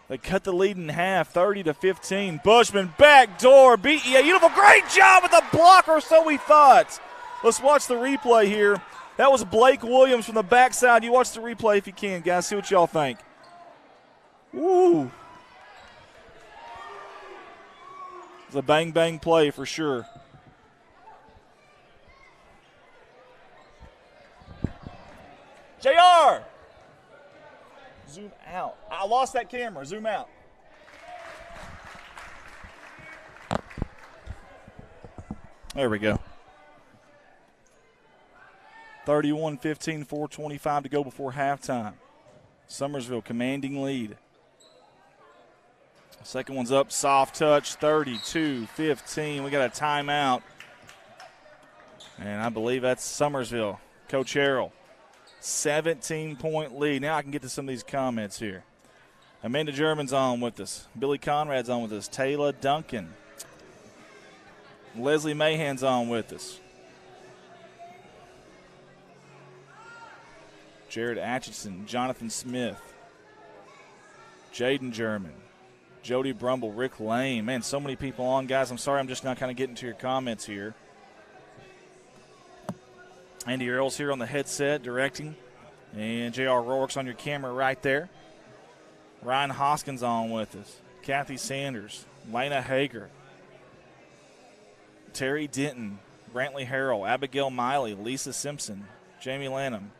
They cut the lead in half, 30-15. Bushman backdoor. BEA, beautiful. Great job with the blocker, so we thought. Let's watch the replay here. That was Blake Williams from the backside. You watch the replay if you can, guys. See what y'all think. Woo. It's a bang-bang play for sure. JR! Zoom out. I lost that camera. Zoom out. There we go. 31-15, 4:25 to go before halftime. Summersville commanding lead. Second one's up, soft touch, 32-15. We got a timeout. And I believe that's Summersville. Coach Harrell, 17-point lead. Now I can get to some of these comments here. Amanda German's on with us. Billy Conrad's on with us. Taylor Duncan. Leslie Mahan's on with us. Jared Atchison, Jonathan Smith, Jaden German, Jody Brumble, Rick Lane. Man, so many people on, guys. I'm sorry I'm just not kind of getting to your comments here. Andy Earls here on the headset directing. And J.R. Rourke's on your camera right there. Ryan Hoskins on with us. Kathy Sanders, Lena Hager, Terry Denton, Brantley Harrell, Abigail Miley, Lisa Simpson, Jamie Lanham,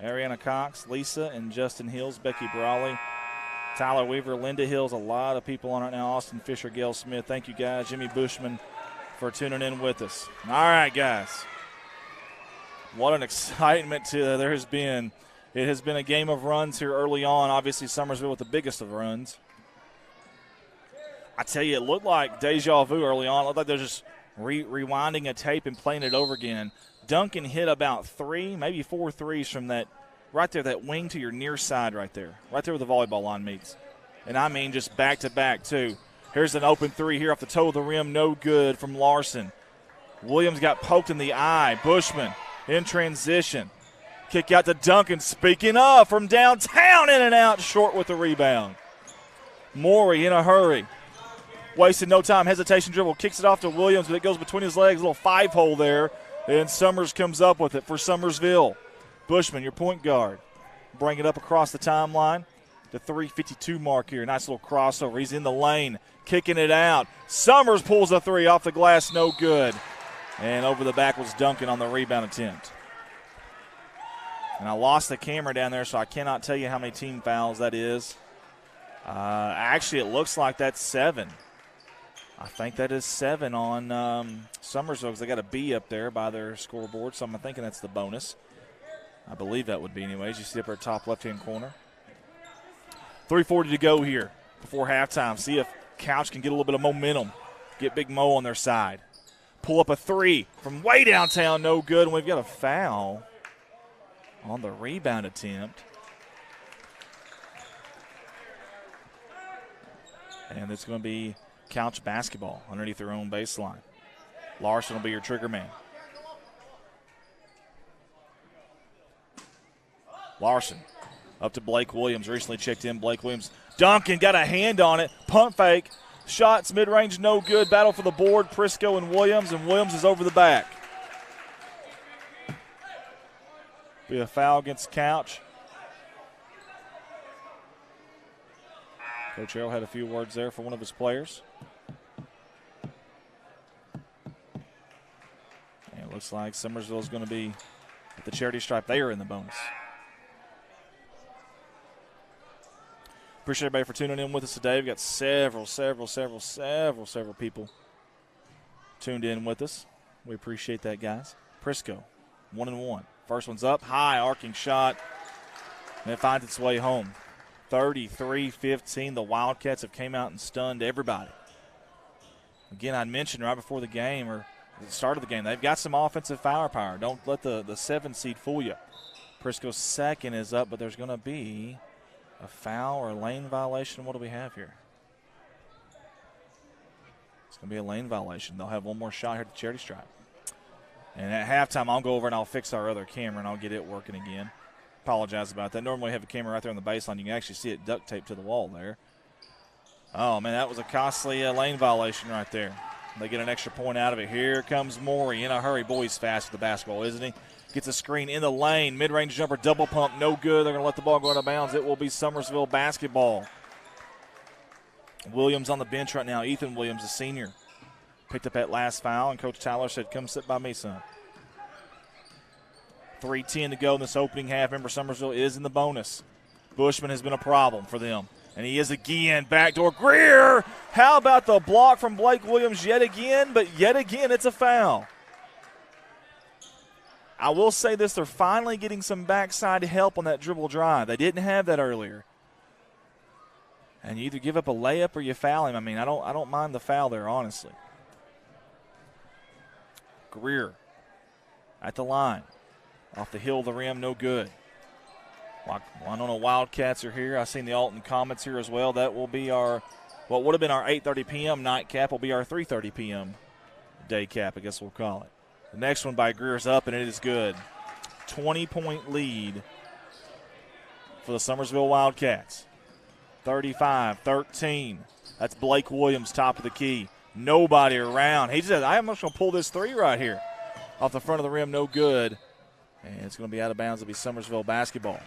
Ariana Cox, Lisa and Justin Hills, Becky Brawley, Tyler Weaver, Linda Hills, a lot of people on right now. Austin Fisher, Gail Smith. Thank you, guys. Jimmy Bushman for tuning in with us. All right, guys. What an excitement there has been. It has been a game of runs here early on. Obviously, Summersville with the biggest of runs. I tell you, it looked like deja vu early on. It looked like they're just rewinding a tape and playing it over again. Duncan hit about 3, maybe 4 threes from that right there, that wing to your near side right there where the volleyball line meets. And I mean just back-to-back, too. Here's an open 3 here off the toe of the rim, no good from Larson. Williams got poked in the eye. Bushman in transition. Kick out to Duncan. Speaking of, from downtown, in and out, short with the rebound. Morey in a hurry. Wasted no time. Hesitation dribble. Kicks it off to Williams, but it goes between his legs. A little 5-hole there. And Summers comes up with it for Summersville. Bushman, your point guard. Bring it up across the timeline. the 3:52 mark here. Nice little crossover. He's in the lane, kicking it out. Summers pulls a three off the glass, no good. And over the back was Duncan on the rebound attempt. And I lost the camera down there, so I cannot tell you how many team fouls that is. Actually, it looks like that's 7. I think that is 7 on Summersville because they got a B up there by their scoreboard, so I'm thinking that's the bonus. I believe that would be anyways. You see up our top left-hand corner. 3:40 to go here before halftime. See if Couch can get a little bit of momentum, get Big Mo on their side. Pull up a three from way downtown, no good, and we've got a foul on the rebound attempt. And it's going to be Couch basketball underneath their own baseline. Larson will be your trigger man. Larson up to Blake Williams. Recently checked in. Blake Williams. Duncan got a hand on it. Pump fake. Shots mid-range, no good. Battle for the board. Prisco and Williams is over the back. Be a foul against Couch. Coach Harrell had a few words there for one of his players. And it looks like Summersville is going to be at the charity stripe. They are in the bonus. Appreciate everybody for tuning in with us today. We've got several people tuned in with us. We appreciate that, guys. Prisco, 1-1. First one's up, high, arcing shot, and it finds its way home. 33-15. The Wildcats have came out and stunned everybody. Again, I mentioned right before the game, or the start of the game, they've got some offensive firepower. Don't let the 7 seed fool you. Prisco's second is up, but there's going to be a foul or a lane violation. What do we have here? It's going to be a lane violation. They'll have one more shot here at the charity stripe. And at halftime, I'll go over and I'll fix our other camera and I'll get it working again. Apologize about that. Normally we have a camera right there on the baseline. You can actually see it duct taped to the wall there. Oh, man, that was a costly lane violation right there. They get an extra point out of it. Here comes Morey in a hurry. Boy, he's fast with the basketball, isn't he? Gets a screen in the lane. Mid-range jumper, double pump, no good. They're going to let the ball go out of bounds. It will be Summersville basketball. Williams on the bench right now. Ethan Williams, a senior. Picked up that last foul, and Coach Tyler said, come sit by me, son. 3:10 to go in this opening half. Remember, Summersville is in the bonus. Bushman has been a problem for them. And he is again. Backdoor Greer. How about the block from Blake Williams yet again? But yet again, it's a foul. I will say this, they're finally getting some backside help on that dribble drive. They didn't have that earlier. And you either give up a layup or you foul him. I mean, I don't mind the foul there, honestly. Greer at the line. Off the hill of the rim, no good. Well, I don't know, Wildcats are here. I've seen the Alton Comets here as well. That will be our, what would have been our 8:30 p.m. nightcap will be our 3:30 p.m. day cap, I guess we'll call it. The next one by Greer's up, and it is good. 20-point lead for the Summersville Wildcats. 35-13. That's Blake Williams, top of the key. Nobody around. He said, I'm just going to pull this three right here. Off the front of the rim, no good. And it's going to be out of bounds. It'll be Summersville basketball.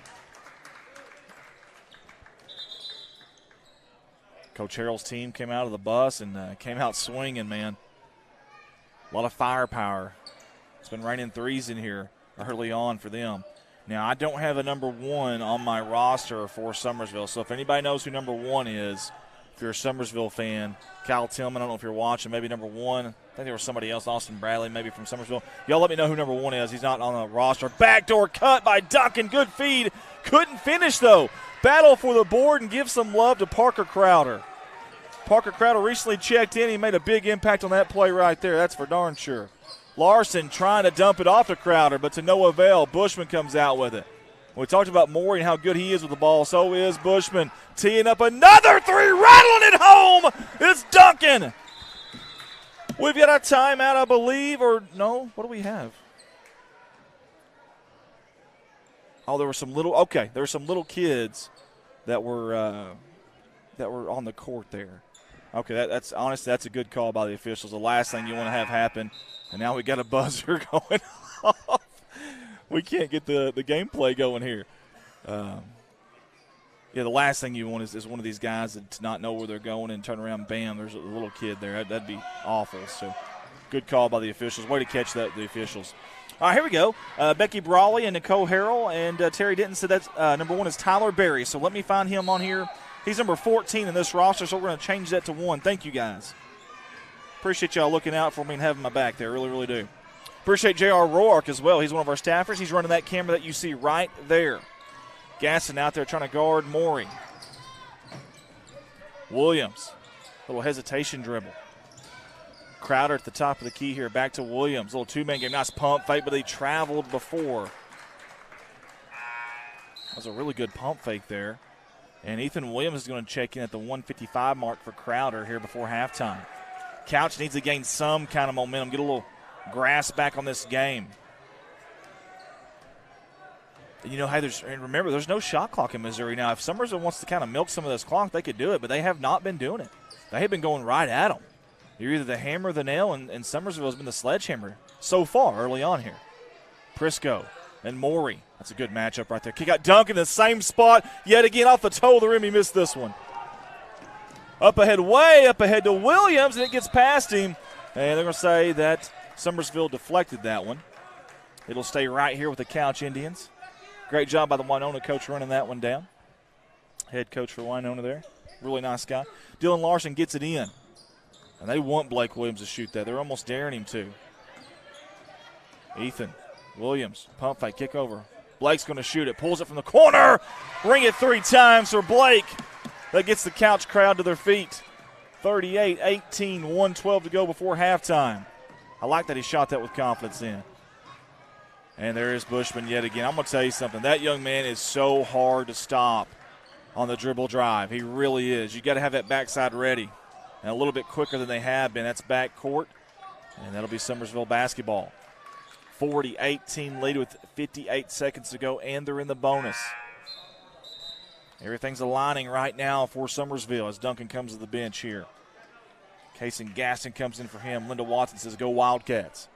Coach Harrell's team came out of the bus and came out swinging, man. A lot of firepower. It's been raining threes in here early on for them. Now, I don't have a number 1 on my roster for Summersville, so if anybody knows who number 1 is, if you're a Summersville fan, Kyle Tillman, I don't know if you're watching, maybe number 1. I think there was somebody else, Austin Bradley, maybe from Summersville. Y'all let me know who number 1 is. He's not on the roster. Backdoor cut by Duncan. Good feed. Couldn't finish, though. Battle for the board and give some love to Parker Crowder. Parker Crowder recently checked in. He made a big impact on that play right there. That's for darn sure. Larson trying to dump it off to Crowder, but to no avail. Bushman comes out with it. We talked about Morey and how good he is with the ball. So is Bushman. Teeing up another three, rattling it home. It's Duncan. We've got a timeout, I believe, or no? What do we have? Oh, there were some little kids that were on the court there. Okay, that's honestly, that's a good call by the officials. The last thing you want to have happen, and now we got a buzzer going off. We can't get the gameplay going here. Yeah, the last thing you want is one of these guys to not know where they're going and turn around, bam, there's a little kid there. That'd be awful. So good call by the officials. Way to catch that, the officials. All right, here we go. Becky Brawley and Nicole Harrell, and Terry Denton said that's number 1 is Tyler Berry. So let me find him on here. He's number 14 in this roster, so we're going to change that to 1. Thank you, guys. Appreciate y'all looking out for me and having my back there. Really, really do. Appreciate J.R. Roark as well. He's one of our staffers. He's running that camera that you see right there. Gasson out there trying to guard Morey. Williams, little hesitation dribble. Crowder at the top of the key here. Back to Williams. Little two-man game. Nice pump fake, but they traveled before. That was a really good pump fake there. And Ethan Williams is going to check in at the 155 mark for Crowder here before halftime. Couch needs to gain some kind of momentum, get a little grasp back on this game. You know, hey, remember, there's no shot clock in Missouri now. If Summersville wants to kind of milk some of this clock, they could do it, but they have not been doing it. They have been going right at them. You're either the hammer or the nail, and Summersville has been the sledgehammer so far early on here. Prisco and Morey. That's a good matchup right there. Kick out Dunk in the same spot. Yet again, off the toe of the rim, he missed this one. Up ahead, way up ahead to Williams, and it gets past him. And they're going to say that Summersville deflected that one. It'll stay right here with the Couch Indians. Great job by the Winona coach running that one down. Head coach for Winona there. Really nice guy. Dylan Larson gets it in. And they want Blake Williams to shoot that. They're almost daring him to. Ethan Williams, pump fake, kick over. Blake's going to shoot it. Pulls it from the corner. Ring it 3 times for Blake. That gets the Couch crowd to their feet. 38-18, 1:12 to go before halftime. I like that he shot that with confidence in. And there is Bushman yet again. I'm going to tell you something. That young man is so hard to stop on the dribble drive. He really is. You got to have that backside ready. And a little bit quicker than they have been. That's back court. And that'll be Summersville basketball. 40-18 lead with 58 seconds to go, and they're in the bonus. Everything's aligning right now for Summersville as Duncan comes to the bench here. Kason Gaston comes in for him. Linda Watson says, go Wildcats.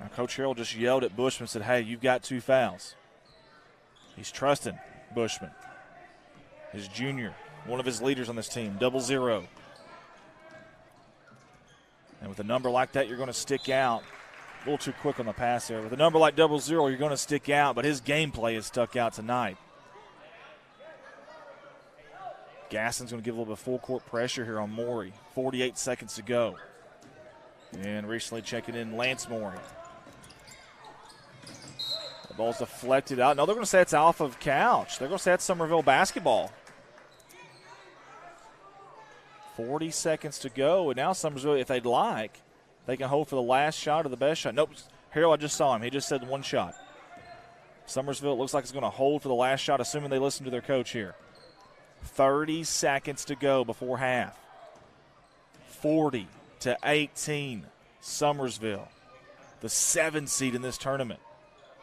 Now, Coach Harrell just yelled at Bushman and said, hey, you've got 2 fouls. He's trusting Bushman. His junior, one of his leaders on this team, 0-0. And with a number like that, you're going to stick out. A little too quick on the pass there. With a number like 0-0, you're going to stick out, but his gameplay is stuck out tonight. Gasson's going to give a little bit of full court pressure here on Morey. 48 seconds to go. And recently checking in Lance Morey. The ball's deflected out. No, they're going to say it's off of Couch. They're going to say it's Summerville basketball. 40 seconds to go, and now Summersville, if they'd like, they can hold for the last shot or the best shot. Nope, Harrell, I just saw him. He just said 1 shot. Summersville looks like it's going to hold for the last shot, assuming they listen to their coach here. 30 seconds to go before half. 40-18, Summersville, the 7 seed in this tournament,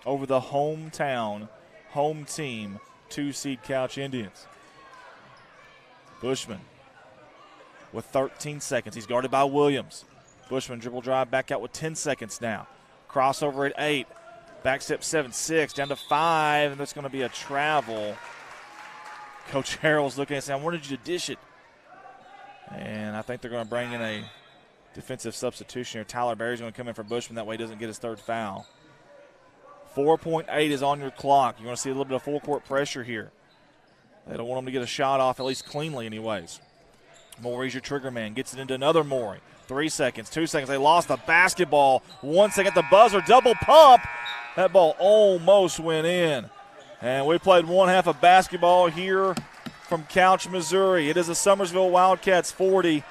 over the home team, 2 seed Couch Indians. Bushman with 13 seconds. He's guarded by Williams. Bushman dribble drive back out with 10 seconds now. Crossover at 8. Back step 7-6, down to 5, and that's going to be a travel. Coach Harrell's looking at saying, I wanted you to dish it. And I think they're going to bring in a defensive substitution here. Tyler Berry's going to come in for Bushman. That way he doesn't get his 3rd foul. 4.8 is on your clock. You're going to see a little bit of full court pressure here. They don't want him to get a shot off, at least cleanly anyways. Morey's your trigger man. Gets it into another Morey. 3 seconds, 2 seconds. They lost the basketball. 1 second, the buzzer. Double pump. That ball almost went in. And we played 1 half of basketball here from Couch, Missouri. It is the Summersville Wildcats 40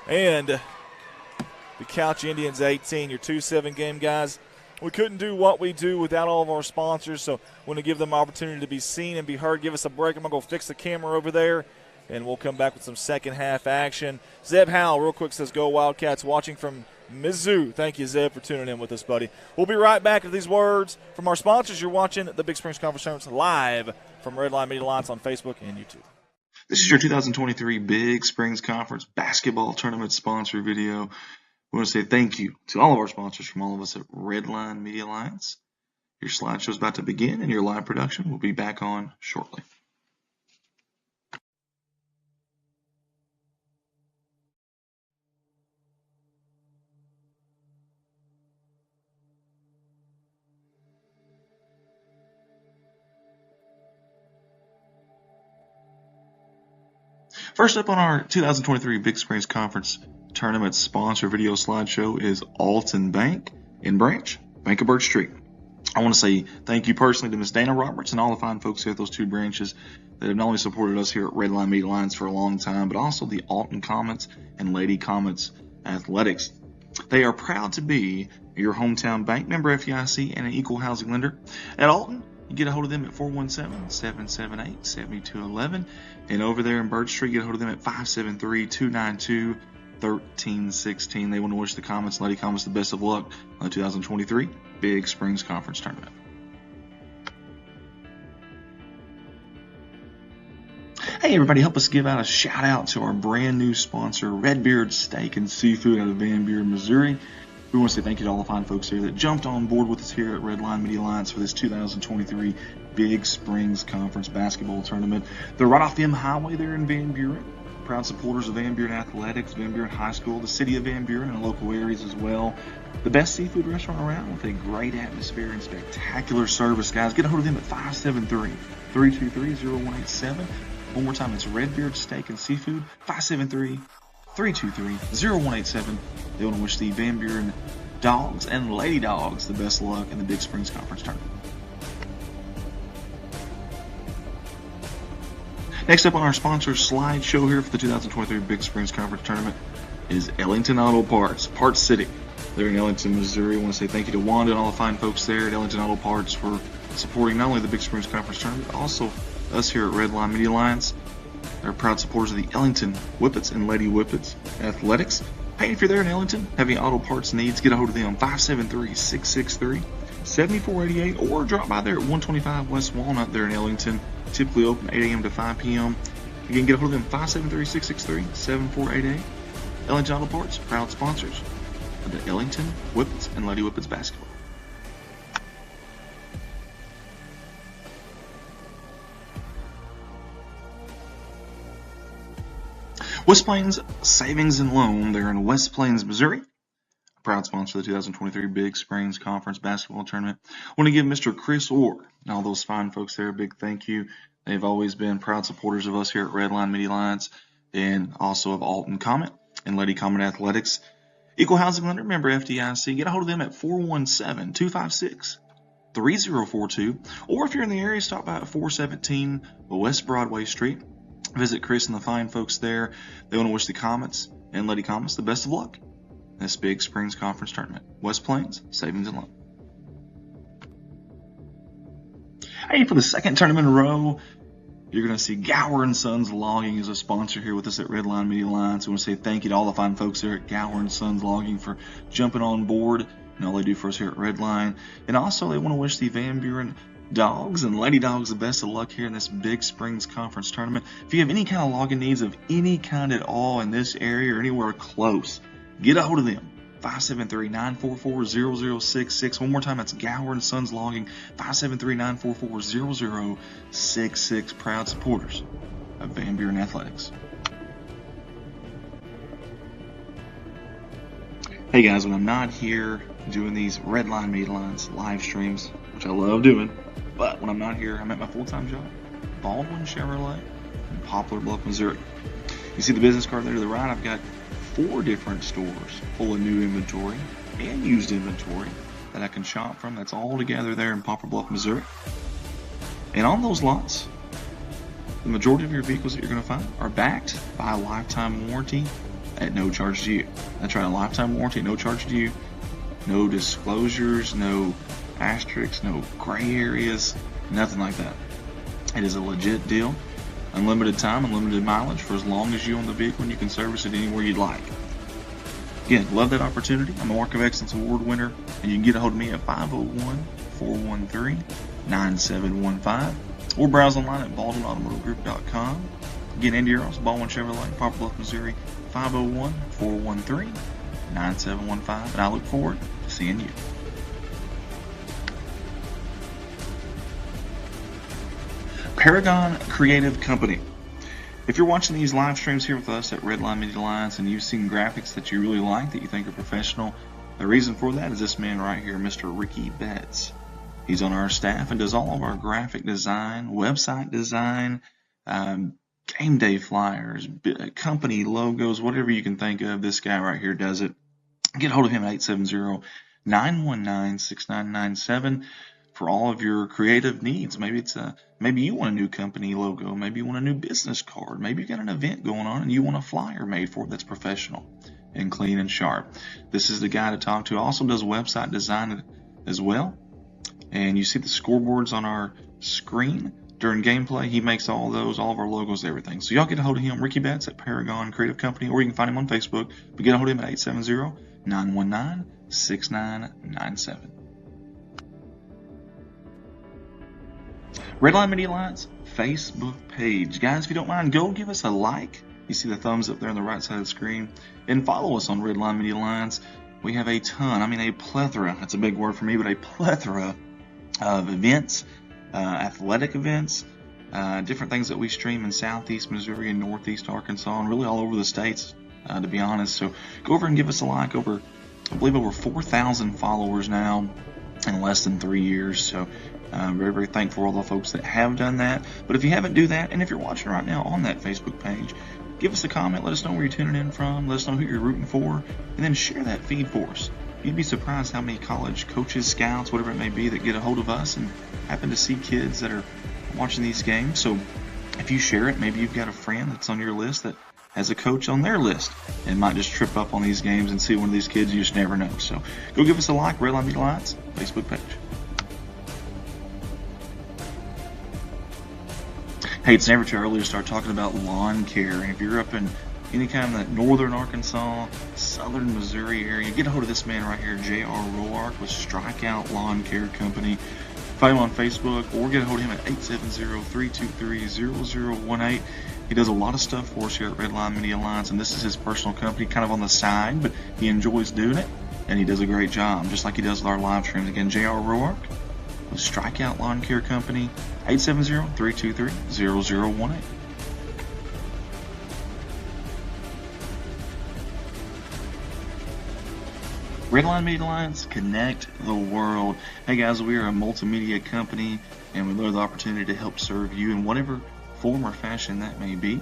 and the Couch Indians 18. Your 2-7 game, guys. We couldn't do what we do without all of our sponsors, so we want to give them an opportunity to be seen and be heard. Give us a break. I'm going to go fix the camera over there, and we'll come back with some second half action. Zeb Howell, real quick, says, go Wildcats, watching from Mizzou. Thank you, Zeb, for tuning in with us, buddy. We'll be right back with these words from our sponsors. You're watching the Big Springs Conference Tournament live from Redline Media Alliance on Facebook and YouTube. This is your 2023 Big Springs Conference Basketball Tournament sponsor video. We want to say thank you to all of our sponsors from all of us at Redline Media Alliance. Your slideshow is about to begin, and your live production will be back on shortly. First up on our 2023 Big Springs Conference Tournament sponsor video slideshow is Alton Bank in Branch, Bank of Birch Street. I want to say thank you personally to Miss Dana Roberts and all the fine folks here at those two branches that have not only supported us here at Redline Media Lines for a long time, but also the Alton Comets and Lady Comets Athletics. They are proud to be your hometown bank, member FDIC, and an equal housing lender. At Alton, you get a hold of them at 417-778-7211. And over there in Birch Street, get a hold of them at 573-292-1316. They want to wish the Comets and Lady Comets the best of luck on the 2023 Big Springs Conference Tournament. Hey everybody, help us give out a shout out to our brand new sponsor, Redbeard Steak and Seafood out of Van Buren, Missouri. We want to say thank you to all the fine folks here that jumped on board with us here at Redline Media Alliance for this 2023 Big Springs Conference Basketball Tournament. They're right off the M Highway there in Van Buren. Proud supporters of Van Buren Athletics, Van Buren High School, the city of Van Buren, and local areas as well. The best seafood restaurant around with a great atmosphere and spectacular service, guys. Get a hold of them at 573-323-0187. One more time, it's Redbeard Steak and Seafood, 573-323-0187. They want to wish the Van Buren Dogs and Lady Dogs the best of luck in the Big Springs Conference Tournament. Next up on our sponsor slideshow here for the 2023 Big Springs Conference Tournament is Ellington Auto Parts, Parts City. They're in Ellington, Missouri. I want to say thank you to Wanda and all the fine folks there at Ellington Auto Parts for supporting not only the Big Springs Conference Tournament, but also us here at Redline Media Alliance. They're proud supporters of the Ellington Whippets and Lady Whippets Athletics. Hey, if you're there in Ellington, have any auto parts needs, get a hold of them, 573-663-7488, or drop by there at 125 West Walnut there in Ellington. Typically open 8 a.m. to 5 p.m. Again, get a hold of them, 573-663-7488. Ellington Auto Parts, proud sponsors of the Ellington Whippets and Lady Whippets basketball. West Plains Savings and Loan, they're in West Plains, Missouri. Proud sponsor of the 2023 Big Springs Conference Basketball Tournament. I want to give Mr. Chris Orr and all those fine folks there a big thank you. They've always been proud supporters of us here at Redline Media Alliance and also of Alton Comet and Lady Comet Athletics. Equal housing lender, member FDIC. Get a hold of them at 417-256-3042. Or if you're in the area, stop by at 417 West Broadway Street. Visit Chris and the fine folks there. They want to wish the Comets and Lady Comets the best of luck in this Big Springs Conference Tournament. West Plains Savings and Loan. Hey, for the second tournament in a row, you're going to see Gower & Sons Logging as a sponsor here with us at Redline Media Alliance. We want to say thank you to all the fine folks there at Gower & Sons Logging for jumping on board and all they do for us here at Redline. And also, they want to wish the Van Buren Dogs and Lady Dogs the best of luck here in this Big Springs Conference Tournament. If you have any kind of logging needs of any kind at all in this area or anywhere close, get a hold of them. 573-944-0066. One more time, that's Gower & Sons Logging, 573-944-0066. Proud supporters of Van Buren Athletics. Hey guys, when I'm not here doing these Redline Media Alliance live streams, which I love doing, but when I'm not here, I'm at my full-time job, Baldwin Chevrolet in Poplar Bluff, Missouri. You see the business card there to the right? I've got 4 different stores full of new inventory and used inventory that I can shop from. That's all together there in Poplar Bluff, Missouri. And on those lots, the majority of your vehicles that you're going to find are backed by a lifetime warranty at no charge to you. That's right, a lifetime warranty at no charge to you. No disclosures, no asterisks, no gray areas, nothing like that. It is a legit deal. Unlimited time, unlimited mileage for as long as you own the vehicle, and you can service it anywhere you'd like. Again, love that opportunity. I'm a Mark of Excellence Award winner, and you can get a hold of me at 501-413-9715 or browse online at BaldwinAutomotiveGroup.com. Again, Andy Earls, Baldwin Chevrolet, Poplar Bluff, Missouri, 501-413-9715, and I look forward to seeing you. Paragon Creative Company. If you're watching these live streams here with us at Redline Media Alliance and you've seen graphics that you really like, that you think are professional, the reason for that is this man right here, Mr. Ricky Betts. He's on our staff and does all of our graphic design, website design, game day flyers, company logos, whatever you can think of. This guy right here does it. Get a hold of him at 870-919-6997 for all of your creative needs. Maybe you want a new company logo. Maybe you want a new business card. Maybe you've got an event going on and you want a flyer made for it that's professional and clean and sharp. This is the guy to talk to. Also does website design as well. And you see the scoreboards on our screen during gameplay. He makes all those, all of our logos, everything. So y'all get a hold of him, Ricky Betts at Paragon Creative Company, or you can find him on Facebook. But get a hold of him at 870-919-6997. Redline Media Alliance Facebook page. Guys, if you don't mind, go give us a like. You see the thumbs up there on the right side of the screen. And follow us on Redline Media Alliance. We have a plethora, that's a big word for me, but a plethora of events, athletic events, different things that we stream in Southeast Missouri and Northeast Arkansas, and really all over the states, to be honest. So go over and give us a like. I believe over 4,000 followers now in less than 3 years. So very, very thankful for all the folks that have done that. But if you haven't, do that. And if you're watching right now on that Facebook page, give us a comment. Let us know where you're tuning in from. Let us know who you're rooting for. And then share that feed for us. You'd be surprised how many college coaches, scouts, whatever it may be, that get a hold of us and happen to see kids that are watching these games. So if you share it, maybe you've got a friend that's on your list that has a coach on their list and might just trip up on these games and see one of these kids. You just never know. So go give us a like, Redline Media Alliance Facebook page. Hey, it's never too early to start talking about lawn care. And if you're up in any kind of that northern Arkansas, southern Missouri area, get a hold of this man right here, J.R. Roark with Strikeout Lawn Care Company. Find him on Facebook or get a hold of him at 870-323-0018. He does a lot of stuff for us here at Redline Media Alliance, and this is his personal company, kind of on the side, but he enjoys doing it, and he does a great job, just like he does with our live streams. Again, J.R. Roark with Strikeout Lawn Care Company, 870-323-0018. Redline Media Alliance, connect the world. Hey guys, we are a multimedia company, and we love the opportunity to help serve you in whatever form or fashion that may be.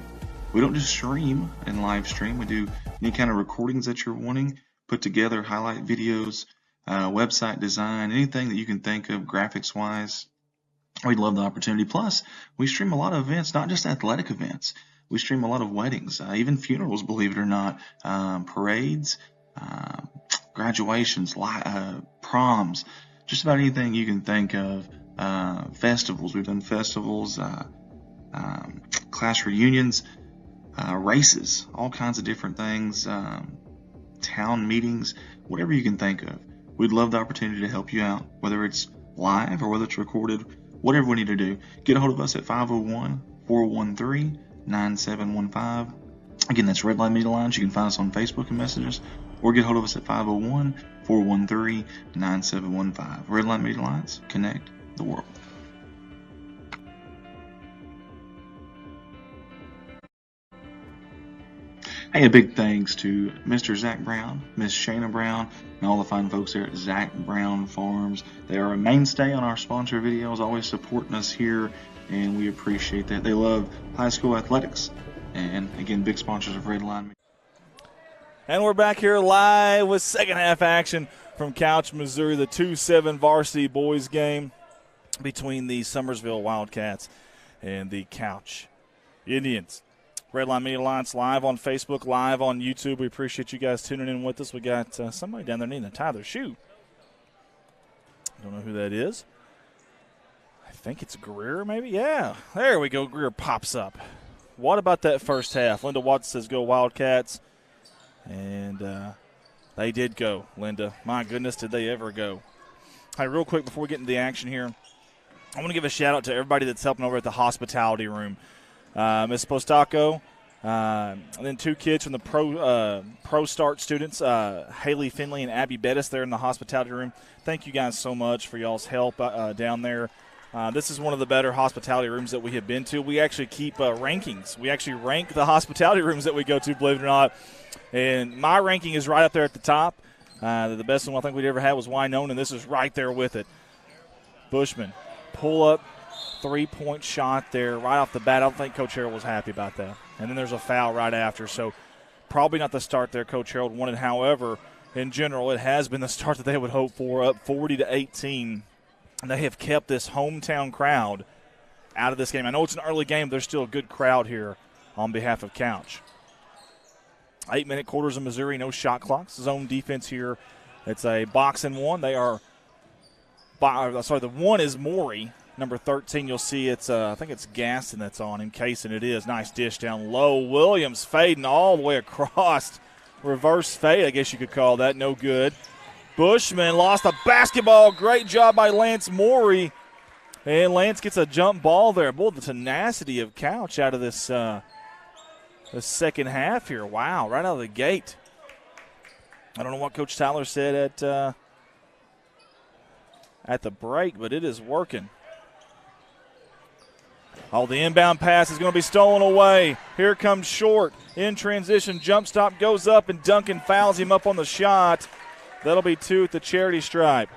We don't just stream and live stream. We do any kind of recordings that you're wanting, put together, highlight videos, website design, anything that you can think of graphics wise. We'd love the opportunity. Plus, we stream a lot of events, not just athletic events. We stream a lot of weddings, even funerals, believe it or not, parades, graduations, proms, just about anything you can think of. Festivals, we've done festivals, class reunions, races, all kinds of different things, town meetings, whatever you can think of. We'd love the opportunity to help you out, whether it's live or whether it's recorded, whatever we need to do. Get a hold of us at 501-413-9715. Again, that's Redline Media Alliance. You can find us on Facebook and messages, or get a hold of us at 501-413-9715. Redline Media Alliance, connect the world. Hey, a big thanks to Mr. Zach Brown, Miss Shayna Brown, and all the fine folks there at Zach Brown Farms. They are a mainstay on our sponsor videos, always supporting us here, and we appreciate that. They love high school athletics, and again, big sponsors of Redline. And we're back here live with second half action from Couch, Missouri, the 2-7 varsity boys game between the Summersville Wildcats and the Couch Indians. Redline Media Alliance live on Facebook, live on YouTube. We appreciate you guys tuning in with us. We got somebody down there needing to tie their shoe. Don't know who that is. I think it's Greer, maybe? Yeah. There we go. Greer pops up. What about that first half? Linda Watts says go Wildcats. And they did go, Linda. My goodness, did they ever go. Hey, real quick before we get into the action here, I want to give a shout-out to everybody that's helping over at the hospitality room. Miss Postaco, and then two kids from the Pro Start students, Haley Finley and Abby Bettis, there in the hospitality room. Thank you guys so much for y'all's help down there. This is one of the better hospitality rooms that we have been to. We actually keep rankings. We actually rank the hospitality rooms that we go to, believe it or not. And my ranking is right up there at the top. The best one I think we'd ever had was Wynona, and this is right there with it. Bushman, pull-up, three-point shot there right off the bat. I don't think Coach Harold was happy about that. And then there's a foul right after. So probably not the start there Coach Harold wanted. However, in general, it has been the start that they would hope for, up 40-18. And they have kept this hometown crowd out of this game. I know it's an early game, but there's still a good crowd here on behalf of Couch. 8-minute quarters of Missouri, no shot clocks. Zone defense here. It's a box and one. They are, the one is Morey, number 13. You'll see it's, I think it's Gaston that's on in case, and it is. Nice dish down low. Williams fading all the way across. Reverse fade, I guess you could call that. No good. Bushman lost a basketball. Great job by Lance Morey. And Lance gets a jump ball there. Boy, the tenacity of Couch out of this the second half here. Wow, right out of the gate. I don't know what Coach Tyler said at the break, but it is working. Oh, the inbound pass is going to be stolen away. Here comes Short. In transition, jump stop goes up, and Duncan fouls him up on the shot. That'll be 2 at the charity stripe.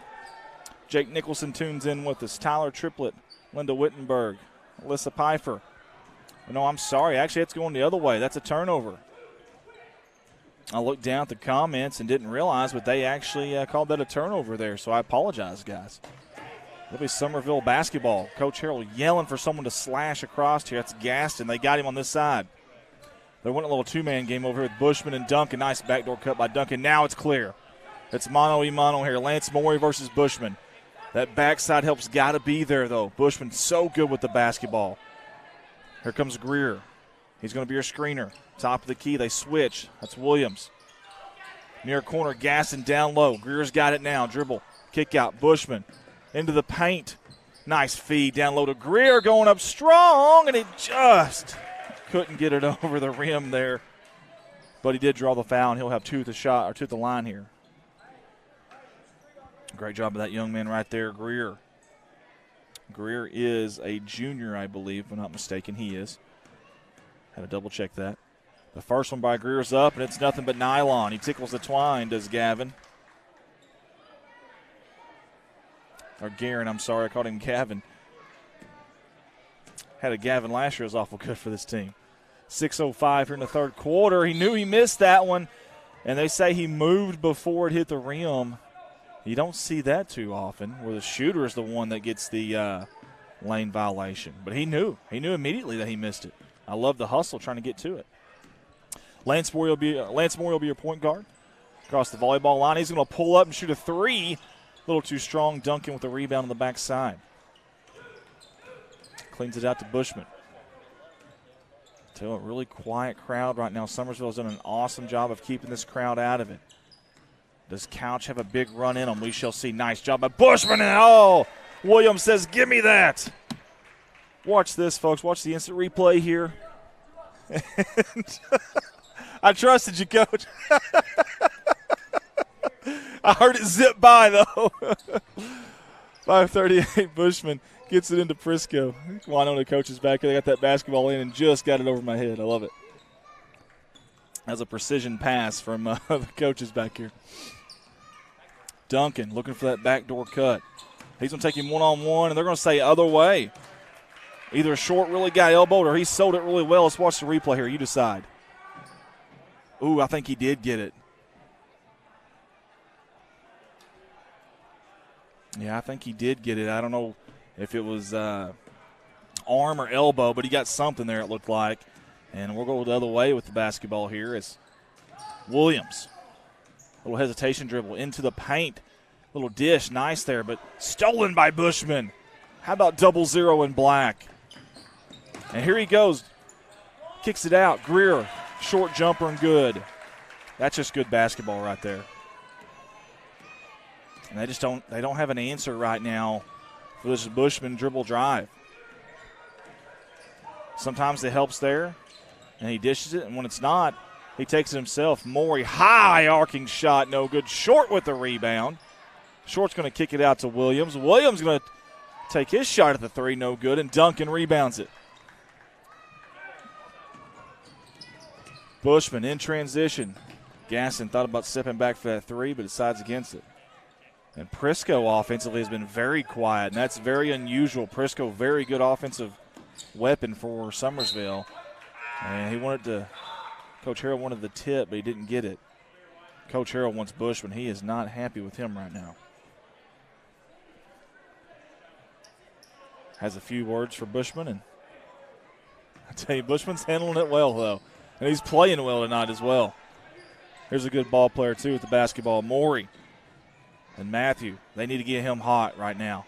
Jake Nicholson tunes in with us. Tyler Triplett, Linda Wittenberg, Alyssa Pfeiffer. No, I'm sorry. Actually, it's going the other way. That's a turnover. I looked down at the comments and didn't realize, but they actually called that a turnover there, so I apologize, guys. It'll be Somerville basketball. Coach Harold yelling for someone to slash across here. That's Gaston. They got him on this side. They went a little two-man game over here with Bushman and Duncan. Nice backdoor cut by Duncan. Now it's clear. It's mano-a-mano here. Lance Morey versus Bushman. That backside help's got to be there, though. Bushman so good with the basketball. Here comes Greer. He's going to be your screener. Top of the key, they switch. That's Williams. Near corner, Gaston down low. Greer's got it now. Dribble, kick out. Bushman into the paint. Nice feed down low to Greer, going up strong, and he just couldn't get it over the rim there. But he did draw the foul, and he'll have 2 at the shot or 2 at the line here. Great job of that young man right there, Greer. Greer is a junior, I believe, if I'm not mistaken. He is. Had to double check that. The first one by Greer's up, and it's nothing but nylon. He tickles the twine, does Gavin. Or Garen, I'm sorry. I called him Gavin. Had a Gavin last year. It was awful good for this team. 6:05 here in the third quarter. He knew he missed that one, and they say he moved before it hit the rim. You don't see that too often, where the shooter is the one that gets the lane violation. But he knew. He knew immediately that he missed it. I love the hustle trying to get to it. Lance Morey will be your point guard. Across the volleyball line. He's going to pull up and shoot a 3. A little too strong. Duncan with the rebound on the backside. Cleans it out to Bushman. To a really quiet crowd right now. Summersville's done an awesome job of keeping this crowd out of it. Does Couch have a big run in him? We shall see. Nice job by Bushman. And Williams says, give me that. Watch this, folks. Watch the instant replay here. I trusted you, Coach. I heard it zip by, though. 5:38, Bushman gets it into Prisco. Wynona coaches back here. They got that basketball in and just got it over my head. I love it. That's a precision pass from the coaches back here. Duncan looking for that backdoor cut. He's going to take him one-on-one, and they're going to say other way. Either Short really got elbowed or he sold it really well. Let's watch the replay here. You decide. Ooh, I think he did get it. Yeah, I think he did get it. I don't know if it was arm or elbow, but he got something there, it looked like. And we'll go the other way with the basketball here. It's Williams. A little hesitation dribble into the paint. Little dish, nice there, but stolen by Bushman. How about 0 in black? And here he goes. Kicks it out. Greer, short jumper and good. That's just good basketball right there. And they don't have an answer right now for this Bushman dribble drive. Sometimes it helps there, and he dishes it, and when it's not, he takes it himself. Morey, high arcing shot, no good. Short with the rebound. Short's going to kick it out to Williams. Williams going to take his shot at the three, no good, and Duncan rebounds it. Bushman in transition. Gaston thought about stepping back for that three, but decides against it. And Prisco offensively has been very quiet, and that's very unusual. Prisco, very good offensive weapon for Summersville. And he wanted to, Coach Harrell wanted the tip, but he didn't get it. Coach Harrell wants Bushman. He is not happy with him right now. Has a few words for Bushman, and I tell you, Bushman's handling it well, though. And he's playing well tonight as well. Here's a good ball player, too, with the basketball. Morey and Matthew, they need to get him hot right now.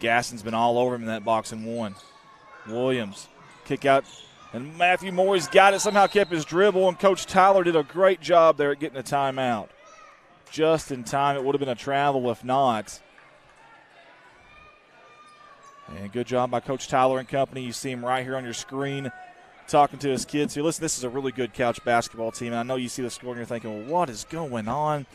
Gaston's been all over him in that box and one. Williams, kick out, and Matthew Morey's got it, somehow kept his dribble, and Coach Tyler did a great job there at getting a timeout. Just in time. It would have been a travel if not. And good job by Coach Tyler and company. You see him right here on your screen talking to his kids here. Listen, this is a really good Couch basketball team. And I know you see the score and you're thinking, well, what is going on?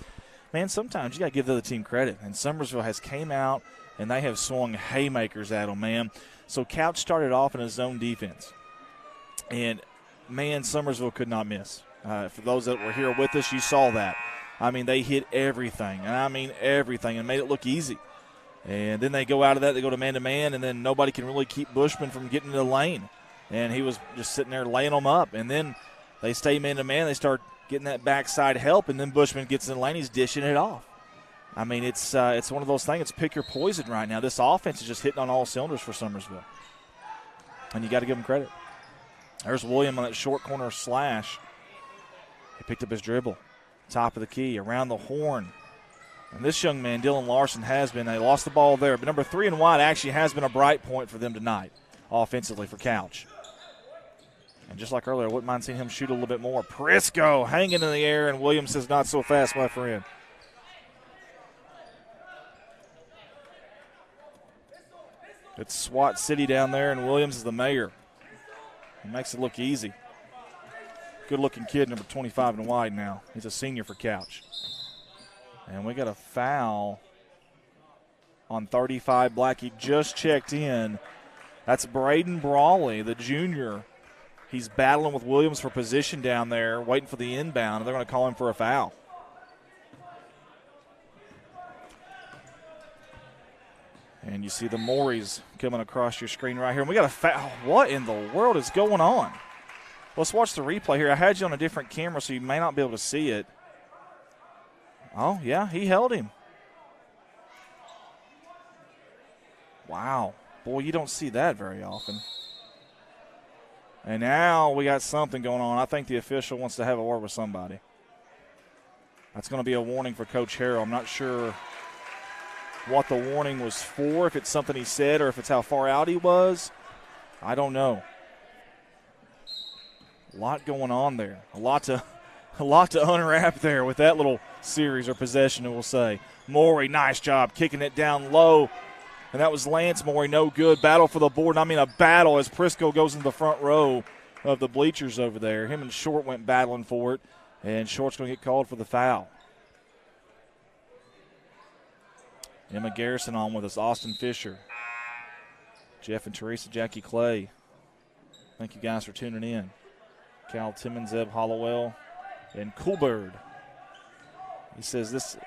Man, sometimes you got to give the other team credit. And Summersville has came out and they have swung haymakers at them, man. So Couch started off in a zone defense. And, man, Summersville could not miss. For those that were here with us, you saw that. I mean, they hit everything. And I mean everything, and made it look easy. And then they go out of that, they go to man-to-man, and then nobody can really keep Bushman from getting to the lane. And he was just sitting there laying them up. And then they stay man-to-man, they start getting that backside help, and then Bushman gets in the lane, he's dishing it off. I mean, it's one of those things, it's pick your poison right now. This offense is just hitting on all cylinders for Summersville. And you got to give them credit. There's William on that short corner slash. He picked up his dribble. Top of the key, around the horn. And this young man, Dylan Larson, has been, they lost the ball there, but number 3 and wide actually has been a bright point for them tonight, offensively for Couch. And just like earlier, I wouldn't mind seeing him shoot a little bit more. Prisco hanging in the air, and Williams says, not so fast, my friend. It's SWAT City down there, and Williams is the mayor. He makes it look easy. Good-looking kid, number 25 and wide now. He's a senior for Couch. And we got a foul on 35 Black. He just checked in. That's Braden Brawley, the junior. He's battling with Williams for position down there, waiting for the inbound, and they're going to call him for a foul. And you see the Moreys coming across your screen right here. And we got a foul. What in the world is going on? Let's watch the replay here. I had you on a different camera, so you may not be able to see it. Oh, yeah, he held him. Wow. Boy, you don't see that very often. And now we got something going on. I think the official wants to have a word with somebody. That's going to be a warning for Coach Harrell. I'm not sure what the warning was for, if it's something he said or if it's how far out he was. I don't know. A lot going on there. A lot to unwrap there with that little series or possession, we'll say. Morey, nice job kicking it down low. And that was Lance Morey, no good. Battle for the board. I mean, a battle as Prisco goes into the front row of the bleachers over there. Him and Short went battling for it, and Short's going to get called for the foul. Emma Garrison on with us. Austin Fisher. Jeff and Teresa, Jackie Clay. Thank you guys for tuning in. Cal Timmons, Eb Hollowell, and Coolbird.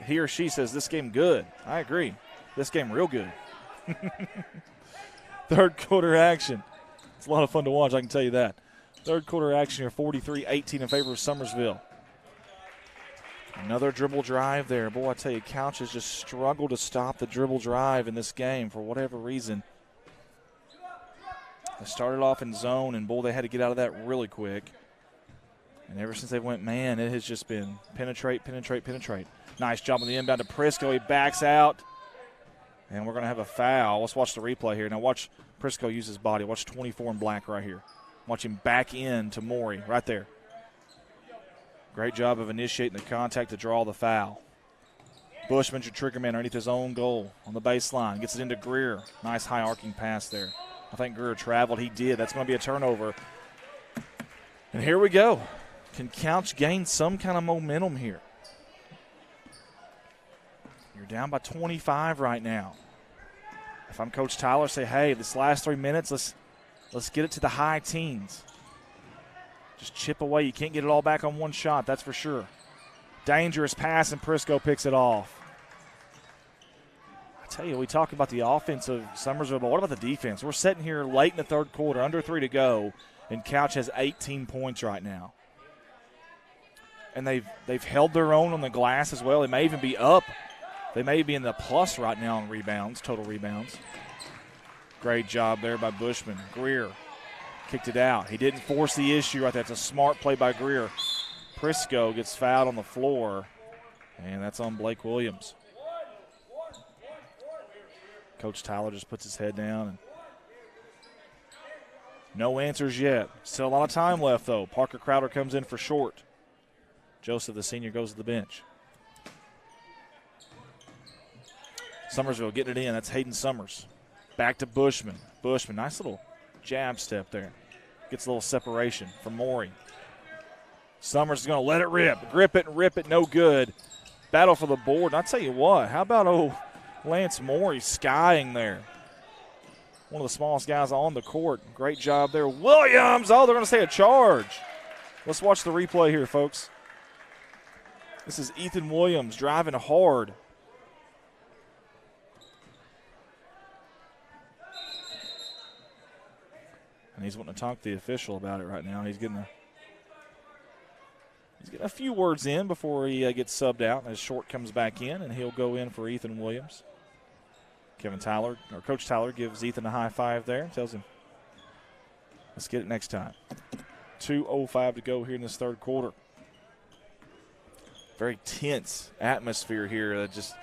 He or she says this game good. I agree. This game real good. Third quarter action. It's a lot of fun to watch, I can tell you that. Third quarter action here, 43-18 in favor of Summersville. Another dribble drive there. Boy, I tell you, Couch has just struggled to stop the dribble drive in this game for whatever reason. They started off in zone, and, boy, they had to get out of that really quick. And ever since they went man, it has just been penetrate, penetrate, penetrate. Nice job on the inbound to Prisco. He backs out, and we're going to have a foul. Let's watch the replay here. Now watch Prisco use his body. Watch 24 in black right here. Watch him back in to Morey right there. Great job of initiating the contact to draw the foul. Bushman's your trigger man underneath his own goal on the baseline. Gets it into Greer. Nice high arcing pass there. I think Greer traveled. He did. That's going to be a turnover. And here we go. Can Couch gain some kind of momentum here? You're down by 25 right now. If I'm Coach Tyler, say, hey, this last 3 minutes, let's get it to the high teens. Just chip away. You can't get it all back on one shot, that's for sure. Dangerous pass, and Prisco picks it off. I tell you, we talk about the offense of Summersville, but what about the defense? We're sitting here late in the third quarter, under 3 to go, and Couch has 18 points right now. And they've held their own on the glass as well. They may even be up. They may be in the plus right now on rebounds, total rebounds. Great job there by Bushman. Greer kicked it out. He didn't force the issue right there. That's a smart play by Greer. Prisco gets fouled on the floor, and that's on Blake Williams. Coach Tyler just puts his head down. And no answers yet. Still a lot of time left, though. Parker Crowder comes in for Short. Joseph, the senior, goes to the bench. Summersville getting it in. That's Hayden Summers. Back to Bushman. Bushman, nice little jab step there. Gets a little separation from Morey. Summers is going to let it rip. Grip it and rip it, no good. Battle for the board. And I'll tell you what, how about Lance Morey skying there? One of the smallest guys on the court. Great job there. Williams, they're going to say a charge. Let's watch the replay here, folks. This is Ethan Williams driving hard. And he's wanting to talk to the official about it right now. He's getting a few words in before he gets subbed out. As Short comes back in, and he'll go in for Ethan Williams. Coach Tyler gives Ethan a high five there. Tells him, let's get it next time. 2:05 to go here in this third quarter. Very tense atmosphere here that just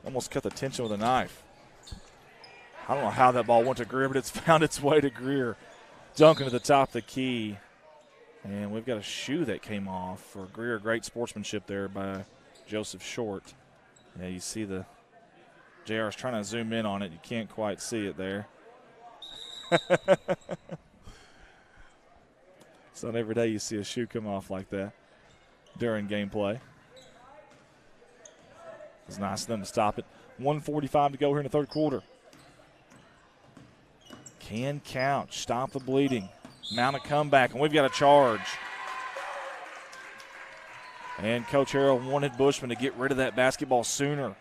almost cut the tension with a knife. I don't know how that ball went to Greer, but it's found its way to Greer. Dunking to the top of the key. And we've got a shoe that came off for Greer. Great sportsmanship there by Joseph Short. Yeah, you see the JR is trying to zoom in on it. You can't quite see it there. It's not every day you see a shoe come off like that during gameplay. It's nice of them to stop it. 1:45 to go here in the third quarter. Can Couch stop the bleeding? Mount a comeback, and we've got a charge. And Coach Harrell wanted Bushman to get rid of that basketball sooner.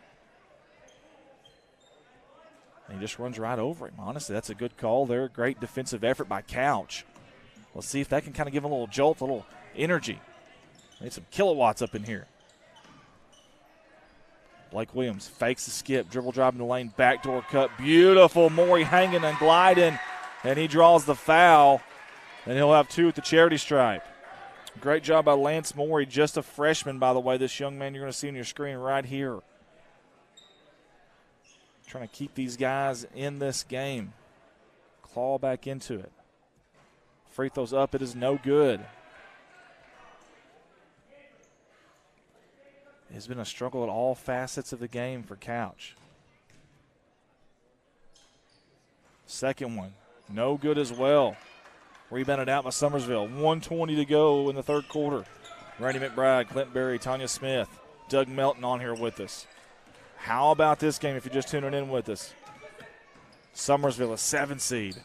And he just runs right over him. Honestly, that's a good call there. Great defensive effort by Couch. Let's see if that can kind of give him a little jolt, a little energy. Need some kilowatts up in here. Blake Williams fakes the skip, dribble drive in the lane, backdoor cut. Beautiful. Morey hanging and gliding, and he draws the foul. And he'll have 2 at the charity stripe. Great job by Lance Morey, just a freshman, by the way, this young man you're going to see on your screen right here. Trying to keep these guys in this game. Claw back into it. Free throws up, it is no good. It's been a struggle at all facets of the game for Couch. Second one, no good as well. Rebounded out by Summersville. 1:20 to go in the third quarter. Randy McBride, Clint Berry, Tanya Smith, Doug Melton on here with us. How about this game if you're just tuning in with us? Summersville, a 7 seed.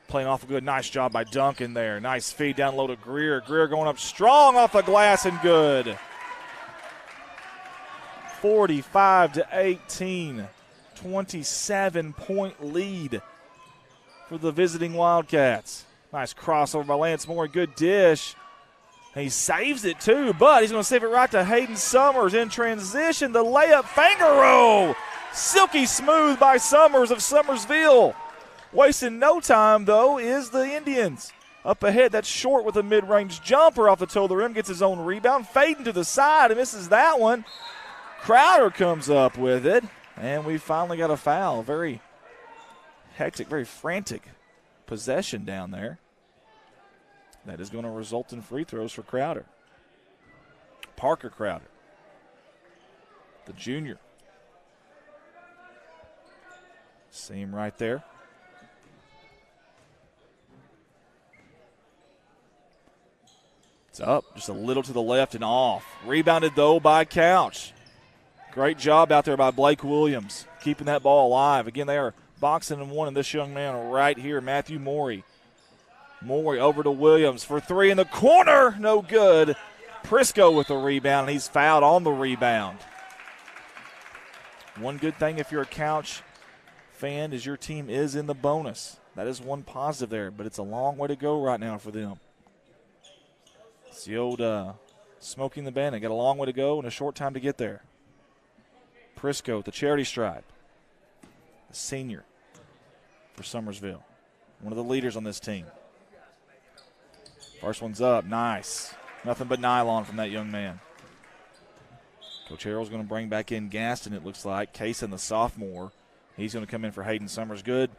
Playing off a good, nice job by Duncan there. Nice feed down low to Greer. Greer going up strong off the glass and good. 45-18. 27-point lead for the visiting Wildcats. Nice crossover by Lance Morey. Good dish. And he saves it too, but he's going to save it right to Hayden Summers in transition. The layup Fangaro. Silky smooth by Summers of Summersville. Wasting no time, though, is the Indians. Up ahead, that's Short with a mid-range jumper off the toe of the rim. Gets his own rebound. Fading to the side and misses that one. Crowder comes up with it. And we finally got a foul. Very hectic, very frantic possession down there. That is going to result in free throws for Crowder. Parker Crowder, the junior. See him right there. It's up just a little to the left and off. Rebounded, though, by Couch. Great job out there by Blake Williams, keeping that ball alive. Again, they are boxing and one, and this young man right here, Matthew Morey. Morey over to Williams for three in the corner. No good. Prisco with the rebound, and he's fouled on the rebound. One good thing if you're a Couch fan is your team is in the bonus. That is one positive there, but it's a long way to go right now for them. It's the old smoking the bandit. Got a long way to go and a short time to get there. Prisco with the charity stripe. The senior for Summersville. One of the leaders on this team. First one's up. Nice. Nothing but nylon from that young man. Coach Harrell's going to bring back in Gaston, it looks like. Kaysen, the sophomore. He's going to come in for Hayden Summers. Good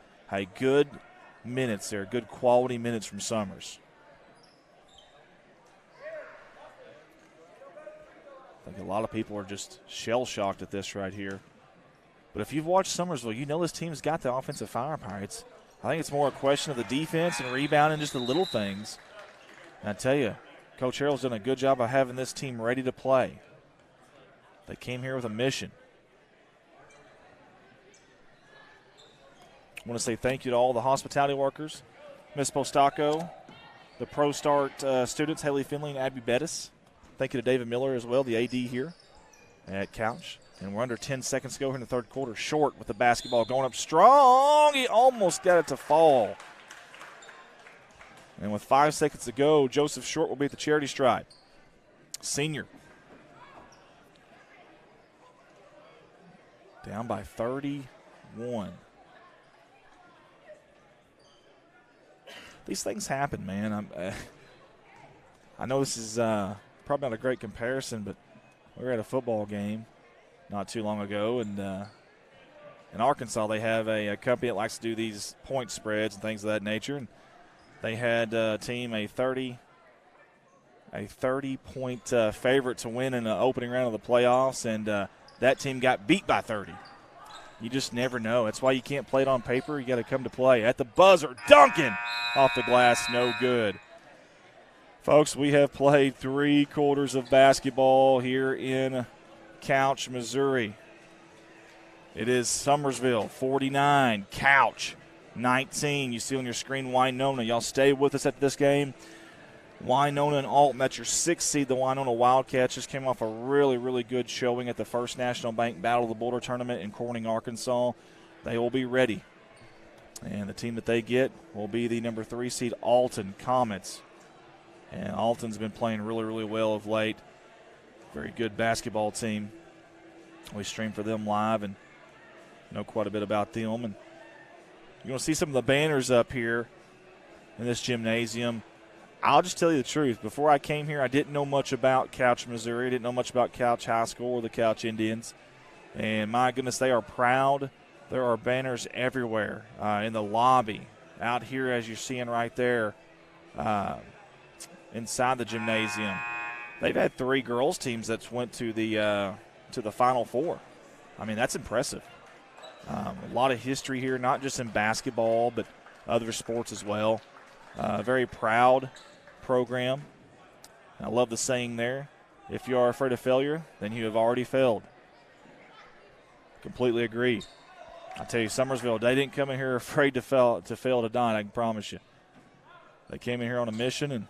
minutes there. Good quality minutes from Summers. I think a lot of people are just shell-shocked at this right here. But if you've watched Summersville, you know this team's got the offensive firepower. I think it's more a question of the defense and rebounding, just the little things. And I tell you, Coach Harrell's done a good job of having this team ready to play. They came here with a mission. I want to say thank you to all the hospitality workers, Miss Postaco, the Pro Start students, Haley Finley and Abby Bettis. Thank you to David Miller as well, the AD here at Couch. And we're under 10 seconds to go here in the third quarter. Short with the basketball going up strong. He almost got it to fall. And with 5 seconds to go, Joseph Short will be at the charity stripe. Senior. Down by 31. These things happen, man. I know this is probably not a great comparison, but we were at a football game not too long ago, and in Arkansas they have a company that likes to do these point spreads and things of that nature. And they had a team a 30-point favorite to win in the opening round of the playoffs, and that team got beat by 30. You just never know. That's why you can't play it on paper. You got to come to play. At the buzzer, Duncan off the glass, no good. Folks, we have played 3 quarters of basketball here in Couch, Missouri. It is Summersville 49, Couch 19. You see on your screen Winona. Y'all stay with us at this game. Winona and Alton, that's your 6th seed. The Winona Wildcats just came off a really, really good showing at the First National Bank Battle of the Boulder Tournament in Corning, Arkansas. They will be ready. And the team that they get will be the number 3 seed Alton Comets. And Alton's been playing really, really well of late. Very good basketball team. We stream for them live and know quite a bit about them. And you're going to see some of the banners up here in this gymnasium. I'll just tell you the truth. Before I came here, I didn't know much about Couch, Missouri. I didn't know much about Couch High School or the Couch Indians. And my goodness, they are proud. There are banners everywhere in the lobby. Out here, as you're seeing right there, inside the gymnasium. They've had 3 girls teams that went to the Final Four. I mean, that's impressive. A lot of history here, not just in basketball, but other sports as well. Very proud program. I love the saying there, if you are afraid of failure, then you have already failed. Completely agree. I tell you, Summersville, they didn't come in here afraid to fail tonight, I can promise you. They came in here on a mission, and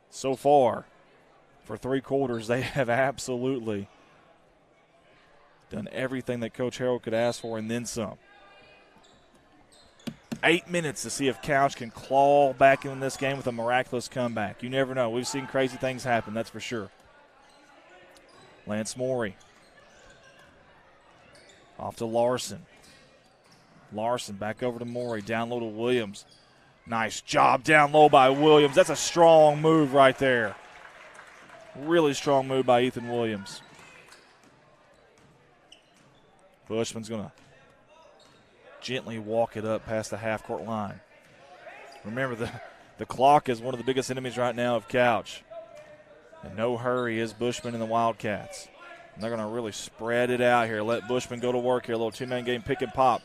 so far, for 3 quarters, they have absolutely done everything that Coach Harrell could ask for and then some. 8 minutes to see if Couch can claw back in this game with a miraculous comeback. You never know. We've seen crazy things happen, that's for sure. Lance Morey. Off to Larson. Larson back over to Morey. Down low to Williams. Nice job down low by Williams. That's a strong move right there. Really strong move by Ethan Williams. Bushman's going to gently walk it up past the half-court line. Remember, the clock is one of the biggest enemies right now of Couch. And no hurry is Bushman and the Wildcats. And they're going to really spread it out here. Let Bushman go to work here. A little 2-man game pick and pop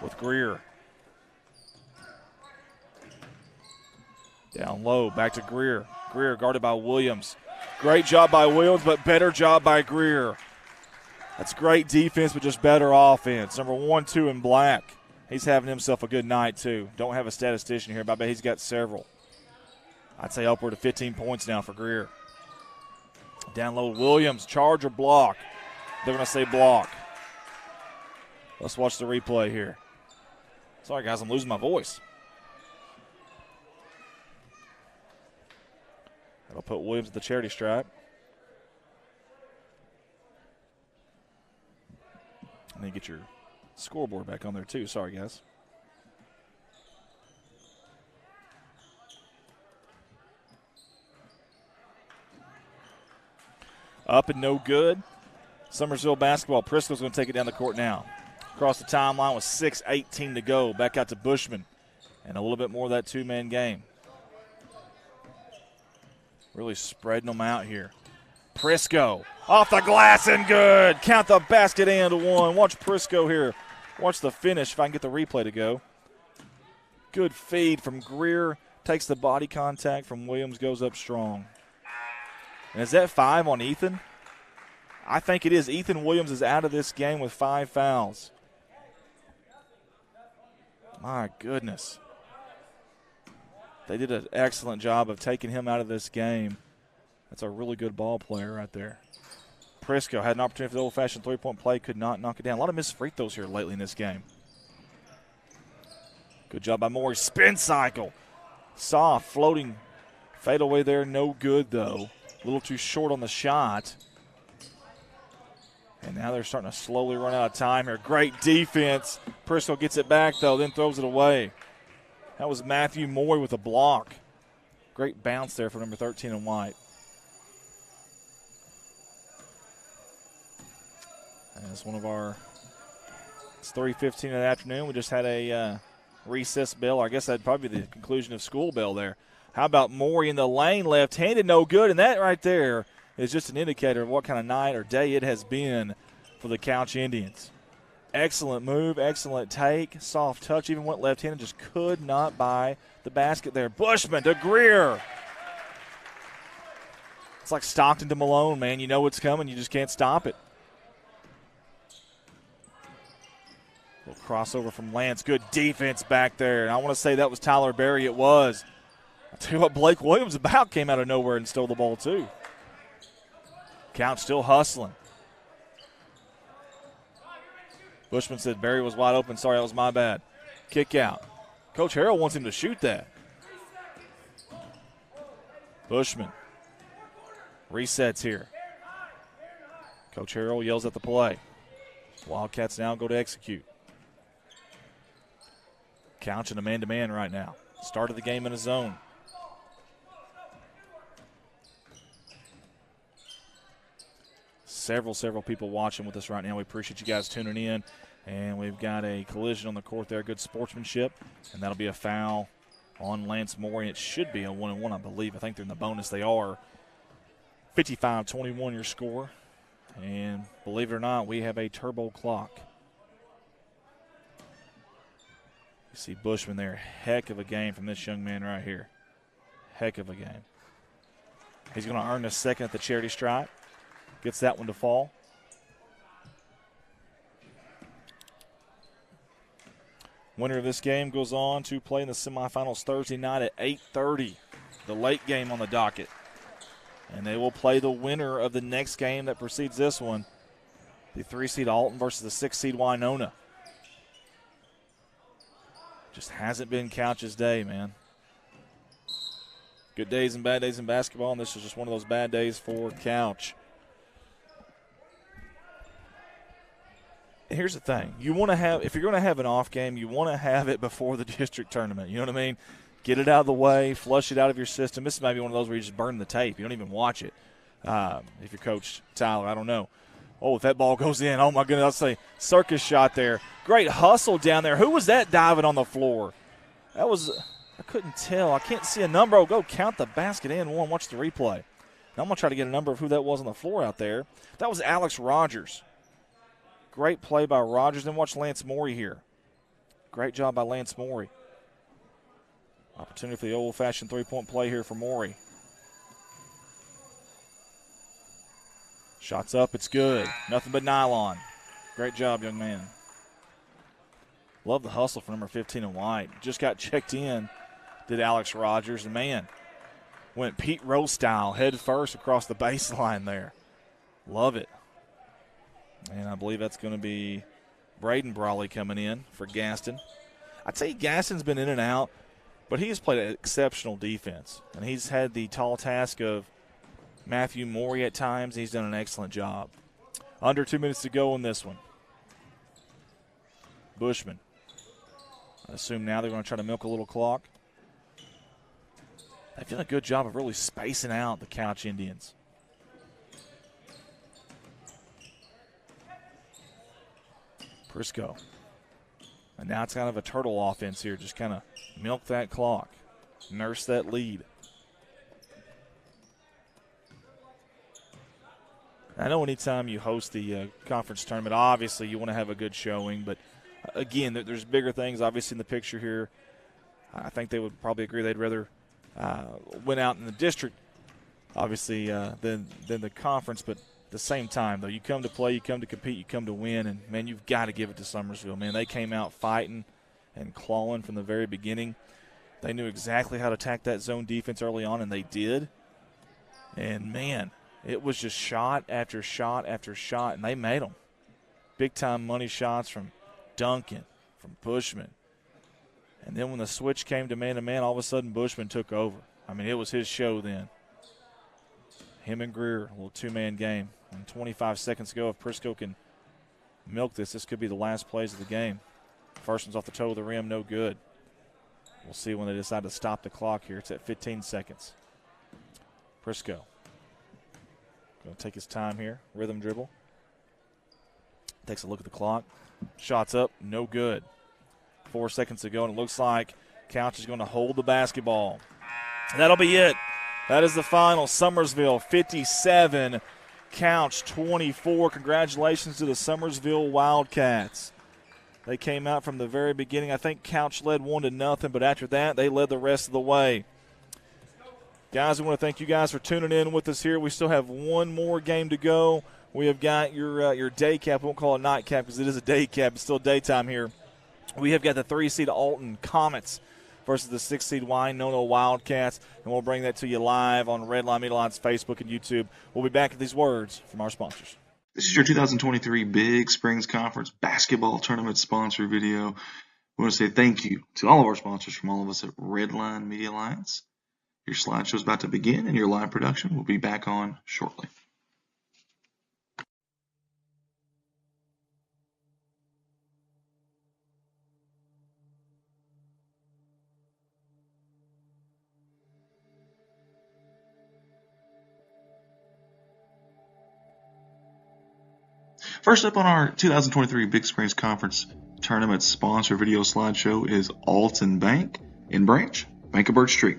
with Greer. Down low, back to Greer. Greer guarded by Williams. Great job by Williams, but better job by Greer. That's great defense, but just better offense. Number 1-2 in black. He's having himself a good night, too. Don't have a statistician here, but I bet he's got several. I'd say upward of 15 points now for Greer. Down low, Williams, charge or block? They're going to say block. Let's watch the replay here. Sorry, guys, I'm losing my voice. That'll put Williams at the charity stripe. And then get your scoreboard back on there, too. Sorry, guys. Up and no good. Summersville basketball. Prisco's going to take it down the court now. Across the timeline with 6:18 to go. Back out to Bushman. And a little bit more of that two-man game. Really spreading them out here. Prisco off the glass and good. Count the basket and one. Watch Prisco here. Watch the finish if I can get the replay to go. Good feed from Greer. Takes the body contact from Williams, goes up strong. And is that 5 on Ethan? I think it is. Ethan Williams is out of this game with 5 fouls. My goodness. They did an excellent job of taking him out of this game. That's a really good ball player right there. Prisco had an opportunity for the old-fashioned three-point play, could not knock it down. A lot of missed free throws here lately in this game. Good job by Morey. Spin cycle. Soft, floating fadeaway there, no good though. A little too short on the shot. And now they're starting to slowly run out of time here. Great defense. Prisco gets it back though, then throws it away. That was Matthew Morey with a block. Great bounce there for number 13 in white. And it's one of our, it's 3:15 in the afternoon. We just had a recess bell. I guess that'd probably be the conclusion of school bell there. How about Morey in the lane, left-handed, no good. And that right there is just an indicator of what kind of night or day it has been for the Couch Indians. Excellent move, excellent take, soft touch, even went left-handed, just could not buy the basket there. Bushman to Greer. It's like Stockton to Malone, man. You know what's coming, you just can't stop it. Little crossover from Lance, good defense back there. And I want to say that was Tyler Berry, it was. I'll tell you what Blake Williams about came out of nowhere and stole the ball too. Couch still hustling. Bushman said Berry was wide open. Sorry, that was my bad. Kick out. Coach Harrell wants him to shoot that. Bushman resets here. Coach Harrell yells at the play. Wildcats now go to execute. Couch in a man-to-man right now. Started the game in a zone. Several people watching with us right now. We appreciate you guys tuning in. And we've got a collision on the court there. Good sportsmanship. And that'll be a foul on Lance Morey. It should be a 1-and-1, I believe. I think they're in the bonus. They are. 55-21 your score. And believe it or not, we have a turbo clock. You see Bushman there. Heck of a game from this young man right here. Heck of a game. He's going to earn a second at the charity stripe. Gets that one to fall. Winner of this game goes on to play in the semifinals Thursday night at 8:30. The late game on the docket. And they will play the winner of the next game that precedes this one. The 3-seed Alton versus the 6-seed Winona. Just hasn't been Couch's day, man. Good days and bad days in basketball, and this is just one of those bad days for Couch. Here's the thing. You want to have, if you're going to have an off game, you want to have it before the district tournament. You know what I mean? Get it out of the way, flush it out of your system. This might be one of those where you just burn the tape. You don't even watch it. If you're Coach Tyler, I don't know. Oh, if that ball goes in, oh my goodness, I'll say circus shot there. Great hustle down there. Who was that diving on the floor? That was, I couldn't tell. I can't see a number. Oh, go count the basket and one. Watch the replay. Now I'm going to try to get a number of who that was on the floor out there. That was Alex Rogers. Great play by Rogers. Then watch Lance Morey here. Great job by Lance Morey. Opportunity for the old-fashioned three-point play here for Morey. Shots up, it's good. Nothing but nylon. Great job, young man. Love the hustle for number 15 in white. Just got checked in, did Alex Rogers. And, man, went Pete Rose style, head first across the baseline there. Love it. And I believe that's going to be Braden Brawley coming in for Gaston. I'd say Gaston's been in and out, but he has played an exceptional defense. And he's had the tall task of Matthew Morey at times. He's done an excellent job. Under 2 minutes to go in this one. Bushman. I assume now they're going to try to milk a little clock. They've done a good job of really spacing out the Couch Indians. Prisco. And now it's kind of a turtle offense here. Just kind of milk that clock. Nurse that lead. I know anytime you host the conference tournament, obviously you want to have a good showing. But, again, there's bigger things obviously in the picture here. I think they would probably agree they'd rather win out in the district, obviously, than the conference. But at the same time, though, you come to play, you come to compete, you come to win. And, man, you've got to give it to Summersville. Man, they came out fighting and clawing from the very beginning. They knew exactly how to attack that zone defense early on, and they did. And, man, it was just shot after shot after shot, and they made them. Big-time money shots from Duncan, from Bushman. And then when the switch came to man-to-man, all of a sudden Bushman took over. I mean, it was his show then. Him and Greer, a little two-man game. And 25 seconds ago, if Prisco can milk this could be the last plays of the game. First one's off the toe of the rim, no good. We'll see when they decide to stop the clock here. It's at 15 seconds. Prisco. Going to take his time here. Rhythm dribble. Takes a look at the clock. Shots up, no good. 4 seconds to go, and it looks like Couch is going to hold the basketball. That'll be it. That is the final. Summersville 57, Couch 24. Congratulations to the Summersville Wildcats. They came out from the very beginning. I think Couch led 1-0, but after that, they led the rest of the way. Guys, we want to thank you guys for tuning in with us here. We still have one more game to go. We have got your day cap. We won't call it night cap because it is a day cap. It's still daytime here. We have got the 3-seed Alton Comets versus the 6-seed Winono Wildcats, and we'll bring that to you live on Redline Media Line's Facebook and YouTube. We'll be back at these words from our sponsors. This is your 2023 Big Springs Conference basketball tournament sponsor video. We want to say thank you to all of our sponsors from all of us at Redline Media Alliance. Your slideshow is about to begin, and your live production will be back on shortly. First up on our 2023 Big Springs Conference Tournament sponsor video slideshow is Alton Bank in Branch, Bank of Birch Street.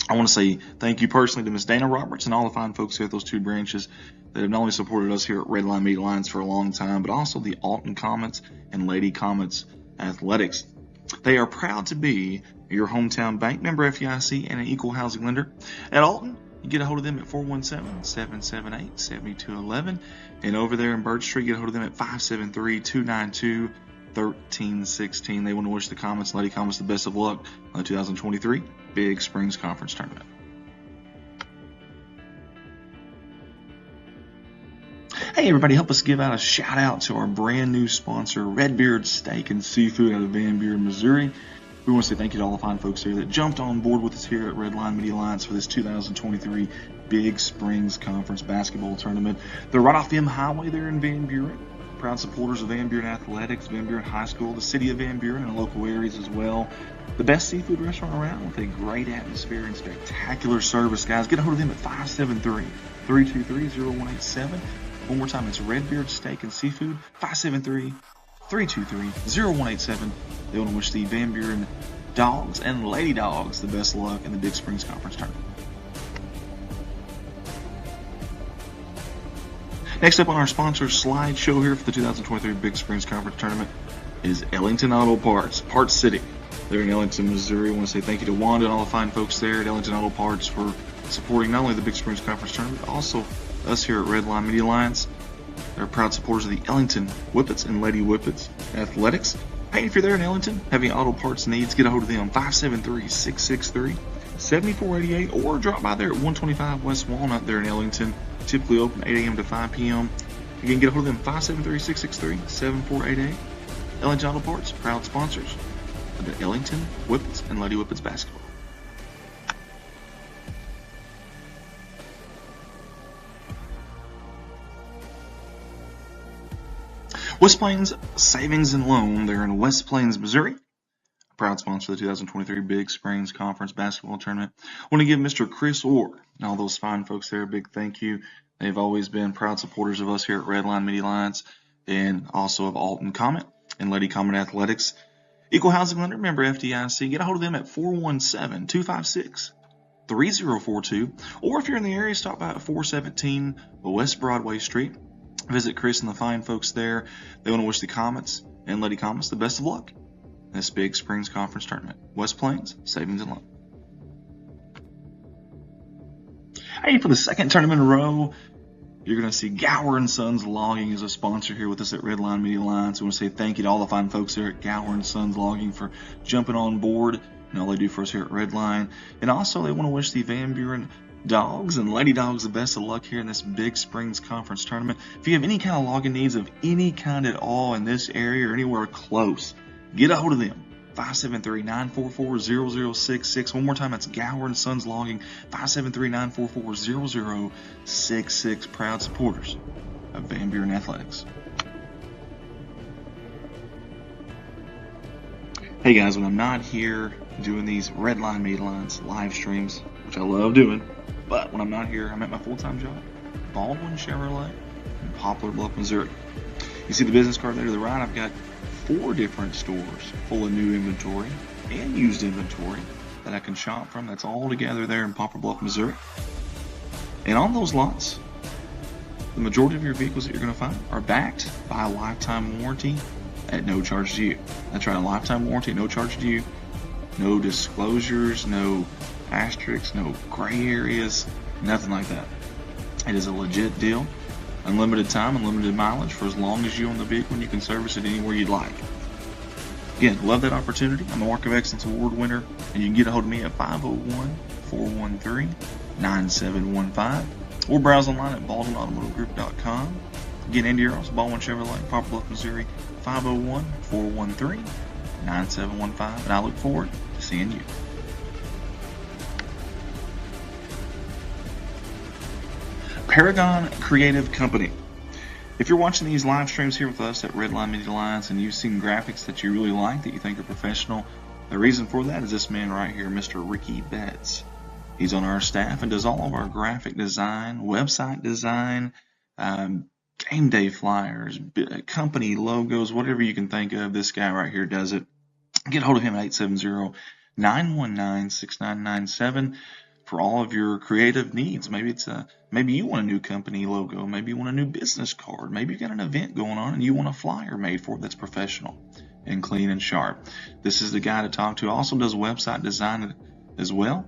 I want to say thank you personally to Miss Dana Roberts and all the fine folks here at those two branches that have not only supported us here at Redline Media Alliance for a long time, but also the Alton Comets and Lady Comets Athletics. They are proud to be your hometown bank, member FDIC, and an equal housing lender. At Alton, you get a hold of them at 417-778-7211. And over there in Birch Street, get a hold of them at 573-292-1316. They want to wish the Comets, Lady Comets, the best of luck on the 2023 Big Springs Conference Tournament. Hey everybody, help us give out a shout out to our brand new sponsor, Redbeard Steak and Seafood out of Van Buren, Missouri. We want to say thank you to all the fine folks here that jumped on board with us here at Redline Media Alliance for this 2023 Big Springs Conference Basketball Tournament. They're right off the M Highway there in Van Buren. Proud supporters of Van Buren Athletics, Van Buren High School, the city of Van Buren, and local areas as well. The best seafood restaurant around with a great atmosphere and spectacular service, guys. Get a hold of them at 573-323-0187. One more time, it's Redbeard Steak and Seafood, 573-323-0187. They want to wish the Van Buren Dogs and Lady Dogs the best of luck in the Big Springs Conference Tournament. Next up on our sponsor slideshow here for the 2023 Big Springs Conference Tournament is Ellington Auto Parts, Parts City. They're in Ellington, Missouri. I want to say thank you to Wanda and all the fine folks there at Ellington Auto Parts for supporting not only the Big Springs Conference Tournament, but also us here at Redline Media Alliance. They're proud supporters of the Ellington Whippets and Lady Whippets Athletics. Hey, if you're there in Ellington, have any auto parts needs, get a hold of them, 573-663-7488, or drop by there at 125 West Walnut there in Ellington. Typically open 8 a.m. to 5 p.m. You can get a hold of them, 573-663-7488. Ellington Auto Parts, proud sponsors of the Ellington Whippets and Lady Whippets basketball. West Plains Savings and Loan, they're in West Plains, Missouri. A proud sponsor of the 2023 Big Springs Conference Basketball Tournament. I want to give Mr. Chris Orr and all those fine folks there a big thank you. They've always been proud supporters of us here at Redline Media Alliance and also of Alton Comet and Lady Comet Athletics. Equal Housing Lender, member FDIC. Get a hold of them at 417-256-3042. Or if you're in the area, stop by at 417 West Broadway Street. Visit Chris and the fine folks there. They want to wish the Comets and Lady Comets the best of luck in this Big Springs Conference Tournament. West Plains Savings and Loan. Hey, for the second tournament in a row, you're going to see Gower & Sons Logging as a sponsor here with us at Redline Media Alliance. I want to say thank you to all the fine folks there at Gower & Sons Logging for jumping on board and all they do for us here at Redline. And also, they want to wish the Van Buren Dogs and Lady Dogs the best of luck here in this Big Springs Conference Tournament. If you have any kind of logging needs of any kind at all in this area or anywhere close, get a hold of them. 573-944-0066. One more time, that's Gower & Sons Logging, 573-944-0066. Proud supporters of Van Buren Athletics. Hey guys, when I'm not here doing these Redline Media Alliance live streams, which I love doing, but when I'm not here, I'm at my full-time job, Baldwin Chevrolet in Poplar Bluff, Missouri. You see the business card there to the right? I've got 4 different stores full of new inventory and used inventory that I can shop from. That's all together there in Poplar Bluff, Missouri. And on those lots, the majority of your vehicles that you're going to find are backed by a lifetime warranty at no charge to you. That's right, a lifetime warranty, no charge to you. No disclosures, no asterisks, no gray areas, nothing like that. It is a legit deal. Unlimited time, unlimited mileage for as long as you own the vehicle, and you can service it anywhere you'd like. Again, love that opportunity. I'm a Mark of Excellence Award winner, and you can get a hold of me at 501-413-9715 or browse online at BaldwinAutomotiveGroup.com. Again, Andy Earls, Baldwin Chevrolet, Poplar Bluff, Missouri, 501-413-9715, and I look forward to seeing you. Paragon Creative Company. If you're watching these live streams here with us at Redline Media Alliance and you've seen graphics that you really like, that you think are professional, the reason for that is this man right here, Mr. Ricky Betts. He's on our staff and does all of our graphic design, website design, game day flyers, company logos, whatever you can think of. This guy right here does it. Get a hold of him at 870-919-6997 for all of your creative needs. Maybe you want a new company logo, maybe you want a new business card, maybe you got an event going on and you want a flyer made for it that's professional and clean and sharp. This is the guy to talk to. Also does website design as well.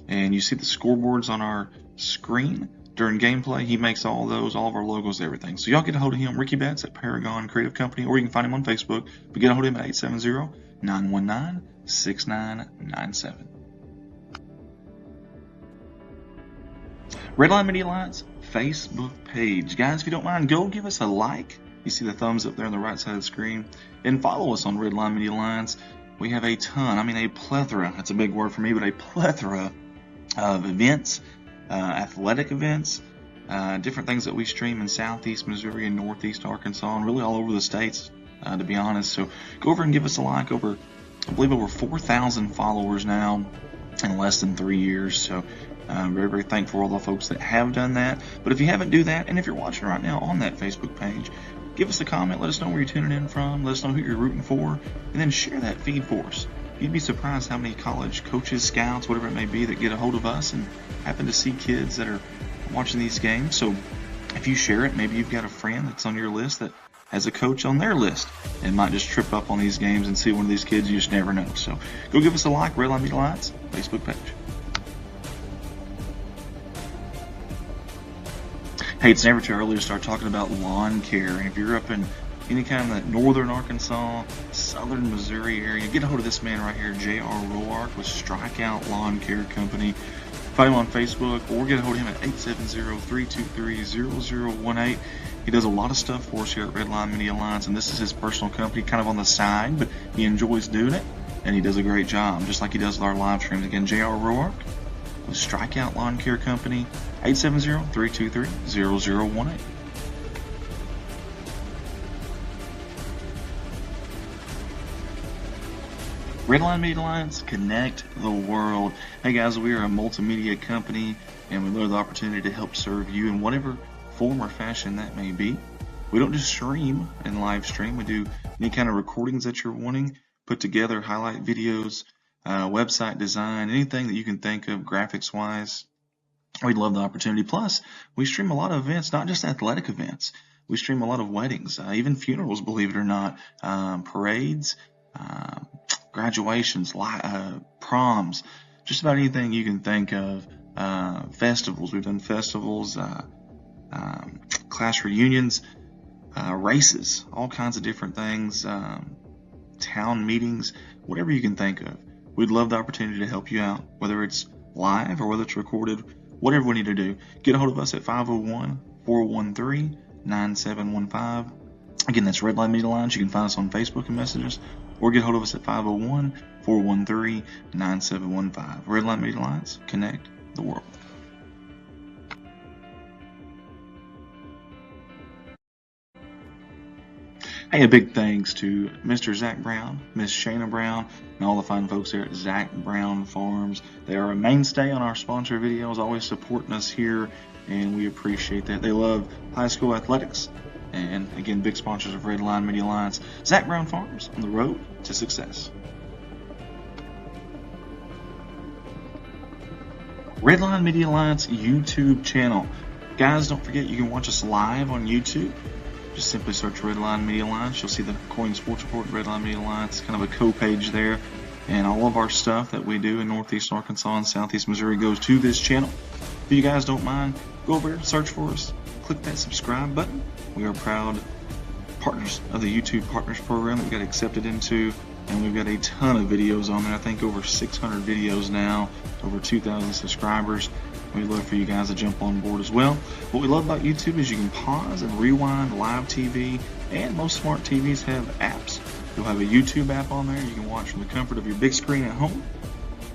And you see the scoreboards on our screen during gameplay. He makes all those, all of our logos, everything. So y'all get a hold of him, Ricky Betts at Paragon Creative Company, or you can find him on Facebook. But get a hold of him at 870-919-6997. Redline Media Alliance Facebook page. Guys, if you don't mind, go give us a like. You see the thumbs up there on the right side of the screen. And follow us on Redline Media Alliance. We have a plethora, that's a big word for me, but a plethora of events, athletic events, different things that we stream in Southeast Missouri and Northeast Arkansas, and really all over the states, to be honest. So go over and give us a like. I believe over 4,000 followers now in less than 3 years. So I'm very, very thankful for all the folks that have done that. But if you haven't, do that. And if you're watching right now on that Facebook page, give us a comment. Let us know where you're tuning in from. Let us know who you're rooting for. And then share that feed for us. You'd be surprised how many college coaches, scouts, whatever it may be, that get a hold of us and happen to see kids that are watching these games. So if you share it, maybe you've got a friend that's on your list that has a coach on their list and might just trip up on these games and see one of these kids. You just never know. So go give us a like, Redline Media Alliance Facebook page. Hey, it's never too early to start talking about lawn care. And if you're up in any kind of that northern Arkansas, southern Missouri area, get a hold of this man right here, J.R. Roark with Strikeout Lawn Care Company. Find him on Facebook or get a hold of him at 870-323-0018. He does a lot of stuff for us here at Redline Media Alliance, and this is his personal company, kind of on the side, but he enjoys doing it, and he does a great job, just like he does with our live streams. Again, J.R. Roark with Strikeout Lawn Care Company, 870-323-0018. Redline Media Alliance, connect the world. Hey guys, we are a multimedia company, and we love the opportunity to help serve you in whatever form or fashion that may be. We don't just stream and live stream. We do any kind of recordings that you're wanting, put together highlight videos, website design, anything that you can think of graphics-wise. We'd love the opportunity. Plus, we stream a lot of events, not just athletic events. We stream a lot of weddings, even funerals, believe it or not, parades, graduations, proms, just about anything you can think of. Festivals, we've done festivals, class reunions, races, all kinds of different things, town meetings, whatever you can think of. We'd love the opportunity to help you out, whether it's live or whether it's recorded, whatever we need to do. Get a hold of us at 501-413-9715. Again, that's Redline Media Alliance. You can find us on Facebook and message us, or get a hold of us at 501-413-9715. Redline Media Alliance, connect the world. Hey, a big thanks to Mr. Zach Brown, Miss Shayna Brown, and all the fine folks there at Zach Brown Farms. They are a mainstay on our sponsor videos, always supporting us here, and we appreciate that. They love high school athletics, and again, big sponsors of Redline Media Alliance. Zach Brown Farms, on the road to success. Redline Media Alliance YouTube channel. Guys, don't forget you can watch us live on YouTube. Just simply search Redline Media Alliance. You'll see the Coin Sports Report, Redline Media Alliance, kind of a co-page there. And all of our stuff that we do in Northeast Arkansas and Southeast Missouri goes to this channel. If you guys don't mind, go over there, search for us, click that subscribe button. We are proud partners of the YouTube Partners Program that we got accepted into. And we've got a ton of videos on there. I think over 600 videos now, over 2,000 subscribers. We'd love for you guys to jump on board as well. What we love about YouTube is you can pause and rewind live TV, and most smart TVs have apps. You'll have a YouTube app on there. You can watch from the comfort of your big screen at home.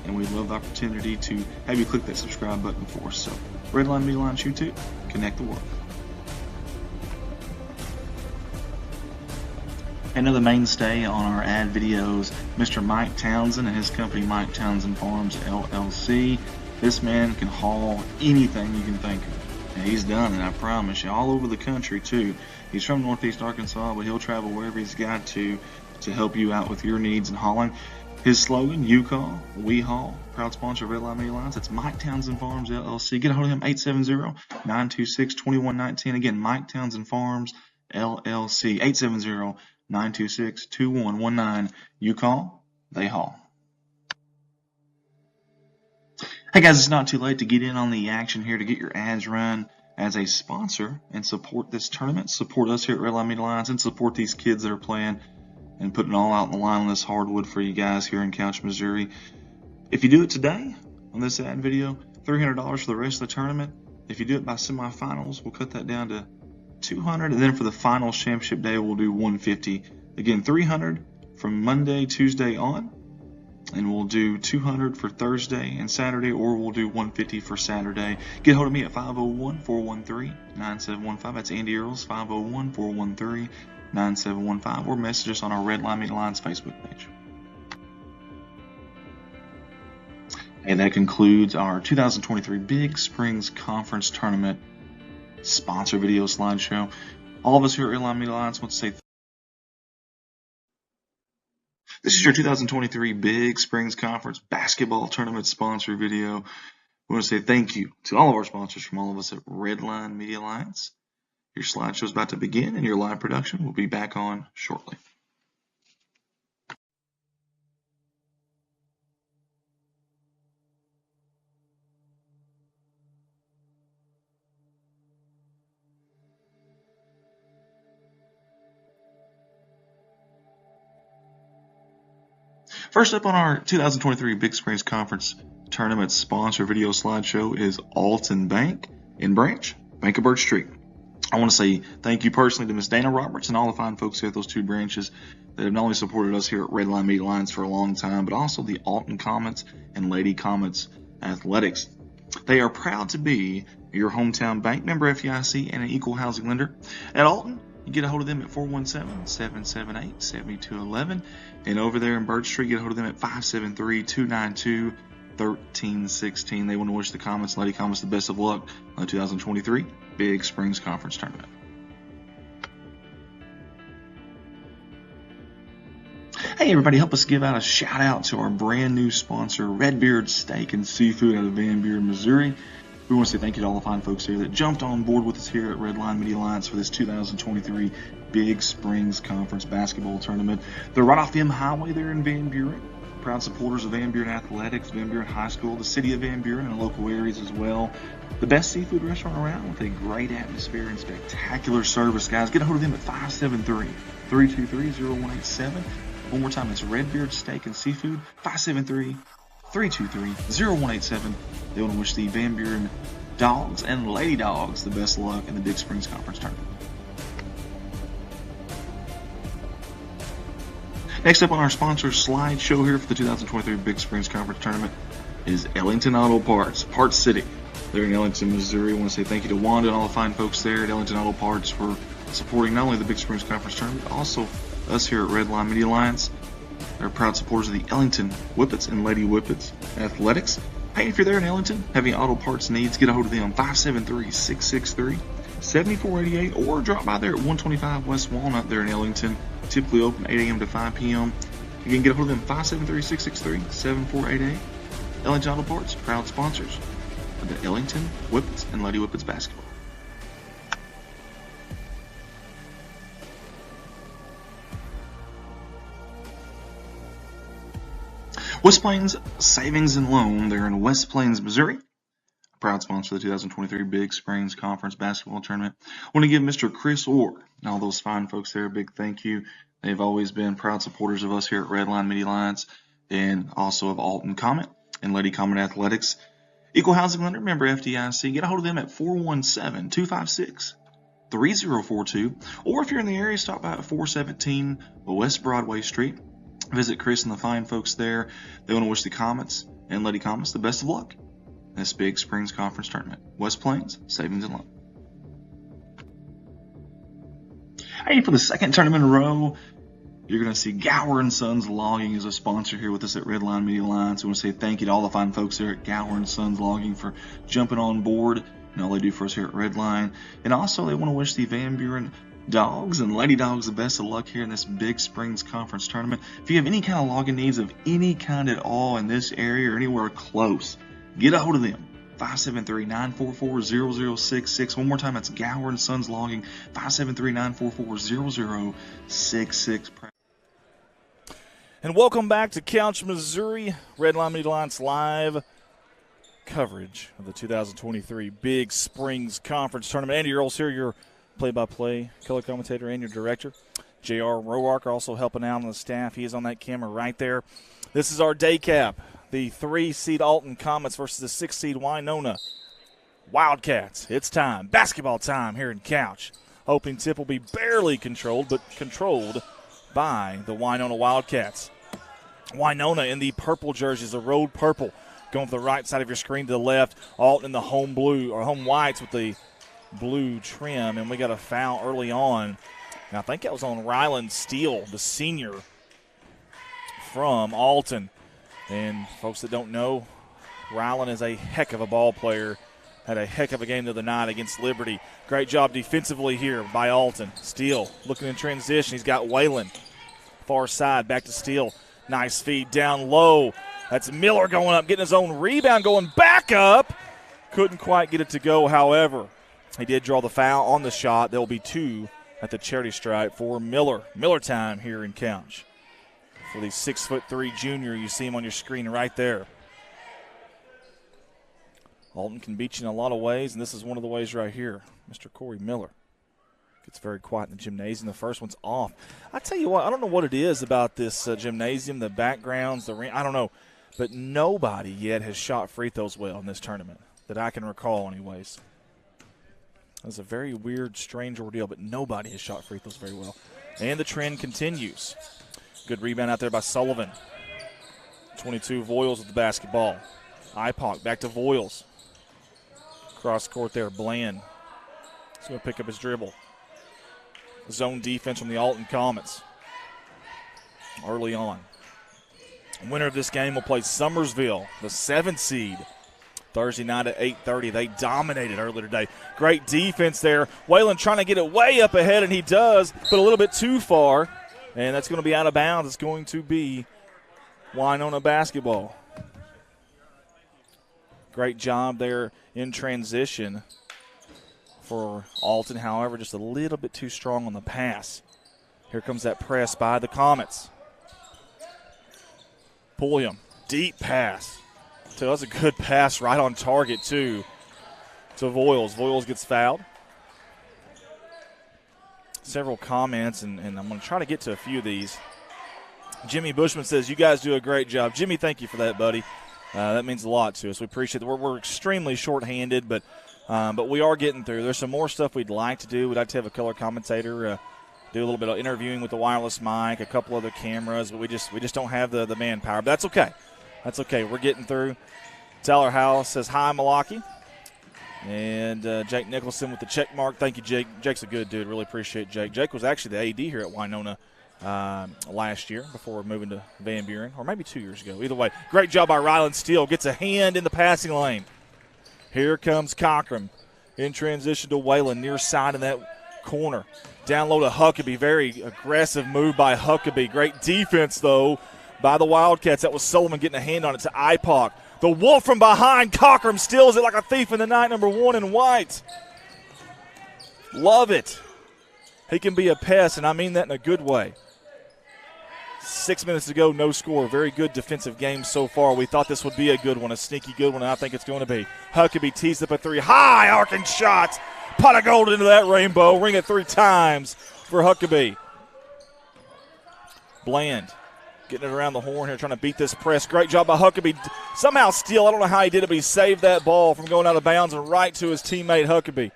And we'd love the opportunity to have you click that subscribe button for us. So, Redline Media Alliance YouTube, connect the world. Another mainstay on our ad videos, Mr. Mike Townsend and his company, Mike Townsend Farms, LLC. This man can haul anything you can think of. And he's done it, I promise you, all over the country, too. He's from Northeast Arkansas, but he'll travel wherever he's got to help you out with your needs in hauling. His slogan, you call, we haul. Proud sponsor of Redline Media Alliance. That's Mike Townsend Farms, LLC. Get a hold of him, 870-926-2119. Again, Mike Townsend Farms, LLC, 870-926-2119. You call, they haul. Hey guys, it's not too late to get in on the action here, to get your ads run as a sponsor and support this tournament, support us here at Redline Media Alliance, and support these kids that are playing and putting it all out on the line on this hardwood for you guys here in Couch, Missouri. If you do it today on this ad video, $300 for the rest of the tournament. If you do it by semifinals, we'll cut that down to $200, and then for the final championship day, we'll do $150. Again, $300 from Monday, Tuesday on. And we'll do $200 for Thursday and Saturday, or we'll do $150 for Saturday. Get hold of me at 501-413-9715. That's Andy Earls, 501-413-9715. Or message us on our Redline Media Alliance Facebook page. And that concludes our 2023 Big Springs Conference Tournament sponsor video slideshow. All of us here at Redline Media Alliance want to say this is your 2023 Big Springs Conference Basketball Tournament sponsor video. We want to say thank you to all of our sponsors from all of us at Redline Media Alliance. Your slideshow is about to begin, and your live production will be back on shortly. First up on our 2023 Big Springs Conference Tournament sponsor video slideshow is Alton Bank in Branch, Bank of Birch Street. I want to say thank you personally to Miss Dana Roberts and all the fine folks here at those two branches that have not only supported us here at Redline Media Lines for a long time, but also the Alton Comets and Lady Comets Athletics. They are proud to be your hometown bank, member FDIC, and an equal housing lender. At Alton, you get a hold of them at 417-778-7211. And over there in Birch Street, get a hold of them at 573-292-1316. They want to wish the Comets and Lady Comets the best of luck on the 2023 Big Springs Conference Tournament. Hey everybody, help us give out a shout out to our brand new sponsor, Redbeard Steak and Seafood out of Van Buren, Missouri. We want to say thank you to all the fine folks here that jumped on board with us here at Redline Media Alliance for this 2023 Big Springs Conference Basketball Tournament. They're right off the M Highway there in Van Buren. Proud supporters of Van Buren Athletics, Van Buren High School, the city of Van Buren, and local areas as well. The best seafood restaurant around with a great atmosphere and spectacular service, guys. Get a hold of them at 573-323-0187. One more time, it's Redbeard Steak and Seafood, 573-323-0187. They want to wish the Van Buren Dogs and Lady Dogs the best of luck in the Big Springs Conference Tournament. Next up on our sponsor slideshow here for the 2023 Big Springs Conference Tournament is Ellington Auto Parts, Parts City. They're in Ellington, Missouri. I want to say thank you to Wanda and all the fine folks there at Ellington Auto Parts for supporting not only the Big Springs Conference Tournament, but also us here at Redline Media Alliance. They're proud supporters of the Ellington Whippets and Lady Whippets Athletics. Hey, if you're there in Ellington, have any auto parts needs, get a hold of them, 573-663-7488, or drop by there at 125 West Walnut there in Ellington. Typically open 8 a.m. to 5 p.m. Again, get a hold of them, 573-663-7488. Ellington Auto Parts, proud sponsors of the Ellington Whippets and Lady Whippets basketball. West Plains Savings and Loan, they're in West Plains, Missouri. Proud sponsor of the 2023 Big Springs Conference Basketball Tournament. I want to give Mr. Chris Orr and all those fine folks there a big thank you. They've always been proud supporters of us here at Redline Media Alliance and also of Alton Comet and Lady Comet Athletics. Equal housing lender, member FDIC. Get a hold of them at 417-256-3042. Or if you're in the area, stop by at 417 West Broadway Street. Visit Chris and the fine folks there. They want to wish the Comets and Lady Comets the best of luck in this Big Springs Conference Tournament. West Plains Savings and Loan. Hey, for the second tournament in a row, you're going to see Gower & Sons Logging as a sponsor here with us at Redline Media Alliance. We want to say thank you to all the fine folks there at Gower & Sons Logging for jumping on board and all they do for us here at Redline. And also, they want to wish the Van Buren Dogs and Lady Dogs the best of luck here in this Big Springs Conference Tournament. If you have any kind of logging needs of any kind at all in this area or anywhere close, get a hold of them. 573-944-0066. One more time, that's Gower & Sons Logging, 573-944-0066. And welcome back to Couch, Missouri. Redline Media Alliance live coverage of the 2023 Big Springs Conference Tournament. Andy Earls here, your play-by-play color commentator and your director. J.R. Roark also helping out on the staff. He is on that camera right there. This is our day cap. The 3-seed Alton Comets versus the 6-seed Winona Wildcats. It's time. Basketball time here in Couch. Opening tip will be barely controlled, but controlled by the Winona Wildcats. Winona in the purple jerseys, the road purple. Going from the right side of your screen to the left. Alton in the home blue, or home whites with the blue trim. And we got a foul early on. And I think that was on Ryland Steele, the senior from Alton. And folks that don't know, Ryland is a heck of a ball player. Had a heck of a game the other night against Liberty. Great job defensively here by Alton. Steele looking in transition. He's got Whalen. Far side, back to Steele. Nice feed down low. That's Miller going up, getting his own rebound, going back up. Couldn't quite get it to go, however. He did draw the foul on the shot. There will be 2 at the charity stripe for Miller. Miller time here in Couch. For the 6'3" junior, you see him on your screen right there. Alton can beat you in a lot of ways, and this is one of the ways right here. Mr. Corey Miller. Gets very quiet in the gymnasium. The first one's off. I tell you what, I don't know what it is about this gymnasium, the backgrounds, the ring. I don't know. But nobody yet has shot free throws well in this tournament that I can recall anyways. It was a very weird, strange ordeal, but nobody has shot free throws very well. And the trend continues. Good rebound out there by Sullivan. 22, Voiles with the basketball. Ipoc back to Voiles. Cross court there, Bland. He's going to pick up his dribble. Zone defense from the Alton Comets early on. Winner of this game will play Summersville, the 7th seed, Thursday night at 8:30. They dominated earlier today. Great defense there. Whalen trying to get it way up ahead, and he does, but a little bit too far, and that's going to be out of bounds. It's going to be Winona basketball. Great job there in transition for Alton, however, just a little bit too strong on the pass. Here comes that press by the Comets. Pulliam, deep pass. So that's a good pass right on target, too, to Voiles. Voiles gets fouled. Several comments, and I'm going to try to get to a few of these. Jimmy Bushman says, you guys do a great job. Jimmy, thank you for that, buddy. That means a lot to us. We appreciate it. We're extremely short-handed, but we are getting through. There's some more stuff we'd like to do. We'd like to have a color commentator, do a little bit of interviewing with the wireless mic, a couple other cameras, but we just don't have the manpower. But that's okay. That's okay. We're getting through. Tyler Howell says, hi, Milwaukee. And Jake Nicholson with the check mark. Thank you, Jake. Jake's a good dude. Really appreciate Jake. Jake was actually the AD here at Winona last year before moving to Van Buren, or maybe 2 years ago. Either way, great job by Ryland Steele. Gets a hand in the passing lane. Here comes Cochran in transition to Whalen, near side in that corner. Down low to Huckabee. Very aggressive move by Huckabee. Great defense, though, by the Wildcats. That was Sullivan getting a hand on it to Ipoc. The Wolf from behind. Cochran steals it like a thief in the night, number 1 in white. Love it. He can be a pest, and I mean that in a good way. 6 minutes to go, no score. Very good defensive game so far. We thought this would be a good one, a sneaky good one, and I think it's going to be. Huckabee tees up a three. High arcing shot. Pot of gold into that rainbow. Ring it 3 times for Huckabee. Bland getting it around the horn here, trying to beat this press. Great job by Huckabee. Somehow Steele, I don't know how he did it, but he saved that ball from going out of bounds and right to his teammate Huckabee.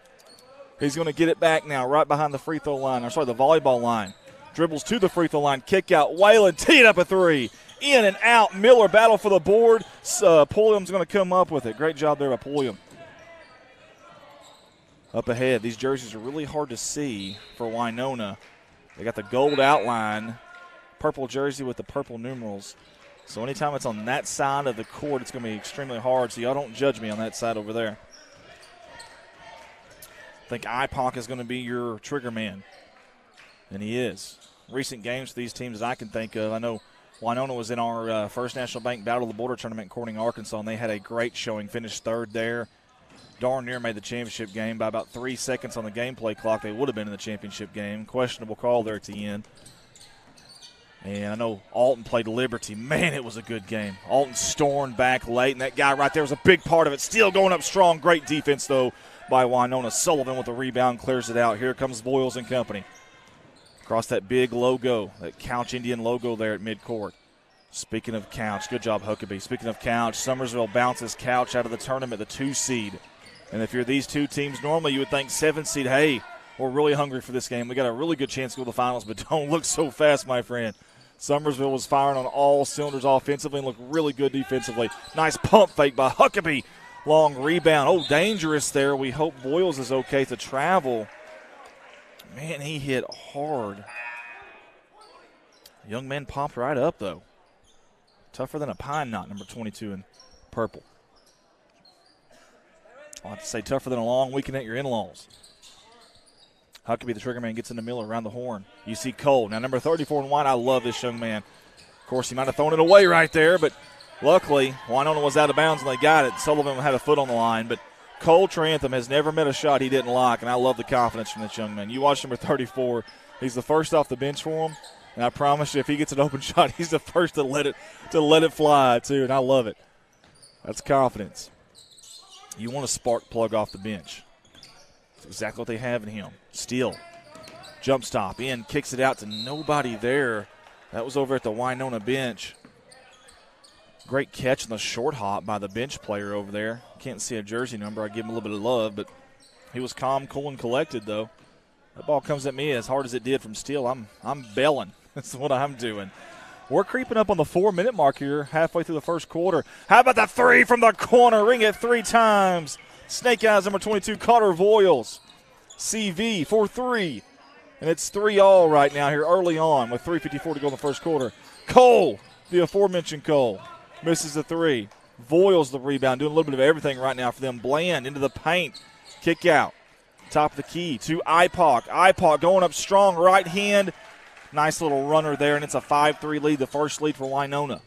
He's going to get it back now, right behind the free throw line, the volleyball line. Dribbles to the free throw line, kick out. Whalen teed up a 3. In and out. Miller battle for the board. Pulliam's going to come up with it. Great job there by Pulliam. Up ahead, these jerseys are really hard to see for Winona. They got the gold outline, purple jersey with the purple numerals. So anytime it's on that side of the court, it's going to be extremely hard. So y'all don't judge me on that side over there. I think Ipoc is going to be your trigger man. And he is. Recent games for these teams that I can think of. I know Winona was in our First National Bank Battle of the Border tournament in Corning, Arkansas, and they had a great showing, finished 3rd there. Darn near made the championship game by about 3 seconds on the gameplay clock. They would have been in the championship game. Questionable call there at the end. And I know Alton played Liberty. Man, it was a good game. Alton stormed back late, and that guy right there was a big part of it. Still going up strong. Great defense, though, by Winona. Sullivan with the rebound, clears it out. Here comes Voiles and company. Across that big logo, that Couch Indian logo there at midcourt. Speaking of Couch, good job, Huckabee. Speaking of Couch, Summersville bounces Couch out of the tournament, the 2 seed. And if you're these 2 teams, normally you would think 7 seed, hey, we're really hungry for this game. We got a really good chance to go to the finals, but don't look so fast, my friend. Summersville was firing on all cylinders offensively and looked really good defensively. Nice pump fake by Huckabee. Long rebound. Oh, dangerous there. We hope Voiles is okay to travel. Man, he hit hard. The young man popped right up, though. Tougher than a pine knot, number 22 in purple. I'll have to say tougher than a long weekend at your in-laws. Huckabee, the trigger man, gets into Miller around the horn. You see Cole. Now, number 34 in white, I love this young man. Of course, he might have thrown it away right there, but luckily, Winona was out of bounds and they got it. Sullivan had a foot on the line, but Cole Trantham has never met a shot he didn't like, and I love the confidence from this young man. You watch number 34. He's the first off the bench for him, and I promise you if he gets an open shot, he's the first to let it fly, too, and I love it. That's confidence. You want a spark plug off the bench. That's exactly what they have in him. Steele Jump stop in, kicks it out to nobody there. That was over at the Winona bench. Great catch on the short hop by the bench player over there. Can't see a jersey number. I give him a little bit of love, but he was calm, cool, and collected, though. That ball comes at me as hard as it did from Steele. I'm belling. That's what I'm doing. We're creeping up on the 4-minute mark here, halfway through the first quarter. How about the three from the corner? Ring it 3 times. Snake Eyes number 22, Carter Voiles. CV for 3. And it's 3-all right now here early on with 3:54 to go in the first quarter. Cole, the aforementioned Cole, misses the 3. Voiles the rebound, doing a little bit of everything right now for them. Bland into the paint. Kick out. Top of the key to Ipoc. Ipoc going up strong, right hand. Nice little runner there, and it's a 5-3 lead, the first lead for Winona.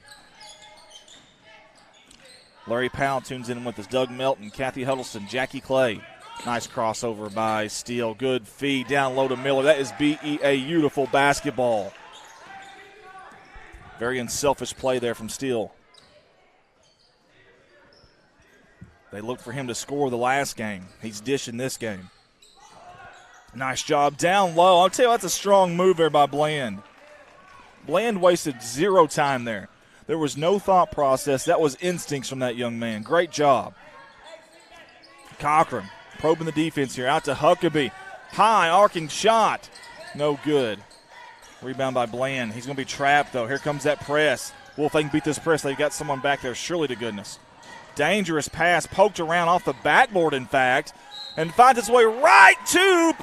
Larry Powell tunes in with us. Doug Melton, Kathy Huddleston, Jackie Clay. Nice crossover by Steele. Good feed down low to Miller. That is beautiful basketball. Very unselfish play there from Steele. They looked for him to score the last game. He's dishing this game. Nice job down low. I'll tell you, that's a strong move there by Bland. Bland wasted 0 time there. There was no thought process. That was instincts from that young man. Great job. Cochran probing the defense here. Out to Huckabee. High arcing shot. No good. Rebound by Bland. He's going to be trapped, though. Here comes that press. Well, if they can beat this press, they've got someone back there, surely to goodness. Dangerous pass, poked around off the backboard, in fact, and finds its way right to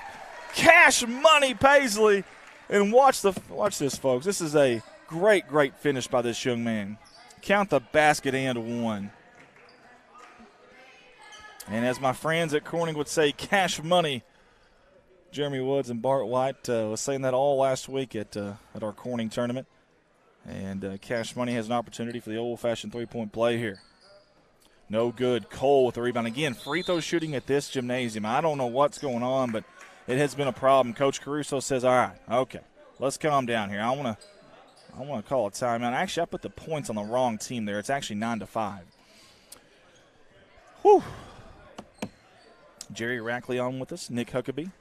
Cash Money Paisley. And watch this, folks. This is a great finish by this young man. Count the basket and 1. And as my friends at Corning would say, Cash Money. Jeremy Woods and Bart White was saying that all last week at our Corning tournament. And Cash Money has an opportunity for the old-fashioned three-point play here. No good. Cole with the rebound. Again, free throw shooting at this gymnasium. I don't know what's going on, but it has been a problem. Coach Caruso says, all right, okay, let's calm down here. I want to call a timeout. Actually, I put the points on the wrong team there. It's actually 9-5. Whew. Jerry Rackley on with us. Nick Huckabee.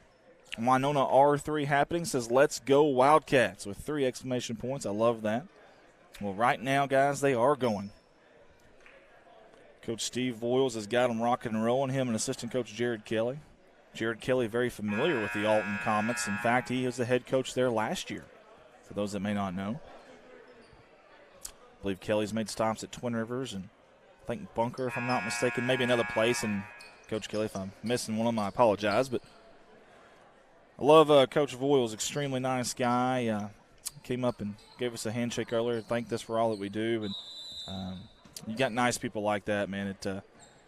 Winona R3 happening says, let's go Wildcats with 3 exclamation points. I love that. Well, right now, guys, they are going. Coach Steve Voiles has got them rocking and rolling, him and assistant coach Jared Kelly. Jared Kelly very familiar with the Alton Comets. In fact, he was the head coach there last year, for those that may not know. I believe Kelly's made stops at Twin Rivers and I think Bunker, if I'm not mistaken, maybe another place. And Coach Kelly, if I'm missing one of them, I apologize. But I love Coach Voiles, extremely nice guy. Came up and gave us a handshake earlier, thanked us for all that we do. And you got nice people like that, man.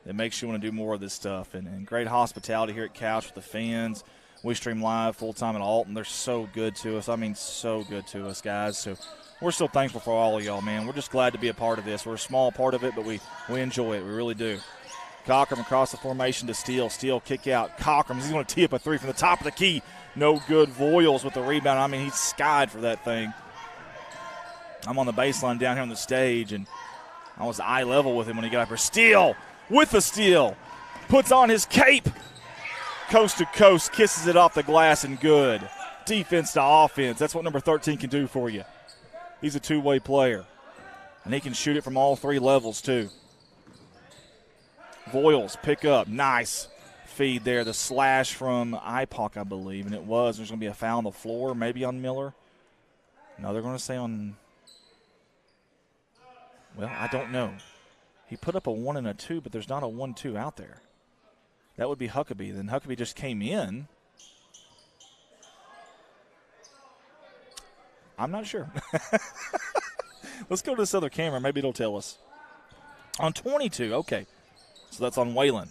It makes you want to do more of this stuff. And great hospitality here at Couch with the fans. We stream live full-time at Alton. They're so good to us. I mean, so good to us, guys. So we're so thankful for all of y'all, man. We're just glad to be a part of this. We're a small part of it, but we enjoy it. We really do. Cochran across the formation to Steele. Steele kick out. Cochran, he's going to tee up a 3 from the top of the key. No good. Voiles with the rebound. I mean, he's skied for that thing. I'm on the baseline down here on the stage, and I was eye level with him when he got up here. Steele with the steal. Puts on his cape. Coast to coast. Kisses it off the glass and good. Defense to offense. That's what number 13 can do for you. He's a two-way player. And he can shoot it from all 3 levels, too. Voiles pick up. Nice feed there. The slash from Ipoc, I believe. And it was. There's going to be a foul on the floor, maybe on Miller. No, they're going to say on – well, I don't know. He put up a 1 and a 2, but there's not a 1-2 out there. That would be Huckabee. Then Huckabee just came in. I'm not sure. Let's go to this other camera. Maybe it'll tell us. On 22, okay. So that's on Whalen.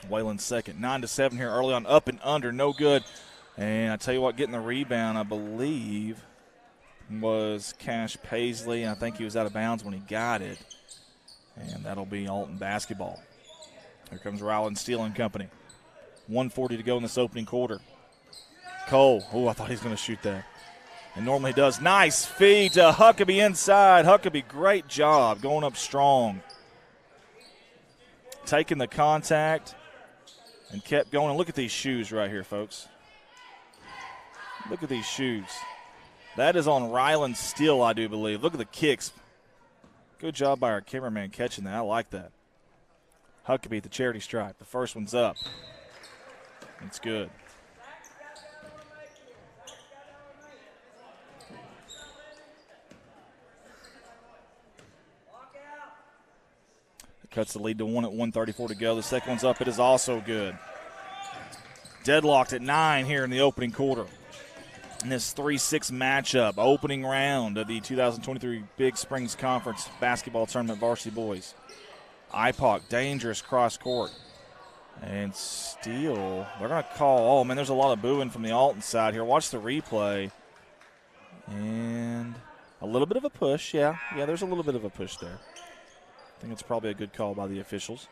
Whalen's second. 9-7 here early on. Up and under. No good. And I tell you what, getting the rebound, I believe, was Cash Paisley. I think he was out of bounds when he got it. And that'll be Alton basketball. Here comes Ryland Steele and company. 1:40 to go in this opening quarter. Cole. Oh, I thought he was going to shoot that. And normally he does. Nice feed to Huckabee inside. Huckabee, great job going up strong. Taking the contact and kept going. And look at these shoes right here, folks. Look at these shoes. That is on Ryland Steele, I do believe. Look at the kicks. Good job by our cameraman catching that. I like that. Huckabee at the charity stripe. The first one's up. It's good. It cuts the lead to 1 at 1:34 to go. The second one's up. It is also good. Deadlocked at 9 here in the opening quarter. In this 3-6 matchup, opening round of the 2023 Big Springs Conference Basketball Tournament Varsity Boys. IPOC, dangerous cross court. And Steele, they're going to call, oh man, there's a lot of booing from the Alton side here. Watch the replay. And a little bit of a push, yeah, there's a little bit of a push there. I think it's probably a good call by the officials.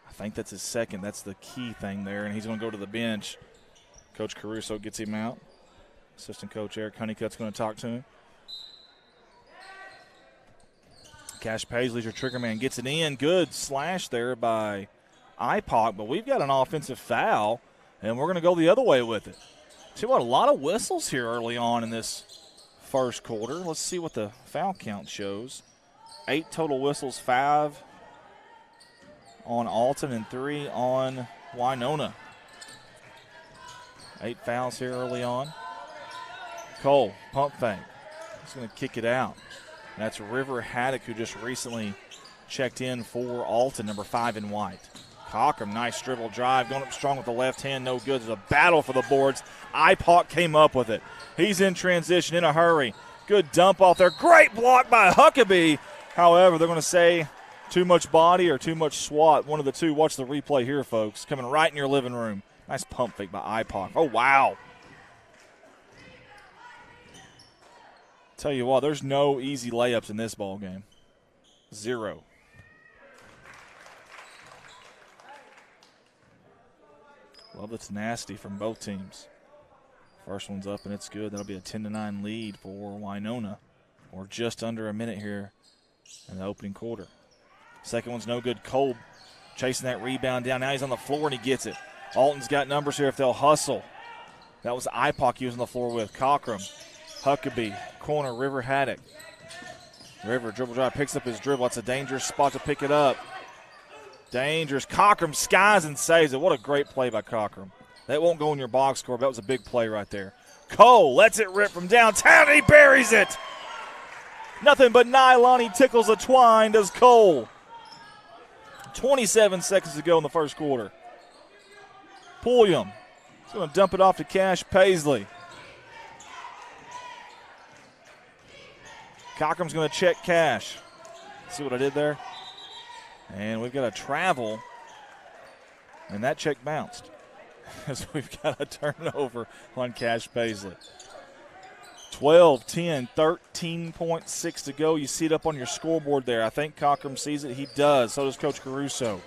I think that's his second. That's the key thing there, and he's going to go to the bench. Coach Caruso gets him out. Assistant coach Eric Honeycutt's going to talk to him. Cash Paisley's your trigger man. Gets it in. Good slash there by IPOC, but we've got an offensive foul, and we're going to go the other way with it. See what, a lot of whistles here early on in this first quarter. Let's see what the foul count shows. 8 total whistles, 5 on Alton and 3 on Winona. 8 fouls here early on. Cole, pump fake. He's going to kick it out. That's River Haddock, who just recently checked in for Alton, number 5 in white. Cochran, nice dribble drive, going up strong with the left hand, no good. There's a battle for the boards. IPOC came up with it. He's in transition, in a hurry. Good dump off there. Great block by Huckabee. However, they're going to say too much body or too much SWAT. One of the two. Watch the replay here, folks. Coming right in your living room. Nice pump fake by IPOC. Oh, wow. Tell you what, there's no easy layups in this ball game. 0. Love the tenacity from both teams. First one's up, and it's good. That'll be a 10-9 lead for Winona. We're just under a minute here in the opening quarter. Second one's no good. Cole chasing that rebound down. Now he's on the floor, and he gets it. Alton's got numbers here if they'll hustle. That was IPOC he was on the floor with. Cochran, Huckabee, corner, River Haddock. River, dribble drive, picks up his dribble. That's a dangerous spot to pick it up. Dangerous. Cochran skies and saves it. What a great play by Cochran. That won't go in your box score, but that was a big play right there. Cole lets it rip from downtown, and he buries it. Nothing but nylon. He tickles a twine, does Cole. 27 seconds to go in the first quarter. Pulliam. He's going to dump it off to Cash Paisley. Cochran's going to check Cash. See what I did there? And we've got a travel, and that check bounced. As we've got a turnover on Cash Paisley. 12-10, 13.6 to go. You see it up on your scoreboard there. I think Cochran sees it. He does. So does Coach Caruso.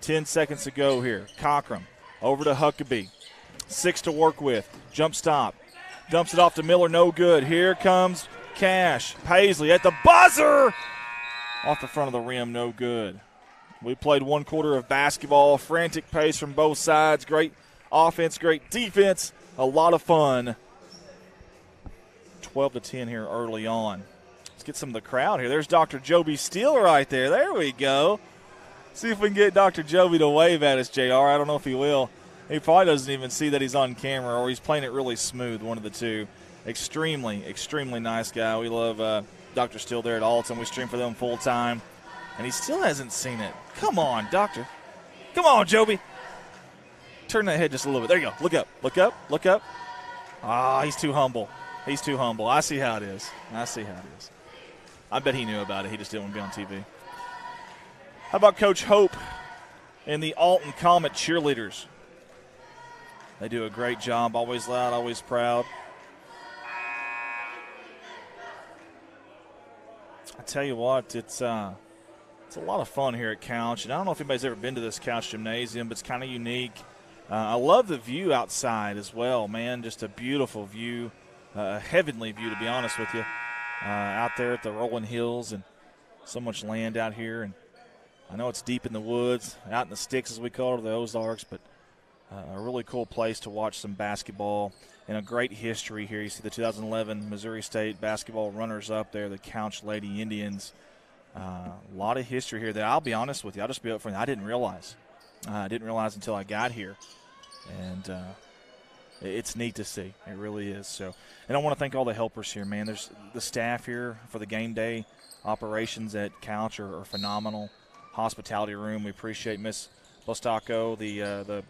10 seconds to go here. Cochran over to Huckabee. 6 to work with. Jump stop. Dumps it off to Miller. No good. Here comes Cash. Paisley at the buzzer. Off the front of the rim. No good. We played one quarter of basketball. Frantic pace from both sides. Great offense, great defense. A lot of fun. 12-10 here early on. Let's get some of the crowd here. There's Dr. Joby Steele right there. There we go. See if we can get Dr. Joby to wave at us, JR. I don't know if he will. He probably doesn't even see that he's on camera, or he's playing it really smooth, one of the two. Extremely, extremely nice guy. We love Dr. Steele there at Alton. We stream for them full time. And he still hasn't seen it. Come on, Doctor. Come on, Joby. Turn that head just a little bit. There you go. Look up. Look up. Look up. Ah, he's too humble. He's too humble. I see how it is. I see how it is. I bet he knew about it. He just didn't want to be on TV. How about Coach Hope and the Alton Comet cheerleaders? They do a great job. Always loud, always proud. I tell you what, it's a lot of fun here at Couch. And I don't know if anybody's ever been to this Couch Gymnasium, but it's kind of unique. I love the view outside as well, man. Just a beautiful view, a heavenly view, to be honest with you, out there at the rolling hills, and so much land out here. And I know it's deep in the woods, out in the sticks, as we call it, or the Ozarks, but a really cool place to watch some basketball and a great history here. You see the 2011 Missouri State basketball runners-up there, the Couch Lady Indians. A lot of history here that I'll be honest with you. I'll just be up front. I didn't realize. I didn't realize until I got here. And it's neat to see. It really is. So, and I want to thank all the helpers here, man. There's the staff here for the game day operations at Couch are phenomenal. Hospitality room, we appreciate Miss Bostaco, the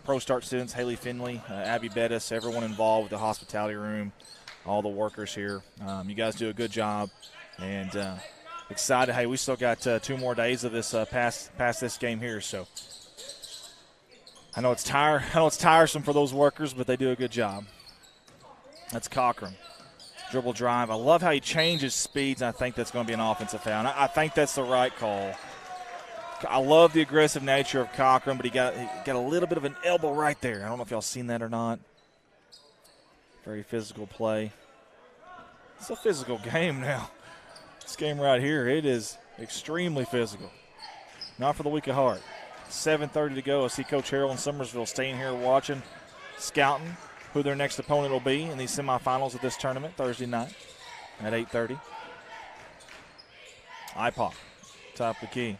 Pro Start students, Haley Finley, Abby Bettis, everyone involved with the hospitality room, all the workers here. You guys do a good job, and excited. Hey, we still got 2 more days of this past this game here, so I know it's tiresome for those workers, but they do a good job. That's Cochran. Dribble drive. I love how he changes speeds, and I think that's going to be an offensive foul. And I think that's the right call. I love the aggressive nature of Cochran, but he got a little bit of an elbow right there. I don't know if y'all seen that or not. Very physical play. It's a physical game now. This game right here, it is extremely physical. Not for the weak of heart. 7:30 to go. I see Coach Harrell in Summersville staying here watching, scouting who their next opponent will be in these semifinals of this tournament Thursday night at 8:30. IPOC, top of the key.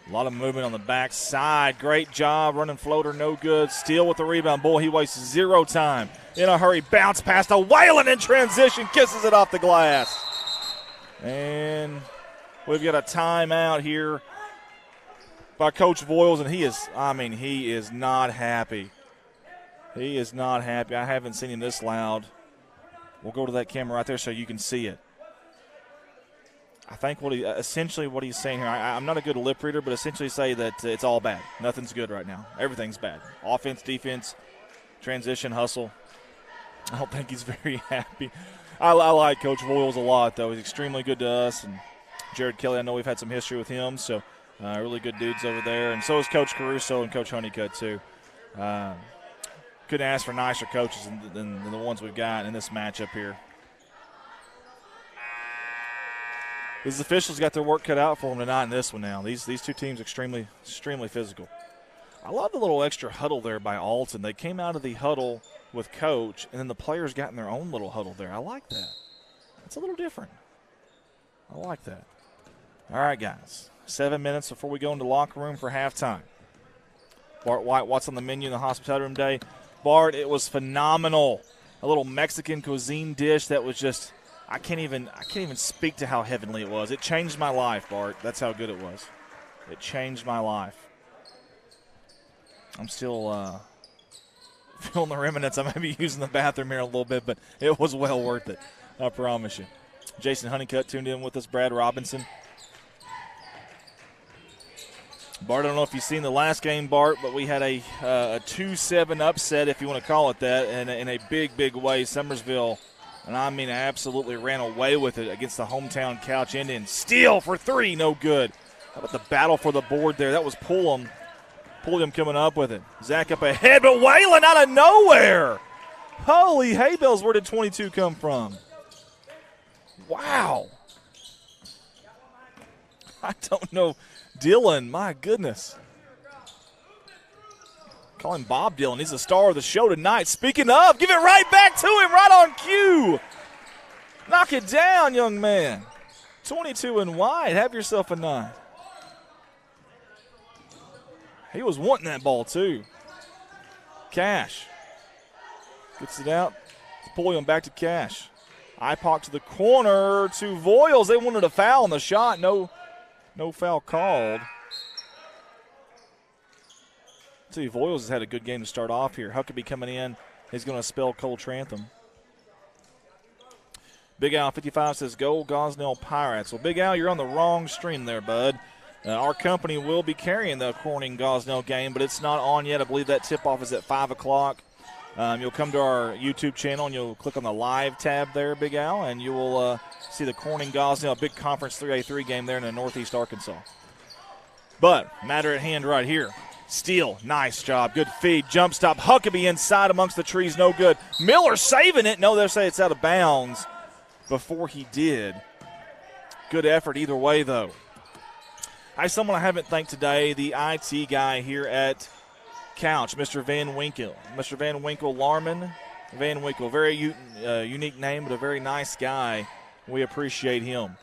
A lot of movement on the backside. Great job. Running floater, no good. Steele with the rebound. Boy, he wastes 0 time. In a hurry, bounce past a Whalen in transition. Kisses it off the glass. And we've got a timeout here by Coach Voiles, and he is not happy. He is not happy. I haven't seen him this loud. We'll go to that camera right there so you can see it. I think what he's saying here, I'm not a good lip reader, but essentially say that it's all bad. Nothing's good right now. Everything's bad. Offense, defense, transition, hustle. I don't think he's very happy. I like Coach Voiles a lot, though. He's extremely good to us. And Jared Kelly, I know we've had some history with him, so really good dudes over there. And so is Coach Caruso and Coach Honeycutt, too. Couldn't ask for nicer coaches than the ones we've got in this matchup here. These officials got their work cut out for them tonight in this one now. These 2 teams extremely physical. I love the little extra huddle there by Alton. They came out of the huddle with Coach, and then the players got in their own little huddle there. I like that. It's a little different. I like that. All right, guys. 7 minutes before we go into locker room for halftime. Bart White, what's on the menu in the hospitality room day? Bart, it was phenomenal. A little Mexican cuisine dish that was just – I can't even speak to how heavenly it was. It changed my life, Bart. That's how good it was. It changed my life. I'm still feeling the remnants. I may be using the bathroom here a little bit, but it was well worth it. I promise you. Jason Honeycutt tuned in with us. Brad Robinson. Bart, I don't know if you've seen the last game, Bart, but we had a 2-7 upset, if you want to call it that, in a big, big way. Summersville, and I mean absolutely ran away with it against the hometown Couch Indians. Steele for 3, no good. How about the battle for the board there? That was Pullum coming up with it. Zach up ahead, but Whalen out of nowhere. Holy hay bells, where did 22 come from? Wow. I don't know. Dylan, my goodness. Call him Bob Dylan. He's the star of the show tonight. Speaking of, give it right back to him, right on cue. Knock it down, young man. 22 and wide. Have yourself a night. He was wanting that ball, too. Cash. Gets it out. Pulling back to Cash. IPOC to the corner to Voiles. They wanted a foul on the shot. No foul called. See, Voiles has had a good game to start off here. Huckabee coming in. He's going to spell Cole Trantham. Big Al 55 says, go Gosnell Pirates. Well, Big Al, you're on the wrong stream there, bud. Our company will be carrying the Corning-Gosnell game, but it's not on yet. I believe that tip-off is at 5 o'clock. You'll come to our YouTube channel, and you'll click on the live tab there, Big Al, and you will see the Corning-Gosnell big conference 3A3 game there in Northeast Arkansas. But matter at hand right here. Steele, nice job, good feed, jump stop. Huckabee inside amongst the trees, no good. Miller saving it. No, they'll say it's out of bounds before he did. Good effort either way, though. Someone I haven't thanked today, the IT guy here at Couch, Mr. Van Winkle. Mr. Van Winkle Larman. Van Winkle, very unique name, but a very nice guy. We appreciate him.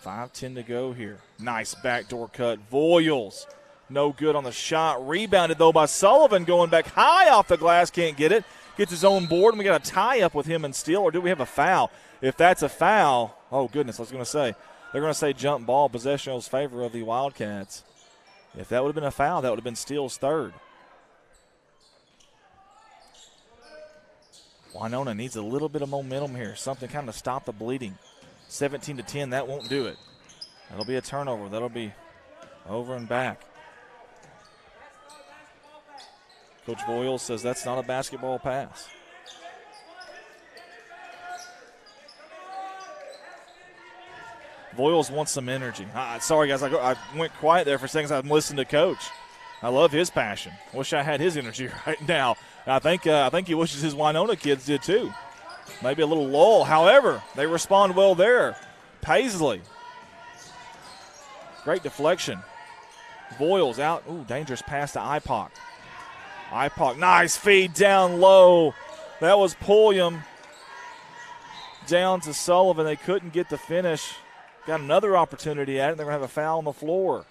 5:10 to go here. Nice backdoor cut. Voiles, no good on the shot. Rebounded, though, by Sullivan, going back high off the glass. Can't get it. Gets his own board, and we got a tie-up with him and Steele, or do we have a foul? If that's a foul, oh, goodness, I was going to say. They're going to say jump ball, possession in favor of the Wildcats. If that would have been a foul, that would have been Steele's third. Winona needs a little bit of momentum here, something kind of stop the bleeding. 17-10, that won't do it. That'll be a turnover. That'll be over and back. Coach Boyle says that's not a basketball pass. Voiles wants some energy. Sorry, guys, I went quiet there for a second. I'm listening to Coach. I love his passion. Wish I had his energy right now. I think he wishes his Winona kids did too. Maybe a little lull. However, they respond well there. Paisley. Great deflection. Voiles out. Ooh, dangerous pass to Ipoc. Ipoc, nice feed down low. That was Pulliam. Down to Sullivan. They couldn't get the finish. Got another opportunity at it. They're going to have a foul on the floor.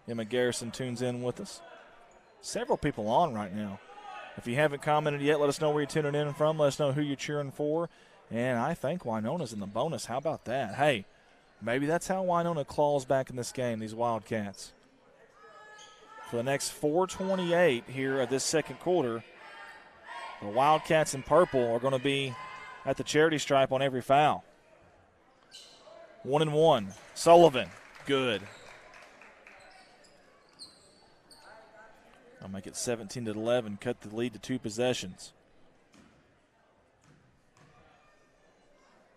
Emma Garrison tunes in with us. Several people on right now. If you haven't commented yet, let us know where you're tuning in from. Let us know who you're cheering for. And I think Winona's in the bonus. How about that? Hey, maybe that's how Winona claws back in this game, these Wildcats. For the next 4:28 here at this second quarter, the Wildcats in purple are going to be at the charity stripe on every foul. 1-1. Sullivan, good. I'll make it 17-11, cut the lead to 2 possessions.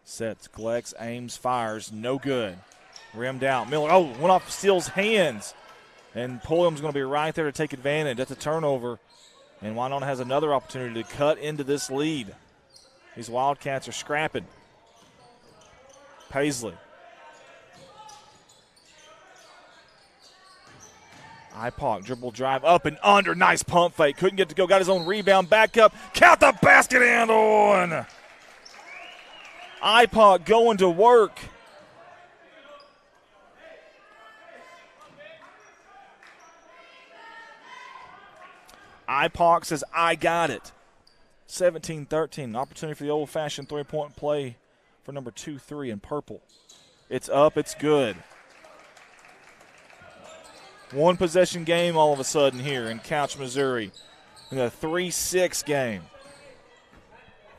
Sets, collects, aims, fires, no good. Rimmed out. Miller, went off Steele's hands. And Pulliam's going to be right there to take advantage. That's a turnover. And Winona has another opportunity to cut into this lead. These Wildcats are scrapping. Paisley. Ipoc, dribble drive, up and under. Nice pump fake. Couldn't get to go. Got his own rebound. Back up. Count the basket and on. Ipoc going to work. Ipoc says, I got it. 17-13. Opportunity for the old-fashioned three-point play for number 2-3 in purple. It's up. It's good. One possession game all of a sudden here in Couch, Missouri. In a 3-6 game.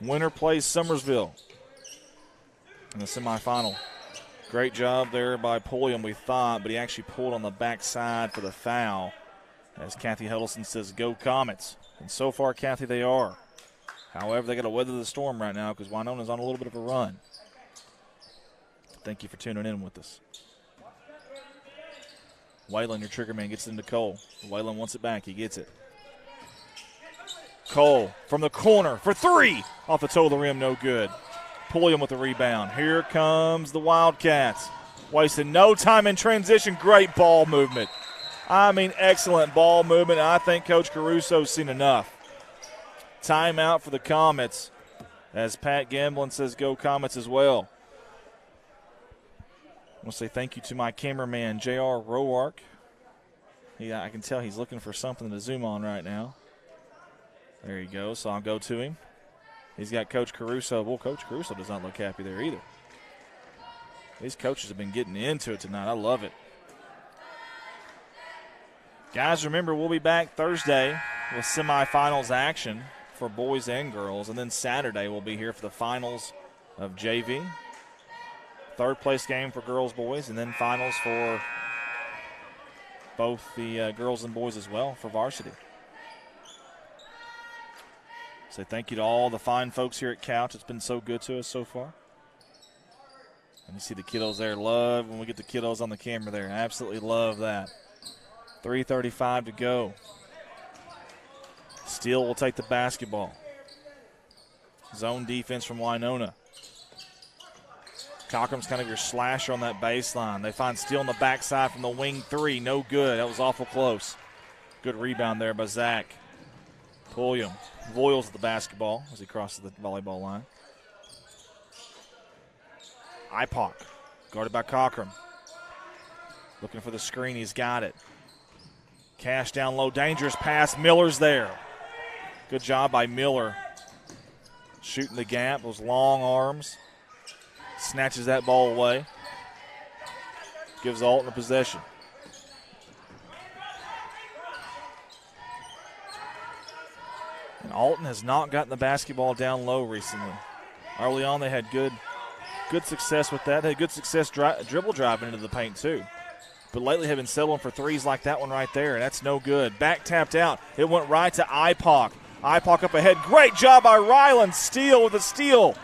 Winner plays Summersville in the semifinal. Great job there by Pulliam, we thought, but he actually pulled on the backside for the foul. As Kathy Huddleston says, go Comets. And so far, Kathy, they are. However, they got to weather the storm right now because Winona's on a little bit of a run. Thank you for tuning in with us. Waylon, your trigger man, gets it into Cole. Waylon wants it back. He gets it. Cole from the corner for 3. Off the toe of the rim, no good. Pulliam with the rebound. Here comes the Wildcats. Wasting no time in transition. Great ball movement. I mean, excellent ball movement. I think Coach Caruso's seen enough. Timeout for the Comets as Pat Gamblin says go Comets as well. I want to say thank you to my cameraman, J.R. Roark. I can tell he's looking for something to zoom on right now. There he goes, so I'll go to him. He's got Coach Caruso. Well, Coach Caruso does not look happy there either. These coaches have been getting into it tonight. I love it. Guys, remember, we'll be back Thursday with semifinals action for boys and girls, and then Saturday we'll be here for the finals of JV. Third place game for girls, boys, and then finals for both the girls and boys as well for varsity. Say thank you to all the fine folks here at Couch. It's been so good to us so far. And you see the kiddos there. Love when we get the kiddos on the camera there. Absolutely love that. 3:35 to go. Steele will take the basketball. Zone defense from Winona. Cockrum's kind of your slasher on that baseline. They find Steele on the backside from the wing 3. No good. That was awful close. Good rebound there by Zach. Pulliam. Voiles the basketball as he crosses the volleyball line. Ipock, guarded by Cockrum. Looking for the screen. He's got it. Cash down low. Dangerous pass. Miller's there. Good job by Miller. Shooting the gap. Those long arms. Snatches that ball away. Gives Alton a possession. And Alton has not gotten the basketball down low recently. Early on, they had good success with that. They had good success dribble driving into the paint, too. But lately have been settling for threes like that one right there. That's no good. Back tapped out. It went right to Ipock. Ipock up ahead. Great job by Ryland. Steele with a steal.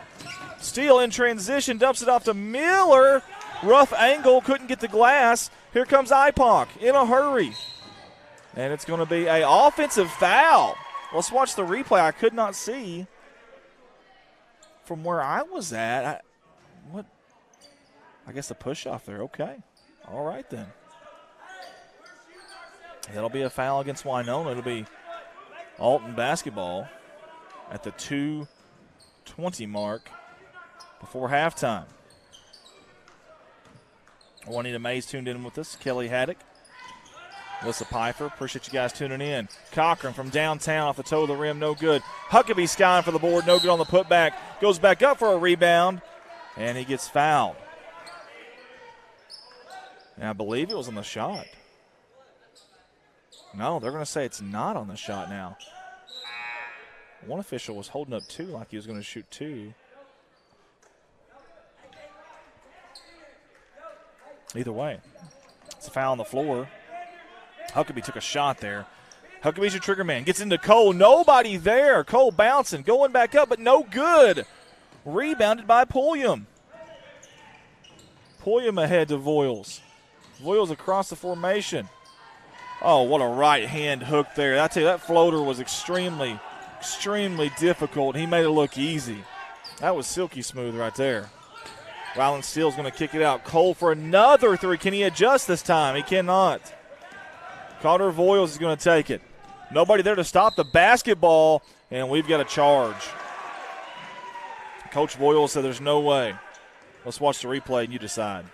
Steele in transition. Dumps it off to Miller. Rough angle. Couldn't get the glass. Here comes Ipock in a hurry. And it's going to be an offensive foul. Let's watch the replay. I could not see from where I was at. I guess a push off there. Okay. All right then. That'll be a foul against Winona. It'll be Alton basketball at the 2:20 mark before halftime. Juanita Mays tuned in with us. Kelly Haddock. Melissa Pfeiffer. Appreciate you guys tuning in. Cochran from downtown off the toe of the rim. No good. Huckabee skying for the board. No good on the putback. Goes back up for a rebound. And he gets fouled. And I believe it was on the shot. No, they're going to say it's not on the shot now. One official was holding up 2 like he was going to shoot 2. Either way, it's a foul on the floor. Huckabee took a shot there. Huckabee's your trigger man. Gets into Cole. Nobody there. Cole bouncing. Going back up, but no good. Rebounded by Pulliam. Pulliam ahead to Voiles. Voiles across the formation. Oh, what a right-hand hook there. I tell you, that floater was extremely difficult. He made it look easy. That was silky smooth right there. Ryland Steele's going to kick it out. Cole for another 3. Can he adjust this time? He cannot. Carter Voiles is going to take it. Nobody there to stop the basketball, and we've got a charge. Coach Voiles said there's no way. Let's watch the replay and you decide.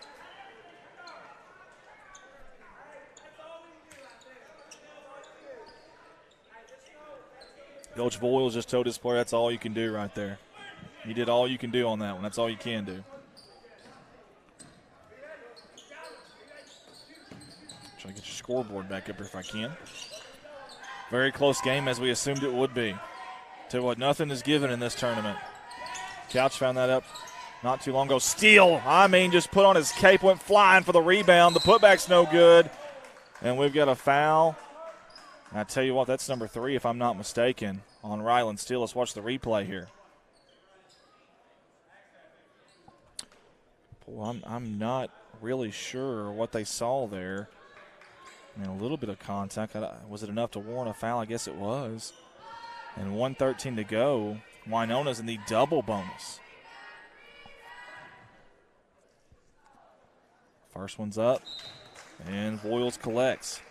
Coach Voiles just told his player that's all you can do right there. You did all you can do on that one. That's all you can do. Try to get your scoreboard back up here if I can. Very close game as we assumed it would be. Tell you what, nothing is given in this tournament. Couch found that up not too long ago. Steele, just put on his cape, went flying for the rebound. The putback's no good. And we've got a foul. And I tell you what, that's number 3, if I'm not mistaken, on Ryland Steele. Let's watch the replay here. Boy, I'm not really sure what they saw there. A little bit of contact. Was it enough to warrant a foul? I guess it was. And 1:13 to go. Winona's in the double bonus. First one's up. And Voiles collects.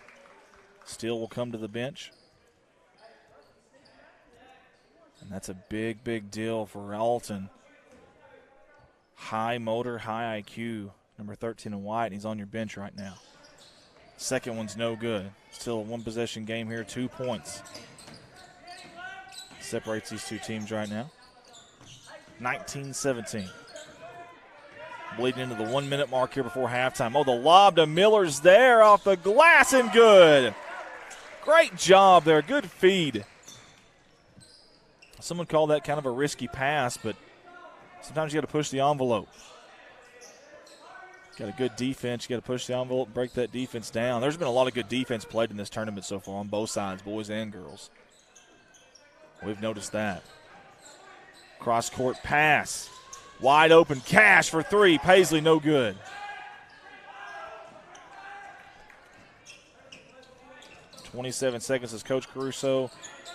Steele will come to the bench. And that's a big, big deal for Alton. High motor, high IQ. Number 13 in white, and he's on your bench right now. Second one's no good. Still a one-possession game here, 2 points. Separates these two teams right now. 19-17. Bleeding into the 1-minute mark here before halftime. Oh, the lob to Miller's there off the glass and good. Great job there. Good feed. Someone called that kind of a risky pass, but sometimes you got to push the envelope. Got a good defense. You got to push the envelope and break that defense down. There's been a lot of good defense played in this tournament so far on both sides, boys and girls. We've noticed that. Cross-court pass. Wide open. Cash for 3. Paisley no good. .27 seconds as Coach Caruso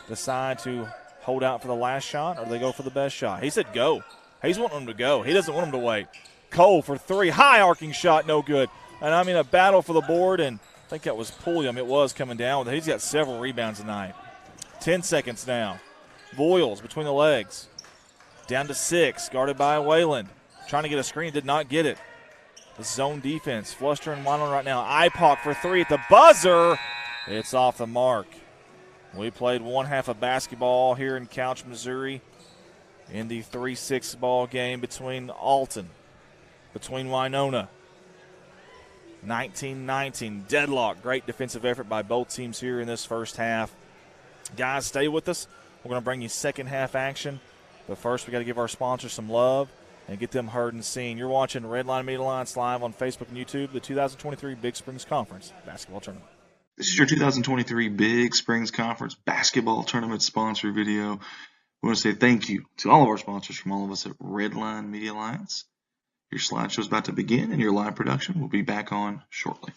decide to hold out for the last shot, or do they go for the best shot? He said go. He's wanting them to go. He doesn't want them to wait. Cole for three. High arcing shot, no good. And I mean, a battle for the board, and I think that was Pulliam. It was coming down with it. He's got several rebounds tonight. 10 seconds now. Voiles between the legs. Down to 6, guarded by Wayland. Trying to get a screen, did not get it. The zone defense. Fluster and Weinland right now. IPOC for three at the buzzer. It's off the mark. We played one half of basketball here in Couch, Missouri in the 3-6 ball game between Alton, between Winona. 19-19, deadlock. Great defensive effort by both teams here in this first half. Guys, stay with us. We're going to bring you second half action. But first, we got to give our sponsors some love and get them heard and seen. You're watching Redline Media Alliance live on Facebook and YouTube, the 2023 Big Springs Conference Basketball Tournament. This is your 2023 Big Springs Conference Basketball Tournament sponsor video. We want to say thank you to all of our sponsors from all of us at Redline Media Alliance. Your slideshow is about to begin, and your live production will be back on shortly.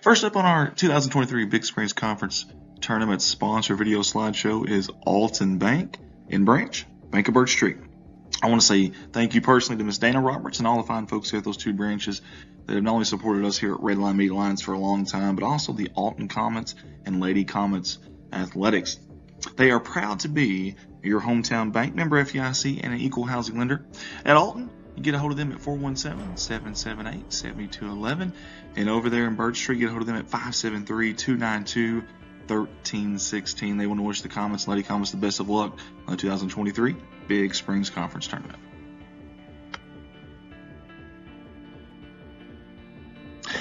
First up on our 2023 Big Springs Conference Tournament sponsor video slideshow is Alton Bank in Branch, Bank of Birch Street. I want to say thank you personally to Miss Dana Roberts and all the fine folks here at those two branches that have not only supported us here at Redline Media Alliance for a long time, but also the Alton Comets and Lady Comets Athletics. They are proud to be your hometown bank, member FDIC, and an equal housing lender. At Alton, you get a hold of them at 417-778-7211. And over there in Birch Street, get a hold of them at 573-292-1316. They want to wish the Comets and Lady Comets the best of luck on the 2023 Big Springs Conference Tournament.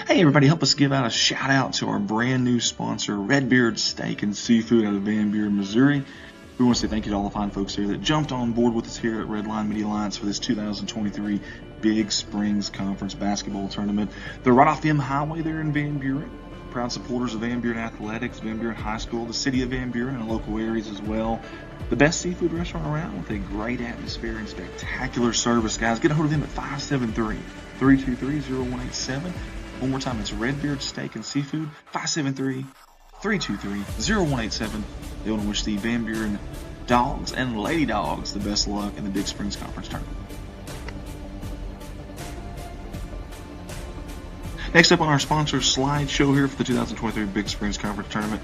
Hey everybody, help us give out a shout out to our brand new sponsor, Redbeard Steak and Seafood out of Van Buren, Missouri. We want to say thank you to all the fine folks here that jumped on board with us here at Redline Media Alliance for this 2023 Big Springs Conference Basketball Tournament. They're right off the M Highway there in Van Buren. Proud supporters of Van Buren Athletics, Van Buren High School, the city of Van Buren, and local areas as well. The best seafood restaurant around with a great atmosphere and spectacular service, guys. Get a hold of them at 573-323-0187. One more time, it's Redbeard Steak and Seafood, 573-323-0187. They want to wish the Van Buren Dogs and Lady Dogs the best of luck in the Big Springs Conference Tournament. Next up on our sponsor slideshow here for the 2023 Big Springs Conference Tournament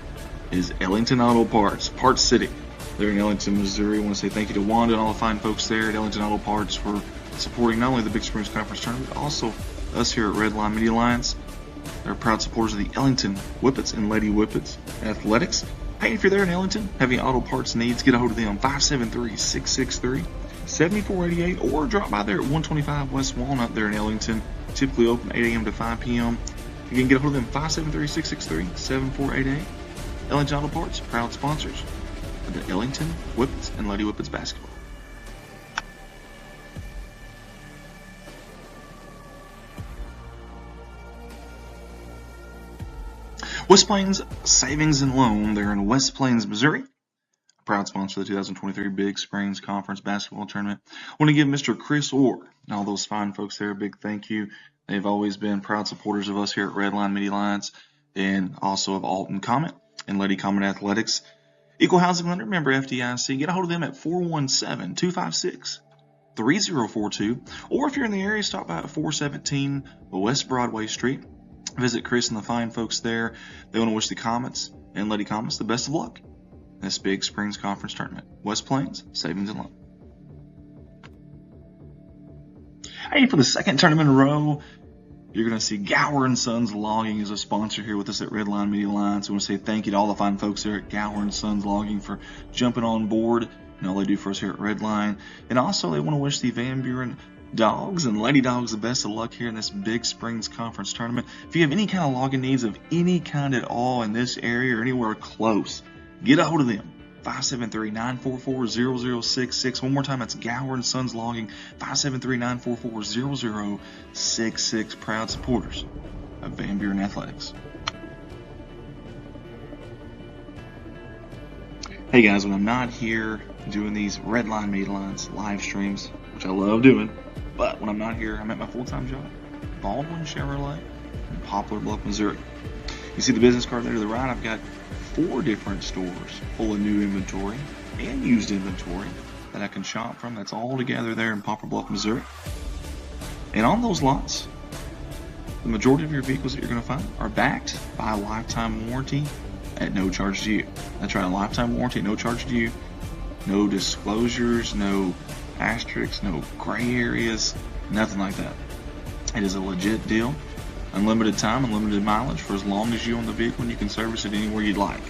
is Ellington Auto Parts, Parts City. They're in Ellington, Missouri. I want to say thank you to Wanda and all the fine folks there at Ellington Auto Parts for supporting not only the Big Springs Conference Tournament, but also us here at Redline Media Alliance. They're proud supporters of the Ellington Whippets and Lady Whippets Athletics. Hey, if you're there in Ellington, have any auto parts needs, get a hold of them, 573-663-7488, or drop by there at 125 West Walnut there in Ellington. Typically open 8 a.m. to 5 p.m. You can get a hold of them, 573-663-7488. Ellington Auto Parts, proud sponsors of the Ellington Whippets and Lady Whippets basketball. West Plains Savings and Loan, they're in West Plains, Missouri. A proud sponsor of the 2023 Big Springs Conference Basketball Tournament. I want to give Mr. Chris Orr and all those fine folks there a big thank you. They've always been proud supporters of us here at Redline Media Alliance and also of Alton Comet and Lady Comet Athletics. Equal housing lender, member FDIC. Get a hold of them at 417-256-3042. Or if you're in the area, stop by at 417 West Broadway Street. Visit Chris and the fine folks there. They want to wish the Comets and Lady Comets the best of luck in this Big Springs Conference Tournament. West Plains Savings and Loan. Hey, for the second tournament in a row, you're going to see Gower & Sons Logging as a sponsor here with us at Redline Media Alliance. I want to say thank you to all the fine folks there at Gower & Sons Logging for jumping on board and all they do for us here at Redline. And also, they want to wish the Van Buren Dogs and Lady Dogs the best of luck here in this Big Springs Conference Tournament. If you have any kind of logging needs of any kind at all in this area or anywhere close, get a hold of them. 573-944-0066. One more time, that's Gower & Sons Logging, 573-944-0066. Proud supporters of Van Buren Athletics. Hey guys, when I'm not here doing these Red Line Media Lines live streams, which I love doing, but when I'm not here, I'm at my full-time job, Baldwin Chevrolet in Poplar Bluff, Missouri. You see the business card there to the right? I've got 4 different stores full of new inventory and used inventory that I can shop from. That's all together there in Poplar Bluff, Missouri. And on those lots, the majority of your vehicles that you're going to find are backed by a lifetime warranty at no charge to you. That's right, a lifetime warranty at no charge to you. No disclosures, no asterisks, no gray areas, nothing like that. It is a legit deal. Unlimited time, unlimited mileage for as long as you own the vehicle, and you can service it anywhere you'd like.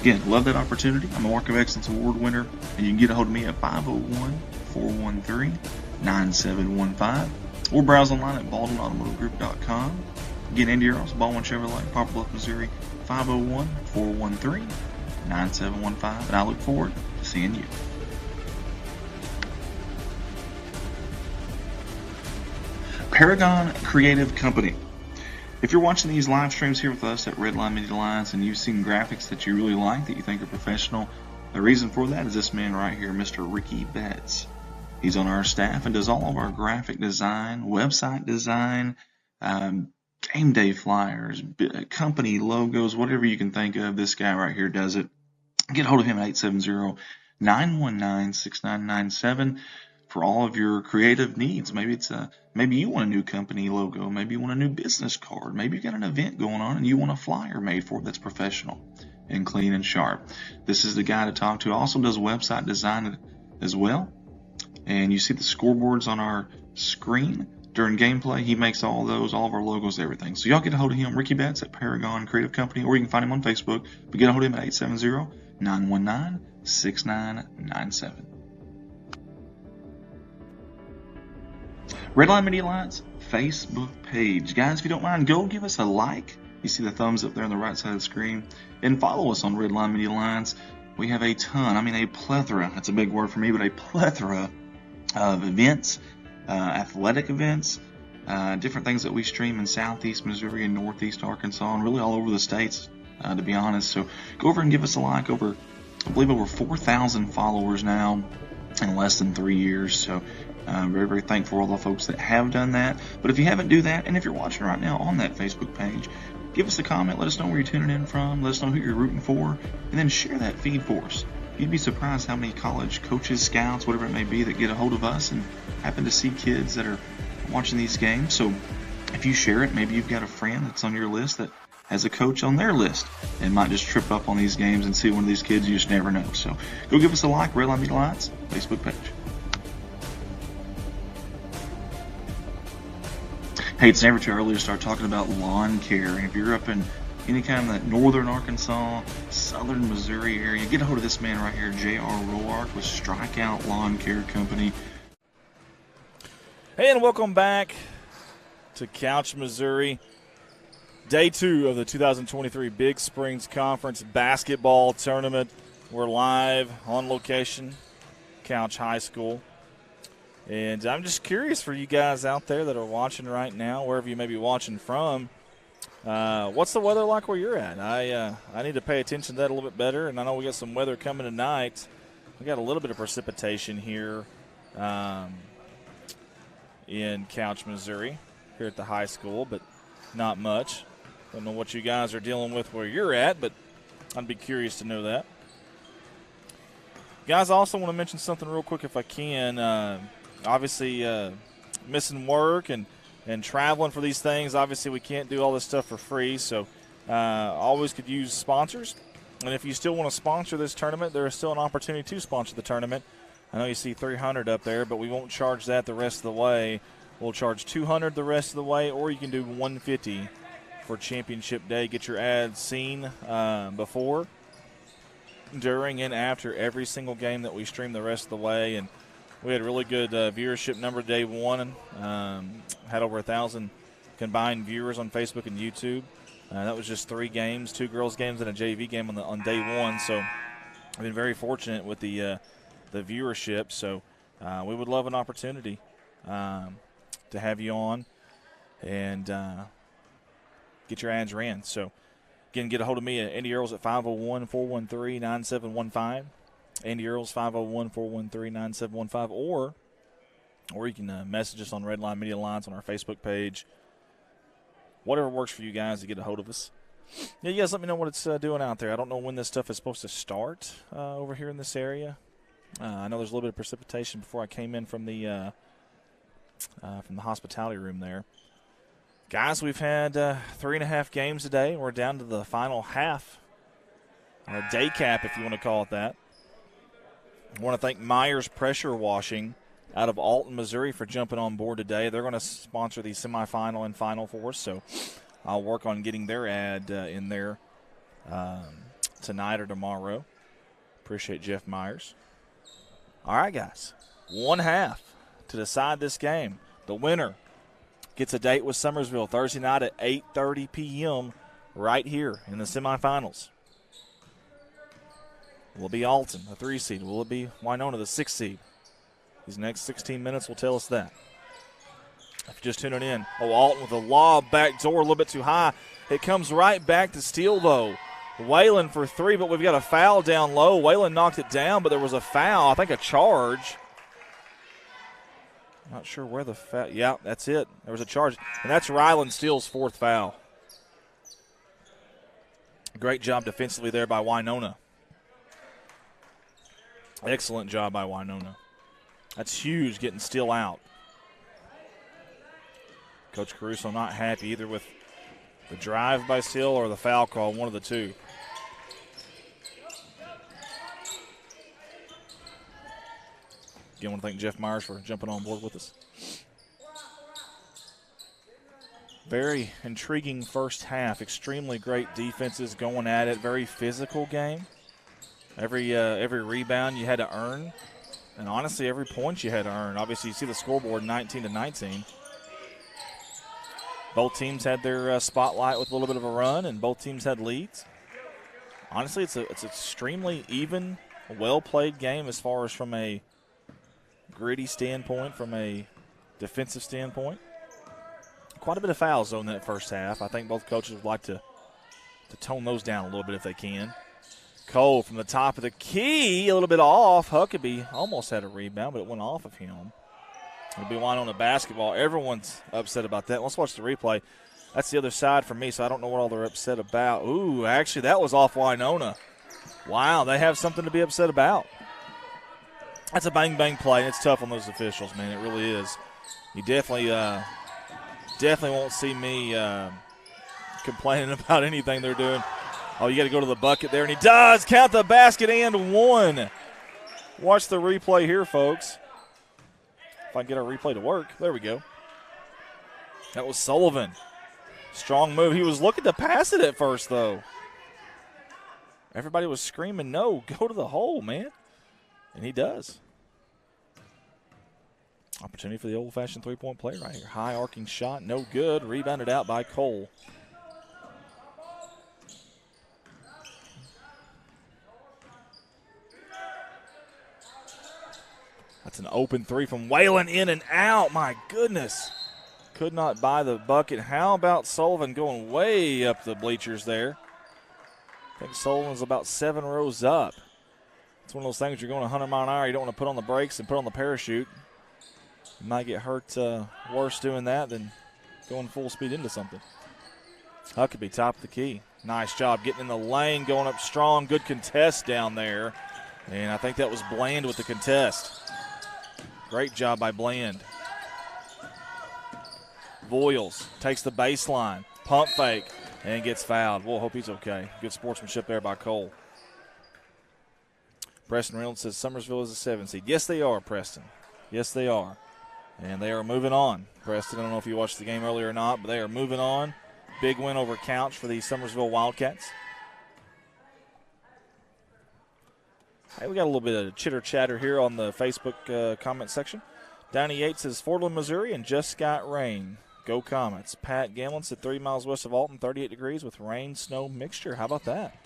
Again, love that opportunity. I'm a Mark of Excellence Award winner, and you can get a hold of me at 501-413-9715 or browse online at BaldwinAutomotiveGroup.com. Again, Andy Earls, Baldwin Chevrolet, Poplar Bluff, Missouri, 501-413-9715, and I look forward to seeing you. Paragon Creative Company. If you're watching these live streams here with us at Redline Media Lines and you've seen graphics that you really like, that you think are professional, the reason for that is this man right here, Mr. Ricky Betts. He's on our staff and does all of our graphic design, website design, game day flyers, company logos, whatever you can think of. This guy right here does it. Get a hold of him at 870-919-6997 for all of your creative needs. Maybe you want a new company logo, maybe you want a new business card, maybe you got an event going on and you want a flyer made for it that's professional and clean and sharp. This is the guy to talk to. Also does website design as well. And you see the scoreboards on our screen during gameplay. He makes all those, all of our logos, everything. So y'all get a hold of him, Ricky Betts at Paragon Creative Company, or you can find him on Facebook. But get a hold of him at 870-919-6997. Redline Media Lines Facebook page. Guys, if you don't mind, go give us a like. You see the thumbs up there on the right side of the screen. And follow us on Redline Media Lines. We have a plethora, that's a big word for me, but a plethora of events, athletic events, different things that we stream in Southeast Missouri and Northeast Arkansas, and really all over the states, to be honest. So go over and give us a like. I believe over 4,000 followers now in less than 3 years. So very, very thankful for all the folks that have done that. But if you haven't do that, and if you're watching right now on that Facebook page, give us a comment. Let us know where you're tuning in from. Let us know who you're rooting for. And then share that feed for us. You'd be surprised how many college coaches, scouts, whatever it may be, that get a hold of us and happen to see kids that are watching these games. So if you share it, maybe you've got a friend that's on your list that has a coach on their list and might just trip up on these games and see one of these kids. You just never know. So go give us a like, Redline Media Lines Facebook page. Hey, it's never too early to start talking about lawn care. And if you're up in any kind of that northern Arkansas, southern Missouri area, get a hold of this man right here, J.R. Roark with Strikeout Lawn Care Company. Hey, and welcome back to Couch, Missouri. Day 2 of the 2023 Big Springs Conference Basketball Tournament. We're live on location, Couch High School. And I'm just curious for you guys out there that are watching right now, wherever you may be watching from, what's the weather like where you're at? I need to pay attention to that a little bit better, and I know we got some weather coming tonight. We got a little bit of precipitation here in Couch, Missouri, here at the high school, but not much. Don't know what you guys are dealing with where you're at, but I'd be curious to know that. Guys, I also want to mention something real quick if I can. Obviously, missing work and traveling for these things. Obviously, we can't do all this stuff for free, so always could use sponsors. And if you still want to sponsor this tournament, there is still an opportunity to sponsor the tournament. I know you see $300 up there, but we won't charge that the rest of the way. We'll charge $200 the rest of the way, or you can do $150 for championship day. Get your ads seen before, during, and after every single game that we stream the rest of the way. And we had a really good viewership number day 1. Had over 1,000 combined viewers on Facebook and YouTube. That was just 3 games, 2 girls games and a JV game on day 1. So I've been very fortunate with the viewership. So we would love an opportunity to have you on and get your ads ran. So Again, get a hold of me at Andy Earls at 501-413-9715. Andy Earls, 501-413-9715. Or you can message us on Redline Media Alliance on our Facebook page. Whatever works for you guys to get a hold of us. Yeah, you guys let me know what it's doing out there. I don't know when this stuff is supposed to start over here in this area. I know there's a little bit of precipitation before I came in from the hospitality room there. Guys, we've had 3.5 games today. We're down to the final half, or day cap if you want to call it that. I want to thank Myers Pressure Washing out of Alton, Missouri for jumping on board today. They're going to sponsor the semifinal and final for us, so I'll work on getting their ad in there tonight or tomorrow. Appreciate Jeff Myers. All right, guys, 1/2 to decide this game. The winner gets a date with Summersville Thursday night at 8:30 p.m. right here in the semifinals. Will it be Alton, the 3 seed? Will it be Winona, the 6 seed? These next 16 minutes will tell us that. If you're just tuning in, Alton with a lob back door a little bit too high. It comes right back to steal, though. Whalen for 3, but we've got a foul down low. Whalen knocked it down, but there was a foul, I think a charge. Not sure where the foul. Yeah, that's it. There was a charge. And that's Ryland Steele's 4th foul. Great job defensively there by Winona. Excellent job by Winona. That's huge getting Steele out. Coach Caruso not happy either with the drive by Steele or the foul call, one of the two. Again, I want to thank Jeff Myers for jumping on board with us. Very intriguing first half. Extremely great defenses going at it. Very physical game. Every rebound you had to earn. And honestly, every point you had to earn. Obviously, you see the scoreboard 19-19. Both teams had their spotlight with a little bit of a run, and both teams had leads. Honestly, it's an extremely even, well-played game as far as from a gritty standpoint, from a defensive standpoint. Quite a bit of fouls, though, in that first half. I think both coaches would like to tone those down a little bit if they can. Cole from the top of the key, a little bit off. Huckabee almost had a rebound, but it went off of him. It'll be Winona basketball. Everyone's upset about that. Let's watch the replay. That's the other side for me, so I don't know what all they're upset about. Ooh, actually, that was off Winona. Wow, they have something to be upset about. That's a bang-bang play, and it's tough on those officials, man. It really is. You definitely won't see me complaining about anything they're doing. Oh, you got to go to the bucket there, and he does count the basket and one. Watch the replay here, folks. If I can get our replay to work. There we go. That was Sullivan. Strong move. He was looking to pass it at first, though. Everybody was screaming, no, go to the hole, man. And he does. Opportunity for the old-fashioned three-point play right here. High arcing shot, no good. Rebounded out by Cole. That's an open three from Whalen, in and out. My goodness. Could not buy the bucket. How about Sullivan going way up the bleachers there? I think Sullivan's about 7 rows up. It's one of those things, you're going 100 mile an hour, you don't want to put on the brakes and put on the parachute. You might get hurt worse doing that than going full speed into something. Huckabee, top of the key. Nice job getting in the lane, going up strong. Good contest down there. And I think that was Bland with the contest. Great job by Bland. Voiles takes the baseline, pump fake, and gets fouled. We'll hope he's okay. Good sportsmanship there by Cole. Preston Reynolds says Summersville is a 7 seed. Yes, they are, Preston. Yes, they are. And they are moving on. Preston, I don't know if you watched the game earlier or not, but they are moving on. Big win over Couch for the Summersville Wildcats. Hey, we got a little bit of chitter-chatter here on the Facebook comment section. Downey Yates says, Fordland, Missouri, and just got rain. Go Comets. Pat Gamlin said 3 miles west of Alton, 38 degrees with rain-snow mixture. How about that?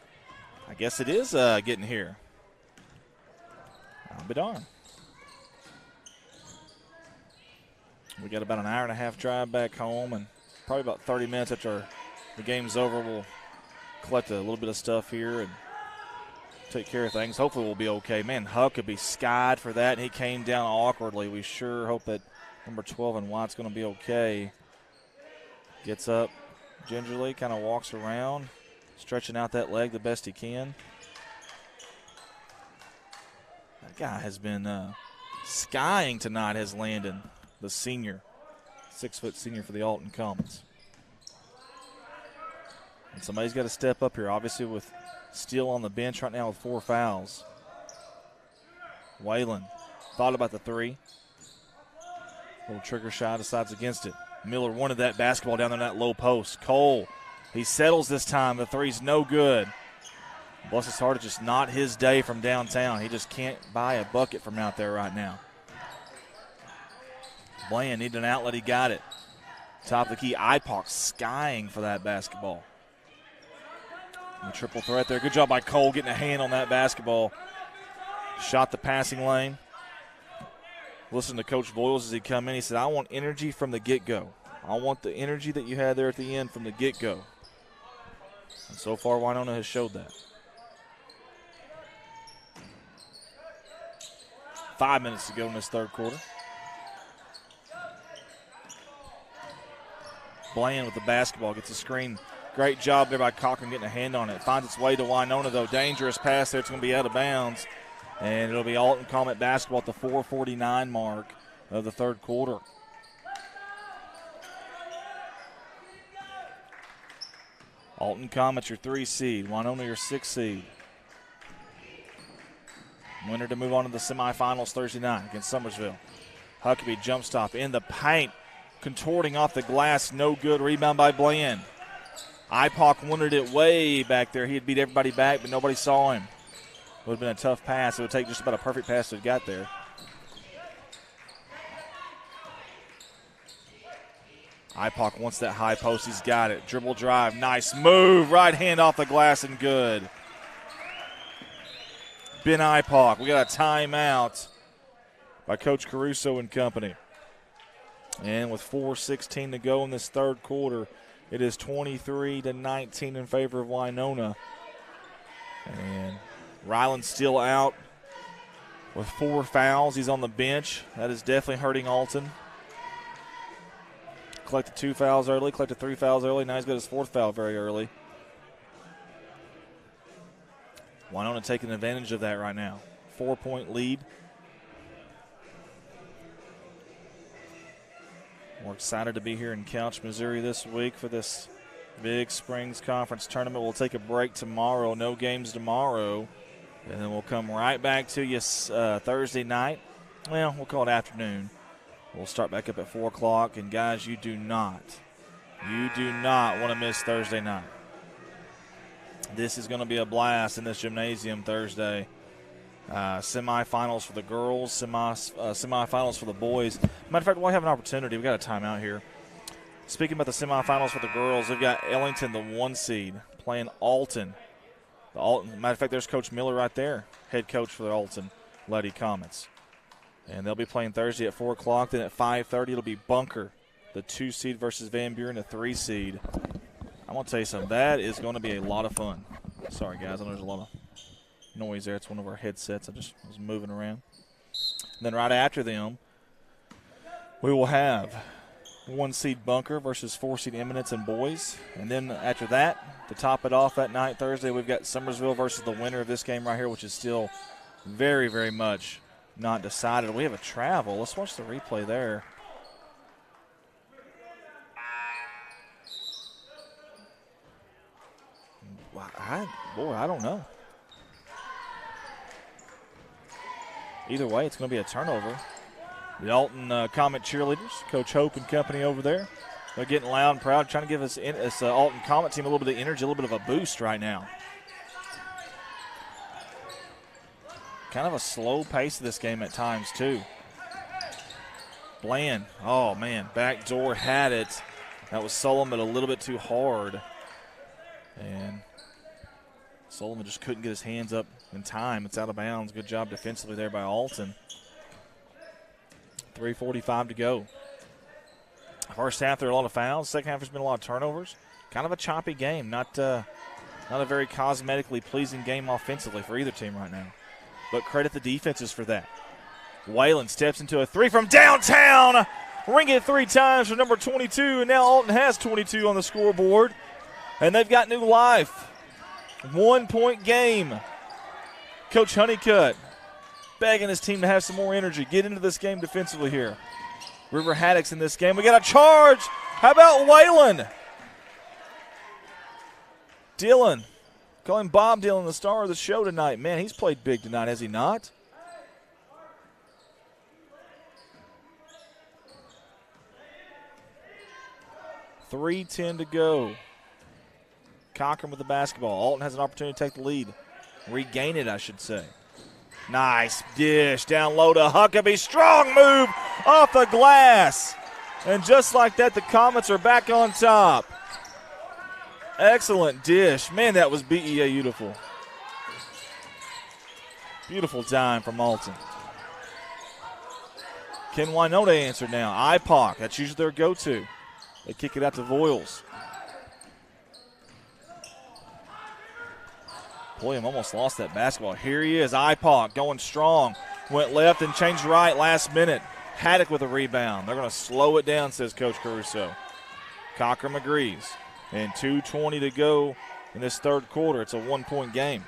I guess it is getting here. I'll be darned. We got about an hour-and-a-half drive back home, and probably about 30 minutes after the game's over, we'll collect a little bit of stuff here and take care of things. Hopefully we'll be okay. Man, Huck could be skied for that, and he came down awkwardly. We sure hope that number 12 and White's going to be okay. Gets up gingerly, kind of walks around, stretching out that leg the best he can. That guy has been skying tonight, has Landon, the senior, 6-foot senior for the Alton Comets. And somebody's got to step up here, obviously, with Steele on the bench right now with 4 fouls. Whalen thought about the 3. Little trigger shot, decides against it. Miller wanted that basketball down there in that low post. Cole, he settles this time. The 3's no good. Bless his heart, it's just not his day from downtown. He just can't buy a bucket from out there right now. Bland needed an outlet. He got it. Top of the key, Ipock skying for that basketball. The triple threat there. Good job by Cole getting a hand on that basketball. Shot the passing lane. Listen to Coach Boyles as he come in. He said, I want energy from the get-go. I want the energy that you had there at the end from the get-go. And so far, Winona has showed that. 5 minutes to go in this third quarter. Bland with the basketball, gets a screen. Great job there by Cochran getting a hand on it. Finds its way to Winona, though. Dangerous pass there. It's going to be out of bounds. And it'll be Alton Comet basketball at the 4:49 mark of the third quarter. Alton Comet, your 3 seed. Winona, your 6 seed. Winner to move on to the semifinals Thursday night against Summersville. Huckabee jump stop in the paint. Contorting off the glass. No good. Rebound by Bland. Ipock wanted it way back there. He had beat everybody back, but nobody saw him. Would have been a tough pass. It would take just about a perfect pass to have got there. Ipock wants that high post. He's got it. Dribble drive. Nice move. Right hand off the glass and good. Ben Ipock. We got a timeout by Coach Caruso and company. And with 4:16 to go in this third quarter, it is 23-19 in favor of Winona. And Ryland's still out with 4 fouls. He's on the bench. That is definitely hurting Alton. Collected 2 fouls early, collected 3 fouls early. Now he's got his 4th foul very early. Winona taking advantage of that right now. 4-point lead. We're excited to be here in Couch, Missouri this week for this Big Springs Conference tournament. We'll take a break tomorrow. No games tomorrow. And then we'll come right back to you Thursday night. Well, we'll call it afternoon. We'll start back up at 4 o'clock. And, guys, you do not want to miss Thursday night. This is going to be a blast in this gymnasium Thursday. Semifinals for the girls, semifinals for the boys. Matter of fact, we'll have an opportunity. We've got a timeout here. Speaking about the semifinals for the girls, they've got Ellington, the 1 seed, playing Alton. Matter of fact, there's Coach Miller right there, head coach for the Alton Lady Comets. And they'll be playing Thursday at 4 o'clock. Then at 5:30, it'll be Bunker, the 2 seed, versus Van Buren, the 3 seed. I'm going to tell you something. That is going to be a lot of fun. Sorry, guys. I know there's a lot of noise there. It's one of our headsets. I just was moving around. And then right after them, we will have 1 seed Bunker versus 4 seed Eminence and boys. And then after that, to top it off that night, Thursday, we've got Summersville versus the winner of this game right here, which is still very, very much not decided. We have a travel. Let's watch the replay there. I don't know. Either way, it's going to be a turnover. The Alton Comet cheerleaders, Coach Hope and company over there, they're getting loud and proud, trying to give this Alton Comet team a little bit of energy, a little bit of a boost right now. Kind of a slow pace of this game at times, too. Bland, oh, man, backdoor had it. That was Solomon a little bit too hard. And Solomon just couldn't get his hands up in time. It's out of bounds. Good job defensively there by Alton. 3:45 to go. First half, there are a lot of fouls. Second half, there's been a lot of turnovers. Kind of a choppy game. Not Not a very cosmetically pleasing game offensively for either team right now. But credit the defenses for that. Whalen steps into a three from downtown. Ring it 3 times for number 22, and now Alton has 22 on the scoreboard. And they've got new life. 1-point game. Coach Honeycutt begging his team to have some more energy. Get into this game defensively here. River Haddock's in this game. We got a charge. How about Whalen? Dillon. Calling Bob Dillon the star of the show tonight. Man, he's played big tonight, has he not? .3:10 to go. Cochran with the basketball. Alton has an opportunity to take the lead. Regain it, I should say. Nice dish down low to Huckabee. Strong move off the glass. And just like that, the Comets are back on top. Excellent dish. Man, that was BEA beautiful. Beautiful time from Alton. Ken Wynota answered now. IPOC, that's usually their go-to. They kick it out to Voiles. William almost lost that basketball. Here he is, IPOC going strong. Went left and changed right last minute. Haddock with a rebound. They're going to slow it down, says Coach Caruso. Cochran agrees. And 2:20 to go in this third quarter. It's a 1-point game.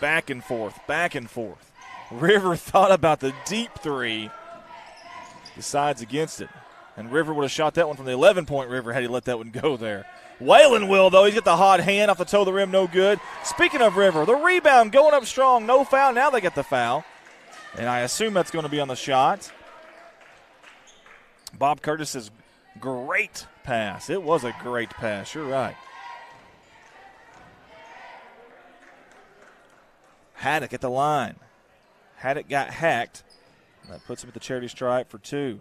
Back and forth, back and forth. River thought about the deep three. Decides against it. And River would have shot that one from the 11-point River had he let that one go there. Whalen will, though. He's got the hot hand off the toe of the rim, no good. Speaking of River, the rebound going up strong, no foul. Now they get the foul. And I assume that's going to be on the shot. Bob Curtis says, great pass. It was a great pass. You're right. Haddock at the line. Haddock got hacked. That puts him at the charity stripe for 2.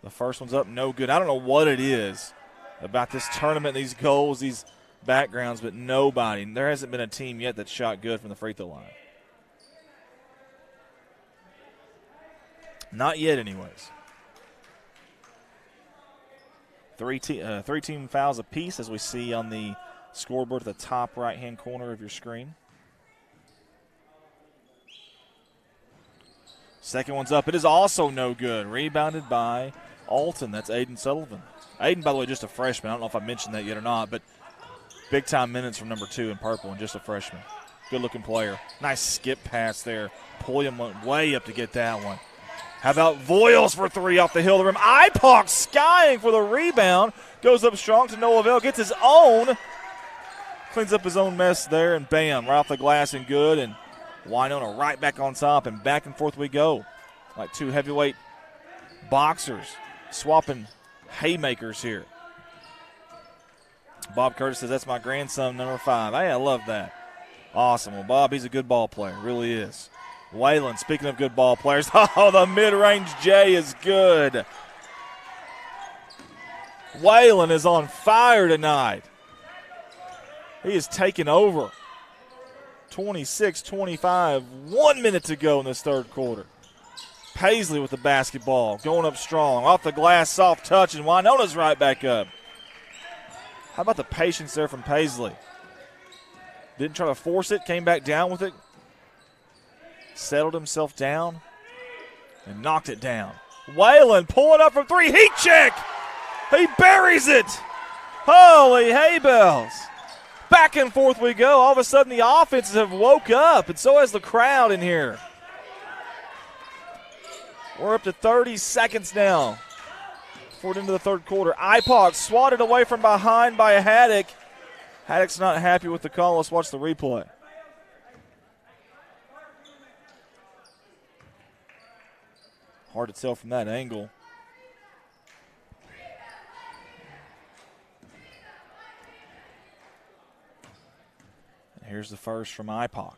The first one's up, no good. I don't know what it is about this tournament, these goals, these backgrounds, but nobody. There hasn't been a team yet that's shot good from the free throw line. Not yet, anyways. Three team fouls apiece, as we see on the scoreboard at the top right-hand corner of your screen. Second one's up. It is also no good. Rebounded by Alton. That's Aiden Sullivan. Aiden, by the way, just a freshman. I don't know if I mentioned that yet or not, but big-time minutes from number 2 in purple and just a freshman. Good-looking player. Nice skip pass there. Pulliam went way up to get that one. How about Voiles for 3 off the hill of the rim? IPOC skying for the rebound. Goes up strong to Noah Vale. Gets his own. Cleans up his own mess there, and bam, right off the glass and good. And Wynona right back on top, and back and forth we go. Like 2 heavyweight boxers swapping haymakers here. Bob Curtis says, that's my grandson, number 5. Hey, I love that. Awesome. Well, Bob, he's a good ball player. Really is. Whalen, speaking of good ball players, oh, the mid-range J is good. Whalen is on fire tonight. He is taking over. 26-25, 1 minute to go in this third quarter. Paisley with the basketball, going up strong. Off the glass, soft touch, and Wynona's right back up. How about the patience there from Paisley? Didn't try to force it, came back down with it. Settled himself down and knocked it down. Whalen pulling up from 3, heat check! He buries it! Holy hay bells! Back and forth we go. All of a sudden the offenses have woke up, and so has the crowd in here. We're up to 30 seconds now before into the third quarter. IPOC swatted away from behind by a Haddock. Haddock's not happy with the call. Let's watch the replay. Hard to tell from that angle. And here's the first from IPOC.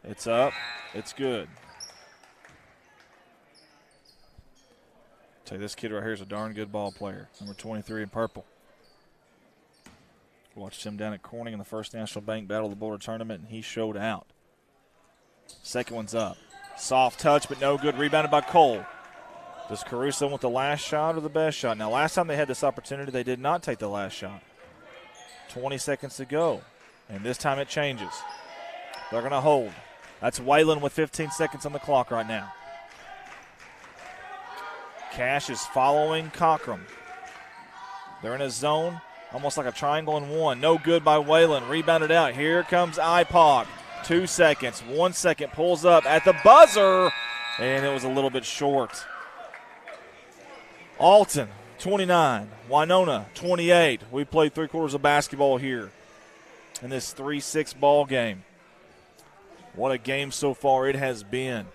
It's up. It's good. Tell you, this kid right here is a darn good ball player. Number 23 in purple. Watched him down at Corning in the first National Bank Battle of the Border Tournament, and he showed out. Second one's up. Soft touch, but no good. Rebounded by Cole. Does Caruso want the last shot or the best shot? Now, last time they had this opportunity, they did not take the last shot. 20 seconds to go. And this time it changes. They're going to hold. That's Whalen with 15 seconds on the clock right now. Cash is following Cockrum. They're in a zone, almost like a triangle and one. No good by Whalen. Rebounded out. Here comes Ipoc. 2 seconds. 1 second. Pulls up at the buzzer. And it was a little bit short. Alton, 29. Winona, 28. We played 3/4 of basketball here in this 3-6 ball game. What a game so far it has been.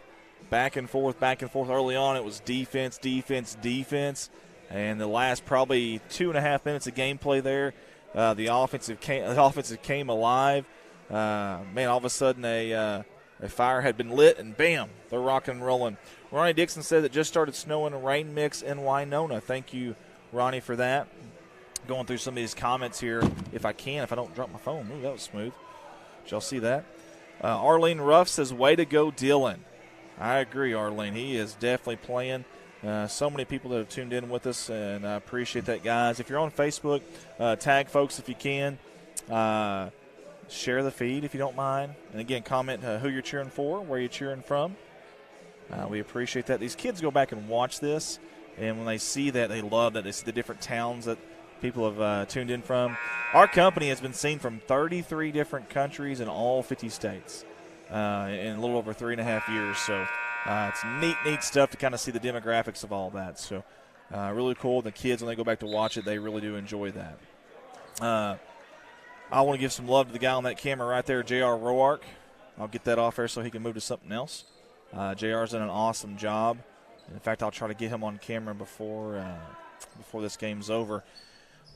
Back and forth early on. It was defense, defense, defense. And the last probably 2.5 minutes of gameplay there, the offensive came alive. Man, all of a sudden a fire had been lit, and bam, they're rocking and rolling. Ronnie Dixon said it just started snowing, a rain mix in Winona. Thank you, Ronnie, for that. Going through some of these comments here, if I don't drop my phone. Ooh, that was smooth. Did y'all see that? Arlene Ruff says, way to go, Dylan. I agree, Arlene. He is definitely playing. So many people that have tuned in with us, and I appreciate that, guys. If you're on Facebook, tag folks if you can. Share the feed if you don't mind. And, again, comment who you're cheering for, where you're cheering from. We appreciate that. These kids go back and watch this, and when they see that, they love that. They see the different towns that people have tuned in from. Our company has been seen from 33 different countries in all 50 states in a little over 3.5 years. So it's neat stuff to kind of see the demographics of all that. So really cool. The kids, when they go back to watch it, they really do enjoy that. I want to give some love to the guy on that camera right there, J.R. Roark. I'll get that off there so he can move to something else. JR's done an awesome job. In fact, I'll try to get him on camera before this game's over.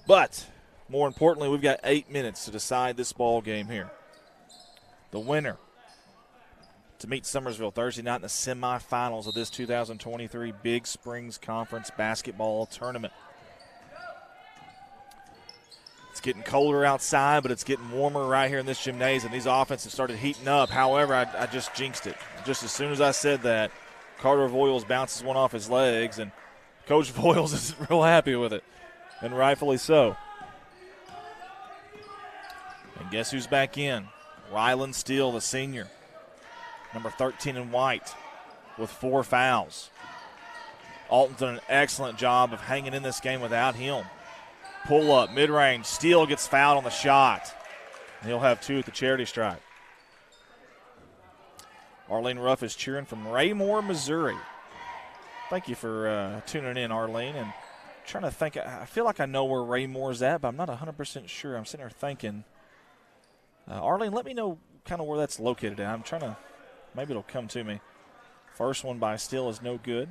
But more importantly, we've got 8 minutes to decide this ball game here. The winner to meet Summersville Thursday night in the semifinals of this 2023 Big Springs Conference basketball tournament. It's getting colder outside, but it's getting warmer right here in this gymnasium. These offenses started heating up. However, I just jinxed it. Just as soon as I said that, Carter Voiles bounces one off his legs, and Coach Voiles isn't real happy with it, and rightfully so. And guess who's back in? Rylan Steele, the senior, number 13 in white, with 4 fouls. Alton's done an excellent job of hanging in this game without him. Pull up, mid-range. Steele gets fouled on the shot. He'll have 2 at the charity stripe. Arlene Ruff is cheering from Raymore, Missouri. Thank you for tuning in, Arlene. And trying to think, I feel like I know where Raymore's at, but I'm not 100% sure. I'm sitting here thinking. Arlene, let me know kind of where that's located at. I'm trying to, maybe it'll come to me. First one by Steele is no good.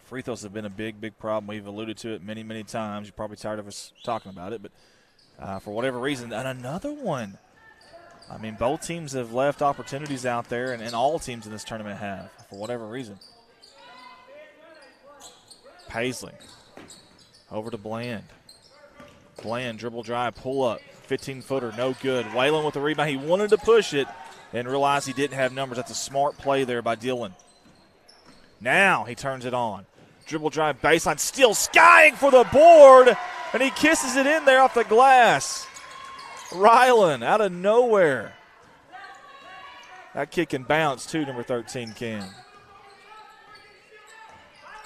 Free throws have been a big problem. We've alluded to it many, many times. You're probably tired of us talking about it, but for whatever reason, and another one. I mean, both teams have left opportunities out there, and all teams in this tournament have, for whatever reason. Paisley over to Bland. Bland, dribble drive, pull up, 15-footer, no good. Whalen with the rebound. He wanted to push it and realized he didn't have numbers. That's a smart play there by Dylan. Now he turns it on. Dribble drive, baseline, still skying for the board, and he kisses it in there off the glass. Rylan out of nowhere. That kick can bounce too, number 13 can.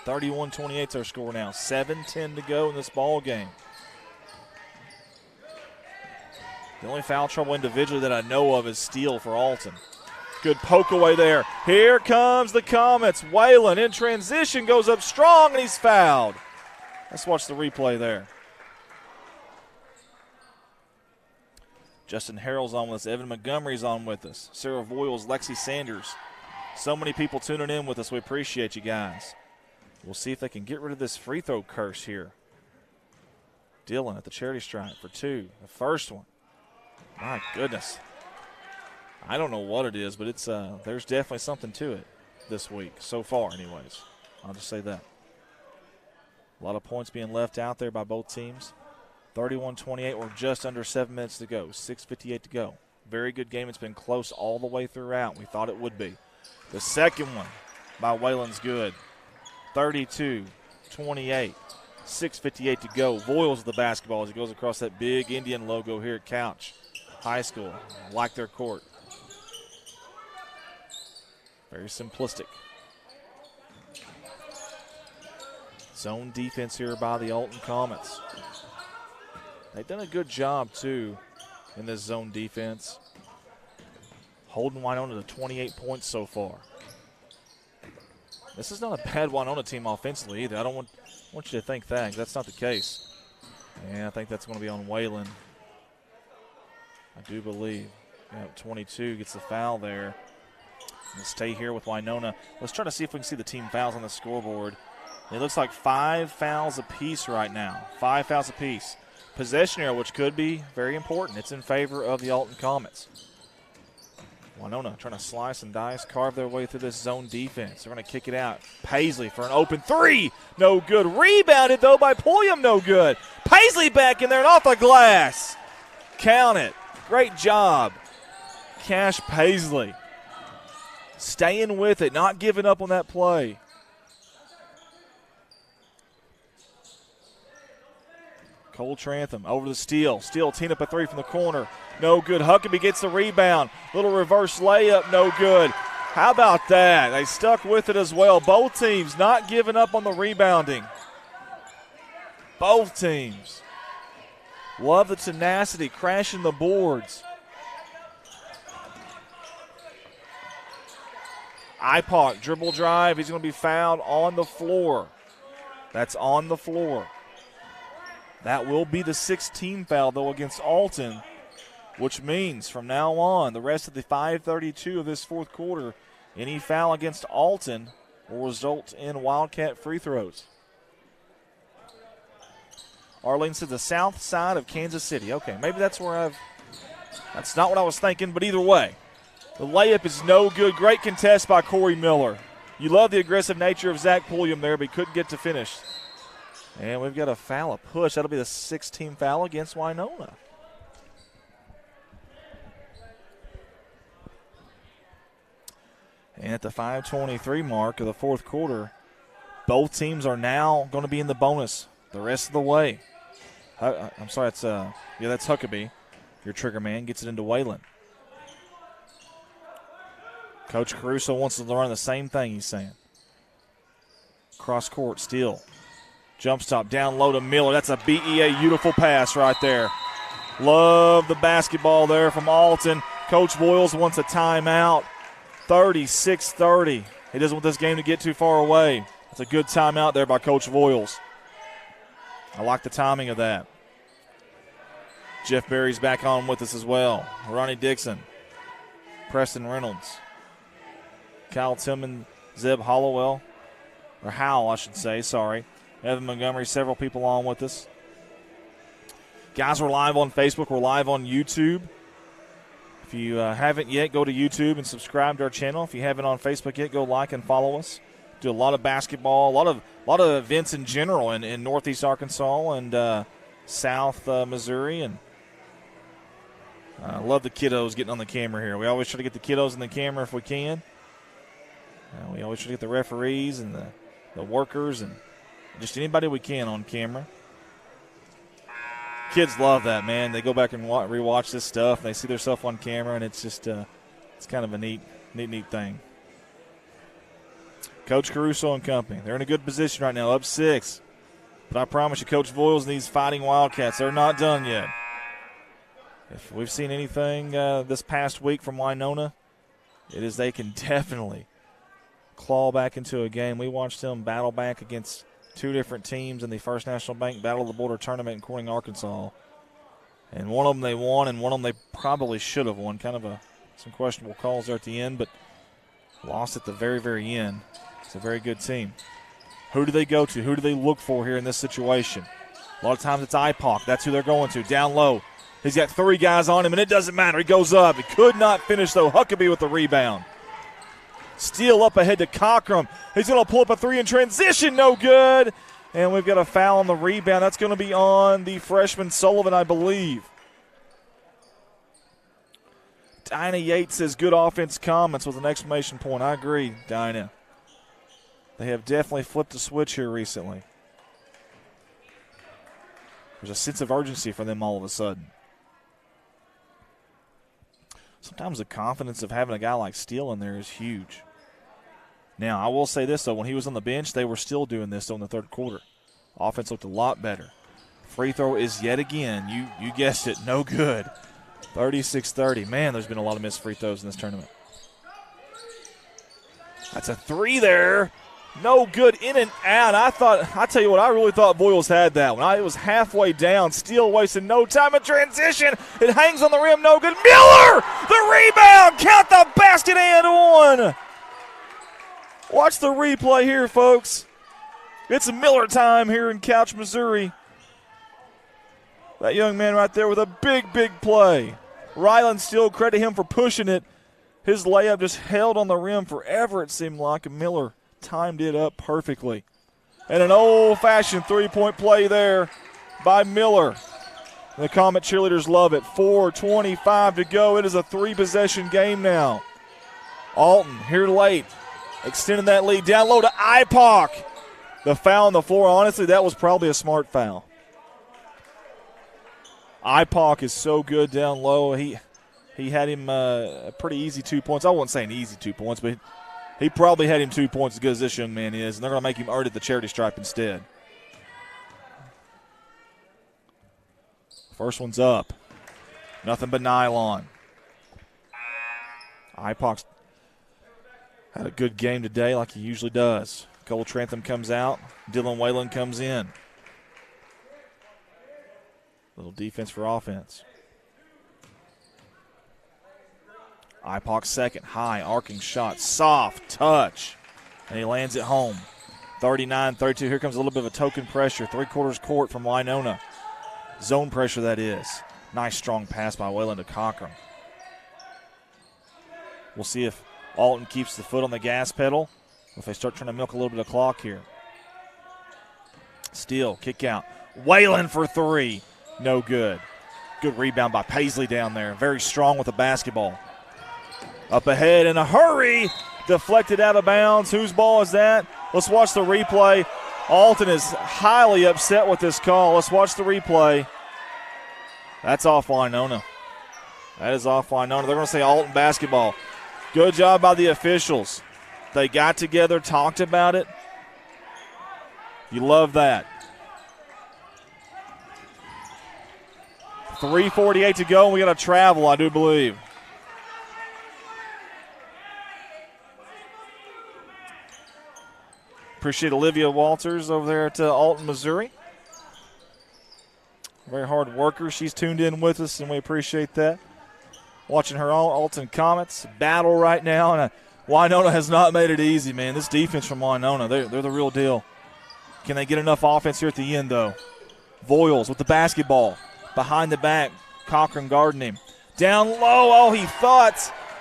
31-28 is our score now. 7:10 to go in this ball game. The only foul trouble individually that I know of is Steele for Alton. Good poke away there. Here comes the Comets. Whalen in transition goes up strong, and he's fouled. Let's watch the replay there. Justin Harrell's on with us. Evan Montgomery's on with us. Sarah Voiles, Lexi Sanders. So many people tuning in with us. We appreciate you guys. We'll see if they can get rid of this free throw curse here. Dylan at the charity stripe for 2. The first one. My goodness. I don't know what it is, but it's there's definitely something to it this week, so far anyways. I'll just say that. A lot of points being left out there by both teams. 31-28, we're just under 7 minutes to go, 6:58 to go. Very good game. It's been close all the way throughout. We thought it would be. The second one by Whalen's good. 32-28. 6:58 to go. Voiles with the basketball as he goes across that big Indian logo here at Couch High School. Like their court. Very simplistic. Zone defense here by the Alton Comets. They've done a good job, too, in this zone defense. Holding Winona to 28 points so far. This is not a bad Winona team offensively either. I don't want you to think that. That's not the case. And I think that's going to be on Whalen. I do believe. Yeah, 22 gets the foul there. We'll stay here with Winona. Let's try to see if we can see the team fouls on the scoreboard. It looks like 5 fouls apiece right now. 5 fouls apiece. Possession error, which could be very important. It's in favor of the Alton Comets. Winona trying to slice and dice, carve their way through this zone defense. They're going to kick it out. Paisley for an open three. No good. Rebounded, though, by Pulliam. No good. Paisley back in there and off the glass. Count it. Great job. Cash Paisley. Staying with it, not giving up on that play. Cole Trantham over the steal. Steele teeing up a three from the corner. No good. Huckabee gets the rebound. Little reverse layup, no good. How about that? They stuck with it as well. Both teams not giving up on the rebounding. Both teams. Love the tenacity, crashing the boards. Ipoc, dribble drive. He's going to be fouled on the floor. That's on the floor. That will be the 16th foul, though, against Alton, which means from now on, the rest of the 5:32 of this fourth quarter, any foul against Alton will result in Wildcat free throws. Arlene says the south side of Kansas City. Okay, maybe that's where that's not what I was thinking, but either way. The layup is no good. Great contest by Corey Miller. You love the aggressive nature of Zach Pulliam there, but he couldn't get to finish. And we've got a foul, a push. That'll be the 16th foul against Winona. And at the 5:23 mark of the fourth quarter, both teams are now going to be in the bonus the rest of the way. I'm sorry, that's Huckabee. Your trigger man gets it into Whalen. Coach Caruso wants to learn the same thing, he's saying. Cross court, Steele. Jump stop, down low to Miller. That's a BEA beautiful pass right there. Love the basketball there from Alton. Coach Voiles wants a timeout. 36-30. He doesn't want this game to get too far away. It's a good timeout there by Coach Voiles. I like the timing of that. Jeff Berry's back on with us as well. Ronnie Dixon. Preston Reynolds. Kyle Tillman, Zeb Hollowell. Or Howell, I should say, sorry. Evan Montgomery, several people on with us. Guys, we're live on Facebook. We're live on YouTube. If you haven't yet, go to YouTube and subscribe to our channel. If you haven't on Facebook yet, go like and follow us. Do a lot of basketball, a lot of events in general in Northeast Arkansas and South Missouri. And I love the kiddos getting on the camera here. We always try to get the kiddos in the camera if we can. We always try to get the referees and the workers and just anybody we can on camera. Kids love that, man. They go back and rewatch this stuff. And they see themselves on camera, and it's just it's kind of a neat thing. Coach Caruso and company, they're in a good position right now, up 6. But I promise you, Coach Voiles and these Fighting Wildcats, they're not done yet. If we've seen anything this past week from Winona, it is they can definitely claw back into a game. We watched them battle back against 2 different teams in the First National Bank Battle of the Border Tournament in Corning, Arkansas. And one of them they won, and one of them they probably should have won. Kind of some questionable calls there at the end, but lost at the very, very end. It's a very good team. Who do they go to? Who do they look for here in this situation? A lot of times it's Ipoc. That's who they're going to. Down low. He's got 3 guys on him, and it doesn't matter. He goes up. He could not finish, though. Huckabee with the rebound. Steele up ahead to Cockrum. He's going to pull up a 3 in transition. No good. And we've got a foul on the rebound. That's going to be on the freshman Sullivan, I believe. Dinah Yates says good offense comments with an exclamation point. I agree, Dinah. They have definitely flipped the switch here recently. There's a sense of urgency for them all of a sudden. Sometimes the confidence of having a guy like Steele in there is huge. Now, I will say this, though. When he was on the bench, they were still doing this in the third quarter. Offense looked a lot better. Free throw is yet again, you guessed it, no good. 36-30. Man, there's been a lot of missed free throws in this tournament. That's a three there. No good, in and out. I tell you what, I really thought Boyles had that one. It was halfway down. Steele wasted no time in transition. It hangs on the rim, no good. Miller, the rebound. Count the basket and one. Watch the replay here, folks. It's Miller time here in Couch, Missouri. That young man right there with a big, big play. Ryland Steele, credit him for pushing it. His layup just held on the rim forever, it seemed like, and Miller timed it up perfectly. And an old-fashioned three-point play there by Miller. The Comet cheerleaders love it. 4:25 to go. It is a three-possession game now. Alton here late, extending that lead down low to Ipock. The foul on the floor, honestly, that was probably a smart foul. Ipock is so good down low. He had him a pretty easy 2 points. I wouldn't say an easy 2 points, but he probably had him 2 points as good as this young man is, and they're going to make him earn it at the charity stripe instead. First one's up. Nothing but nylon. Ipock's had a good game today like he usually does. Cole Trantham comes out. Dylan Whalen comes in. Little defense for offense. Ipock second. High, arcing shot. Soft touch. And he lands it home. 39-32. Here comes a little bit of a token pressure. Three-quarters court from Winona. Zone pressure, that is. Nice, strong pass by Whalen to Cochran. We'll see if Alton keeps the foot on the gas pedal, or if they start trying to milk a little bit of clock here. Steele, kick out. Whalen for three. No good. Good rebound by Paisley down there. Very strong with the basketball. Up ahead in a hurry. Deflected out of bounds. Whose ball is that? Let's watch the replay. Alton is highly upset with this call. Let's watch the replay. That's off Winona. That is off Winona. They're going to say Alton basketball. Good job by the officials. They got together, talked about it. You love that. 3:48 to go, and we got to travel, I do believe. Appreciate Olivia Walters over there at Alton, Missouri. Very hard worker. She's tuned in with us, and we appreciate that. Watching her Alton Comets battle right now, and Winona has not made it easy, man. This defense from Winona, they're the real deal. Can they get enough offense here at the end, though? Voiles with the basketball. Behind the back, Cochran guarding him. Down low, oh, he thought,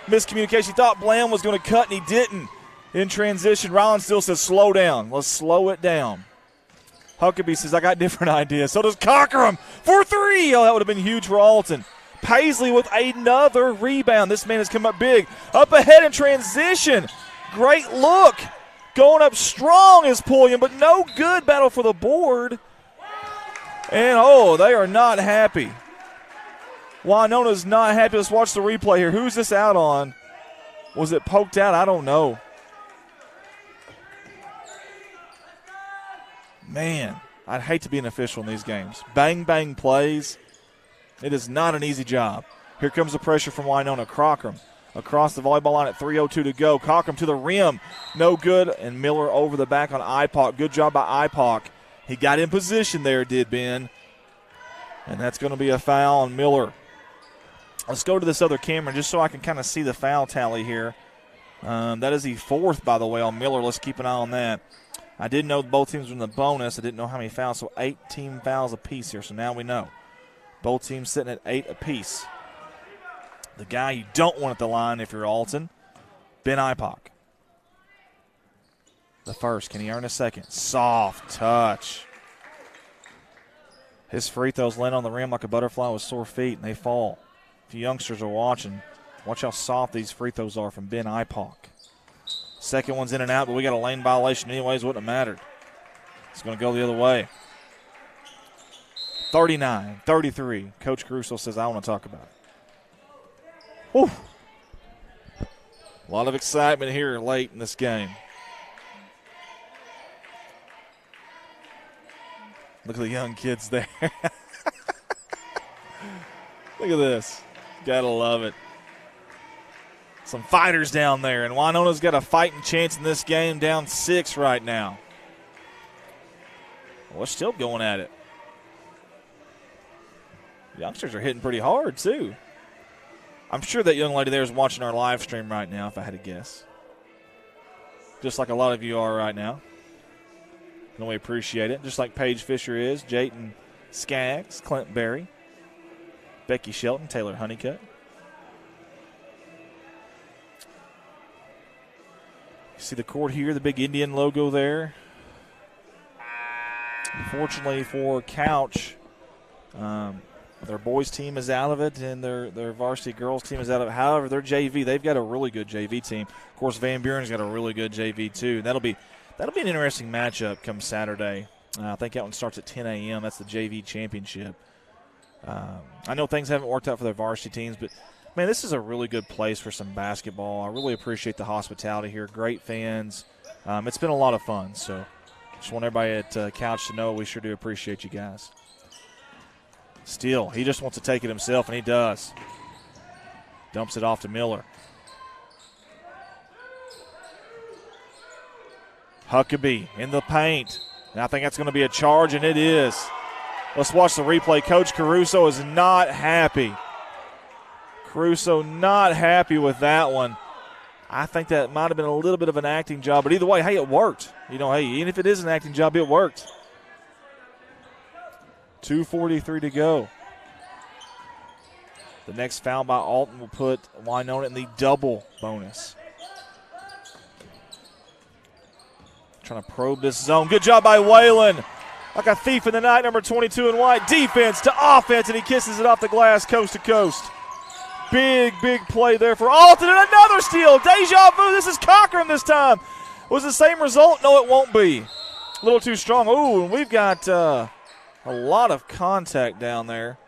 miscommunication. He thought Bland was going to cut, and he didn't. In transition, Ryland still says, slow down. Let's slow it down. Huckabee says, I got different ideas. So does Cochran for three. Oh, that would have been huge for Alton. Paisley with another rebound. This man has come up big. Up ahead in transition. Great look. Going up strong is Pulliam, but no good. Battle for the board. And, oh, they are not happy. Winona's not happy. Let's watch the replay here. Who's this out on? Was it poked out? I don't know. Man, I'd hate to be an official in these games. Bang, bang plays. It is not an easy job. Here comes the pressure from Winona. Cochran across the volleyball line at 3:02 to go. Cochran to the rim. No good. And Miller over the back on Ipock. Good job by Ipock. He got in position there, did Ben. And that's going to be a foul on Miller. Let's go to this other camera just so I can kind of see the foul tally here. That is the fourth, by the way, on Miller. Let's keep an eye on that. I didn't know both teams were in the bonus. I didn't know how many fouls, so 8 team fouls apiece here. So now we know. Both teams sitting at 8 apiece. The guy you don't want at the line if you're Alton, Ben Ipock. The first, can he earn a second? Soft touch. His free throws land on the rim like a butterfly with sore feet, and they fall. If you youngsters are watching, watch how soft these free throws are from Ben Ipock. Second one's in and out, but we got a lane violation anyways. Wouldn't have mattered. It's going to go the other way. 39-33. Coach Caruso says, I want to talk about it. Whew. A lot of excitement here late in this game. Look at the young kids there. Look at this. Gotta love it. Some fighters down there, and Winona's got a fighting chance in this game, down 6 right now. We're still going at it. Youngsters are hitting pretty hard, too. I'm sure that young lady there is watching our live stream right now, if I had to guess. Just like a lot of you are right now. And we appreciate it. Just like Paige Fisher is, Jayton Skaggs, Clint Berry, Becky Shelton, Taylor Honeycutt. You see the court here, the big Indian logo there. Unfortunately for Couch, their boys team is out of it, and their varsity girls team is out of it. However, their JV, they've got a really good JV team. Of course, Van Buren's got a really good JV too. That'll be an interesting matchup come Saturday. I think that one starts at 10 a.m. That's the JV championship. I know things haven't worked out for their varsity teams, but, man, this is a really good place for some basketball. I really appreciate the hospitality here. Great fans. It's been a lot of fun, so just want everybody at Couch to know we sure do appreciate you guys. Steele, he just wants to take it himself, and he does. Dumps it off to Miller. Huckabee in the paint. And I think that's going to be a charge, and it is. Let's watch the replay. Coach Caruso is not happy. Caruso not happy with that one. I think that might have been a little bit of an acting job, but either way, hey, it worked. You know, hey, even if it is an acting job, it worked. 2:43 to go. The next foul by Alton will put Winona in the double bonus. Trying to probe this zone. Good job by Whalen. Like a thief in the night, number 22 in white. Defense to offense, and he kisses it off the glass coast to coast. Big, big play there for Alton, and another steal. Deja vu. This is Cochran this time. Was the same result? No, it won't be. A little too strong. Ooh, and we've got a lot of contact down there.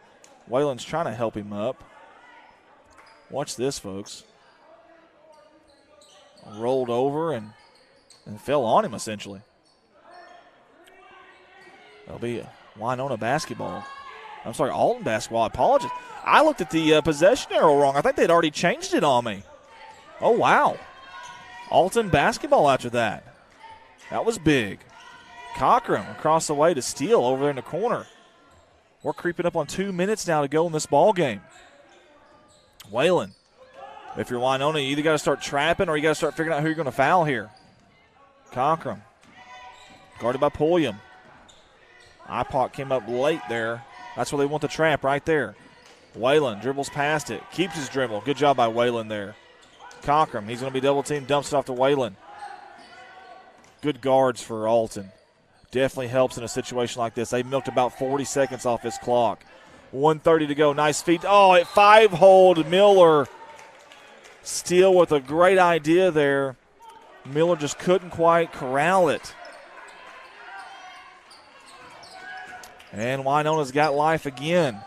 Whalen's trying to help him up. Watch this, folks. Rolled over and fell on him, essentially. That'll be a Winona basketball. I'm sorry, Alton basketball. I apologize. I looked at the possession arrow wrong. I think they'd already changed it on me. Oh, wow. Alton basketball after that. That was big. Cochran across the way to Steele over there in the corner. We're creeping up on 2 minutes now to go in this ball game. Whalen, if you're Winona, you either got to start trapping or you got to start figuring out who you're going to foul here. Cochran, guarded by Pulliam. Ipoc came up late there. That's where they want the trap right there. Whalen dribbles past it, keeps his dribble. Good job by Whalen there. Cochran, he's going to be double teamed, dumps it off to Whalen. Good guards for Alton. Definitely helps in a situation like this. They milked about 40 seconds off his clock. 1:30 to go. Nice feed. Oh, at 5-hold Miller. Steele with a great idea there. Miller just couldn't quite corral it. And Winona's got life again.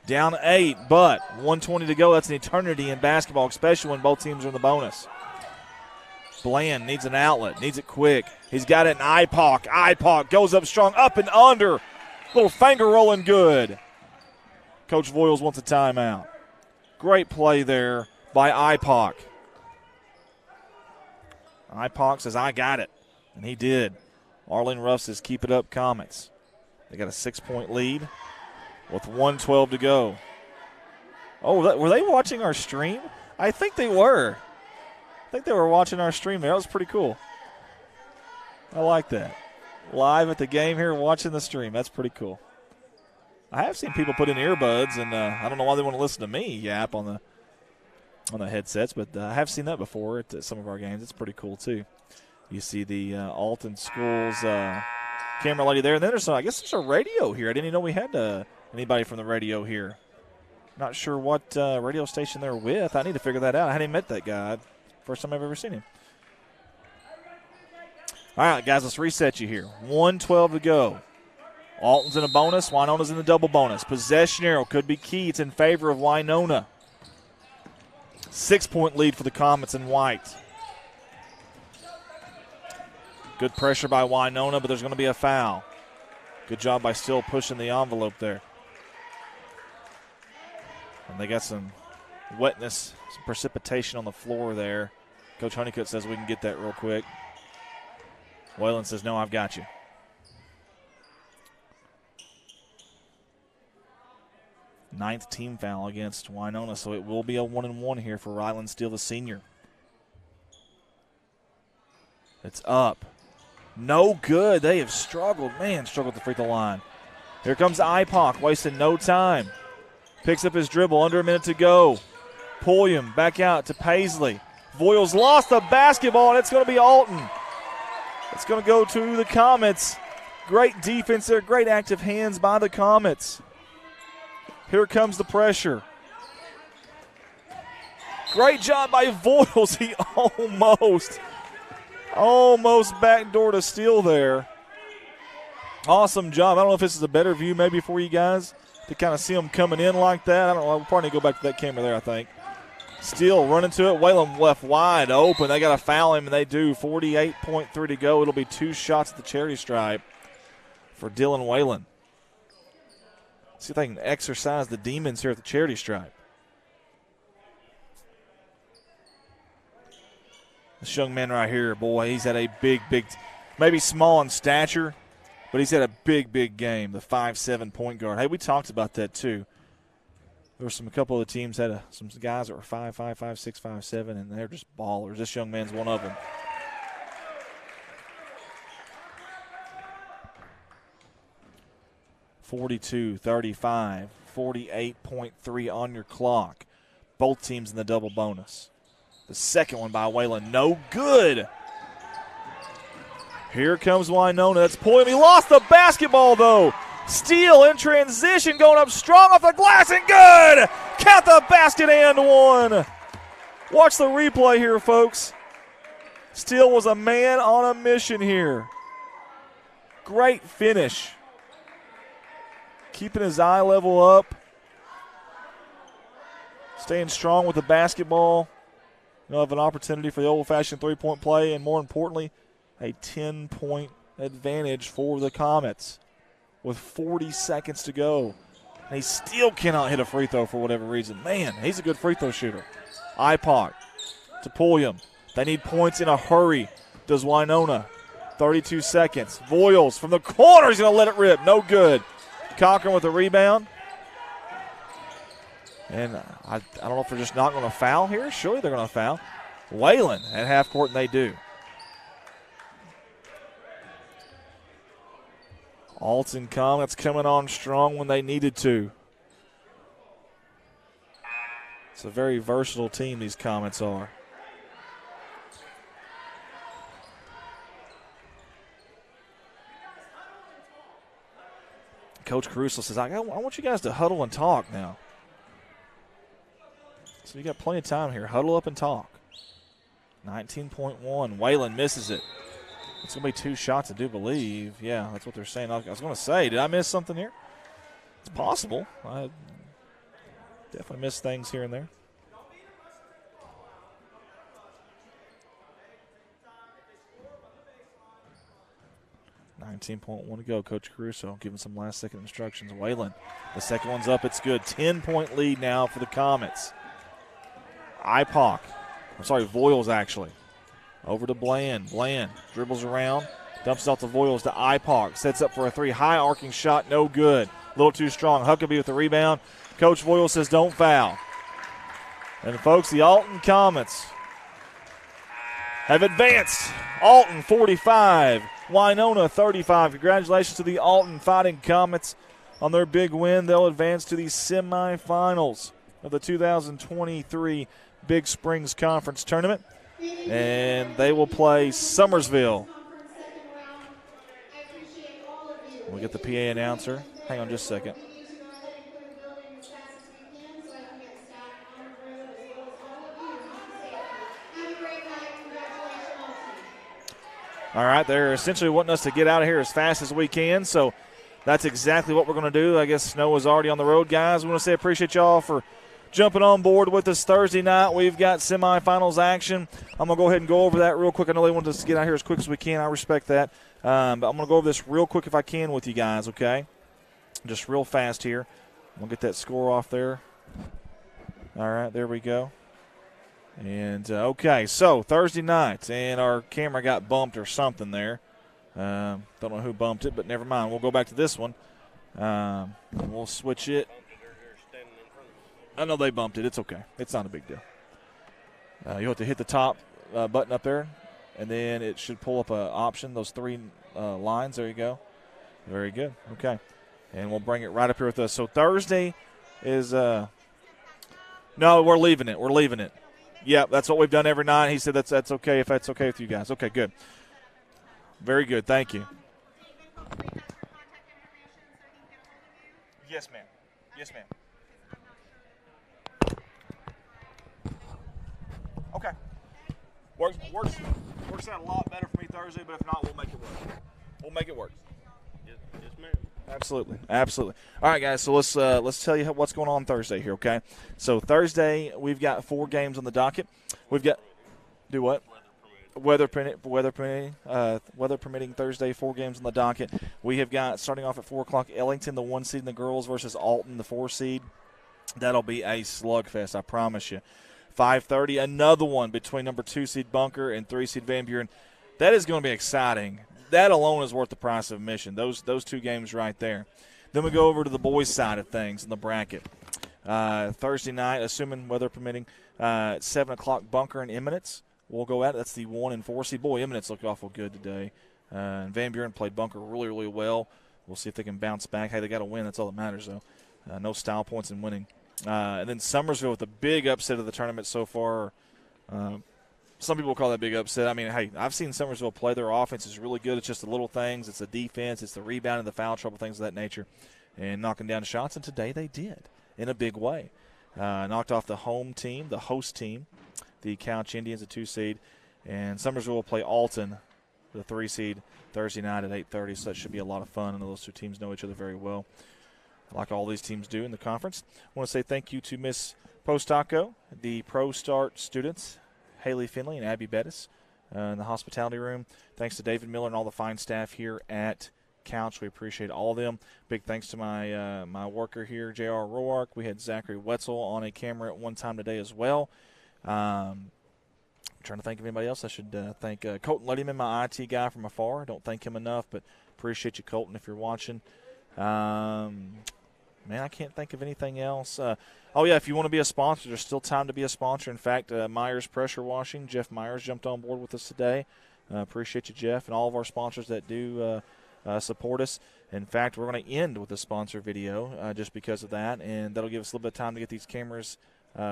Down 8, but 1:20 to go. That's an eternity in basketball, especially when both teams are in the bonus. Bland needs an outlet, needs it quick. He's got it in Ipoc. Ipoc goes up strong, up and under. Little finger rolling good. Coach Voiles wants a timeout. Great play there by Ipoc. Ipoc says, I got it. And he did. Arlene Ruff says, keep it up, Comets. They got a 6-point lead with 1:12 to go. Oh, were they watching our stream? I think they were. I think they were watching our stream there. That was pretty cool. I like that. Live at the game here, watching the stream. That's pretty cool. I have seen people put in earbuds, and I don't know why they want to listen to me yap on the headsets, but I have seen that before at some of our games. It's pretty cool, too. You see the Alton Schools camera lady there. And then I guess there's a radio here. I didn't even know we had anybody from the radio here. Not sure what radio station they're with. I need to figure that out. I hadn't even met that guy. First time I've ever seen him. All right, guys, let's reset you here. 1:12 to go. Alton's in a bonus. Winona's in the double bonus. Possession arrow could be key. It's in favor of Winona. 6-point lead for the Comets in white. Good pressure by Winona, but there's going to be a foul. Good job by Steele pushing the envelope there. And they got some wetness, some precipitation on the floor there. Coach Honeycutt says we can get that real quick. Whalen says, no, I've got you. Ninth team foul against Winona, so it will be a 1-and-1 here for Ryland Steele, the senior. It's up. No good. They have struggled. Man, struggled at the free throw line. Here comes Ipoc, wasting no time. Picks up his dribble, under a minute to go. Pulliam back out to Paisley. Voiles lost the basketball, and it's going to be Alton. It's going to go to the Comets. Great defense there, great active hands by the Comets. Here comes the pressure. Great job by Voiles. He almost backdoored a steal there. Awesome job. I don't know if this is a better view maybe for you guys to kind of see him coming in like that. I don't know. We'll probably go back to that camera there, I think. Steele running to it. Whalen left wide open. They got to foul him, and they do. 48.3 to go. It'll be 2 shots at the charity stripe for Dylan Whalen. See if they can exercise the demons here at the charity stripe. This young man right here, boy, he's had a big, maybe small in stature, but he's had a big game, the 5'7" point guard. Hey, we talked about that too. There were a couple of the teams had some guys that were 5'5", 5'6", 5'7", and they're just ballers. This young man's one of them. (42-35), 48.3 on your clock. Both teams in the double bonus. The second one by Whalen, no good. Here comes Winona. That's Pulliam. He lost the basketball, though. Steele in transition, going up strong off the glass and good. Count the basket and one. Watch the replay here, folks. Steele was a man on a mission here. Great finish. Keeping his eye level up. Staying strong with the basketball. You'll have an opportunity for the old-fashioned three-point play, and more importantly, a 10-point advantage for the Comets with 40 seconds to go. And he still cannot hit a free throw for whatever reason. Man, he's a good free throw shooter. Ipoc to Pulliam. They need points in a hurry. Does Winona. 32 seconds. Voiles from the corner. He's going to let it rip. No good. Cochran with a rebound. And I don't know if they're just not going to foul here. Surely they're going to foul. Whalen at half court, and they do. Alton Comets coming on strong when they needed to. It's a very versatile team, these Comets are. Coach Caruso says, I want you guys to huddle and talk now. So you got plenty of time here. Huddle up and talk. 19.1. Whalen misses it. It's going to be 2 shots, I do believe. Yeah, that's what they're saying. I was going to say, did I miss something here? It's possible. I definitely missed things here and there. $19.1 to go. Coach Caruso giving some last-second instructions. Whalen, the second one's up. It's good. 10-point lead now for the Comets. Voiles actually. Over to Bland. Bland dribbles around, dumps it off to Voiles to Ipoc. Sets up for a 3. High arcing shot, no good. A little too strong. Huckabee with the rebound. Coach Voiles says don't foul. And folks, the Alton Comets have advanced. Alton 45, Winona 35. Congratulations to the Alton Fighting Comets on their big win. They'll advance to the semifinals of the 2023 Big Springs Conference Tournament. And they will play Summersville. We'll get the PA announcer. Hang on just a second. All right, they're essentially wanting us to get out of here as fast as we can. So that's exactly what we're going to do. I guess snow is already on the road, guys. We want to say appreciate y'all for jumping on board with us Thursday night. We've got semifinals action. I'm going to go ahead and go over that real quick. I know they want us to get out here as quick as we can. I respect that. But I'm going to go over this real quick if I can with you guys, okay? Just real fast here. I'm going to get that score off there. All right, there we go. And, okay, so Thursday night, and our camera got bumped or something there. Don't know who bumped it, but never mind. We'll go back to this one. We'll switch it. I know they bumped it. It's okay. It's not a big deal. You have to hit the top button up there, and then it should pull up an option, those 3 lines. There you go. Very good. Okay. And we'll bring it right up here with us. So Thursday is no, we're leaving it. We're leaving it. Yep, that's what we've done every night. He said that's okay if that's okay with you guys. Okay, good. Very good. Thank you. Yes, ma'am. Yes, ma'am. Okay. Works out a lot better for me Thursday, but if not, we'll make it work. We'll make it work. Yes, ma'am. Absolutely. All right, guys, so let's tell you what's going on Thursday here, okay? So Thursday, we've got 4 games on the docket. We've got – do what? Weather permitting Thursday, 4 games on the docket. We have got, starting off at 4 o'clock, Ellington, the 1 seed in the girls, versus Alton, the 4 seed. That'll be a slugfest, I promise you. 5:30, another one between number 2 seed Bunker and 3 seed Van Buren. That is going to be exciting. That alone is worth the price of admission, those 2 games right there. Then we go over to the boys' side of things in the bracket. Thursday night, assuming weather permitting, 7 o'clock, Bunker and Eminence. We'll go at it. That's the 1 and 4 seed. Boy, Eminence looked awful good today. And Van Buren played Bunker really, really well. We'll see if they can bounce back. Hey, they got to win. That's all that matters, though. No style points in winning. And then Summersville with the big upset of the tournament so far. Some people call that a big upset. I mean, hey, I've seen Summersville play. Their offense is really good. It's just the little things. It's the defense. It's the rebounding, the foul trouble, things of that nature, and knocking down shots. And today they did in a big way. Knocked off the home team, the host team, the Couch Indians, a 2 seed. And Summersville will play Alton, the 3 seed, Thursday night at 8:30. So that should be a lot of fun. And those 2 teams know each other very well, like all these teams do in the conference. I want to say thank you to Miss Postaco, the Pro Start students, Haley Finley and Abby Bettis in the hospitality room. Thanks to David Miller and all the fine staff here at Couch. We appreciate all of them. Big thanks to my my worker here, J.R. Roark. We had Zachary Wetzel on a camera at one time today as well. I'm trying to think of anybody else. I should thank Colton Lettyman, my IT guy from afar. I don't thank him enough, but appreciate you, Colton, if you're watching. Man, I can't think of anything else. Oh, yeah, if you want to be a sponsor, there's still time to be a sponsor. In fact, Myers Pressure Washing, Jeff Myers jumped on board with us today. Appreciate you, Jeff, and all of our sponsors that do support us. In fact, we're going to end with a sponsor video just because of that, and that'll give us a little bit of time to get these cameras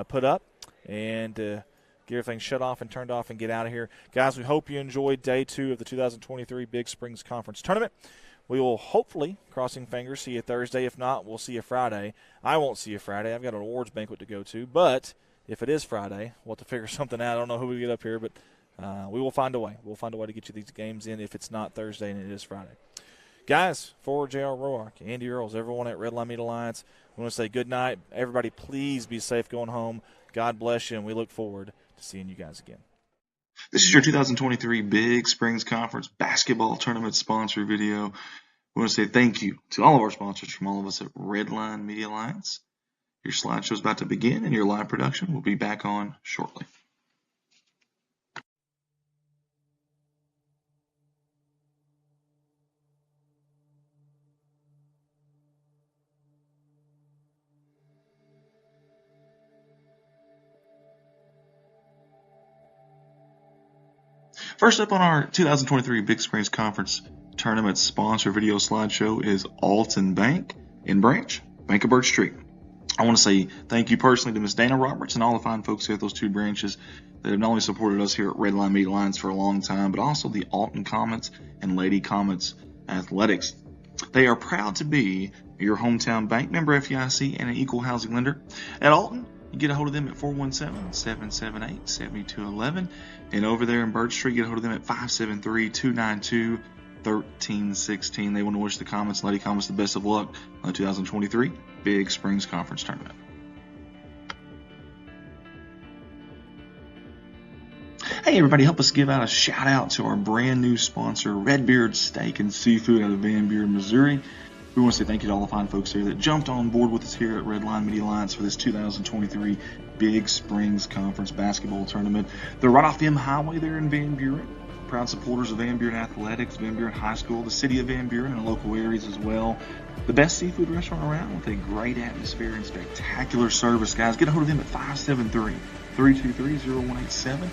put up and get everything shut off and turned off and get out of here. Guys, we hope you enjoyed day 2 of the 2023 Big Springs Conference Tournament. We will hopefully, crossing fingers, see you Thursday. If not, we'll see you Friday. I won't see you Friday. I've got an awards banquet to go to. But if it is Friday, we'll have to figure something out. I don't know who we get up here, but we will find a way. We'll find a way to get you these games in if it's not Thursday and it is Friday. Guys, for J.R. Roark, Andy Earls, everyone at Redline Meat Alliance, we want to say good night. Everybody, please be safe going home. God bless you, and we look forward to seeing you guys again. This is your 2023 Big Springs Conference Basketball Tournament sponsor video. We want to say thank you to all of our sponsors from all of us at Redline Media Alliance. Your slideshow is about to begin, and your live production will be back on shortly. First up on our 2023 Big Springs Conference Tournament sponsor video slideshow is Alton Bank in Branch, Bank of Birch Street. I want to say thank you personally to Miss Dana Roberts and all the fine folks here at those 2 branches that have not only supported us here at Redline Meat Alliance for a long time, but also the Alton Comets and Lady Comets Athletics. They are proud to be your hometown bank, member FDIC, and an equal housing lender. At Alton, you get a hold of them at 417-778-7211. And over there in Birch Street, get a hold of them at 573-292-30 13-16. They want to wish the Comets and Lady Comets the best of luck on the 2023 Big Springs Conference Tournament. Hey everybody, help us give out a shout out to our brand new sponsor, Redbeard Steak and Seafood out of Van Buren, Missouri. We want to say thank you to all the fine folks here that jumped on board with us here at Redline Media Alliance for this 2023 Big Springs Conference Basketball Tournament. They're right off the M Highway there in Van Buren. Proud supporters of Van Buren Athletics, Van Buren High School, the city of Van Buren, and local areas as well. The best seafood restaurant around with a great atmosphere and spectacular service, guys. Get a hold of them at 573-323-0187.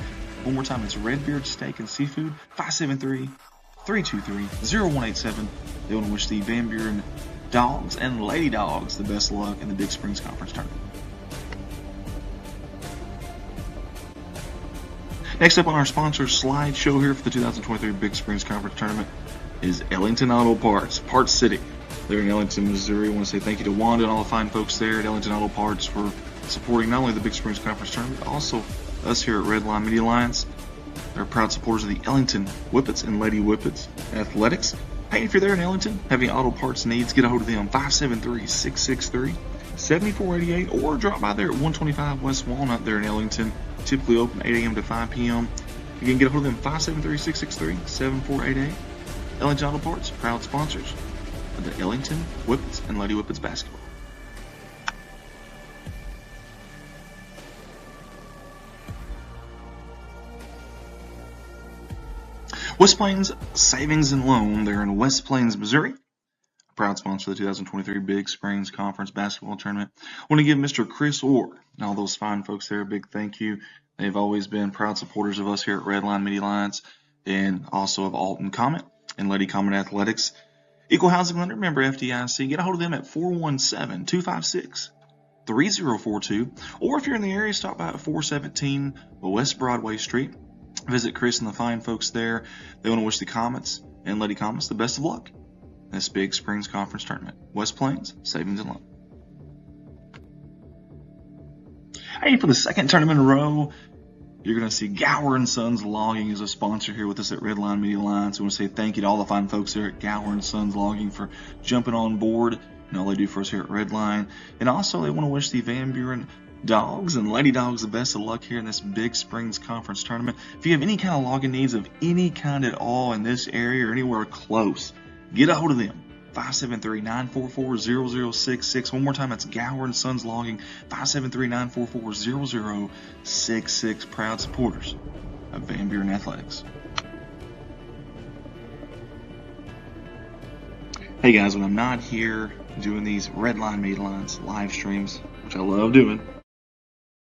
One more time, it's Redbeard Steak and Seafood, 573-323-0187. They want to wish the Van Buren Dogs and Lady Dogs the best of luck in the Big Springs Conference Tournament. Next up on our sponsor slideshow here for the 2023 Big Springs Conference Tournament is Ellington Auto Parts, Parts City. They're in Ellington, Missouri. I want to say thank you to Wanda and all the fine folks there at Ellington Auto Parts for supporting not only the Big Springs Conference Tournament, but also us here at Redline Media Alliance. They're proud supporters of the Ellington Whippets and Lady Whippets Athletics. Hey, if you're there in Ellington, have any auto parts needs, get a hold of them, 573-663-7488, or drop by there at 125 West Walnut there in Ellington. Typically open 8 a.m. to 5 p.m. You can get a hold of them, 573-663-7488. Ellington Auto Parts, proud sponsors of the Ellington Whippets and Lady Whippets basketball. West Plains Savings and Loan, they're in West Plains, Missouri. A proud sponsor of the 2023 Big Springs Conference Basketball Tournament. I want to give Mr. Chris Orr and all those fine folks there a big thank you. They've always been proud supporters of us here at Redline Media Alliance and also of Alton Comet and Lady Comet Athletics. Equal Housing Lender, member FDIC. Get a hold of them at 417-256-3042. Or if you're in the area, stop by at 417 West Broadway Street. Visit Chris and the fine folks there. They want to wish the Comets and Lady Comets the best of luck in this Big Springs Conference Tournament. West Plains Savings and Loan. Hey, for the second tournament in a row, you're going to see Gower & Sons Logging as a sponsor here with us at Redline Media Alliance. We want to say thank you to all the fine folks there at Gower & Sons Logging for jumping on board and all they do for us here at Redline. And also, they want to wish the Van Buren Dogs and Lady Dogs the best of luck here in this Big Springs Conference Tournament. If you have any kind of logging needs of any kind at all in this area or anywhere close, get a hold of them. 573-944-0066. One more time, that's Gower & Sons Logging, 573-944-0066. Proud supporters of Van Buren Athletics. Hey guys, when I'm not here doing these Redline Media Alliance live streams, which I love doing,